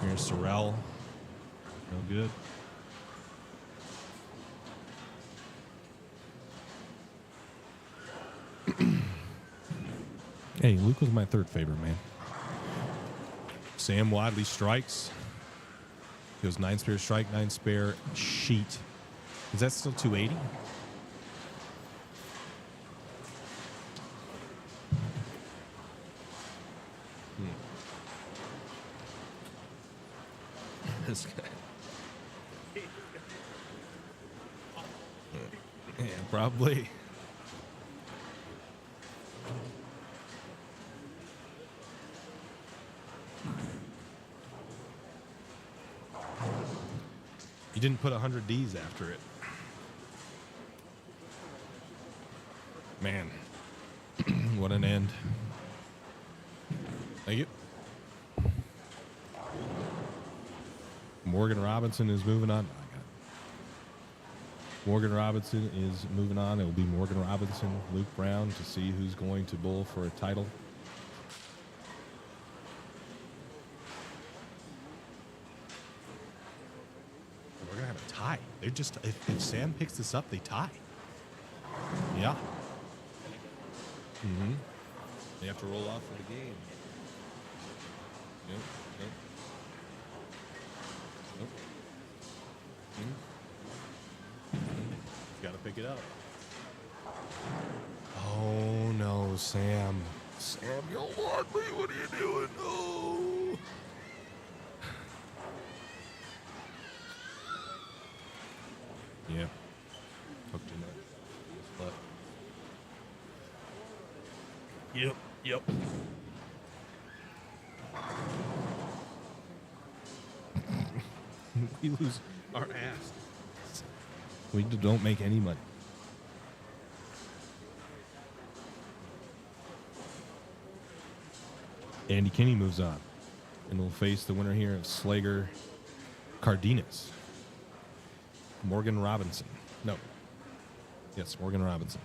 Here's Sorrell. No good. Hey, Luke was my 3rd favorite, man. Sam Wadley strikes. Goes 9 spare strike, 9 spare sheet. Is that still 280? This guy. Yeah, probably. You didn't put 100 Ds after it. Man, what an end. Thank you. Morgan Robinson is moving on. Morgan Robinson is moving on. It will be Morgan Robinson, Luke Brown to see who's going to bowl for a title. We're going to have a tie. They're just, if Sam picks this up, they tie. Yeah. Mm-hmm. They have to roll off for the game. Nope. Nope. Nope. Got to pick it up. Oh no, Sam. Sam, you want me? What are you doing? Oh. Yeah. Hooked in that. Left. Yep. we lose our ass. We don't make any money. Andy Kinney moves on, and will face the winner here of Slager Cardenas. Morgan Robinson. No. Yes, Morgan Robinson.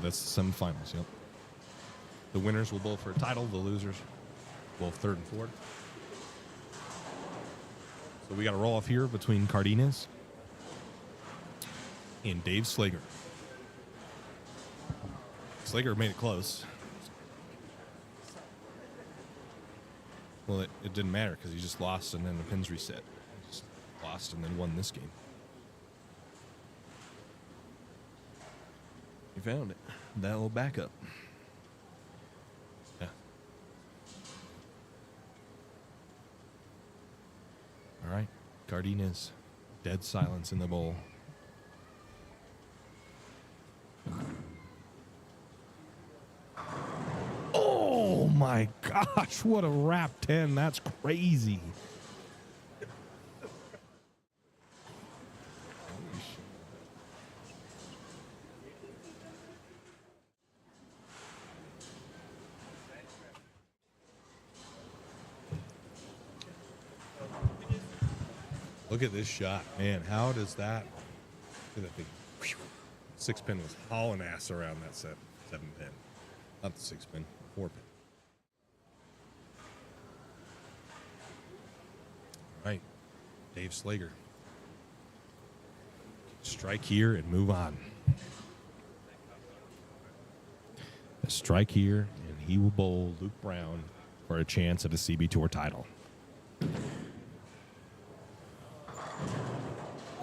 That's the semifinals, yep. The winners will bowl for a title. The losers both third and fourth. So we got a roll off here between Cardenas and Dave Slager. Slager made it close. Well, it didn't matter because he just lost and then the pins reset. He just lost and then won this game. He found it. That little backup. Yeah. All right. Cardenas. Dead silence in the bowl. Oh my gosh, what a wrap 10. That's crazy. Look at this shot, man. How does that? Look at that thing. Six pin was hauling ass around that seven pin. Not the six pin, 4 pin. All right, Dave Slager. Strike here and move on. A strike here, and he will bowl Luke Brown for a chance at a CB Tour title.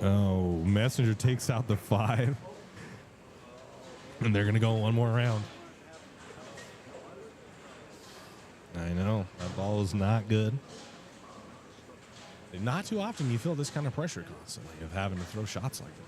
Oh, Messenger takes out the 5. And they're going to go one more round. I know. That ball is not good. Not too often you feel this kind of pressure constantly of having to throw shots like that.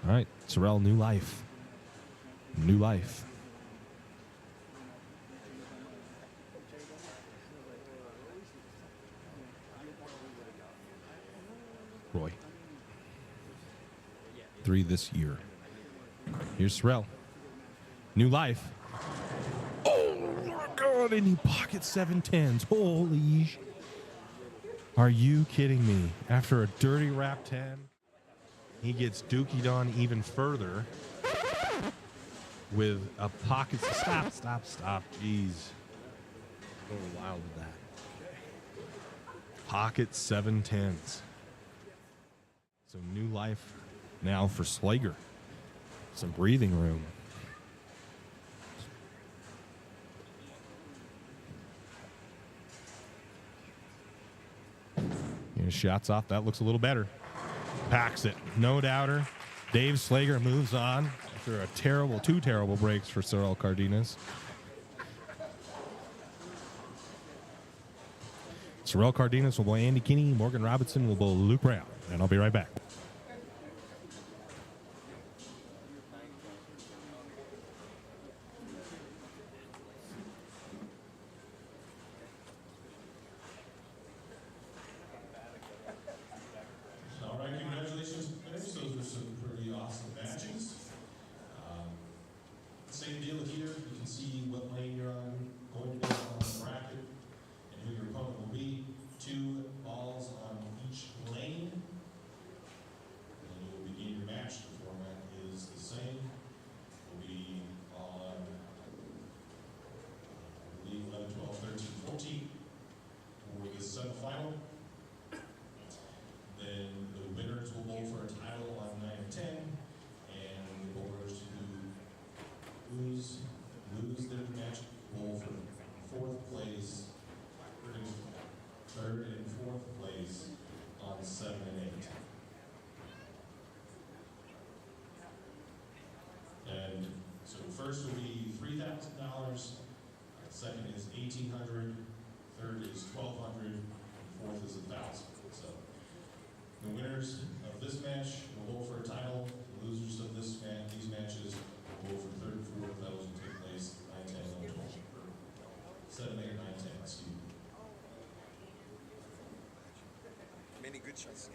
All right, Sorrel, new life. New life. Roy. 3 this year. Here's Sorrel. New life. Oh, my God, and he pockets 7 10s. Holy sh. Are you kidding me? After a dirty wrap 10, he gets dookied on even further with a pocket. Stop. Jeez. Go wild with that. Pocket 7 10s. So new life now for Slager. Some breathing room. Here's shots off. That looks a little better. Packs it. No doubter. Dave Slager moves on after two terrible breaks for Sorrel Cardenas. Sorrel Cardenas will bowl Andy Kinney. Morgan Robinson will bowl Luke Brown. And I'll be right back. All right, congratulations, players. Those were some pretty awesome matches. Same deal here. You can see what lane you're on, going down on the bracket, and who your opponent will be. 2 balls on each lane. And you will begin your match. The format is the same. It will be on, I believe, 11, 12, 13, 14 for the semifinal. Then the winners will bowl for a title on 9 and 10, and the bowlers who lose their match bowl for 4th place, 3rd and 4th place on 7 and 8. And so first will be $3,000, second is 1,800, third is 1,200, and fourth is 1,000. So the winners of this match will go for a title. The losers of these matches will go for third and fourth. That will take place 9, 10, 11, 12, or 7, 8, 9, 10. Excuse me. Many good shots.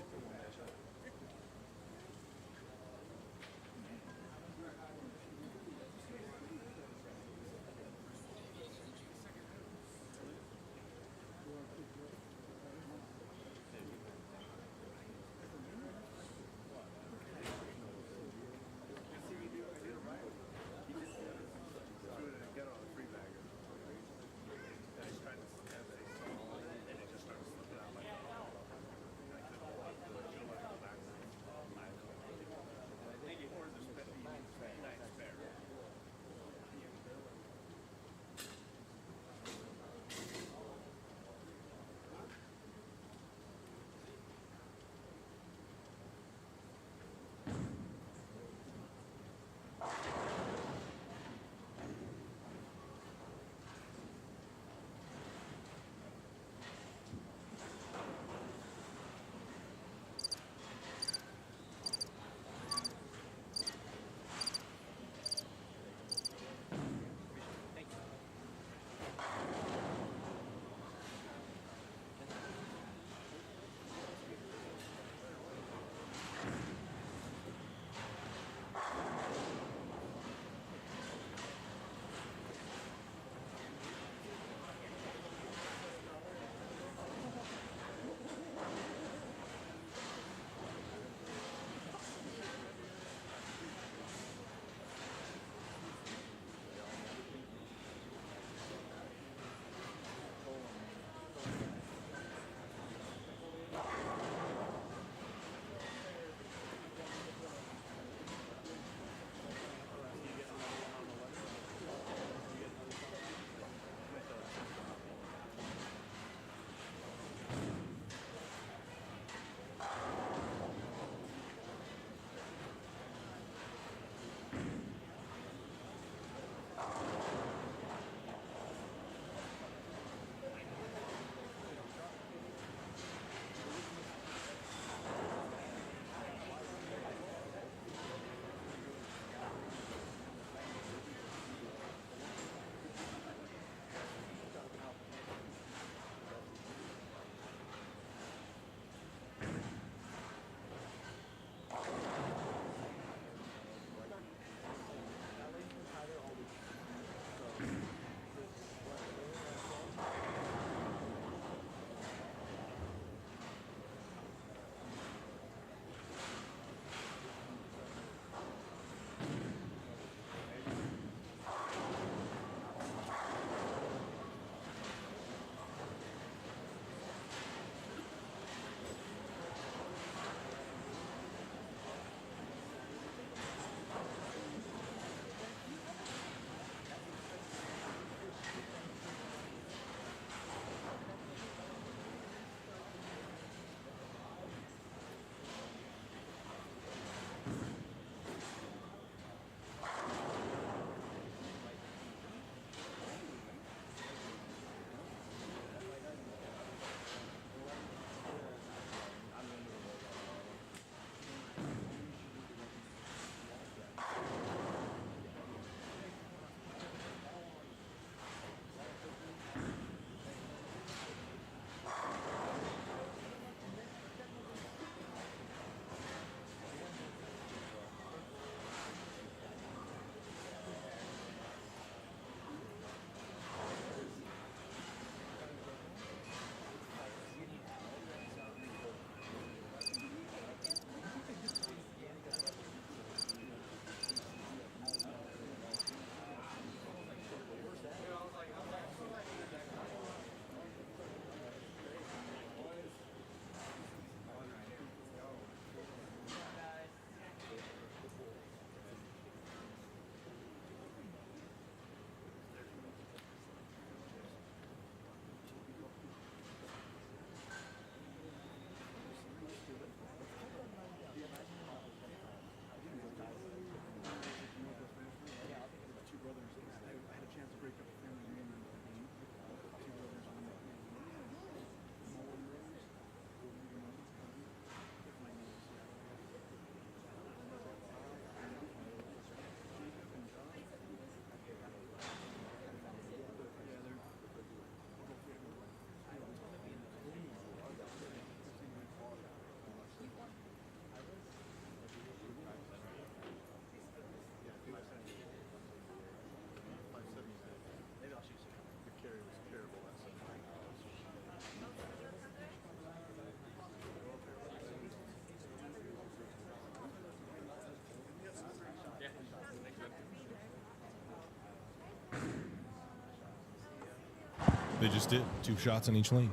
They just did 2 shots in each lane.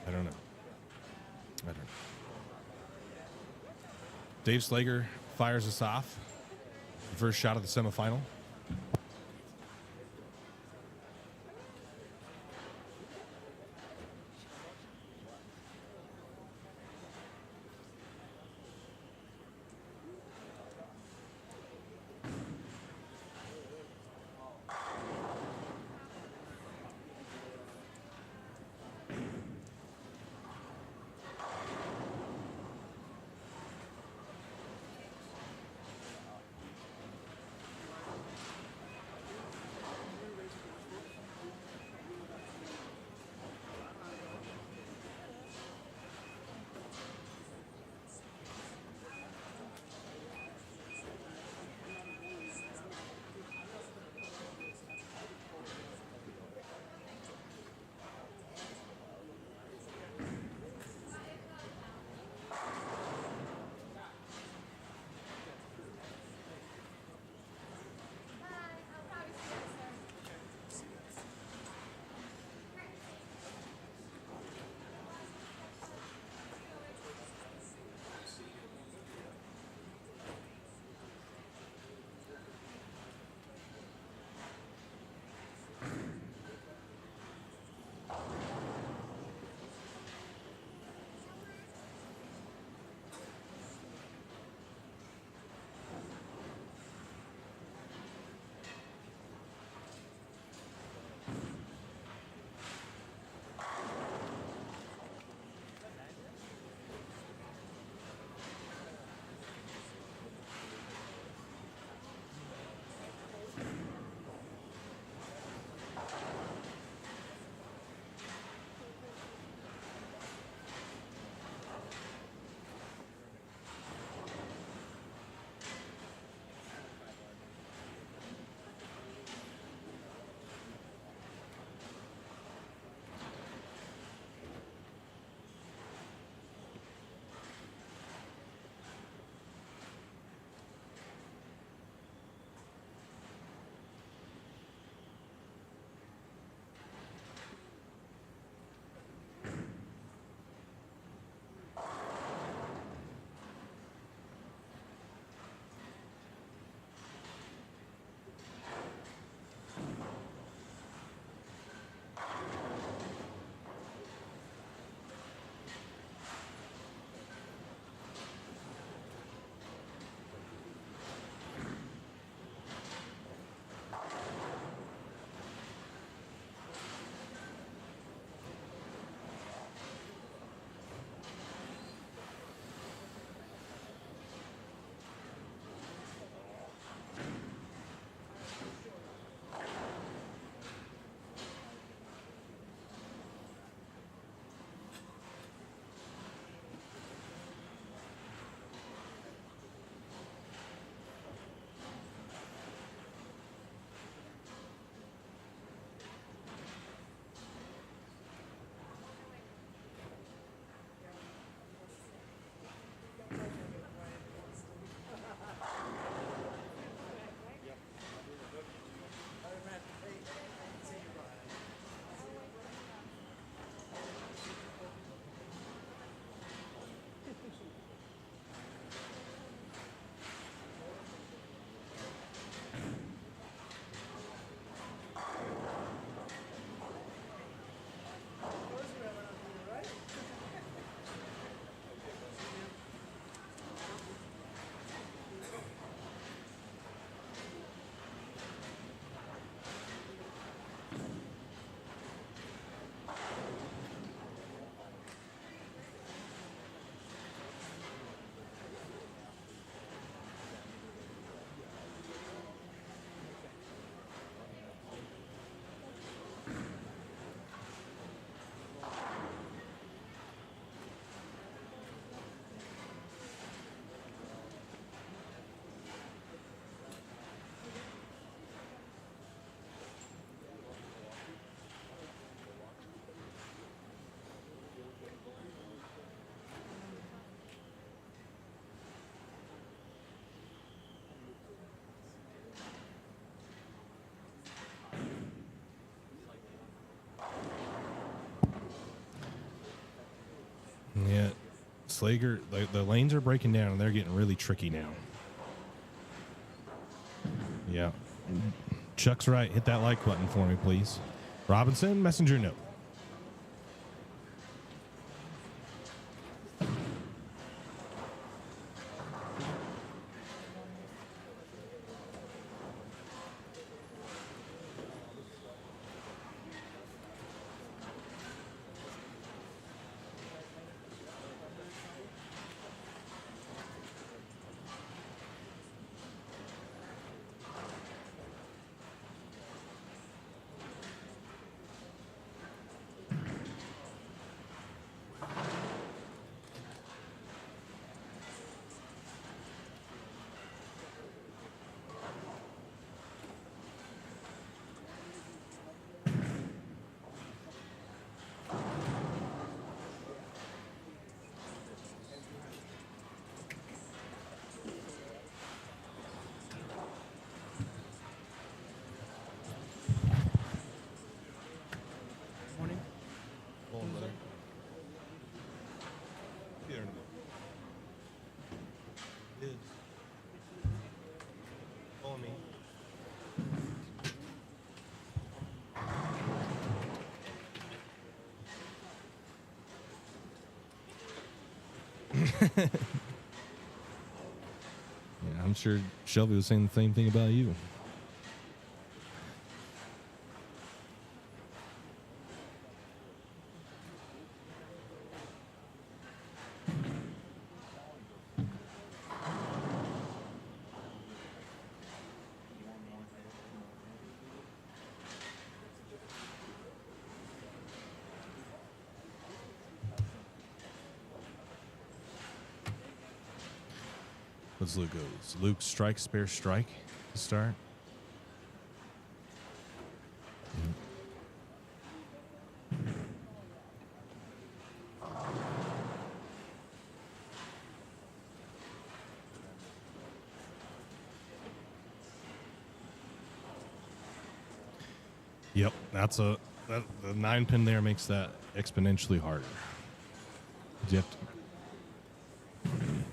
I don't know. Dave Slager fires us off. First shot of the semifinal. Slager, the lanes are breaking down and they're getting really tricky now. Yeah. Chuck's right. Hit that like button for me, please. Robinson, messenger note. Morning. Follow me. Yeah, I'm sure Shelby was saying the same thing about you. What's Luke goes? Luke strike, spare strike to start. Yep, that's the 9 pin there makes that exponentially harder. You have to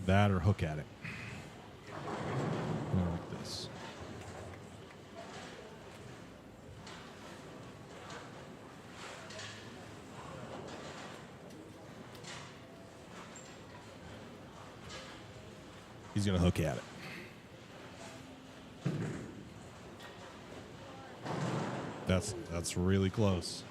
that or hook at it. Like this. He's gonna hook at it. That's really close.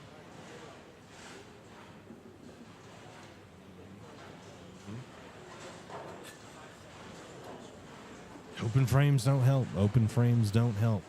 Open frames don't help. Open frames don't help.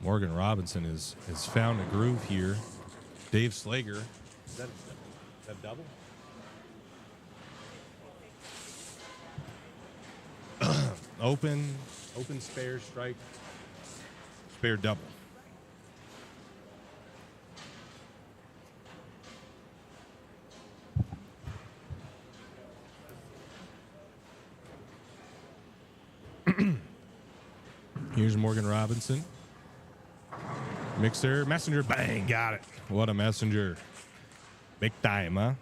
Morgan Robinson has found a groove here. Dave Slager. Is that double? Open spare strike, spare double. Here's Morgan Robinson. Mixer, messenger, bang, got it. What a messenger. Big time, huh?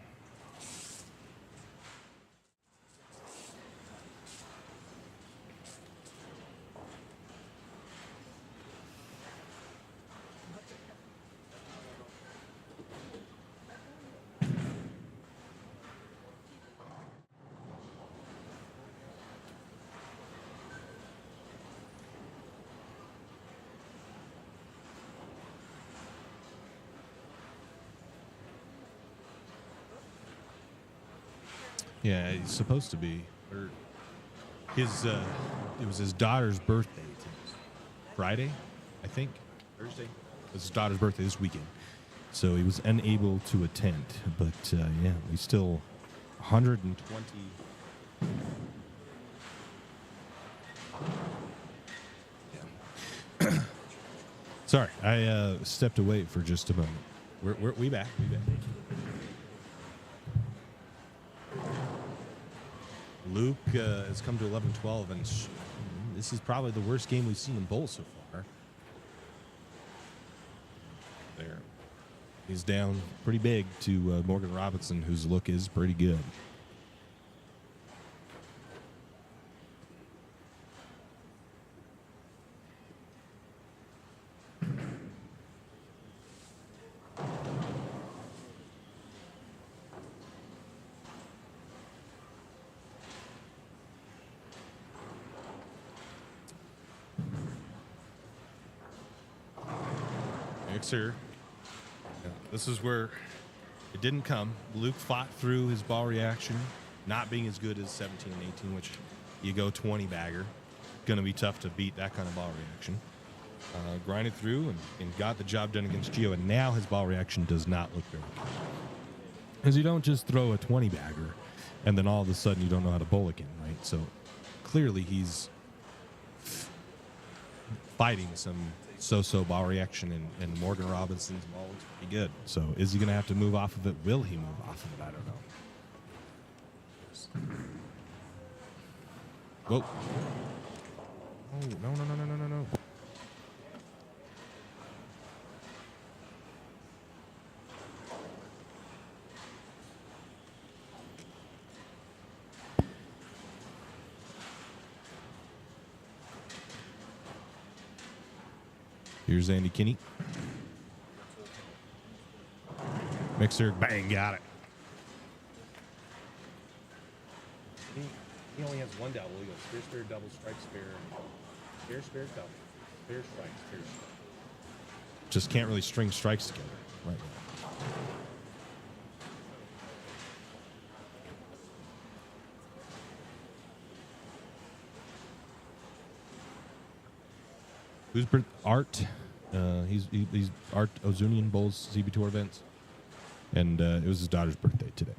Yeah, he's supposed to be. Or his it was his daughter's birthday Friday, I think. Thursday. It was his daughter's birthday this weekend, so he was unable to attend. But yeah, he's still 120. Yeah. Sorry, I stepped away for just a moment. We back. We back. Luke has come to 11-12, and this is probably the worst game we've seen him bowl so far. There. He's down pretty big to Morgan Robinson, whose look is pretty good. Mixer. Yeah, this is where it didn't come. Luke fought through his ball reaction, not being as good as 17 and 18, which you go 20 bagger. Going to be tough to beat that kind of ball reaction. Grinded through and got the job done against Gio, and now his ball reaction does not look very good. Because you don't just throw a 20 bagger and then all of a sudden you don't know how to bowl again, right? So clearly he's fighting some so-so ball reaction, and Morgan Robinson's ball looks pretty good. So is he going to have to move off of it? Will he move off of it? I don't know. Whoa. Oh, no. Here's Andy Kinney. Mixer, bang, got it. He only has one double. He goes spare, double, strike, spare, double, spare, strike, spare. Just can't really string strikes together right now. Who's Art? He's Art Ozunian bowls CB Tour events, and it was his daughter's birthday today.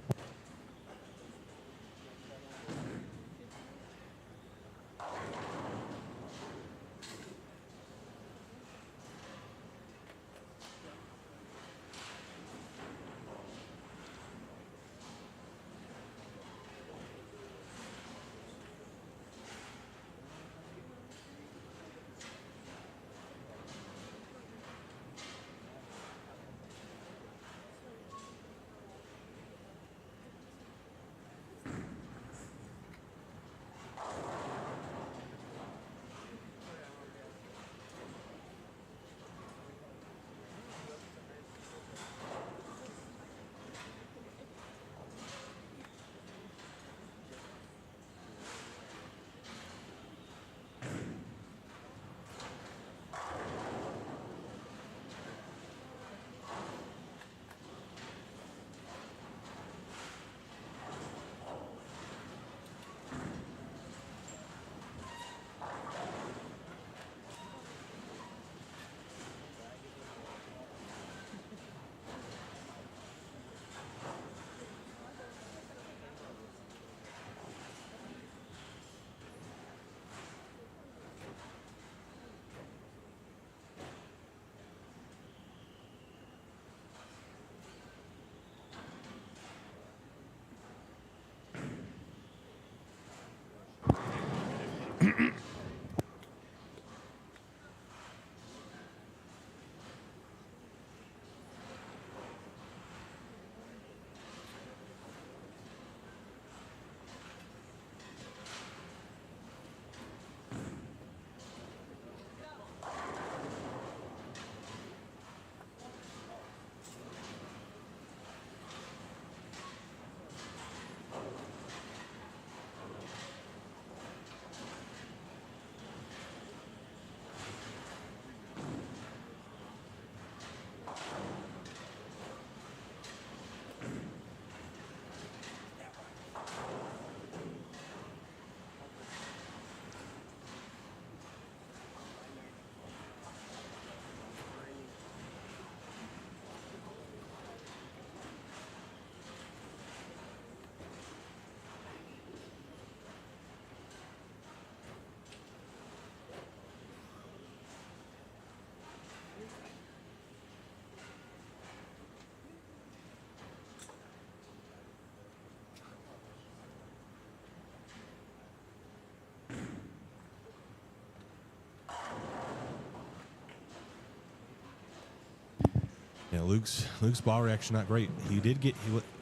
Yeah, Luke's ball reaction not great. He did get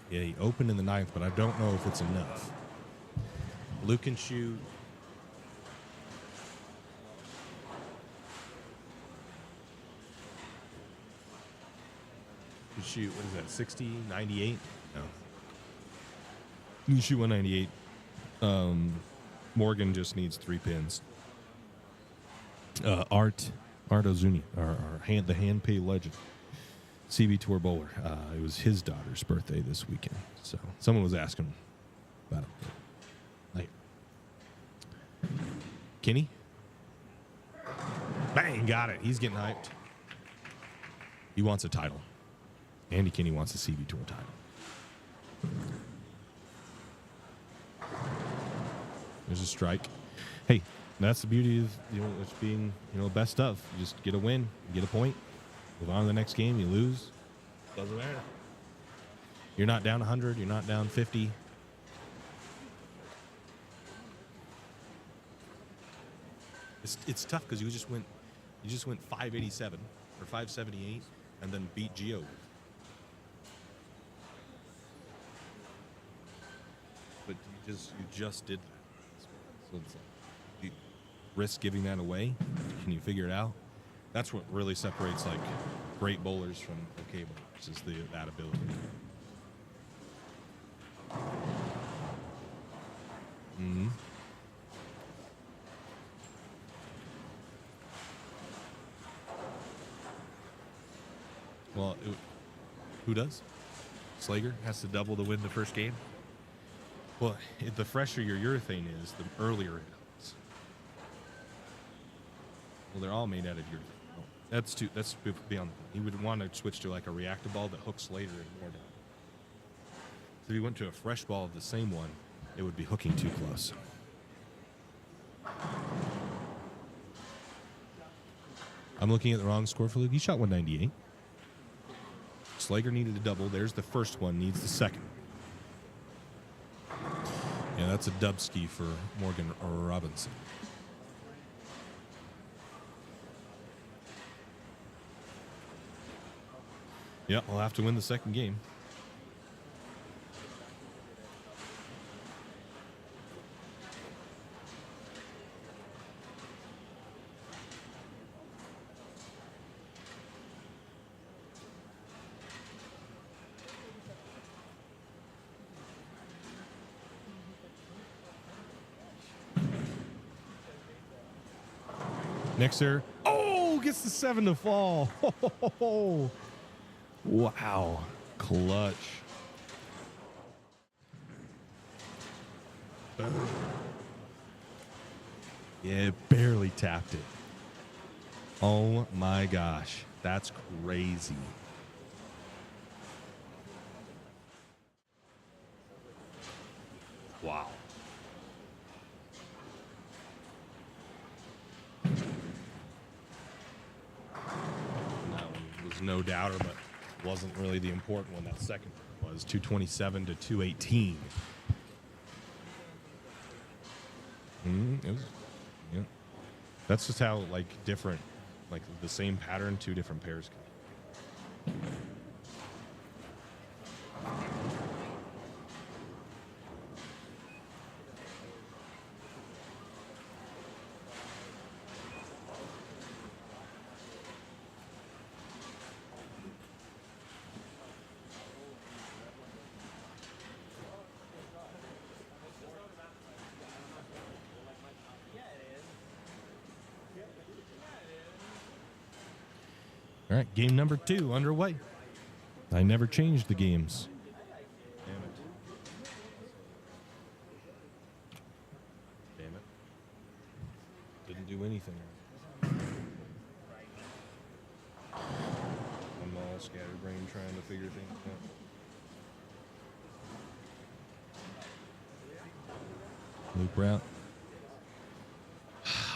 he opened in the ninth, but I don't know if it's enough. Luke can shoot. Can shoot, what is that, 60, 98? No. You can shoot 198. Morgan just needs 3 pins. Art Ozuni, the hand pay legend. CB Tour bowler. It was his daughter's birthday this weekend. So someone was asking about it. Like, Kenny? Bang, got it. He's getting hyped. He wants a title. Andy Kenny wants a CB Tour title. There's a strike. Hey, that's the beauty of it's being best of. You just get a win, get a point. Move on to the next game, you lose. Doesn't matter. You're not down 100, you're not down 50. It's tough because you just went 587 or 578 and then beat Gio. But you just did that. So it's like, you risk giving that away? Can you figure it out? That's what really separates like great bowlers from okay bowlers, is that ability. Mm-hmm. Well, who does? Slager has to double to win the first game? Well, the fresher your urethane is, the earlier it goes. Well, they're all made out of urethane. That's beyond the point. He would want to switch to like a reactive ball that hooks later and more down. So if he went to a fresh ball of the same one, it would be hooking too close. I'm looking at the wrong score for Luke. He shot 198. Slager needed a double. There's the first one, needs the second. Yeah, that's a dub ski for Morgan Robinson. Yeah, we'll have to win the second game. Next there. Oh, gets the 7 to fall. Wow. Clutch. Yeah, barely tapped it. Oh my gosh. That's crazy. Wow. That one was no doubter, but wasn't really the important one. That second one was 227 to 218. It was That's just how like different, like the same pattern, two different pairs. All right, game number 2 underway. I never changed the games. Damn it. Damn it. Didn't do anything. I'm all scatterbrained trying to figure things out. Loop route.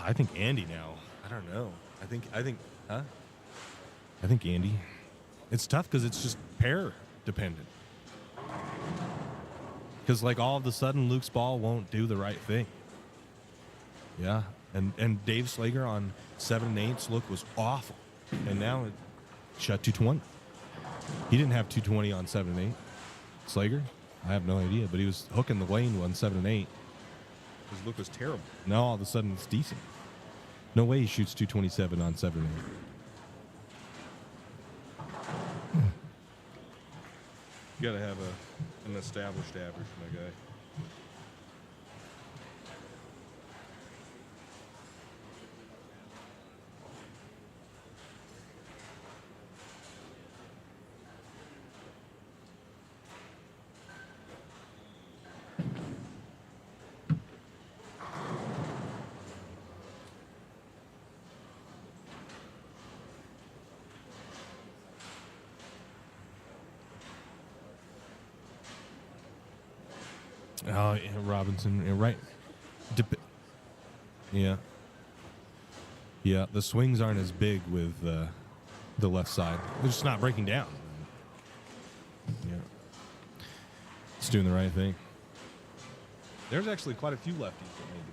I think Andy now. I don't know. I think, huh? I think Andy. It's tough because it's just pair dependent. Because like all of a sudden Luke's ball won't do the right thing. Yeah, and Dave Slager on 7 and 8's look was awful, and now it shut 220. He didn't have 220 on 7 and 8. Slager, I have no idea, but he was hooking the lane on 7 and 8. His look was terrible. Now all of a sudden it's decent. No way he shoots 227 on 7 and 8. You gotta have an established average, my guy. Oh, yeah, Robinson, yeah, right. Yeah. Yeah, the swings aren't as big with the left side. They're just not breaking down. Yeah. It's doing the right thing. There's actually quite a few lefties that maybe.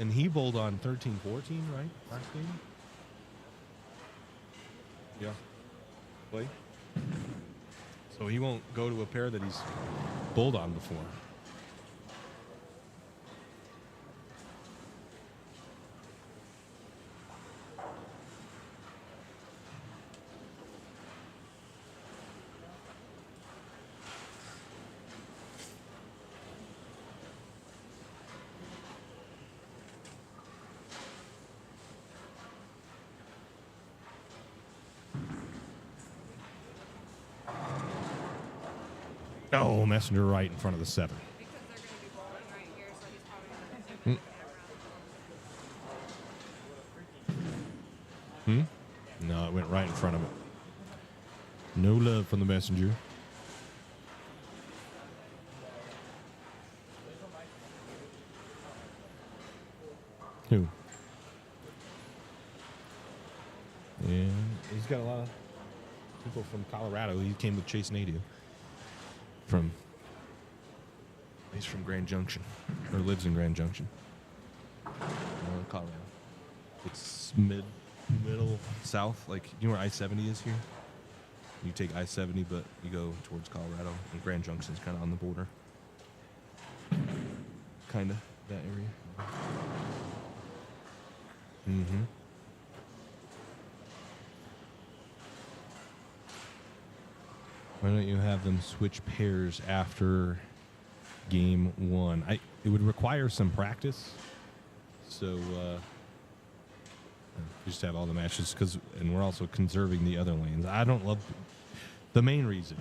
And he bowled on 13-14, right? Last game? Yeah. Play. So he won't go to a pair that he's bowled on before. Oh, Messenger right in front of the 7. Because they're going to be bowling right here, so he's probably going to No, it went right in front of it. No love from the Messenger. Who? Yeah, he's got a lot of people from Colorado. He came with Chase Nadeau. He's from Grand Junction, or lives in Grand Junction, Colorado. It's middle south, like you know where I-70 is here. You take I-70, but you go towards Colorado, and Grand Junction's kind of on the border, kind of that area. Mm-hmm. Why don't you have them switch pairs after game 1? It would require some practice, so just have all the matches and we're also conserving the other lanes. I don't love the main reason.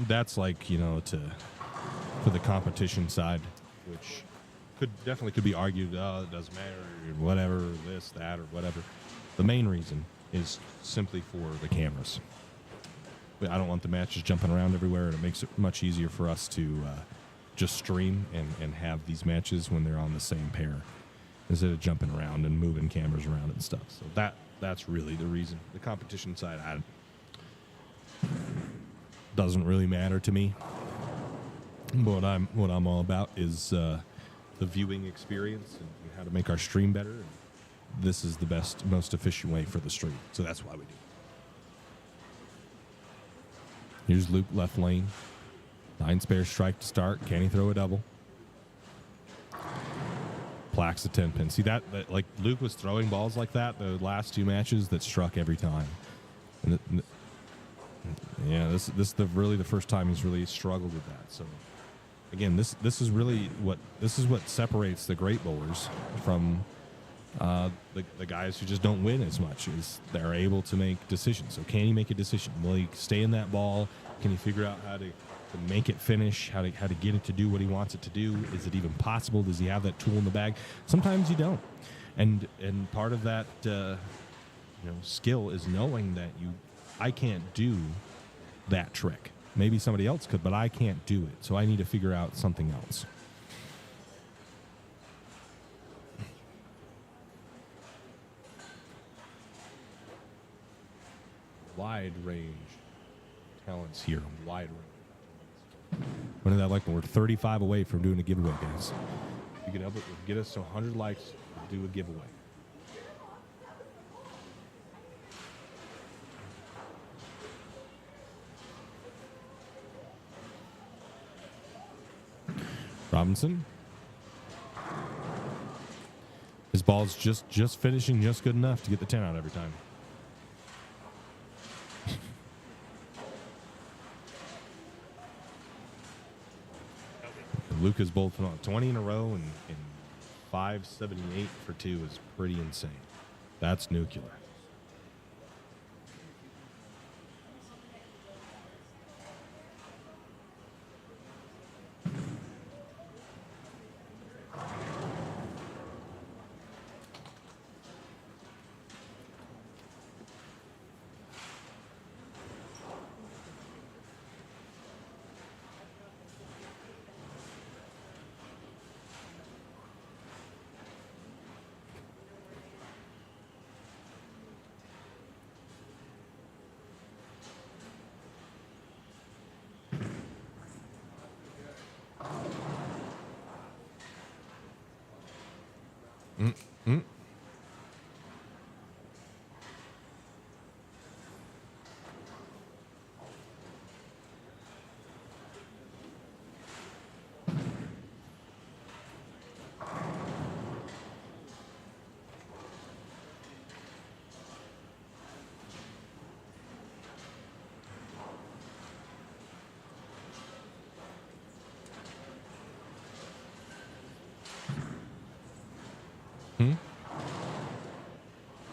That's like for the competition side, which could be argued. Oh, it doesn't matter, or whatever, this, that, or whatever. The main reason is simply for the cameras. I don't want the matches jumping around everywhere, and it makes it much easier for us to just stream and have these matches when they're on the same pair instead of jumping around and moving cameras around and stuff. So that's really the reason. The competition side doesn't really matter to me. What I'm all about is the viewing experience and how to make our stream better. And this is the best, most efficient way for the stream. So that's why we do it. Here's Luke left lane. 9 spare strike to start. Can he throw a double? Plax a 10 pin. See that like Luke was throwing balls like that the last 2 matches that struck every time. And yeah, this is really the first time he's really struggled with that. So again, this is really what separates the great bowlers from the guys who just don't win as much. Is they're able to make decisions. So can he make a decision? Will he stay in that ball? Can he figure out how to make it finish? How to get it to do what he wants it to do? Is it even possible? Does he have that tool in the bag? Sometimes you don't. And part of that skill is knowing that I can't do that trick. Maybe somebody else could, but I can't do it. So I need to figure out something else. Wide range talents here. Wide range. When is that like when we're 35 away from doing a giveaway, guys? If you can help it, get us to 100 likes, we'll do a giveaway. Robinson. His ball's just finishing just good enough to get the 10 out every time. Luca's both on 20 in a row and 578 for 2 is pretty insane. That's nuclear.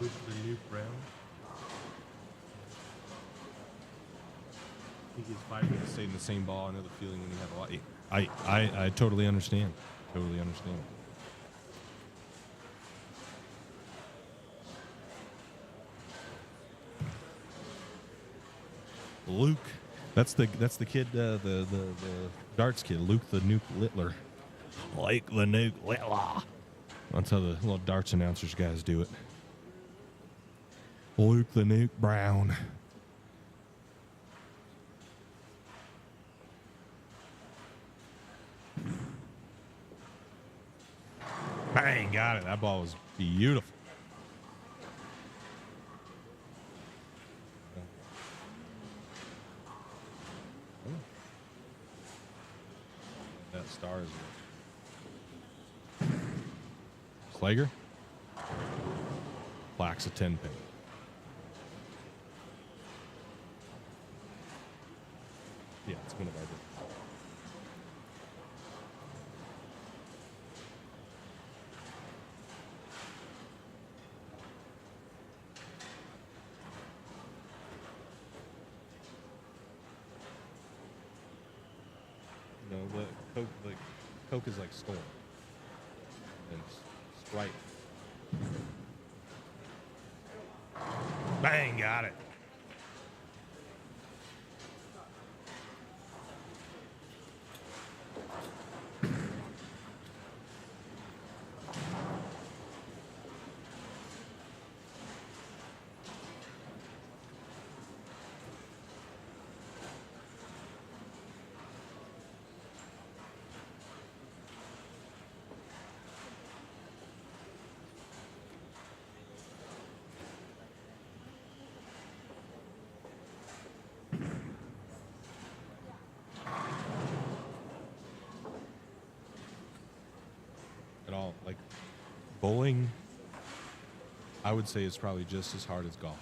With the nuke round. I think he's fighting to stay in the same ball. I know the feeling when you have a lot. I totally understand. Totally understand. Luke, that's the kid, the darts kid, Luke the Nuke Littler. Like the Nuke Littler. That's how the little darts announcers guys do it. Luke the Nuke Brown. Bang, got it. That ball was beautiful. That star is Slager. Plax a 10 pin. Yeah, it's been a vibrant. You know, the Coke is like Storm and Sprite. Bang, got it. bowling, I would say, is probably just as hard as golf.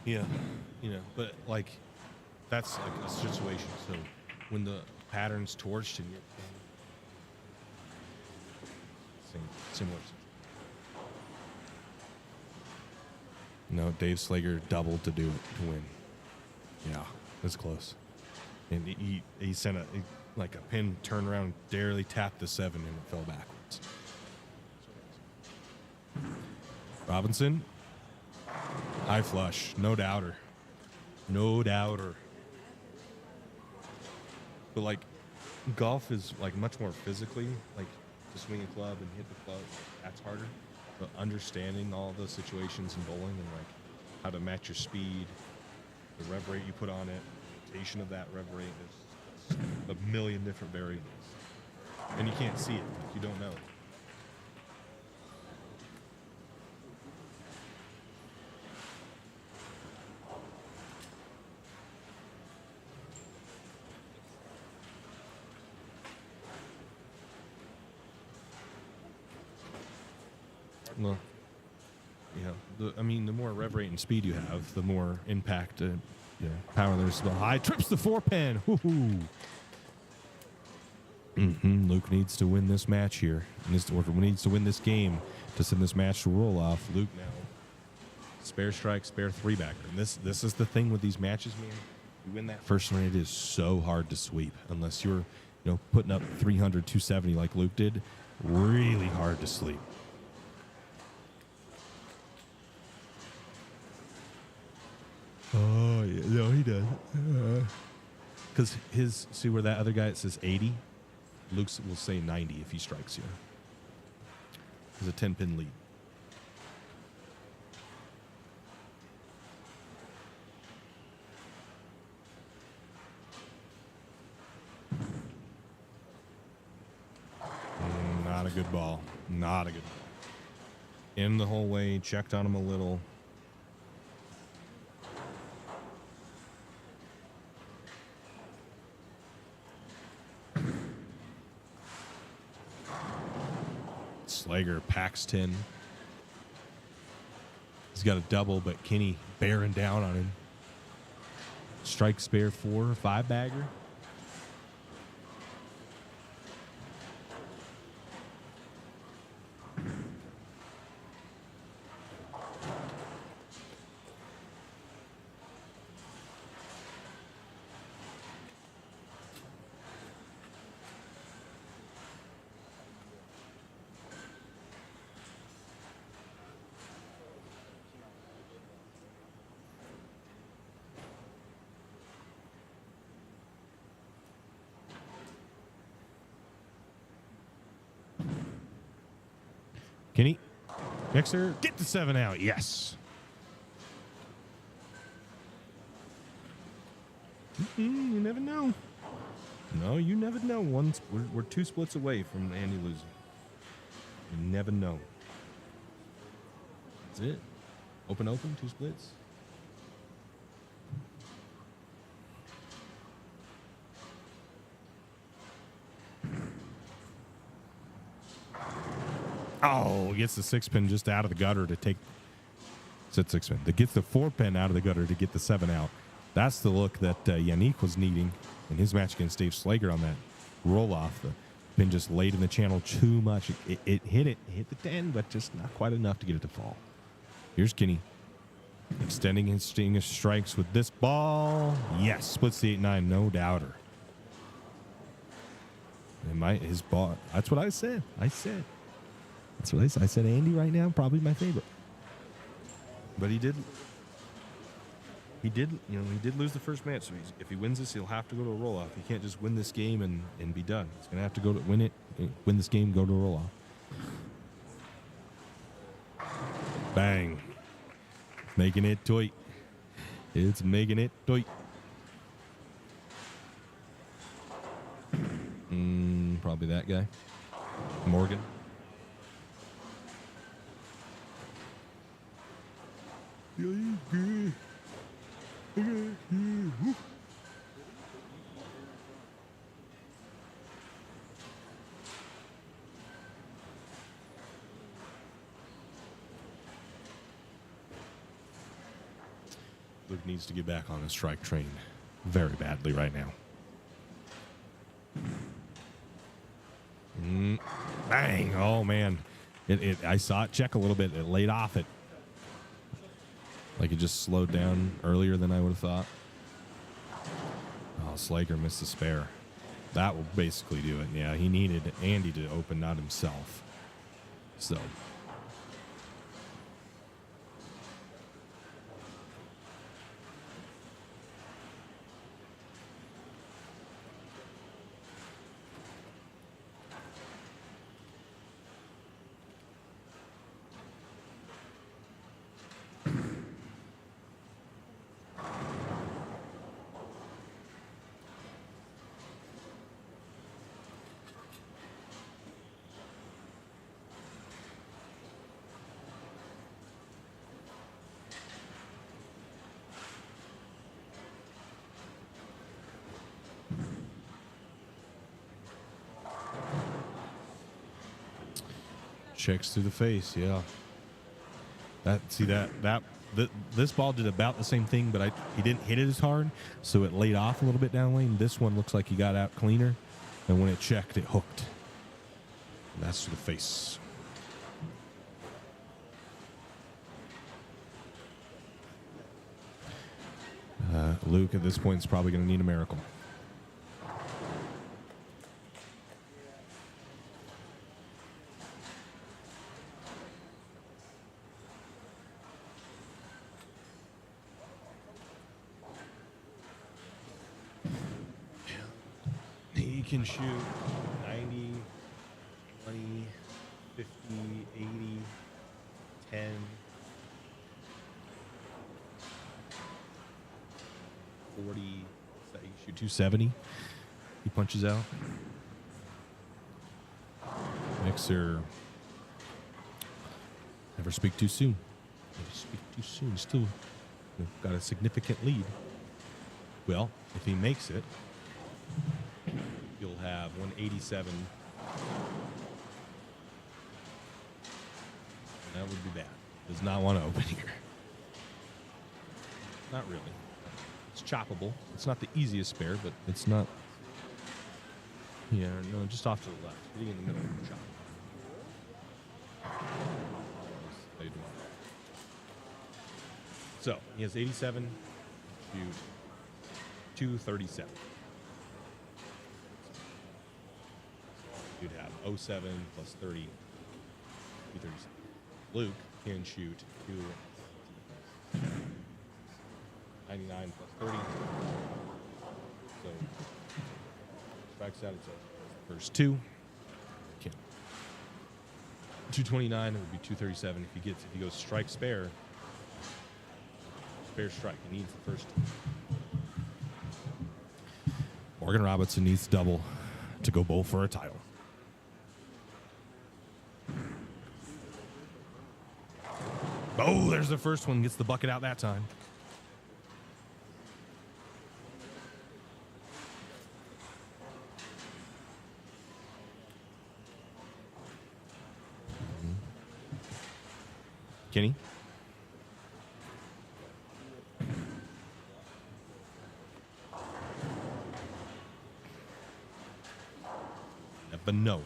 Yeah, but like that's like a situation. So when the pattern's torched and you're similar. No, Dave Slager doubled to do it to win. Yeah, it's close. And he sent a pin turn around, barely tapped the 7 and it fell backwards. Robinson, high flush, no doubter. But like golf is like much more physically, like to swing a club and hit the club, that's harder. But understanding all those situations in bowling and like how to match your speed, the rev rate you put on it, rotation of that rev rate, there's a million different variables. And you can't see it, you don't know. Well, yeah. The more rev rate and speed you have, the more impact, power there's. The high trips the 4-pin. Woohoo! Luke needs to win this match here. Needs to win this game to send this match to roll off. Luke now spare strike, spare 3-bagger. And this is the thing with these matches, man. You win that first one, it is so hard to sweep unless you're putting up 300, 270 like Luke did. Really hard to sleep. Oh, yeah. No, he does. Because see where that other guy, it says 80? Luke's will say 90 if he strikes here. There's a 10-pin lead. Not a good ball. Not a good ball. In the whole way, checked on him a little. Slager packs 10. He's got a double, but Kenny bearing down on him. Strike spare 4, 5-bagger. Kenny, Mixer, get the 7 out. Yes. You never know. No, you never know. We're 2 splits away from Andy losing. You never know. That's it. Open, 2 splits. Oh, gets the 6-pin just out of the gutter to take. Said 6-pin. That gets the 4-pin out of the gutter to get the 7 out. That's the look that Yannick was needing in his match against Dave Slager on that roll off. The pin just laid in the channel too much. It hit the 10, but just not quite enough to get it to fall. Here's Kenny extending his strikes with this ball. Yes, splits the 8-9, no doubter. And his ball. That's what I said. That's what I said. Andy right now, probably my favorite. But he did lose the first match. So if he wins this, he'll have to go to a roll-off. He can't just win this game and be done. He's going to have to go to win this game, go to a roll-off. Bang. Making it tight. It's making it tight. Probably that guy. Morgan. Luke needs to get back on the strike train very badly right now. Bang! Oh man, I saw it check a little bit. It laid off it, like it just slowed down earlier than I would have thought. Oh, Slaker missed the spare. That will basically do it. Yeah, he needed Andy to open, not himself. So. Checks through the face, yeah. This ball did about the same thing, but he didn't hit it as hard, so it laid off a little bit down lane. This one looks like he got out cleaner, and when it checked, it hooked. And that's to the face. Luke at this point is probably going to need a miracle. He can shoot 90, 20, 50, 80, 10. 40, so he shoot 270. He punches out. Mixer. Never speak too soon. Never speak too soon. Still got a significant lead. Well, if he makes it, you'll have 187. And that would be bad. Does not want to open here. Not really. It's choppable. It's not the easiest spare, but it's not. Yeah, no, just off to the left. Hitting in the middle. Chop. How you doing? So he has 87. Shoot 237. You'd have 07 plus 30, 237. Luke can shoot 299 plus 30. So strikes out its first two. Can 229, it would be 237 if he goes strike spare strike. He needs the first two. Morgan Robinson needs double to go bowl for a title. Oh, there's the first one. Gets the bucket out that time. Kenny? But no.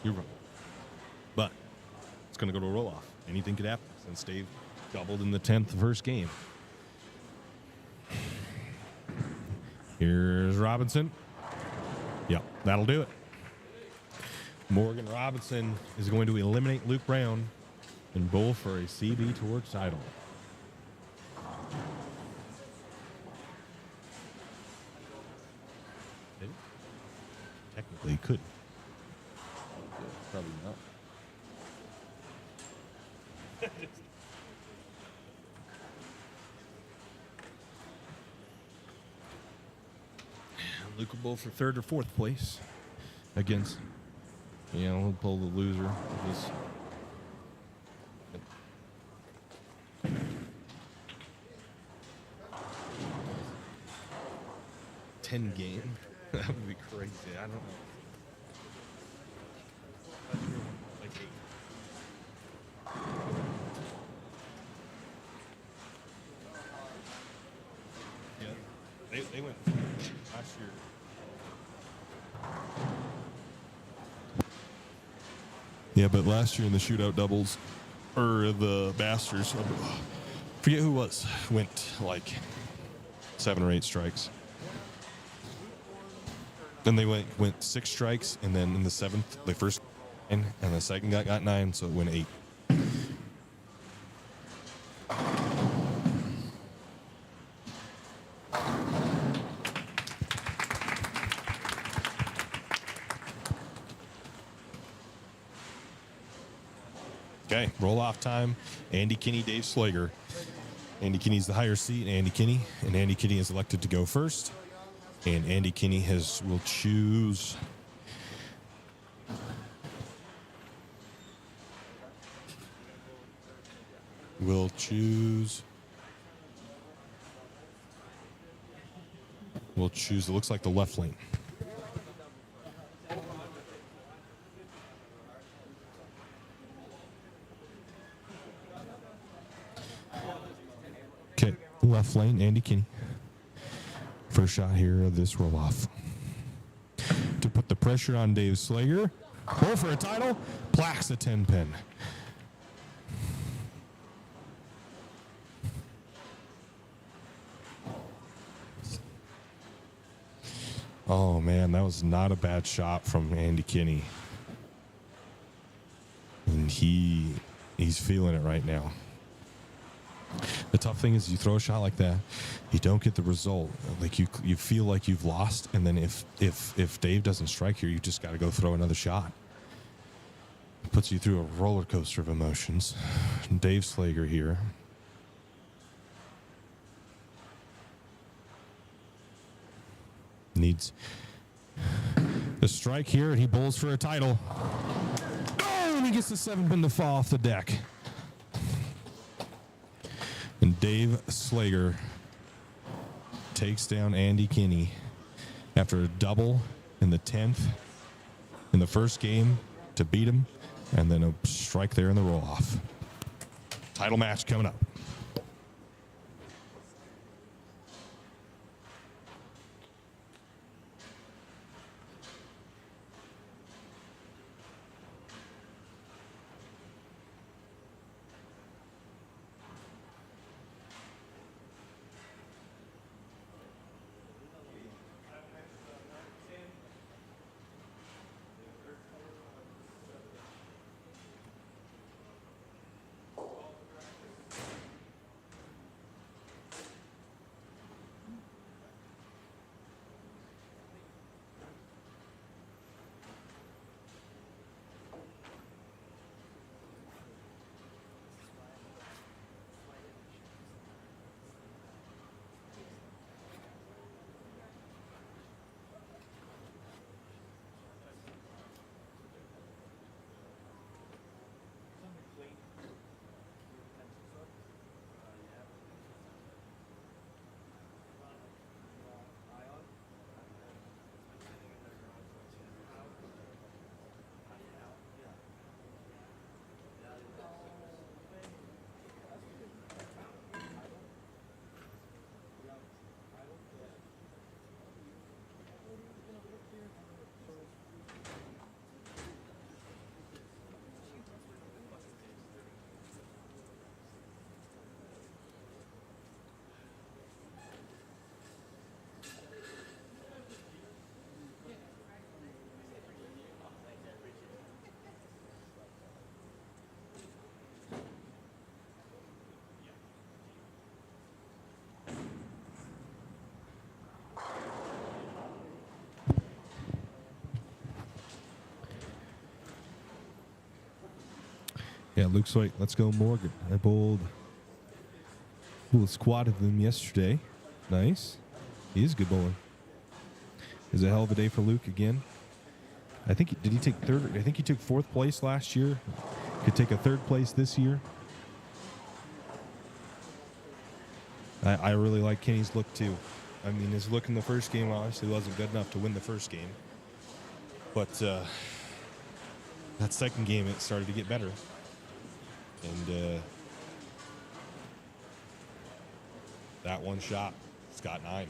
You're wrong. But it's going to go to a roll-off. Anything could happen since Dave doubled in the 10th first game. Here's Robinson. Yep, that'll do it. Morgan Robinson is going to eliminate Luke Brown and bowl for a CB Tour title. Maybe. Technically, he could. Probably not. Luke will bowl for third or fourth place against, he'll pull the loser of this. 10 game. That would be crazy. I don't know. Like 8. Yeah, they went last year. Yeah, but last year in the shootout doubles, or the Masters, forget who it was, went like 7 or 8 strikes. Then they went 6 strikes, and then in the 7th, they first 9, and the second got 9, so it went 8. Okay, roll off time. Andy Kinney, Dave Slager. Andy Kinney's the higher seat, Andy Kinney, and Andy Kinney is elected to go first. And Andy Kinney will choose it looks like the left lane. Okay, left lane, Andy Kinney. First shot here of this roll off. To put the pressure on Dave Slager. Go for a title. Plaques a 10 pin. Oh man, that was not a bad shot from Andy Kinney. And he's feeling it right now. The tough thing is you throw a shot like that, you don't get the result. Like you feel like you've lost, and then if Dave doesn't strike here, you just got to go throw another shot. It puts you through a roller coaster of emotions. Dave Slager here. Needs the strike here, and he bowls for a title. Oh, and he gets the 7 pin to fall off the deck. And Dave Slager takes down Andy Kinney after a double in the 10th in the first game to beat him, and then a strike there in the roll-off. Title match coming up. Yeah, Luke Sweet, let's go Morgan. I bowled a squad of them yesterday. Nice. He is good bowling. It was a hell of a day for Luke again. I think, did he take third? I think he took 4th place last year. Could take a 3rd place this year. I really like Kenny's look too. I mean, his look in the first game obviously wasn't good enough to win the first game. But that second game, it started to get better. And that one shot, it's got 9.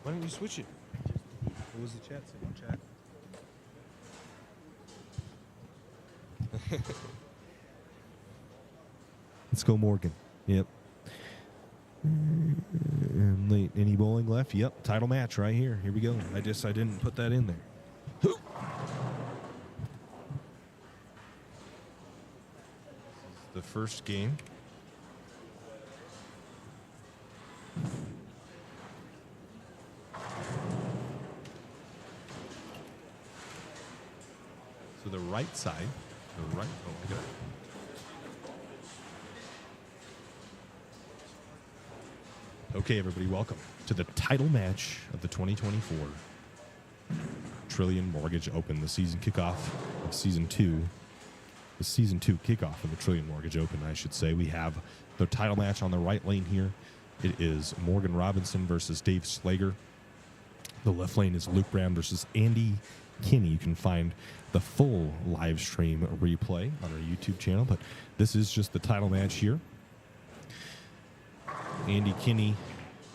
Why don't you switch it? What was the chat saying? Chat. Let's go, Morgan. Yep. And late. Any bowling left? Yep. Title match right here. Here we go. I didn't put that in there. The first game. So the right side, oh, look at that. Okay, everybody, welcome to the title match of the 2024 Trillion Mortgage Open, the season kickoff of season 2. The season 2 kickoff of the Trillion Mortgage Open, I should say. We have the title match on the right lane here. It is Morgan Robinson versus Dave Slager. The left lane is Luke Brown versus Andy Kinney. You can find the full live stream replay on our YouTube channel, but this is just the title match here. Andy Kinney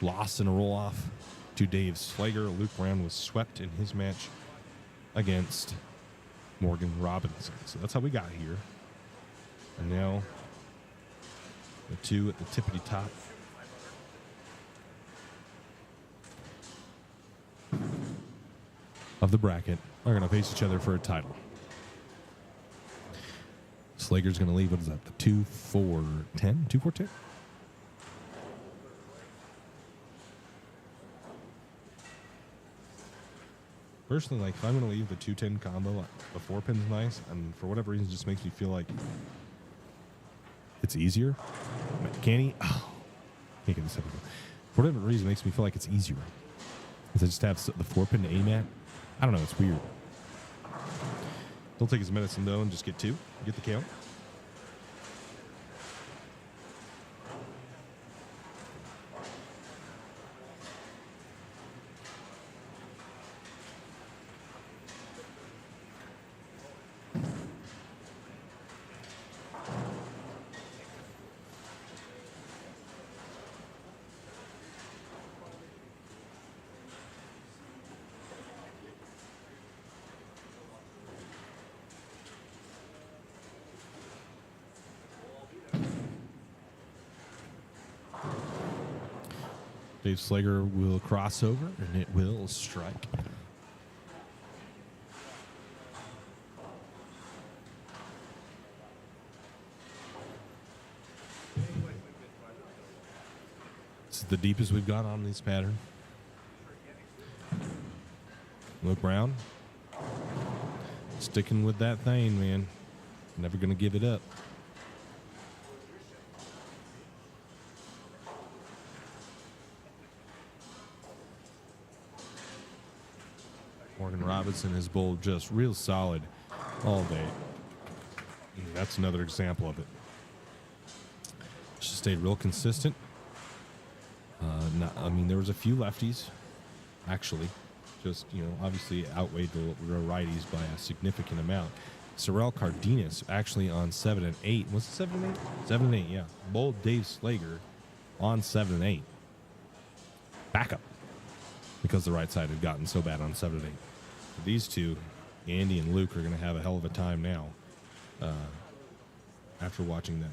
lost in a roll-off to Dave Slager. Luke Brown was swept in his match against Morgan Robinson. So that's how we got here. And now the two at the tippity top. Of the bracket are going to face each other for a title. Slager's going to leave, what is that, the 2-4-10? 2-4-10? Personally, like, if I'm going to leave the 2-10 combo, the 4-pin's nice, and for whatever reason, it just makes me feel like it's easier. Can he? Oh, can't get this up. For whatever reason, it makes me feel like it's easier. Because I just have the 4-pin to aim at. I don't know, it's weird. Don't take his medicine, though, and just get 2. Get the count. Dave Slager will cross over, and it will strike. This is the deepest we've gone on this pattern. Luke Brown sticking with that thing, man. Never going to give it up. Morgan Robinson has bowled just real solid all day. And that's another example of it. She stayed real consistent. I mean, there was a few lefties, actually. Just, obviously outweighed the righties by a significant amount. Sorrel Cardenas actually on 7 and 8. Was it 7 and 8? 7 and 8, yeah. Bowled Dave Slager on 7 and 8. Backup. Because the right side had gotten so bad on 7 and 8. But these two, Andy and Luke, are going to have a hell of a time now after watching them.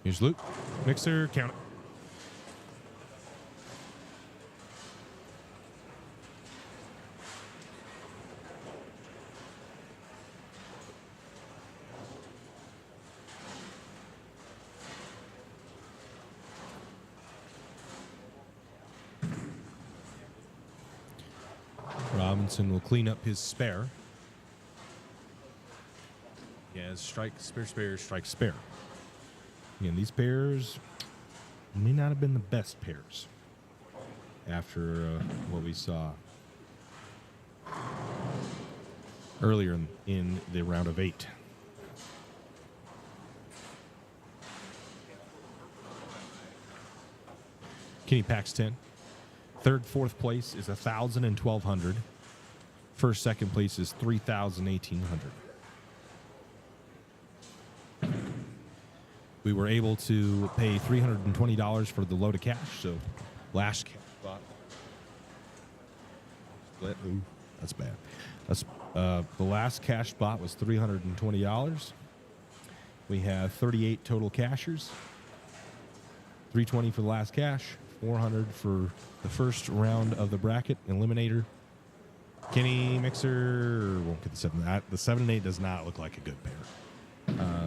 Here's Luke. Mixer, count it. Robinson will clean up his spare. Yeah, strike, spare, strike, spare. Again, these pairs may not have been the best pairs after what we saw earlier in the round of 8. Kenny packs 10. Third, fourth place is 1,000 and 1,200. First, second place is 3,000, 1,800. We were able to pay $320 for the load of cash, so last cash spot. Ooh, that's bad. That's, the last cash spot was $320. We have 38 total cashers. $320 for the last cash, $400 for the first round of the bracket eliminator. Kenny Mixer won't get the 7. The 7 and 8 does not look like a good pair.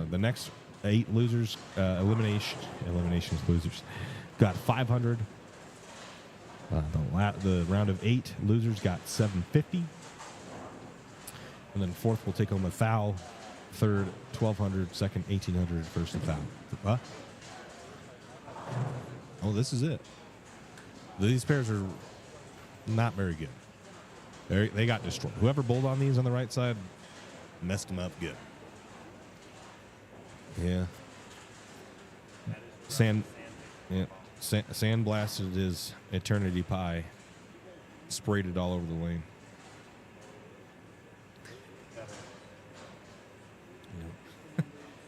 The next 8 losers, eliminations losers, got 500. The round of 8 losers got 750. And then fourth will take home 1,000. Third, 1,200. Second, 1,800. First, 1,000. Oh, this is it. These pairs are not very good. They got destroyed. Whoever bowled on these on the right side messed them up good. Yeah. Sand blasted his eternity pie. Sprayed it all over the lane. Yeah.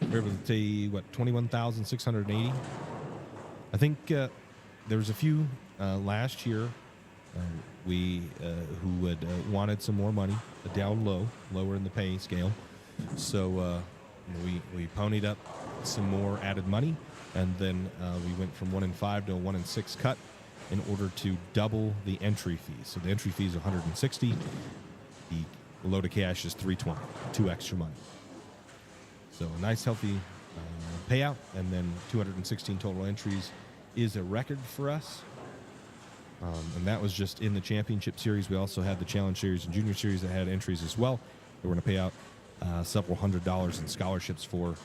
We're able to take, 21,680? I think there was a few last year who had wanted some more money, down lower in the pay scale. So we ponied up some more added money, and then we went from 1 in 5 to a 1 in 6 cut in order to double the entry fees. So the entry fee is $160. The load of cash is $320, 2 extra money. So a nice healthy payout, and then 216 total entries is a record for us. And that was just in the championship series. We also had the challenge series and junior series that had entries as well. We're going to pay out several $100s in scholarships for.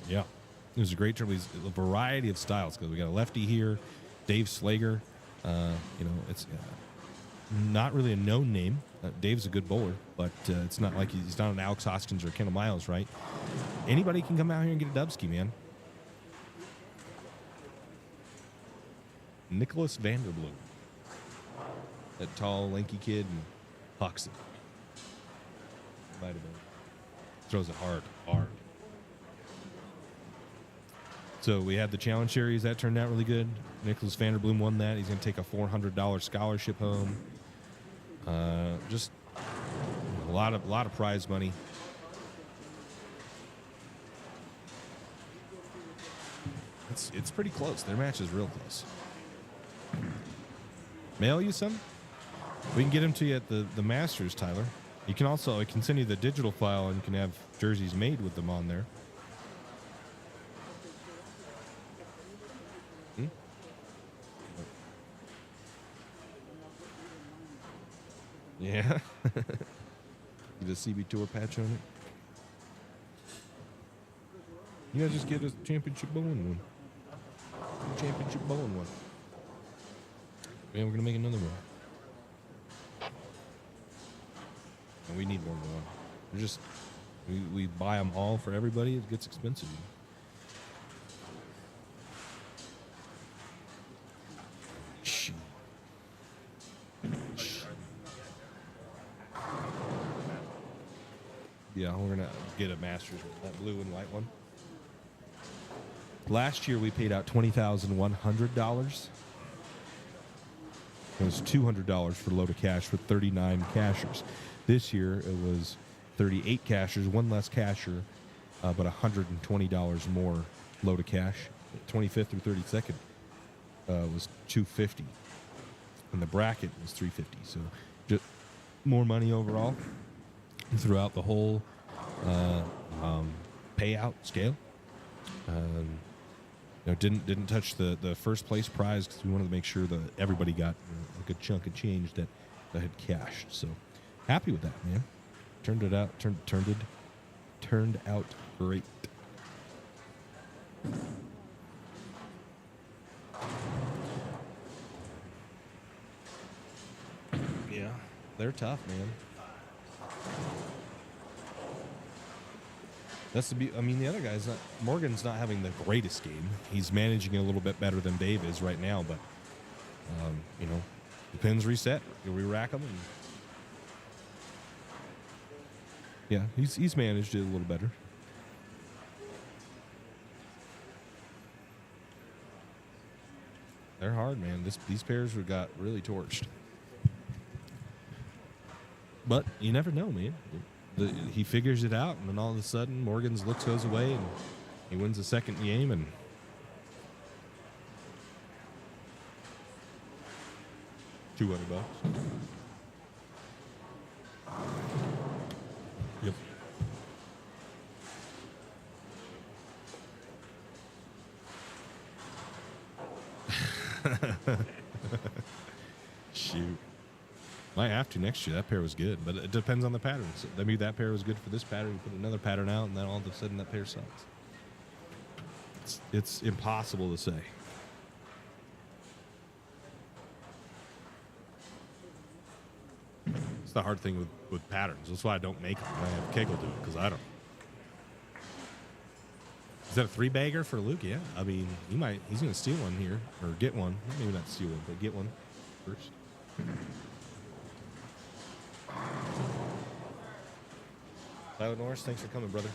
Yeah, it was a great tournament. A variety of styles, because we got a lefty here, Dave Slager. It's not really a known name. Dave's a good bowler, but it's not like he's not an Alex Hoskins or Kendle Miles, right? Anybody can come out here and get a Dubsky, man. Nicholas Vanderbloom. That tall, lanky kid, and hucks it. Might have been. Throws it hard. So we had the challenge series. That turned out really good. Nicholas Vanderbloom won that. He's going to take a $400 scholarship home. Just a lot of prize money. It's pretty close. Their match is real close. Mail you some? We can get them to you at the Masters, Tyler. You can also, I can send you the digital file, and you can have jerseys made with them on there. Yeah. Get a CB Tour patch on it. You gotta just get a championship bowling one. Championship bowling one. Yeah, we're gonna make another one. And we need more than one. We're just we buy them all for everybody. It gets expensive. Yeah, we're gonna get a Masters with that blue and white one. Last year we paid out $20,100. It was $200 for a load of cash with 39 cashers. This year it was 38 cashers, one less casher, but $120 more low to cash. 25th through 32nd was $250, and the bracket was $350. So just more money overall throughout the whole payout scale. Didn't touch the first place prize because we wanted to make sure that everybody got a good chunk of change that had cashed. So happy with that, man. Turned out great. Yeah, they're tough, man. The other guy's not. Morgan's not having the greatest game. He's managing it a little bit better than Dave is right now, but the pins reset. You re-rack them, and yeah, he's managed it a little better. They're hard, man. These pairs got really torched, but you never know, man. He figures it out, and then all of a sudden, Morgan's looks goes away, and he wins the second game, and $200. Yep. Shoot. Might have to next year. That pair was good, but it depends on the pattern. So maybe that pair was good for this pattern. You put another pattern out, and then all of a sudden that pair sucks. It's impossible to say. It's the hard thing with patterns. That's why I don't make them. I have Kegel do it because I don't. Is that a 3-bagger for Luke? Yeah. I mean, he's going to steal one here, or get one. Maybe not steal one, but get one first. Tyler Norris, thanks for coming, brother.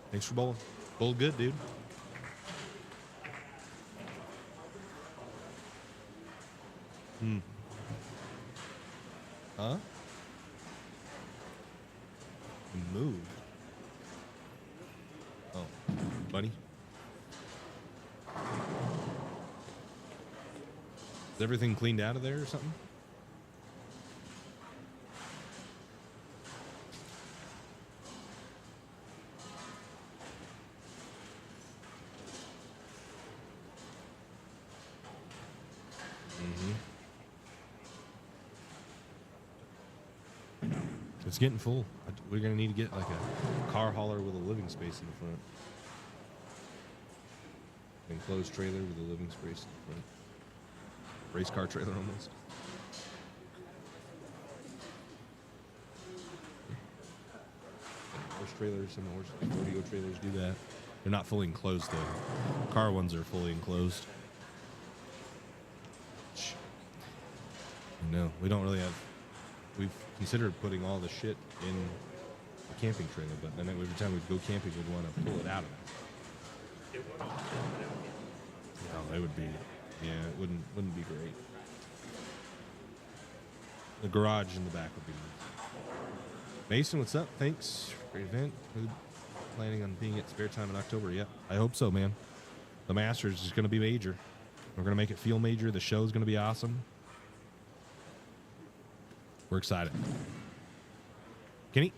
Thanks for bowling. Bowl good, dude. Huh? Moved. Oh, buddy. Is everything cleaned out of there or something? It's getting full. We're going to need to get like a car hauler with a living space in the front. Enclosed trailer with a living space in the front. Race car trailer almost. Horse trailers, some horse rodeo trailers do that. They're not fully enclosed though. Car ones are fully enclosed. No, we don't really have. We've considered putting all the shit in a camping trailer, but then every time we'd go camping, we'd want to pull it out of it. No, it would be, yeah, it wouldn't be great. The garage in the back would be nice. Mason, what's up? Thanks. Great event. Planning on being at Spare Time in October. Yep, I hope so, man. The Masters is going to be major. We're going to make it feel major. The show's going to be awesome. We're excited. Kenny?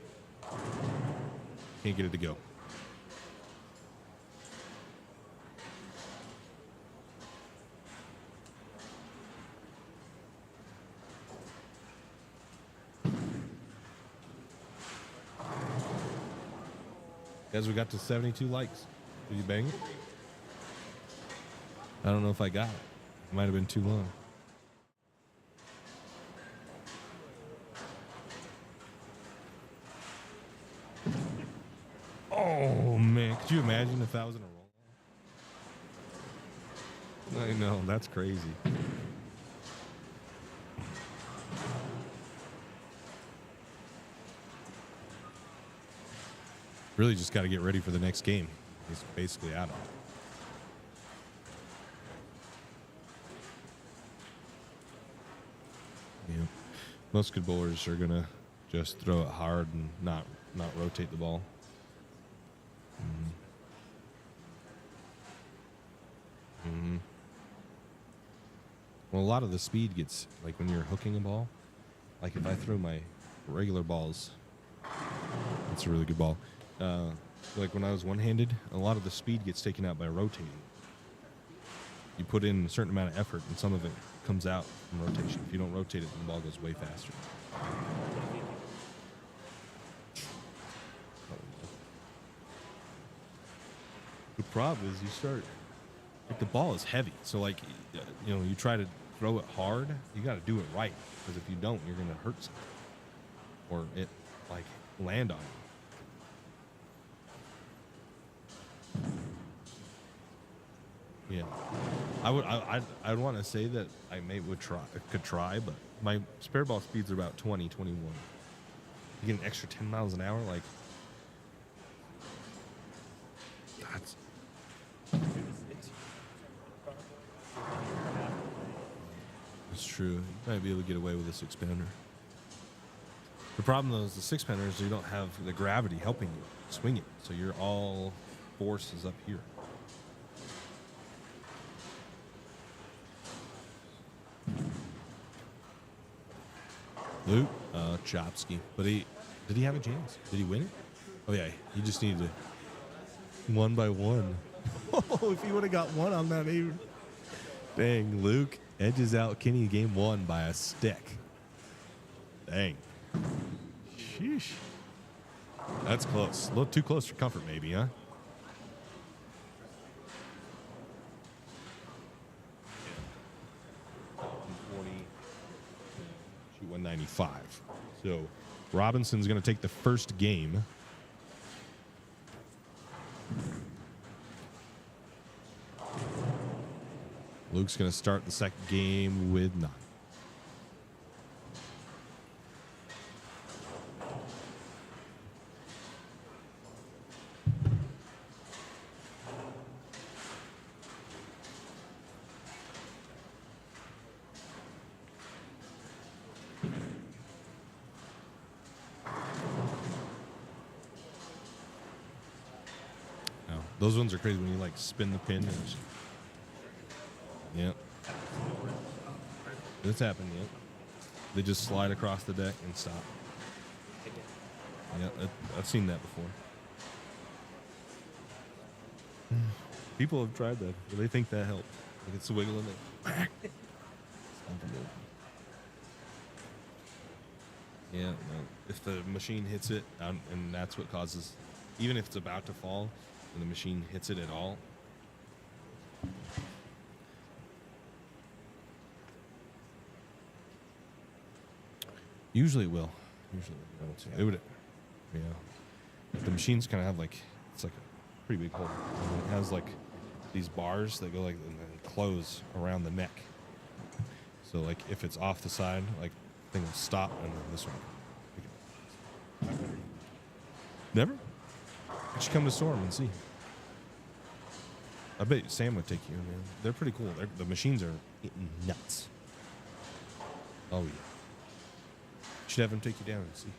Can't get it to go. Guys, we got to 72 likes. Did you bang it? I don't know if I got it. It might have been too long. Oh, man. Could you imagine if that was in a roll? I know. That's crazy. Really just got to get ready for the next game. He's basically out of it. Yeah. Most good bowlers are going to just throw it hard and not rotate the ball. Well, a lot of the speed gets, like when you're hooking a ball, like if I throw my regular balls, it's a really good ball. Like when I was one-handed, a lot of the speed gets taken out by rotating. You put in a certain amount of effort, and some of it comes out from rotation. If you don't rotate it, the ball goes way faster. The problem is you start, like the ball is heavy, so like, you know, you try to throw it hard, you got to do it right, because if you don't, you're going to hurt something, or it like land on you. Yeah, I'd want to say that I could try, but my spare ball speeds are about 20, 21. You get an extra 10 miles an hour, like that's. It's true. You might be able to get away with a six-pounder. The problem, though, is the six-pounder is you don't have the gravity helping you swing it, so your all force is up here. Luke Chopsky, but did he have a chance? Did he win it? Oh yeah, he just needed to 1 by 1. Oh, if he would have got one on that, dang, Luke edges out Kenny game 1 by a stick. Dang. Sheesh. That's close. A little too close for comfort, maybe, huh? Yeah. 140. Shoot 195. So Robinson's going to take the first game. Luke's going to start the second game with 9. Now, those ones are crazy when you like spin the pin. Yep. It's happened, yep. They just slide across the deck and stop. Yeah, I've seen that before. People have tried that. They think that helps. Like it's wiggling it. Yeah, no. If the machine hits it, and that's what causes, even if it's about to fall, and the machine hits it at all, usually it will. It would, yeah. The machines kind of have like, it's like a pretty big hole. And it has like these bars that go like and then close around the neck. So like if it's off the side, like thing will stop and then this one. Never? You should come to Storm and see. I bet Sam would take you, man. They're pretty cool. The machines are nuts. Oh yeah. Should have him take you down and see.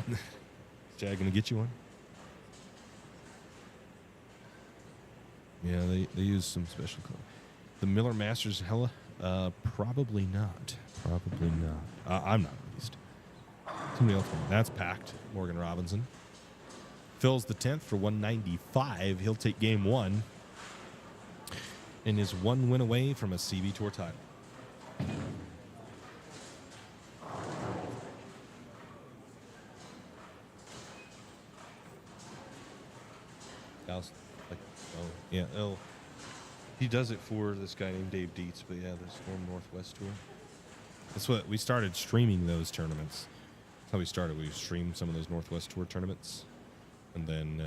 Is Chad gonna get you one? Yeah, they use some special color. The Miller Masters Hella? Probably not. Probably not. I'm not at least. Somebody else. That's packed. Morgan Robinson. Phil's the 10th for 195. He'll take game 1. And is 1 win away from a CB Tour title. Yeah, he does it for this guy named Dave Dietz, but yeah, the Storm Northwest Tour. That's what we started streaming those tournaments. That's how we started. We streamed some of those Northwest Tour tournaments, and then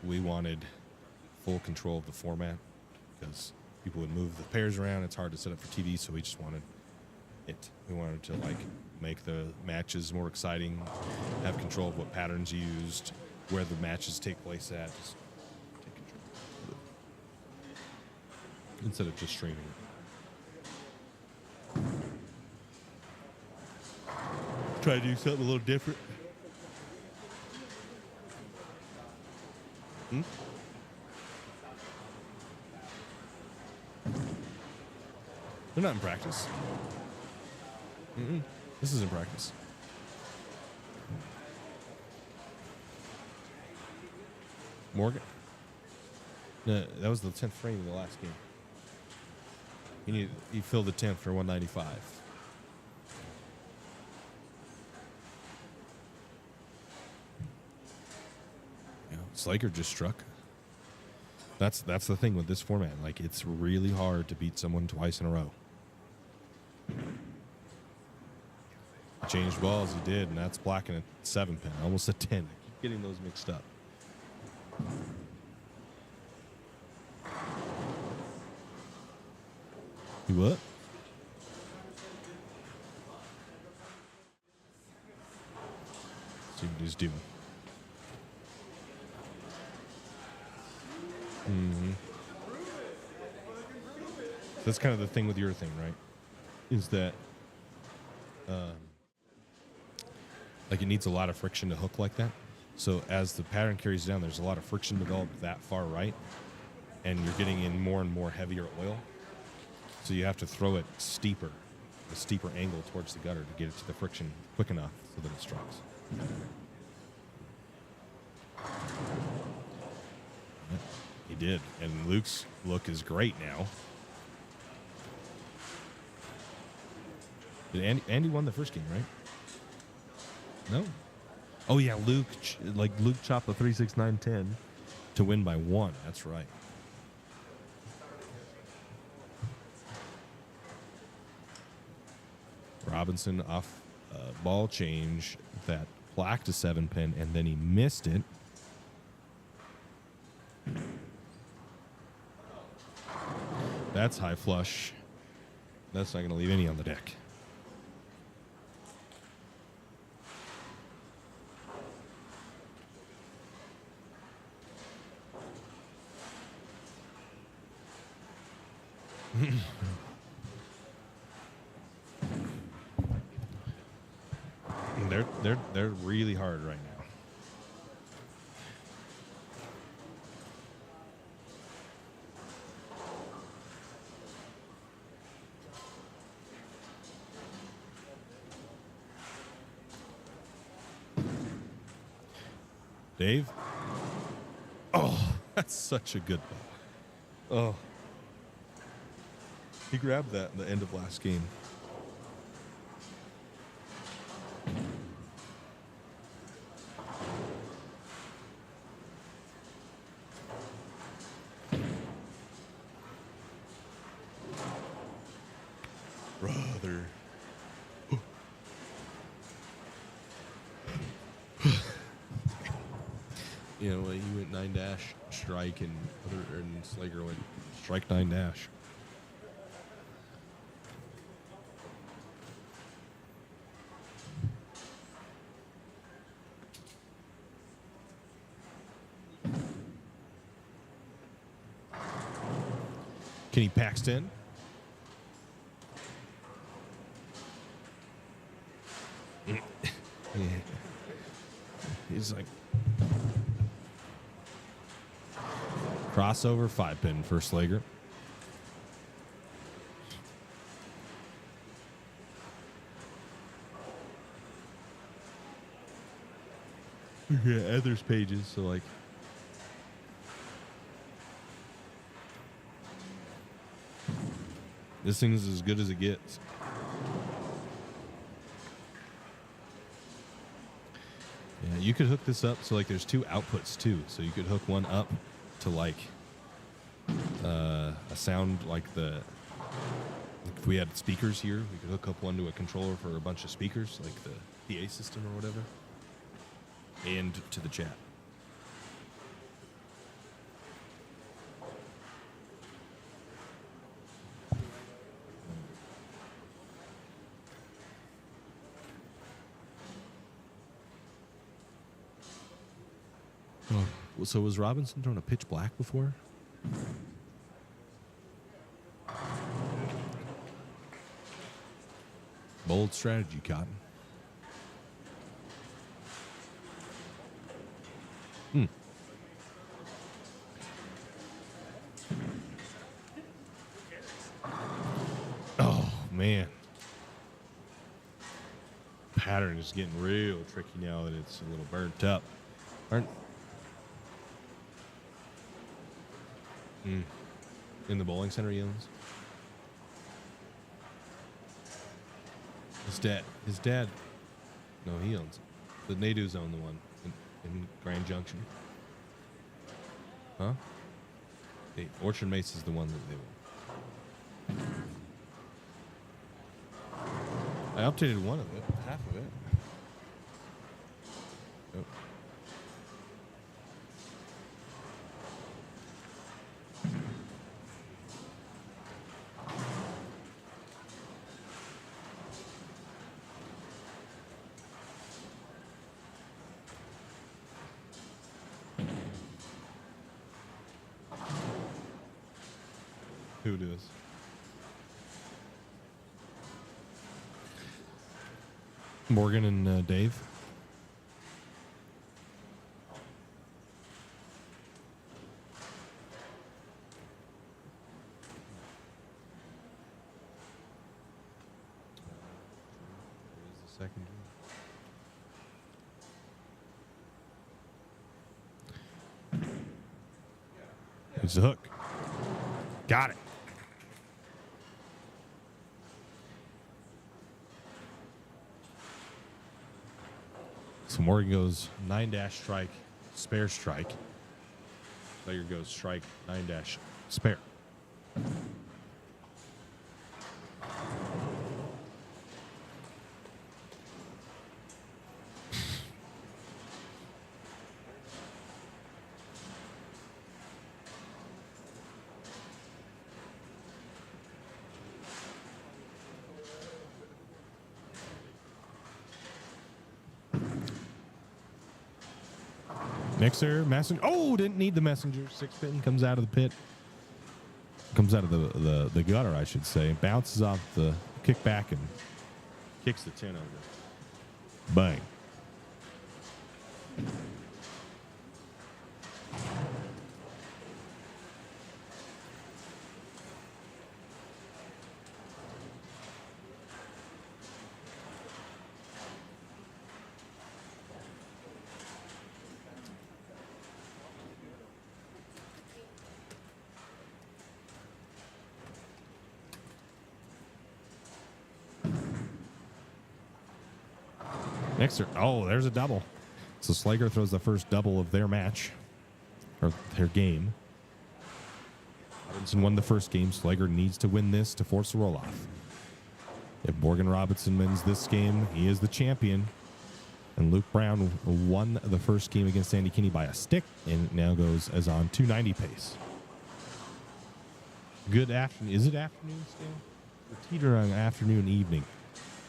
we wanted full control of the format because people would move the pairs around. It's hard to set up for TV, so we just wanted it. We wanted to like make the matches more exciting, have control of what patterns you used, where the matches take place at. Just take control instead of just streaming it. Try to do something a little different. Hmm? They're not in practice. This is in practice. Morgan? No, that was the 10th frame of the last game. You filled the 10th for 195. Slaker just struck. That's the thing with this format. Like, it's really hard to beat someone twice in a row. He changed balls, he did, and that's blacking a 7-pin, almost a 10. I keep getting those mixed up. You what? See what he's doing. That's kind of the thing with your thing, right? Is that like it needs a lot of friction to hook like that. So as the pattern carries down, there's a lot of friction developed that far right, and you're getting in more and more heavier oil. So you have to throw it steeper, a steeper angle towards the gutter to get it to the friction quick enough so that it strikes. He did, and Luke's look is great now. Did Andy won the first game, right? No. Oh yeah, Luke chopped the 3-6-9-10 to win by 1. That's right. Robinson off ball change that blacked a 7-pin, and then he missed it. That's high flush. That's not going to leave any on the deck. They're really hard right now. Dave? Oh, that's such a good ball. Oh. He grabbed that at the end of last game. Brother. You know, he went 9-, strike, and Slager went strike 9-. Kenny Paxton. Yeah. He's like crossover 5-pin for Slager. Yeah, others pages, so like this thing's as good as it gets. Yeah, you could hook this up. So like there's 2 outputs too. So you could hook one up to like a sound like if we had speakers here, we could hook up one to a controller for a bunch of speakers, like the PA system or whatever, and to the chat. Oh, so was Robinson throwing a pitch black before? Bold strategy, Cotton. man. Pattern is getting real tricky now that it's a little burnt up. In the bowling center he owns. His dad. No, he owns it. The Nadeau's own the one in Grand Junction. Huh? Hey, Orchard Mace is the one that they own. I updated one of it, half of it. Oh. Who does? Morgan and Dave. Where's the second? It's the hook. Got it. So Morgan goes 9-dash strike, spare strike. Player goes strike, 9-dash spare. Mixer, messenger. Oh, didn't need the messenger. 6-pin comes out of the pit. Comes out of the gutter, I should say. Bounces off the kickback and kicks the 10 over. Bang. Mixer. Oh, there's a double. So Slager throws the first double of their match, or their game. Robinson won the first game. Slager needs to win this to force a roll-off. If Morgan Robinson wins this game, he is the champion. And Luke Brown won the first game against Sandy Kinney by a stick and now goes as on 290 pace. Good afternoon. Is it afternoon still? We're teetering on afternoon, evening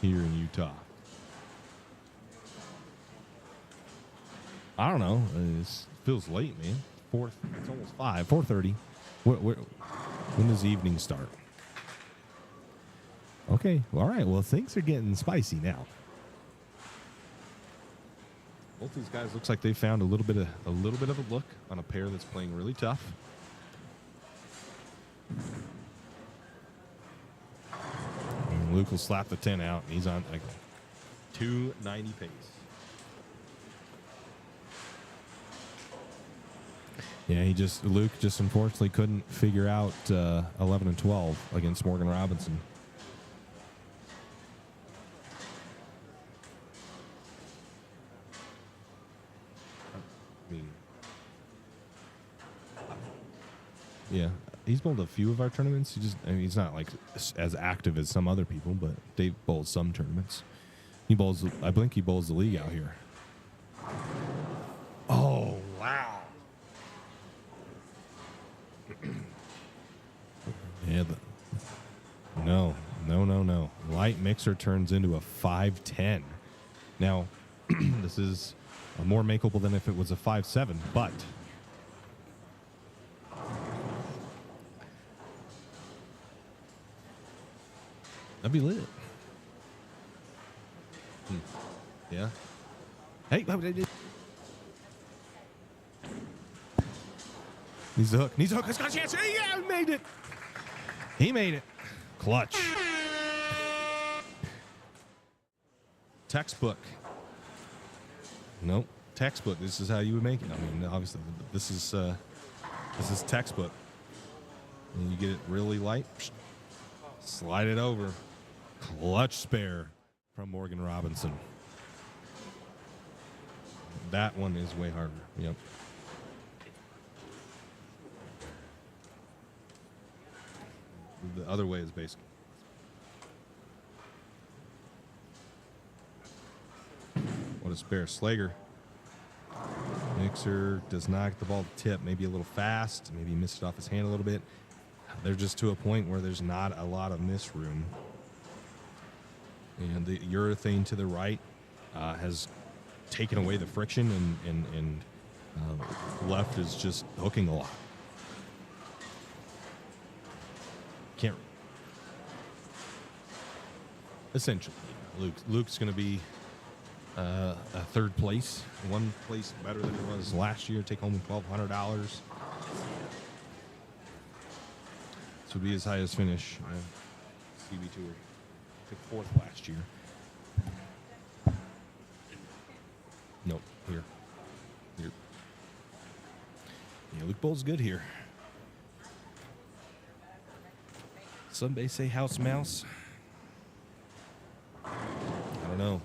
here in Utah. I don't know. It feels late, man. It's almost 5. 4:30. When does evening start? Okay. All right. Well, things are getting spicy now. Both these guys looks like they found a little bit of a look on a pair that's playing really tough. And Luke will slap the 10 out. He's on like 290 pace. Yeah, Luke just unfortunately couldn't figure out 11 and 12 against Morgan Robinson. I mean, yeah, he's bowled a few of our tournaments. He's not like as active as some other people, but Dave bowls some tournaments. I think he bowls the league out here. Oh, wow. Yeah, no. Light mixer turns into a 5-10. Now, this is more makeable than if it was a 5-7, but that'd be lit. Yeah. Hey, needs the hook. He's got a chance. Yeah, he made it. He made it. Clutch. Textbook. Nope. Textbook. This is how you would make it. I mean, obviously, this is textbook. And you get it really light. Slide it over. Clutch spare from Morgan Robinson. That one is way harder. Yep. The other way is basic. What a spare. Slager. Mixer does not get the ball to tip. Maybe a little fast. Maybe he missed it off his hand a little bit. They're just to a point where there's not a lot of miss room. And the urethane to the right has taken away the friction, and left is just hooking a lot. Can't. Essentially, Luke's going to be a third place, one place better than it was last year. Take home $1,200. This would be his highest finish. CB Tour took fourth last year. Nope, here. Yeah, Luke Bull's good here. Some may say house mouse. I don't know.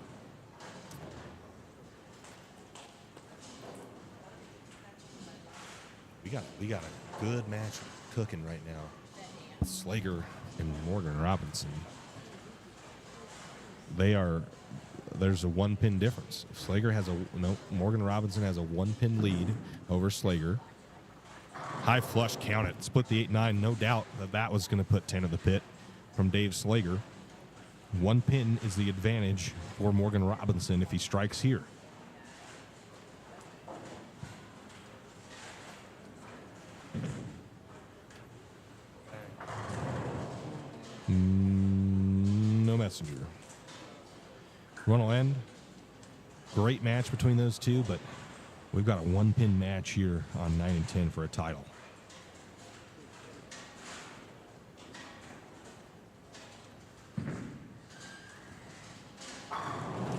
We got a good match cooking right now. Slager and Morgan Robinson. There's a 1-pin difference. Morgan Robinson has a 1-pin lead over Slager. High flush, count it. Split the 8-9. No doubt that was going to put 10 of the pit from Dave Slager. 1 pin is the advantage for Morgan Robinson if he strikes here. No messenger. Run will end. Great match between those two, but we've got a 1-pin match here on 9 and 10 for a title.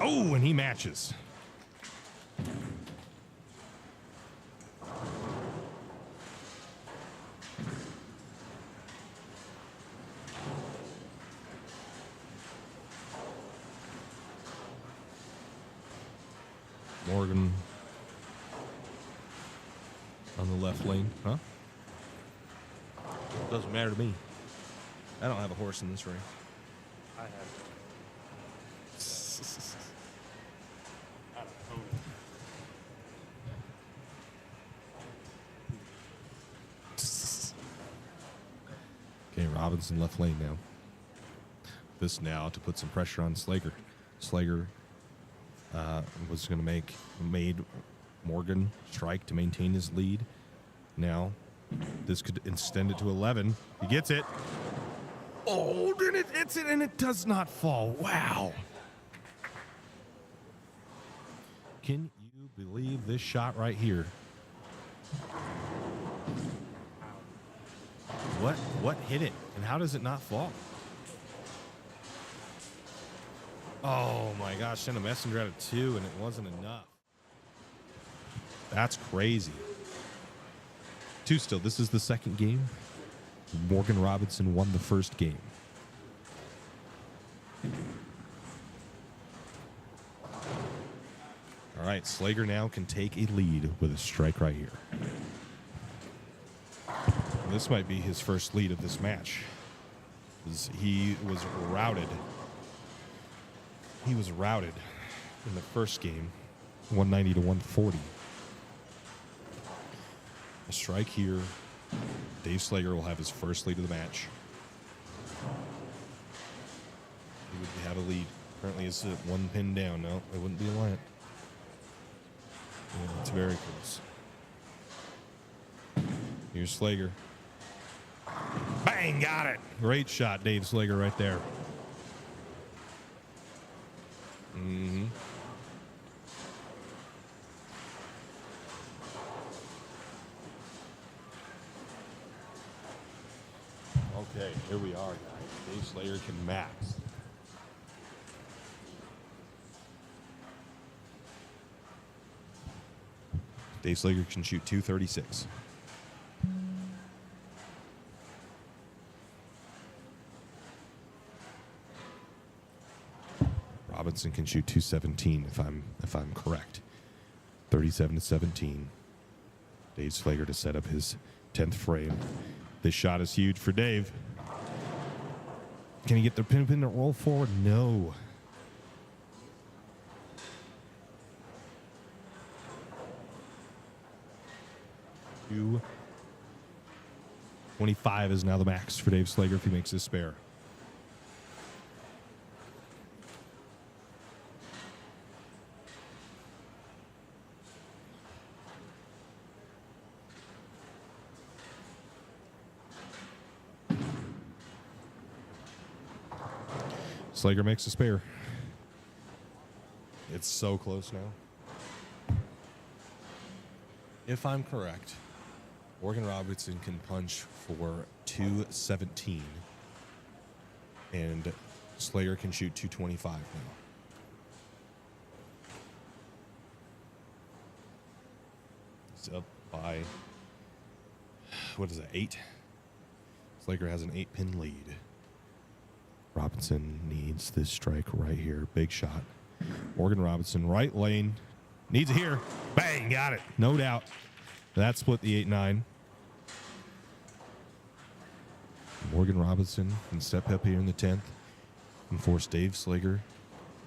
Oh, and he matches. Morgan on the left lane, huh? Doesn't matter to me. I don't have a horse in this race. I have. Okay, Robinson left lane now. This now to put some pressure on Slager. Slager was going to made Morgan strike to maintain his lead. Now, this could extend it to 11. He gets it. Oh, then it hits it, and it does not fall. Wow. Can you believe this shot right here? What hit it, and how does it not fall? Oh my gosh, sent a messenger out of 2, and it wasn't enough. That's crazy. 2 still. This is the second game. Morgan Robinson won the first game. All right, Slager now can take a lead with a strike right here. This might be his first lead of this match. He was routed. He was routed in the first game, 190 to 140. A strike here. Dave Slager will have his first lead of the match. He would have a lead. Currently, it's 1 pin down. No, it wouldn't be a line. Yeah, it's very close. Here's Slager. Bang, got it. Great shot, Dave Slager, right there. Mm-hmm. Okay, here we are, guys. Dave Slager can max. Dave Slager can shoot 236. Robinson can shoot 217 if I'm correct. 37-17. Dave Slager to set up his 10th frame. This shot is huge for Dave. Can he get the pin to roll forward? No. Two 25 is now the max for Dave Slager if he makes his spare. Slager makes a spare. It's so close now. If I'm correct, Morgan Robinson can punch for 217, and Slager can shoot 225 now. It's up by, what is that, 8? Slager has an 8-pin lead. Robinson needs this strike right here. Big shot. Morgan Robinson, right lane. Needs it here. Bang, got it. No doubt. That split the 8-9. Morgan Robinson can step up here in the 10th and force Dave Slager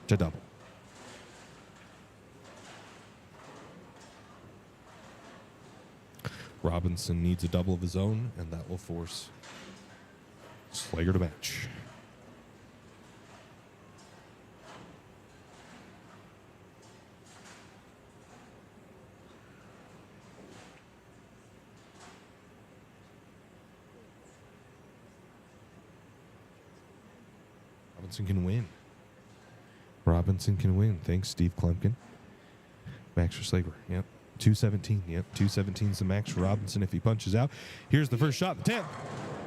to double. Robinson needs a double of his own, and that will force Slager to match. Robinson can win. Robinson can win. Thanks, Steve Klumpkin. Max for Slager. Yep. 217. Yep. 217 is the max for Robinson if he punches out. Here's the first shot. The 10th.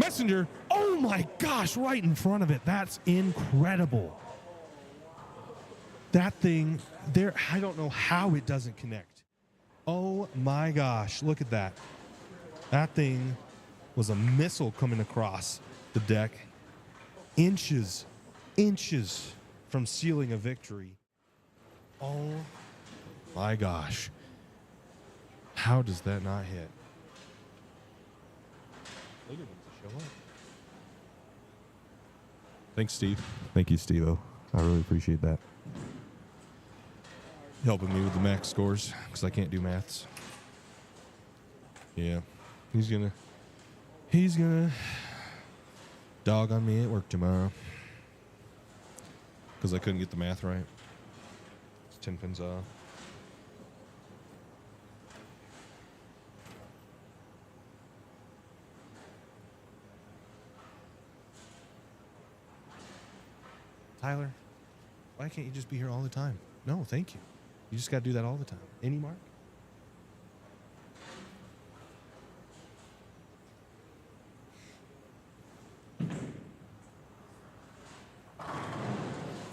Messenger. Oh my gosh. Right in front of it. That's incredible. That thing there. I don't know how it doesn't connect. Oh my gosh. Look at that. That thing was a missile coming across the deck. Inches from sealing a victory. Oh my gosh. How does that not hit? Slager needs to show up. Thanks, Steve. Thank you, Steve-O. I really appreciate that. Helping me with the max scores because I can't do maths. Yeah. He's gonna dog on me at work tomorrow. Because I couldn't get the math right. It's 10 pins off. Tyler, why can't you just be here all the time? No, thank you. You just got to do that all the time. Any mark?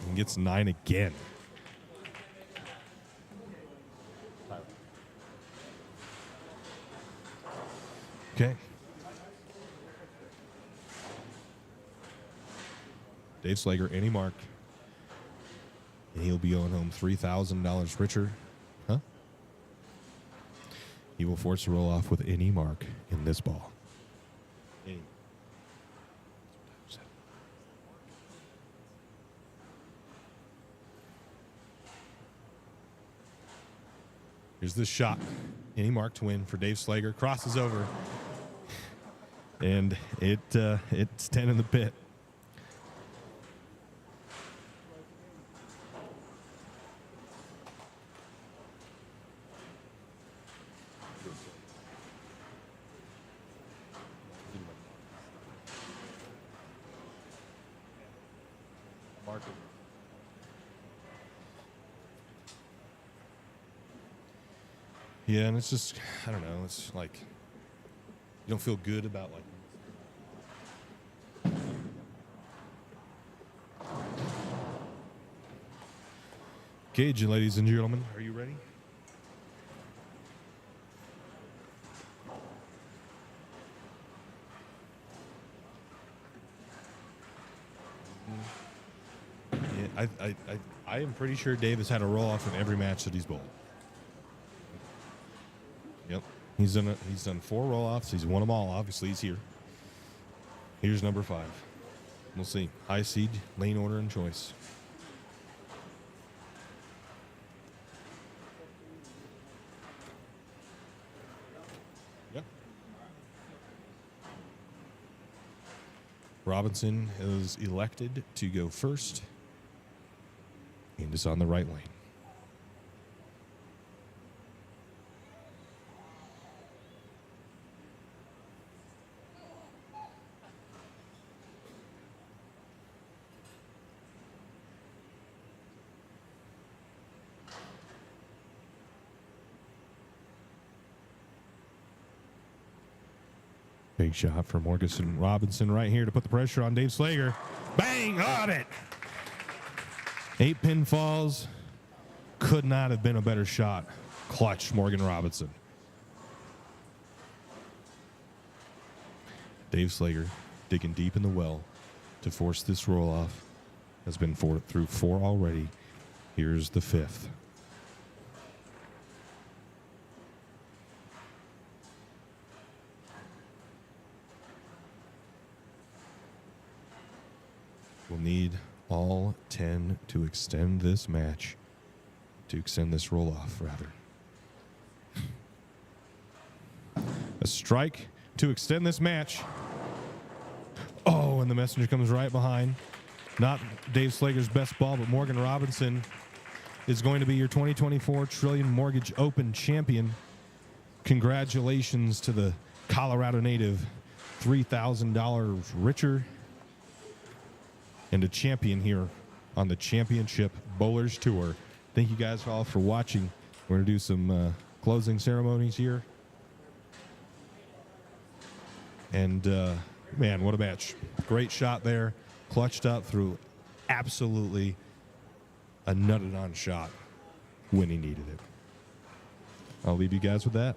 And gets 9 again. Okay. Dave Slager, any mark. And he'll be going home $3,000 richer. Huh? He will force a roll off with any mark in this ball. Any. Here's this shot. Any mark to win for Dave Slager. Crosses over. And it's 10 in the pit. Yeah, and it's just, I don't know, it's like, you don't feel good about, like, Cage, ladies and gentlemen, are you ready? I am pretty sure Dave has had a roll off in every match that he's bowled. Yep. He's done 4 roll offs. He's won them all. Obviously, he's here. Here's number 5. We'll see. High seed, lane order, and choice. Yep. Robinson is elected to go first and is on the right lane. Big shot for Morganson Robinson right here to put the pressure on Dave Slager. Bang on it. 8 pinfalls. Could not have been a better shot. Clutch Morgan Robinson. Dave Slager digging deep in the well to force this roll off. Has been through 4 already. Here's the 5th. We'll need all 10 to extend this match, to extend this roll-off, rather. A strike to extend this match. Oh, and the messenger comes right behind. Not Dave Slager's best ball, but Morgan Robinson is going to be your 2024 Trillion Mortgage Open champion. Congratulations to the Colorado native, $3,000 richer, and a champion here on the Championship Bowlers Tour. Thank you guys all for watching. We're going to do some closing ceremonies here. And, man, what a match. Great shot there. Clutched up through absolutely a nutted-on shot when he needed it. I'll leave you guys with that.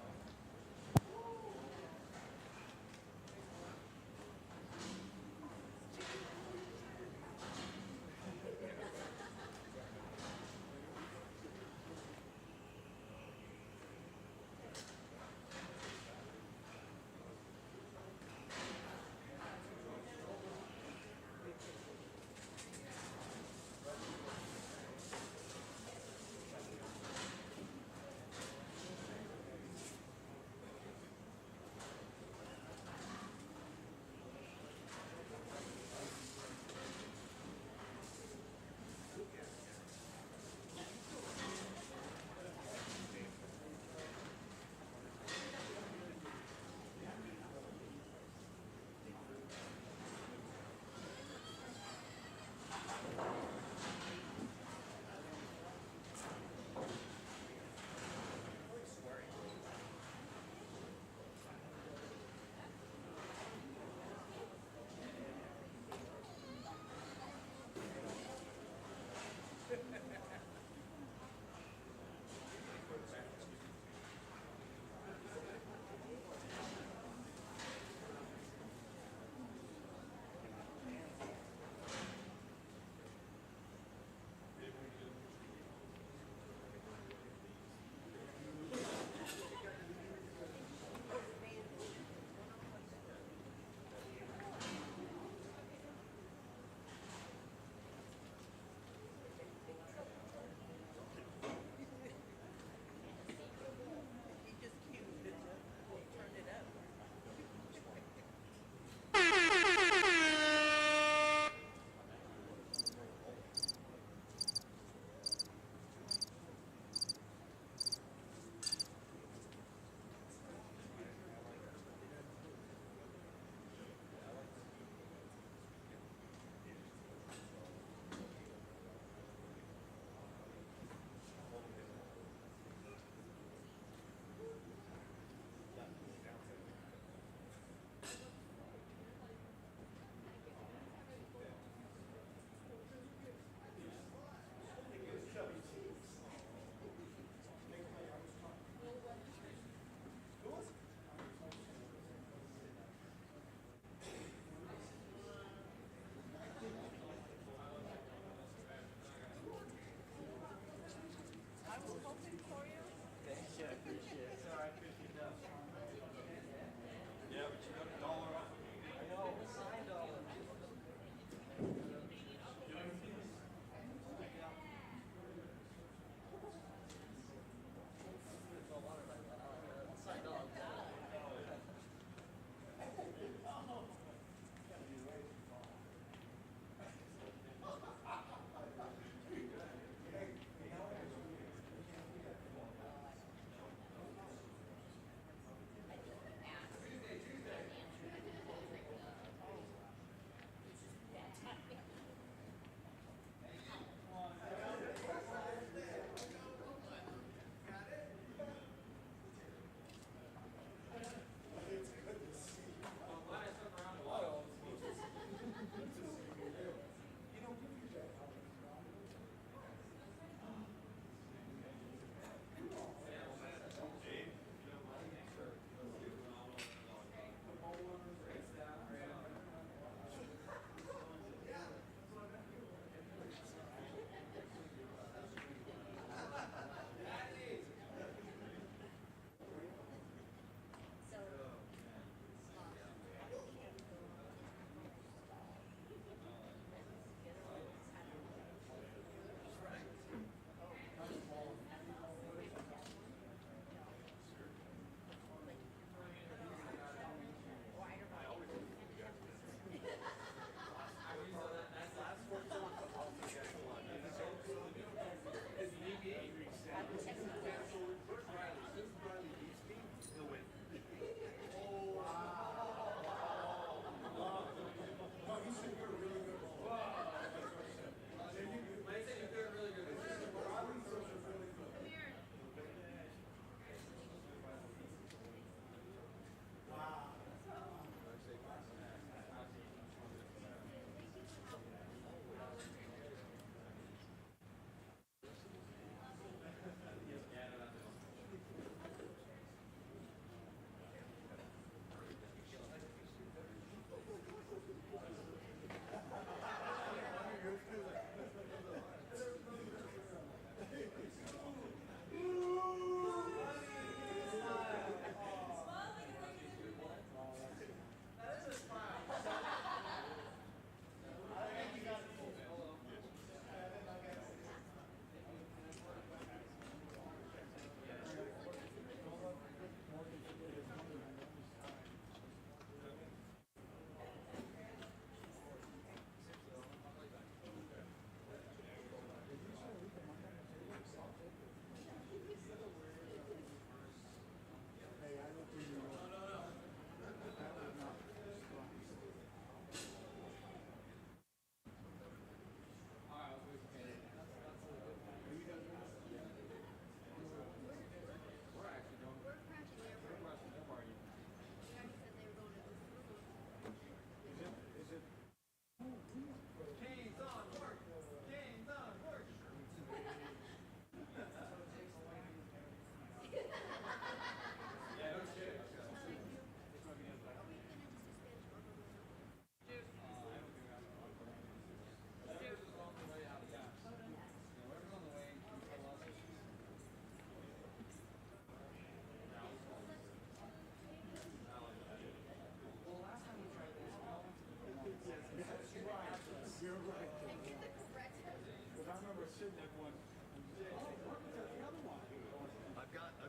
I've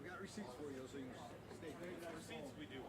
got receipts for you, so you can stay. Receipts we do.